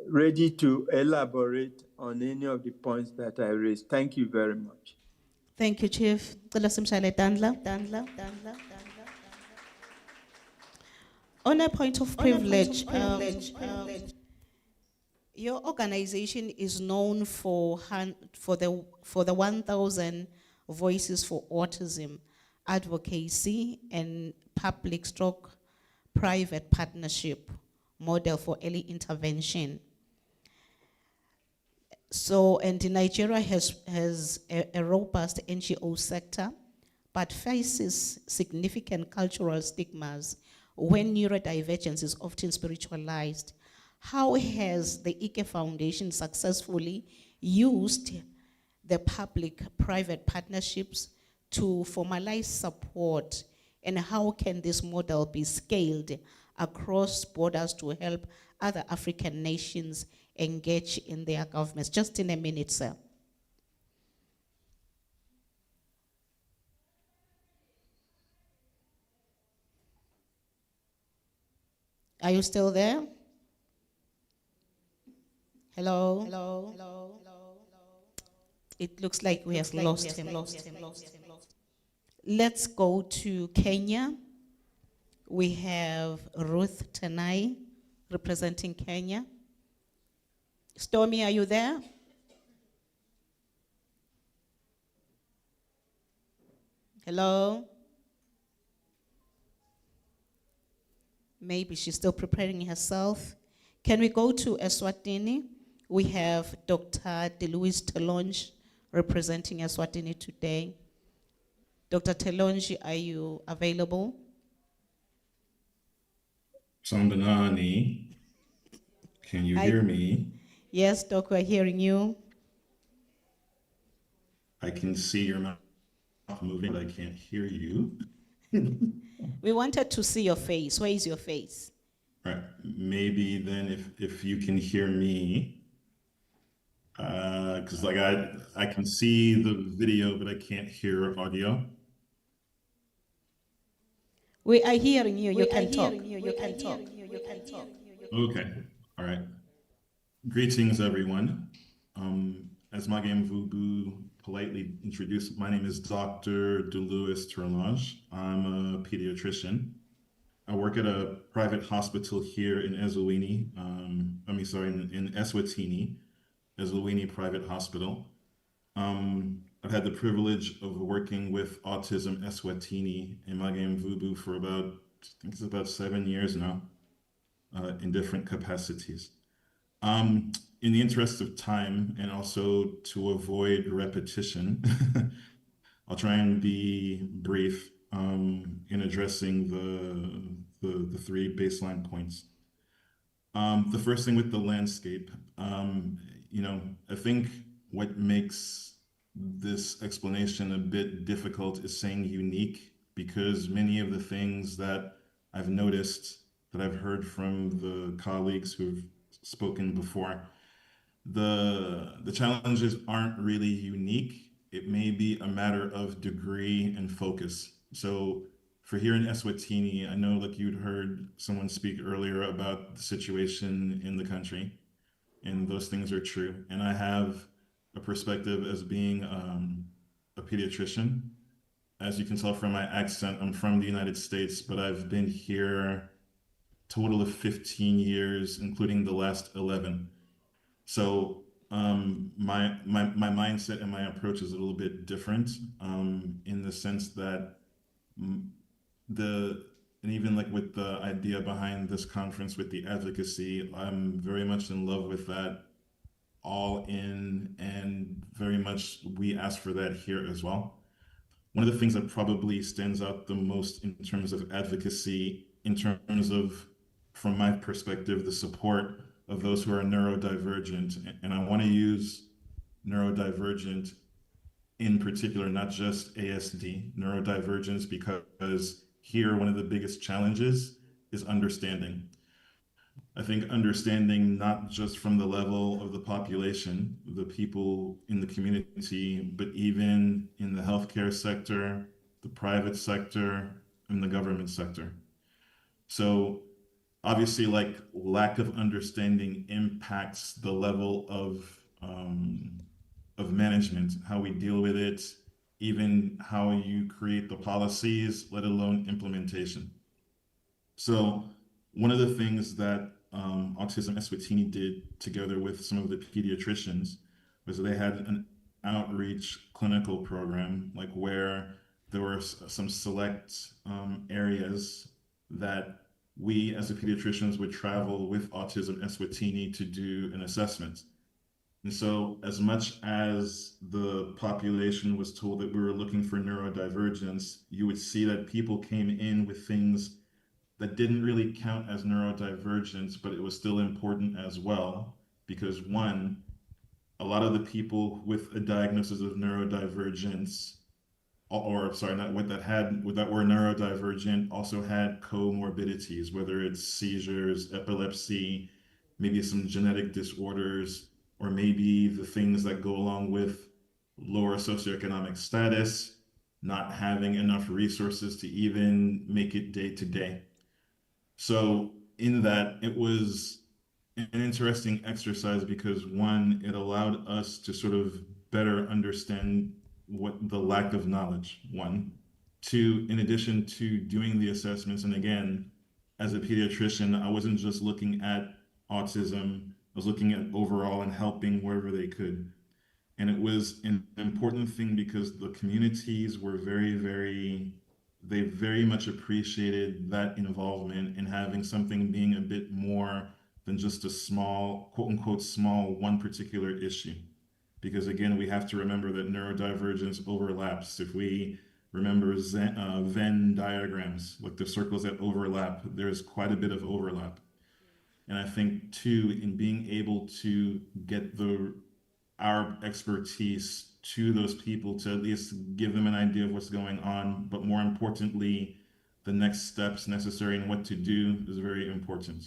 ready to elaborate on any of the points that I raised. Thank you very much. Thank you, Chief. On a point of privilege, your organization is known for the 1,000 Voices for Autism Advocacy and public/private partnership model for early intervention. So, and Nigeria has a robust NGO sector, but faces significant cultural stigmas when neurodivergence is often spiritualized. How has the Ike Foundation successfully used the public-private partnerships to formalize support, and how can this model be scaled across borders to help other African nations engage in their governments? Just in a minute, sir. Are you still there? Hello? Hello? Hello? It looks like we have lost him. Let's go to Kenya. We have Ruth Tanai representing Kenya. Stormy, are you there? Hello? Maybe she's still preparing herself. Can we go to Eswatini? We have Dr. DeLuise Telonge representing Eswatini today. Dr. Telonge, are you available? Sandanani, can you hear me? Yes, Doc, we're hearing you. I can see your mouth moving, but I can't hear you. We wanted to see your face. Where is your face? All right, maybe then if you can hear me, because like I can see the video, but I can't hear audio. We are hearing you. You can talk. Okay, all right. Greetings, everyone. As Magam Vubu politely introduced, my name is Dr. DeLuise Telonge. I'm a pediatrician. I work at a private hospital here in Eswatini. In Eswatini, Eswatini Private Hospital. I've had the privilege of working with Autism Eswatini in Magam Vubu for about 7 years now, in different capacities. In the interest of time and also to avoid repetition, I'll try and be brief in addressing the three baseline points. The first thing with the landscape, I think what makes this explanation a bit difficult is saying unique, because many of the things that I've noticed, that I've heard from the colleagues who've spoken before, the challenges aren't really unique. It may be a matter of degree and focus. So for here in Eswatini, I know like you'd heard someone speak earlier about the situation in the country, and those things are true. And I have a perspective as being a pediatrician. As you can tell from my accent, I'm from the United States, but I've been here total of 15 years, including the last 11. So my mindset and my approach is a little bit different in the sense that and even like with the idea behind this conference with the advocacy, I'm very much in love with that, all in, and very much we ask for that here as well. One of the things that probably stands out the most in terms of advocacy, in terms of, from my perspective, the support of those who are neurodivergent, and I want to use neurodivergent in particular, not just ASD, neurodivergence, because here one of the biggest challenges is understanding. I think understanding not just from the level of the population, the people in the community, but even in the healthcare sector, the private sector, and the government sector. So obviously, like, lack of understanding impacts the level of management, how we deal with it, even how you create the policies, let alone implementation. So one of the things that Autism Eswatini did together with some of the pediatricians was they had an outreach clinical program, like where there were some select areas that we as the pediatricians would travel with Autism Eswatini to do an assessment. And so as much as the population was told that we were looking for neurodivergence, you would see that people came in with things that didn't really count as neurodivergence, but it was still important as well. Because one, a lot of the people with a diagnosis of neurodivergence, or sorry, not with that were neurodivergent, also had comorbidities, whether it's seizures, epilepsy, maybe some genetic disorders, or maybe the things that go along with lower socioeconomic status, not having enough resources to even make it day to day. So in that, it was an interesting exercise because one, it allowed us to sort of better understand what the lack of knowledge, one. Two, in addition to doing the assessments, and again, as a pediatrician, I wasn't just looking at autism, I was looking at overall and helping wherever they could. And it was an important thing because the communities were they very much appreciated that involvement in having something being a bit more than just a small, quote unquote, small one particular issue. Because again, we have to remember that neurodivergence overlaps. If we remember Venn diagrams, like the circles that overlap, there's quite a bit of overlap. And I think too, in being able to get our expertise to those people to at least give them an idea of what's going on, but more importantly, the next steps necessary and what to do is very important.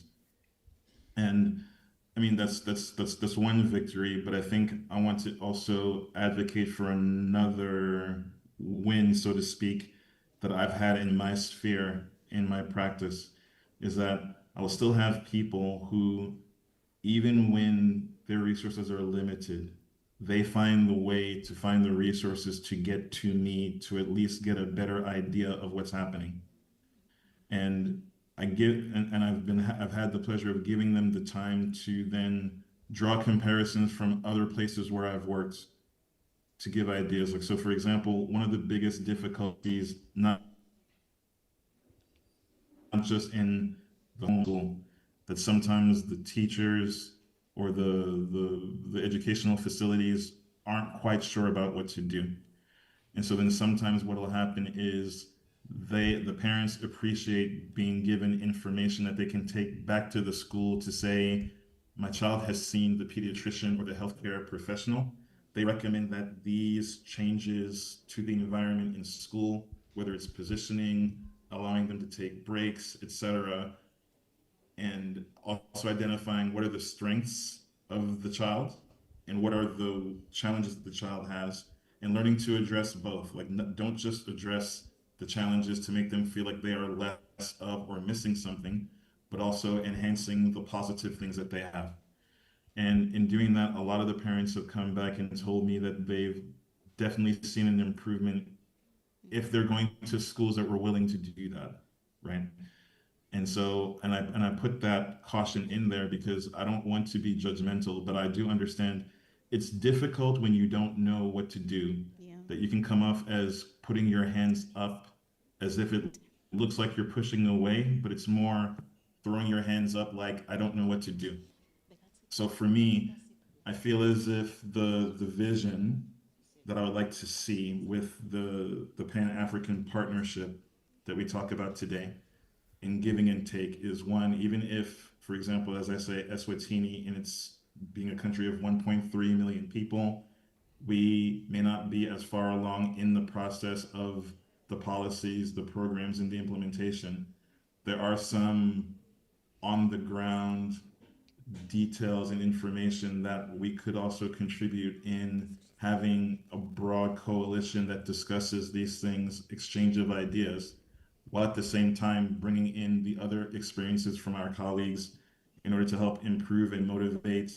And I mean, that's one victory, but I think I want to also advocate for another win, so to speak, that I've had in my sphere, in my practice, is that I will still have people who, even when their resources are limited, they find the way to find the resources to get to me to at least get a better idea of what's happening. And I've had the pleasure of giving them the time to then draw comparisons from other places where I've worked to give ideas. Like, so for example, one of the biggest difficulties, not just in the home school, that sometimes the teachers or the educational facilities aren't quite sure about what to do. And so then sometimes what will happen is the parents appreciate being given information that they can take back to the school to say, my child has seen the pediatrician or the healthcare professional. They recommend that these changes to the environment in school, whether it's positioning, allowing them to take breaks, etc., and also identifying what are the strengths of the child and what are the challenges that the child has, and learning to address both. Like, don't just address the challenges to make them feel like they are less of or missing something, but also enhancing the positive things that they have. And in doing that, a lot of the parents have come back and told me that they've definitely seen an improvement if they're going to schools that were willing to do that, right? And so, and I put that caution in there because I don't want to be judgmental, but I do understand it's difficult when you don't know what to do, that you can come off as putting your hands up as if it looks like you're pushing away, but it's more throwing your hands up like, I don't know what to do. So for me, I feel as if the vision that I would like to see with the Pan-African partnership that we talk about today in giving and take is one, even if, for example, as I say, Eswatini, in its being a country of 1.3 million people, we may not be as far along in the process of the policies, the programs, and the implementation. There are some on the ground details and information that we could also contribute in having a broad coalition that discusses these things, exchange of ideas, while at the same time bringing in the other experiences from our colleagues in order to help improve and motivate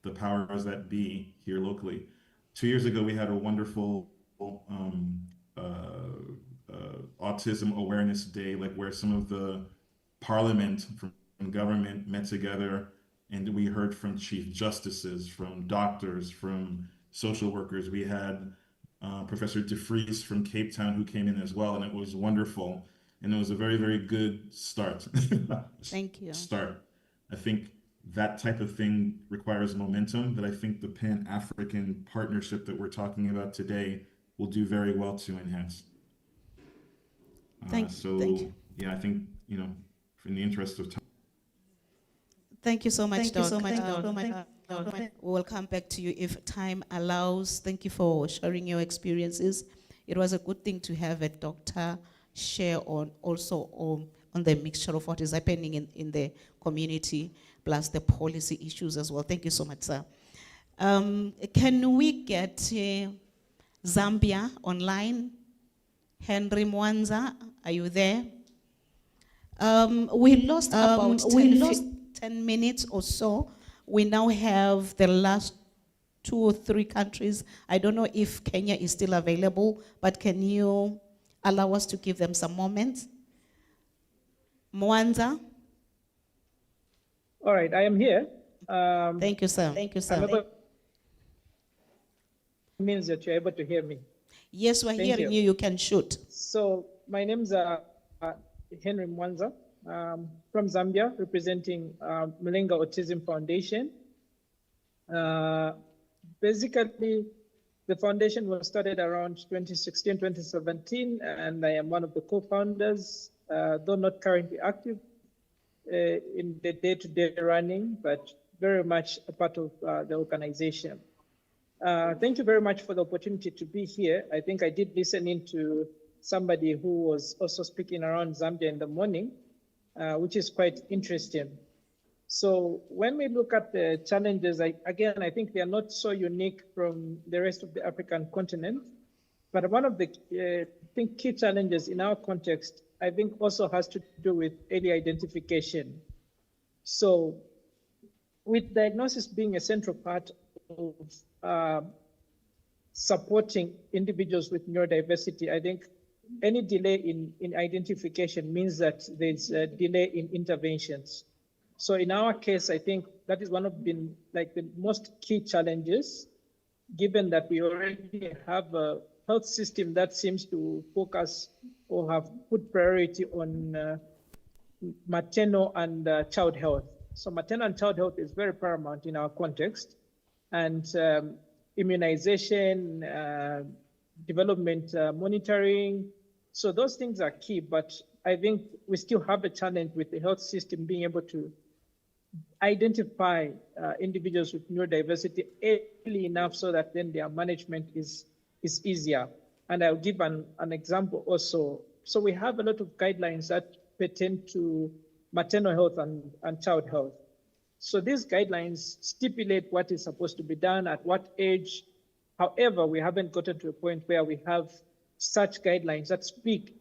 the powers that be here locally. 2 years ago, we had a wonderful Autism Awareness Day, like where some of the parliament from government met together, and we heard from chief justices, from doctors, from social workers. We had Professor DeFries from Cape Town who came in as well, and it was wonderful. And it was a very, very good start. Thank you. Start. I think that type of thing requires momentum that I think the Pan-African partnership that we're talking about today will do very well to enhance. Thank you. Yeah, I think, you know, in the interest of time. Thank you so much, Thank you Doc. so much, We'll come back to you if time allows. Thank you for sharing your experiences. It was a good thing to have a doctor share on the mixture of what is happening in the community, plus the policy issues as well. Thank you so much, sir. Can we get Zambia online? Henry Mwanza, are you there? We lost about 10 minutes or so. We now have the last 2 or 3 countries. I don't know if Kenya is still available, but can you allow us to give them some moments? Mwanza? All right, I am here. Thank you, sir. Thank you, sir. Means that you're able to hear me. Yes, we're hearing you. You can shoot. So my name's Henry Mwanza, from Zambia, representing Mlinga Autism Foundation. Basically, the foundation was started around 2016, 2017, and I am one of the co-founders, though not currently active in the day-to-day running, but very much a part of the organization. Thank you very much for the opportunity to be here. I think I did listen into somebody who was also speaking around Zambia in the morning, which is quite interesting. So when we look at the challenges, I think they are not so unique from the rest of the African continent, but one of the key challenges in our context, I think also has to do with early identification. So with diagnosis being a central part of supporting individuals with neurodiversity, I think any delay in identification means that there's a delay in interventions. So in our case, I think that is one of the most key challenges, given that we already have a health system that seems to focus or have put priority on maternal and child health. So maternal and child health is very paramount in our context, and immunization, development monitoring. So those things are key, but I think we still have a challenge with the health system being able to identify individuals with neurodiversity early enough so that then their management is easier. And I'll give an example also. So we have a lot of guidelines that pertain to maternal health and child health. So these guidelines stipulate what is supposed to be done at what age. However, we haven't gotten to a point where we have such guidelines that speak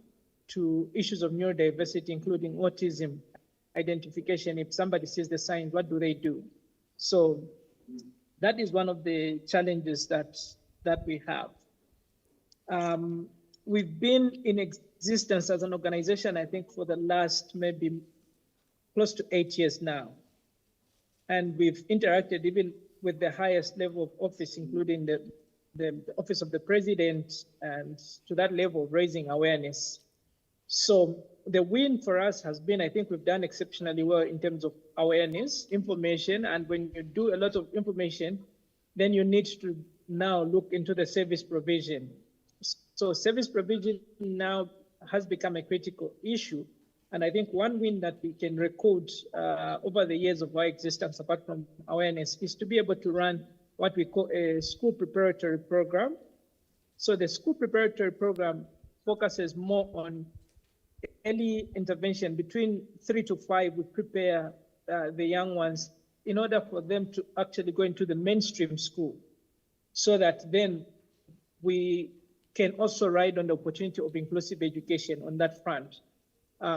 to issues of neurodiversity, including autism identification. If somebody sees the signs, what do they do? So that is one of the challenges that we have. We've been in existence as an organization, I think, for the last maybe close to 8 years now. And we've interacted even with the highest level of office, including the Office of the President, and to that level, raising awareness. So the win for us has been, I think we've done exceptionally well in terms of awareness, information, and when you do a lot of information, then you need to now look into the service provision. So service provision now has become a critical issue. And I think one win that we can record over the years of our existence, apart from awareness, is to be able to run what we call a school preparatory program. So the school preparatory program focuses more on early intervention. Between 3 to 5, we prepare the young ones in order for them to actually go into the mainstream school, so that then we can also ride on the opportunity of inclusive education on that front.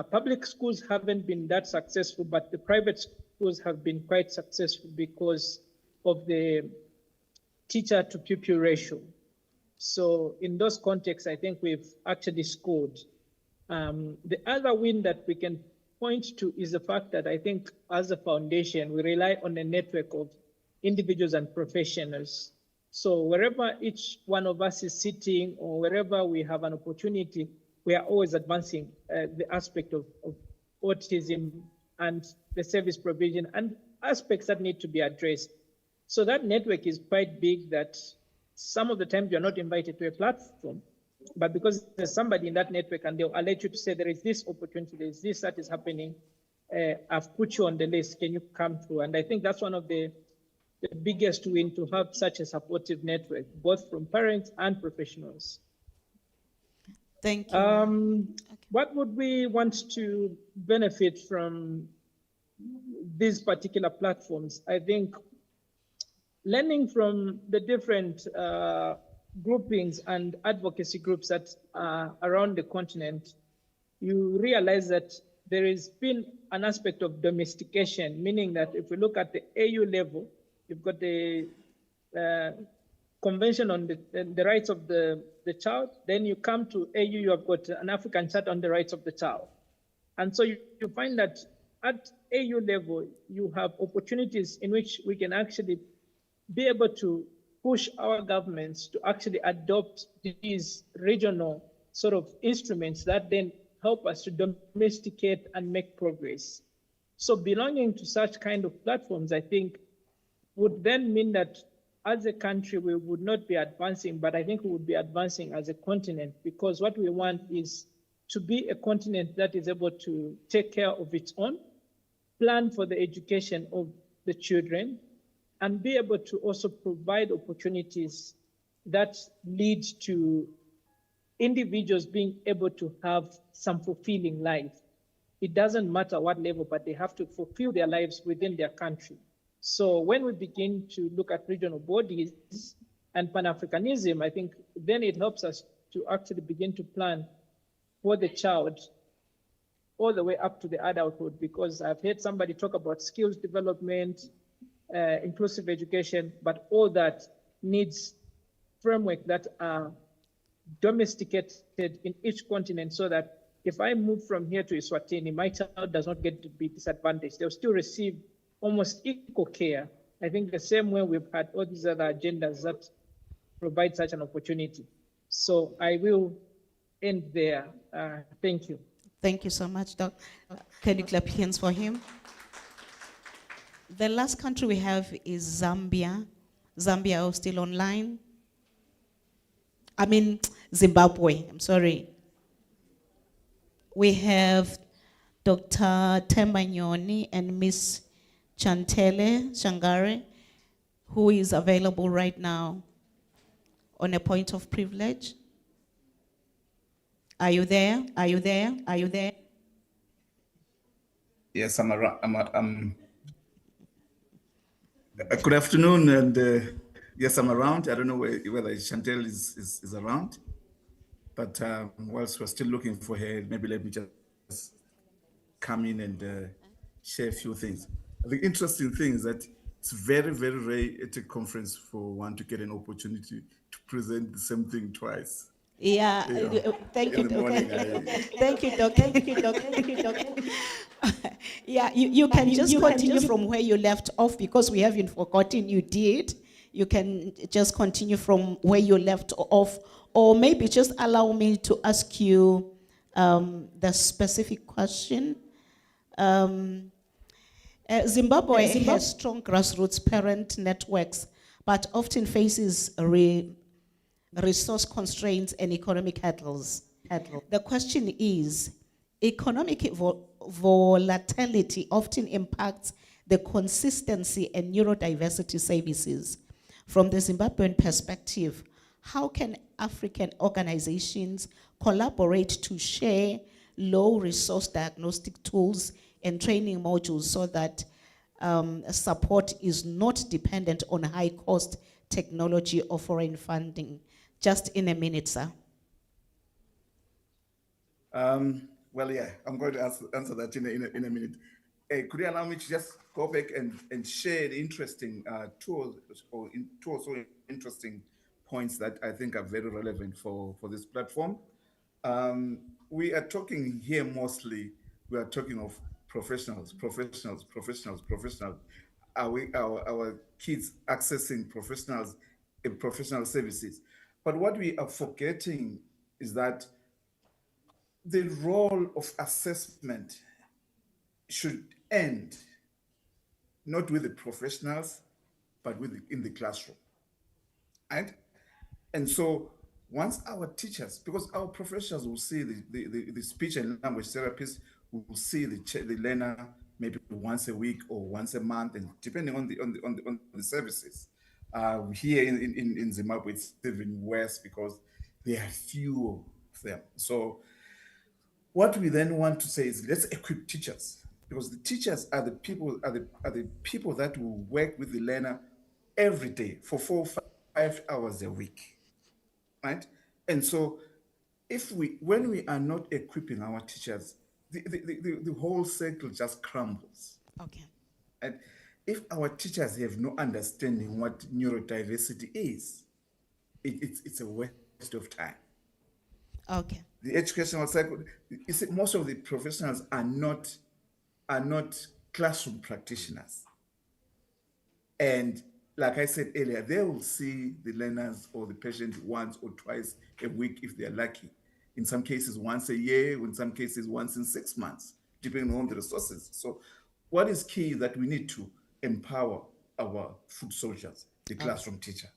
Public schools haven't been that successful, but the private schools have been quite successful because of the teacher to pupil ratio. So in those contexts, I think we've actually scored. The other win that we can point to is the fact that I think as a foundation, we rely on a network of individuals and professionals. So wherever each one of us is sitting, or wherever we have an opportunity, we are always advancing the aspect of autism and the service provision, and aspects that need to be addressed. So that network is quite big that some of the times you're not invited to a platform, but because there's somebody in that network and they'll alert you to say, there is this opportunity, there is this that is happening, I've put you on the list, can you come through? And I think that's one of the biggest win to have such a supportive network, both from parents and professionals. Thank you. What would we want to benefit from these particular platforms? I think learning from the different groupings and advocacy groups that are around the continent, you realize that there has been an aspect of domestication, meaning that if we look at the AU level, you've got the Convention on the Rights of the Child, then you come to AU, you have got an African Charter on the Rights of the Child. And so you find that at AU level, you have opportunities in which we can actually be able to push our governments to actually adopt these regional sort of instruments that then help us to domesticate and make progress. So belonging to such kind of platforms, I think, would then mean that as a country, we would not be advancing, but I think we would be advancing as a continent, because what we want is to be a continent that is able to take care of its own, plan for the education of the children, and be able to also provide opportunities that lead to individuals being able to have some fulfilling life. It doesn't matter what level, but they have to fulfill their lives within their country. So when we begin to look at regional bodies and Pan-Africanism, I think then it helps us to actually begin to plan for the child all the way up to the adulthood, because I've heard somebody talk about skills development, inclusive education, but all that needs framework that are domesticated in each continent, so that if I move from here to Eswatini, my child does not get to be disadvantaged. They'll still receive almost equal care. I think the same way we've had all these other agendas that provide such an opportunity. So I will end there. Thank you. Thank you so much, Doc. Can you clap hands for him? The last country we have is Zambia. Zambia is still online. I mean, Zimbabwe, I'm sorry. We have Dr. Tembanyoni and Miss Chantele Shangare, who is available right now on a point of privilege. Are you there? Are you there? Are you there? Yes, I'm around. Good afternoon, and yes, I'm around. I don't know whether Chantel is around, but whilst we're still looking for her, maybe let me just come in and share a few things. The interesting thing is that it's very, very rare at a conference for one to get an opportunity to present the same thing twice. Yeah, thank you, Doc. Thank you, Doc. Thank you, Doc. Thank you, Doc. Yeah, you can just continue from where you left off, because we haven't forgotten you did. You can just continue from where you left off, or maybe just allow me to ask you the specific question. Zimbabwe has strong grassroots parent networks, but often faces resource constraints and economic hurdles. The question is, economic volatility often impacts the consistency and neurodiversity services. From the Zimbabwean perspective, how can African organizations collaborate to share low-resource diagnostic tools and training modules so that support is not dependent on high-cost technology or foreign funding? Just in a minute, sir. Well, yeah, I'm going to answer that in a minute. Could you allow me to just go back and share the interesting two or interesting points that I think are very relevant for this platform? We are talking here mostly, we are talking of professionals. Our kids accessing professional services. But what we are forgetting is that the role of assessment should end not with the professionals, but in the classroom. Right? And so once our teachers, because our professionals will see the speech and language therapists will see the learner maybe once a week or once a month, and depending on the services. Here in Zimbabwe, it's even worse because there are few of them. So what we then want to say is, let's equip teachers, because the teachers are the people that will work with the learner every day for 4 or 5 hours a week, right? And so when we are not equipping our teachers, the whole circle just crumbles. Okay. And if our teachers have no understanding what neurodiversity is, it's a waste of time. Okay. The educational cycle, you see, most of the professionals are not classroom practitioners. And like I said earlier, they will see the learners or the patient once or twice a week if they're lucky. In some cases, once a year, in some cases, once in 6 months, depending on the resources. So what is key is that we need to empower our foot soldiers, the classroom teacher.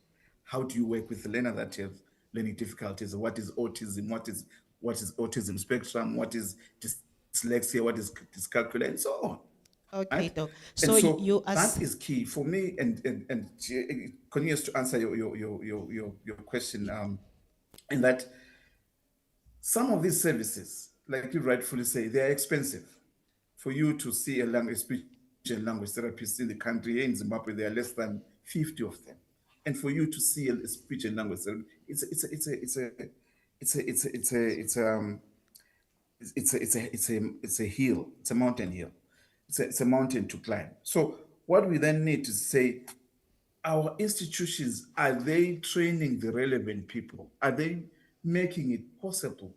How do you work with the learner that have learning difficulties? What is autism? What is autism spectrum? What is dyslexia? What is dyscalculia? And so on. Okay, right? Doc. So So you ask, that is key for me, and it continues to answer your question, in that some of these services, like you rightfully say, they are expensive. For you to see a speech and language therapist in the country, here in Zimbabwe, there are less than 50 of them. And for you to see a speech and language therapist, it's a hill, it's a mountain hill. It's a mountain to climb. So what we then need to say, our institutions, are they training the relevant people? Are they making it possible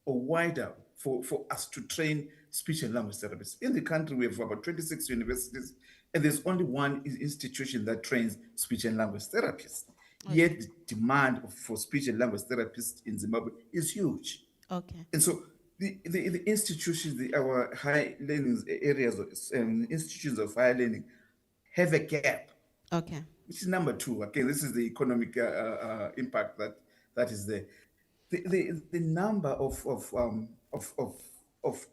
or wider for us to train speech and language therapists? In the country, we have about 26 universities, and there's only one institution that trains speech and language therapists. Okay. Yet the demand for speech and language therapists in Zimbabwe is huge. Okay. And so the institutions, our high learning areas and institutions of higher learning have a gap. Okay. Which is number two. Okay, this is the economic impact that is there. The number of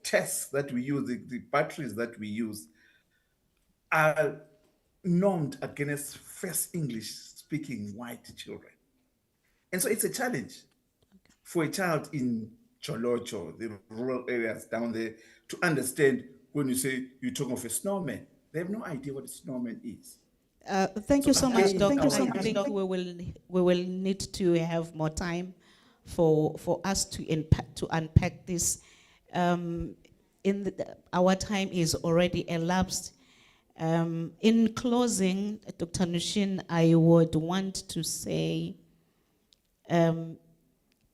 tests that we use, the batteries that we use, are normed against first English speaking white children. And so it's a challenge for a child in Cholocho, the rural areas down there, to understand when you say you're talking of a snowman. They have no idea what a snowman is. Thank you so much, Doc. Thank you so I much, think Doc. we will need to have more time for us to unpack this. Our time is already elapsed. In closing, Dr. Nushin, I would want to say,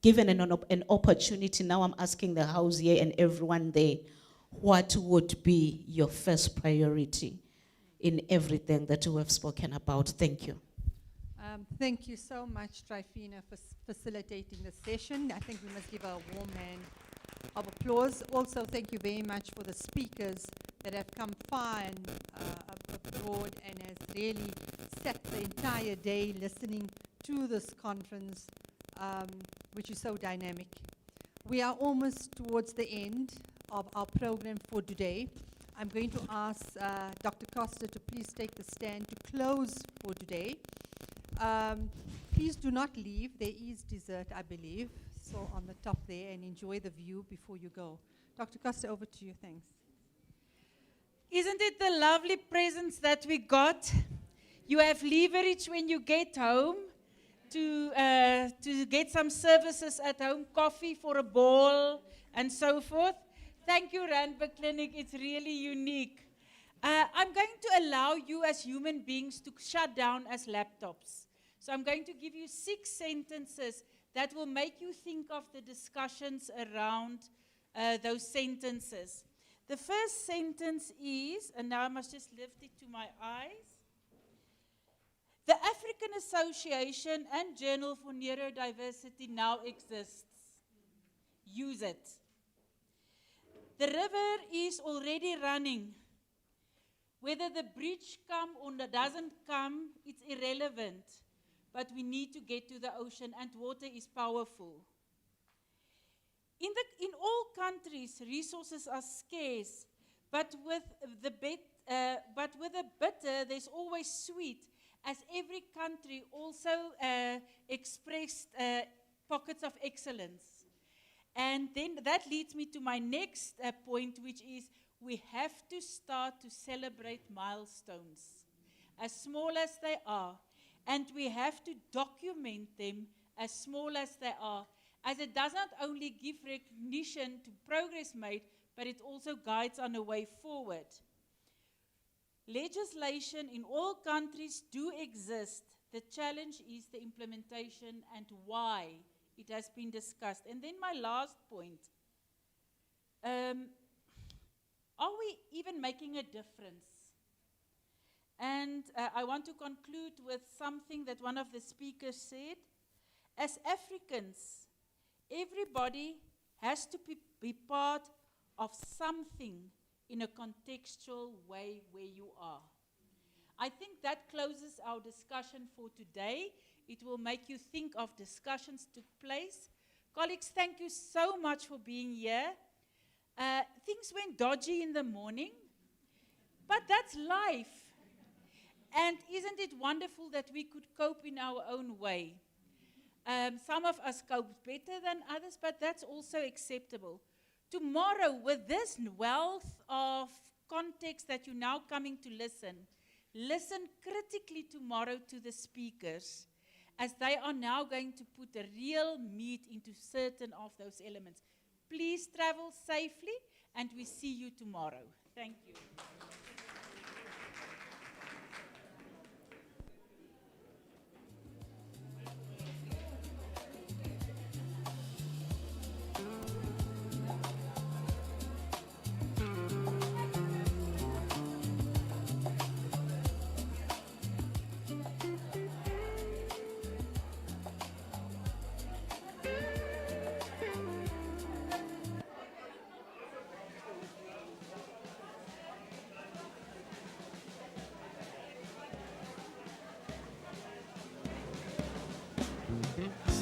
given an opportunity, now I'm asking the house here and everyone there, what would be your first priority in everything that we have spoken about? Thank you. Thank you so much, Trifina, for facilitating the session. I think we must give a warm hand of applause. Also, thank you very much for the speakers that have come far and abroad and has really sat the entire day listening to this conference, which is so dynamic. We are almost towards the end of our program for today. I'm going to ask Dr. Costa to please take the stand to close for today. Please do not leave. There is dessert, I believe, so on the top there, and enjoy the view before you go. Dr. Costa, over to you. Thanks. Isn't it the lovely presents that we got? You have leverage when you get home to get some services at home, coffee for a ball, and so forth. Thank you, Randburg Clinic. It's really unique. I'm going to allow you as human beings to shut down as laptops. So I'm going to give you 6 sentences that will make you think of the discussions around those sentences. The first sentence is, and now I must just lift it to my eyes. The African Association and Journal for Neurodiversity now exists. Use it. The river is already running. Whether the bridge come or doesn't come, it's irrelevant. But we need to get to the ocean, and water is powerful. In all countries, resources are scarce, but with the bitter, there's always sweet, as every country also expressed pockets of excellence. And then that leads me to my next point, which is we have to start to celebrate milestones, as small as they are, and we have to document them as small as they are, as it does not only give recognition to progress made, but it also guides on a way forward. Legislation in all countries do exist. The challenge is the implementation and why it has been discussed. And then my last point. Are we even making a difference? And I want to conclude with something that one of the speakers said. As Africans, everybody has to be part of something in a contextual way where you are. I think that closes our discussion for today. It will make you think of discussions took place. Colleagues, thank you so much for being here. Things went dodgy in the morning, but that's life. And isn't it wonderful that we could cope in our own way? Some of us cope better than others, but that's also acceptable. Tomorrow, with this wealth of context that you're now coming to listen critically tomorrow to the speakers, as they are now going to put a real meat into certain of those elements. Please travel safely, and we see you tomorrow. Thank you. Mm-hmm.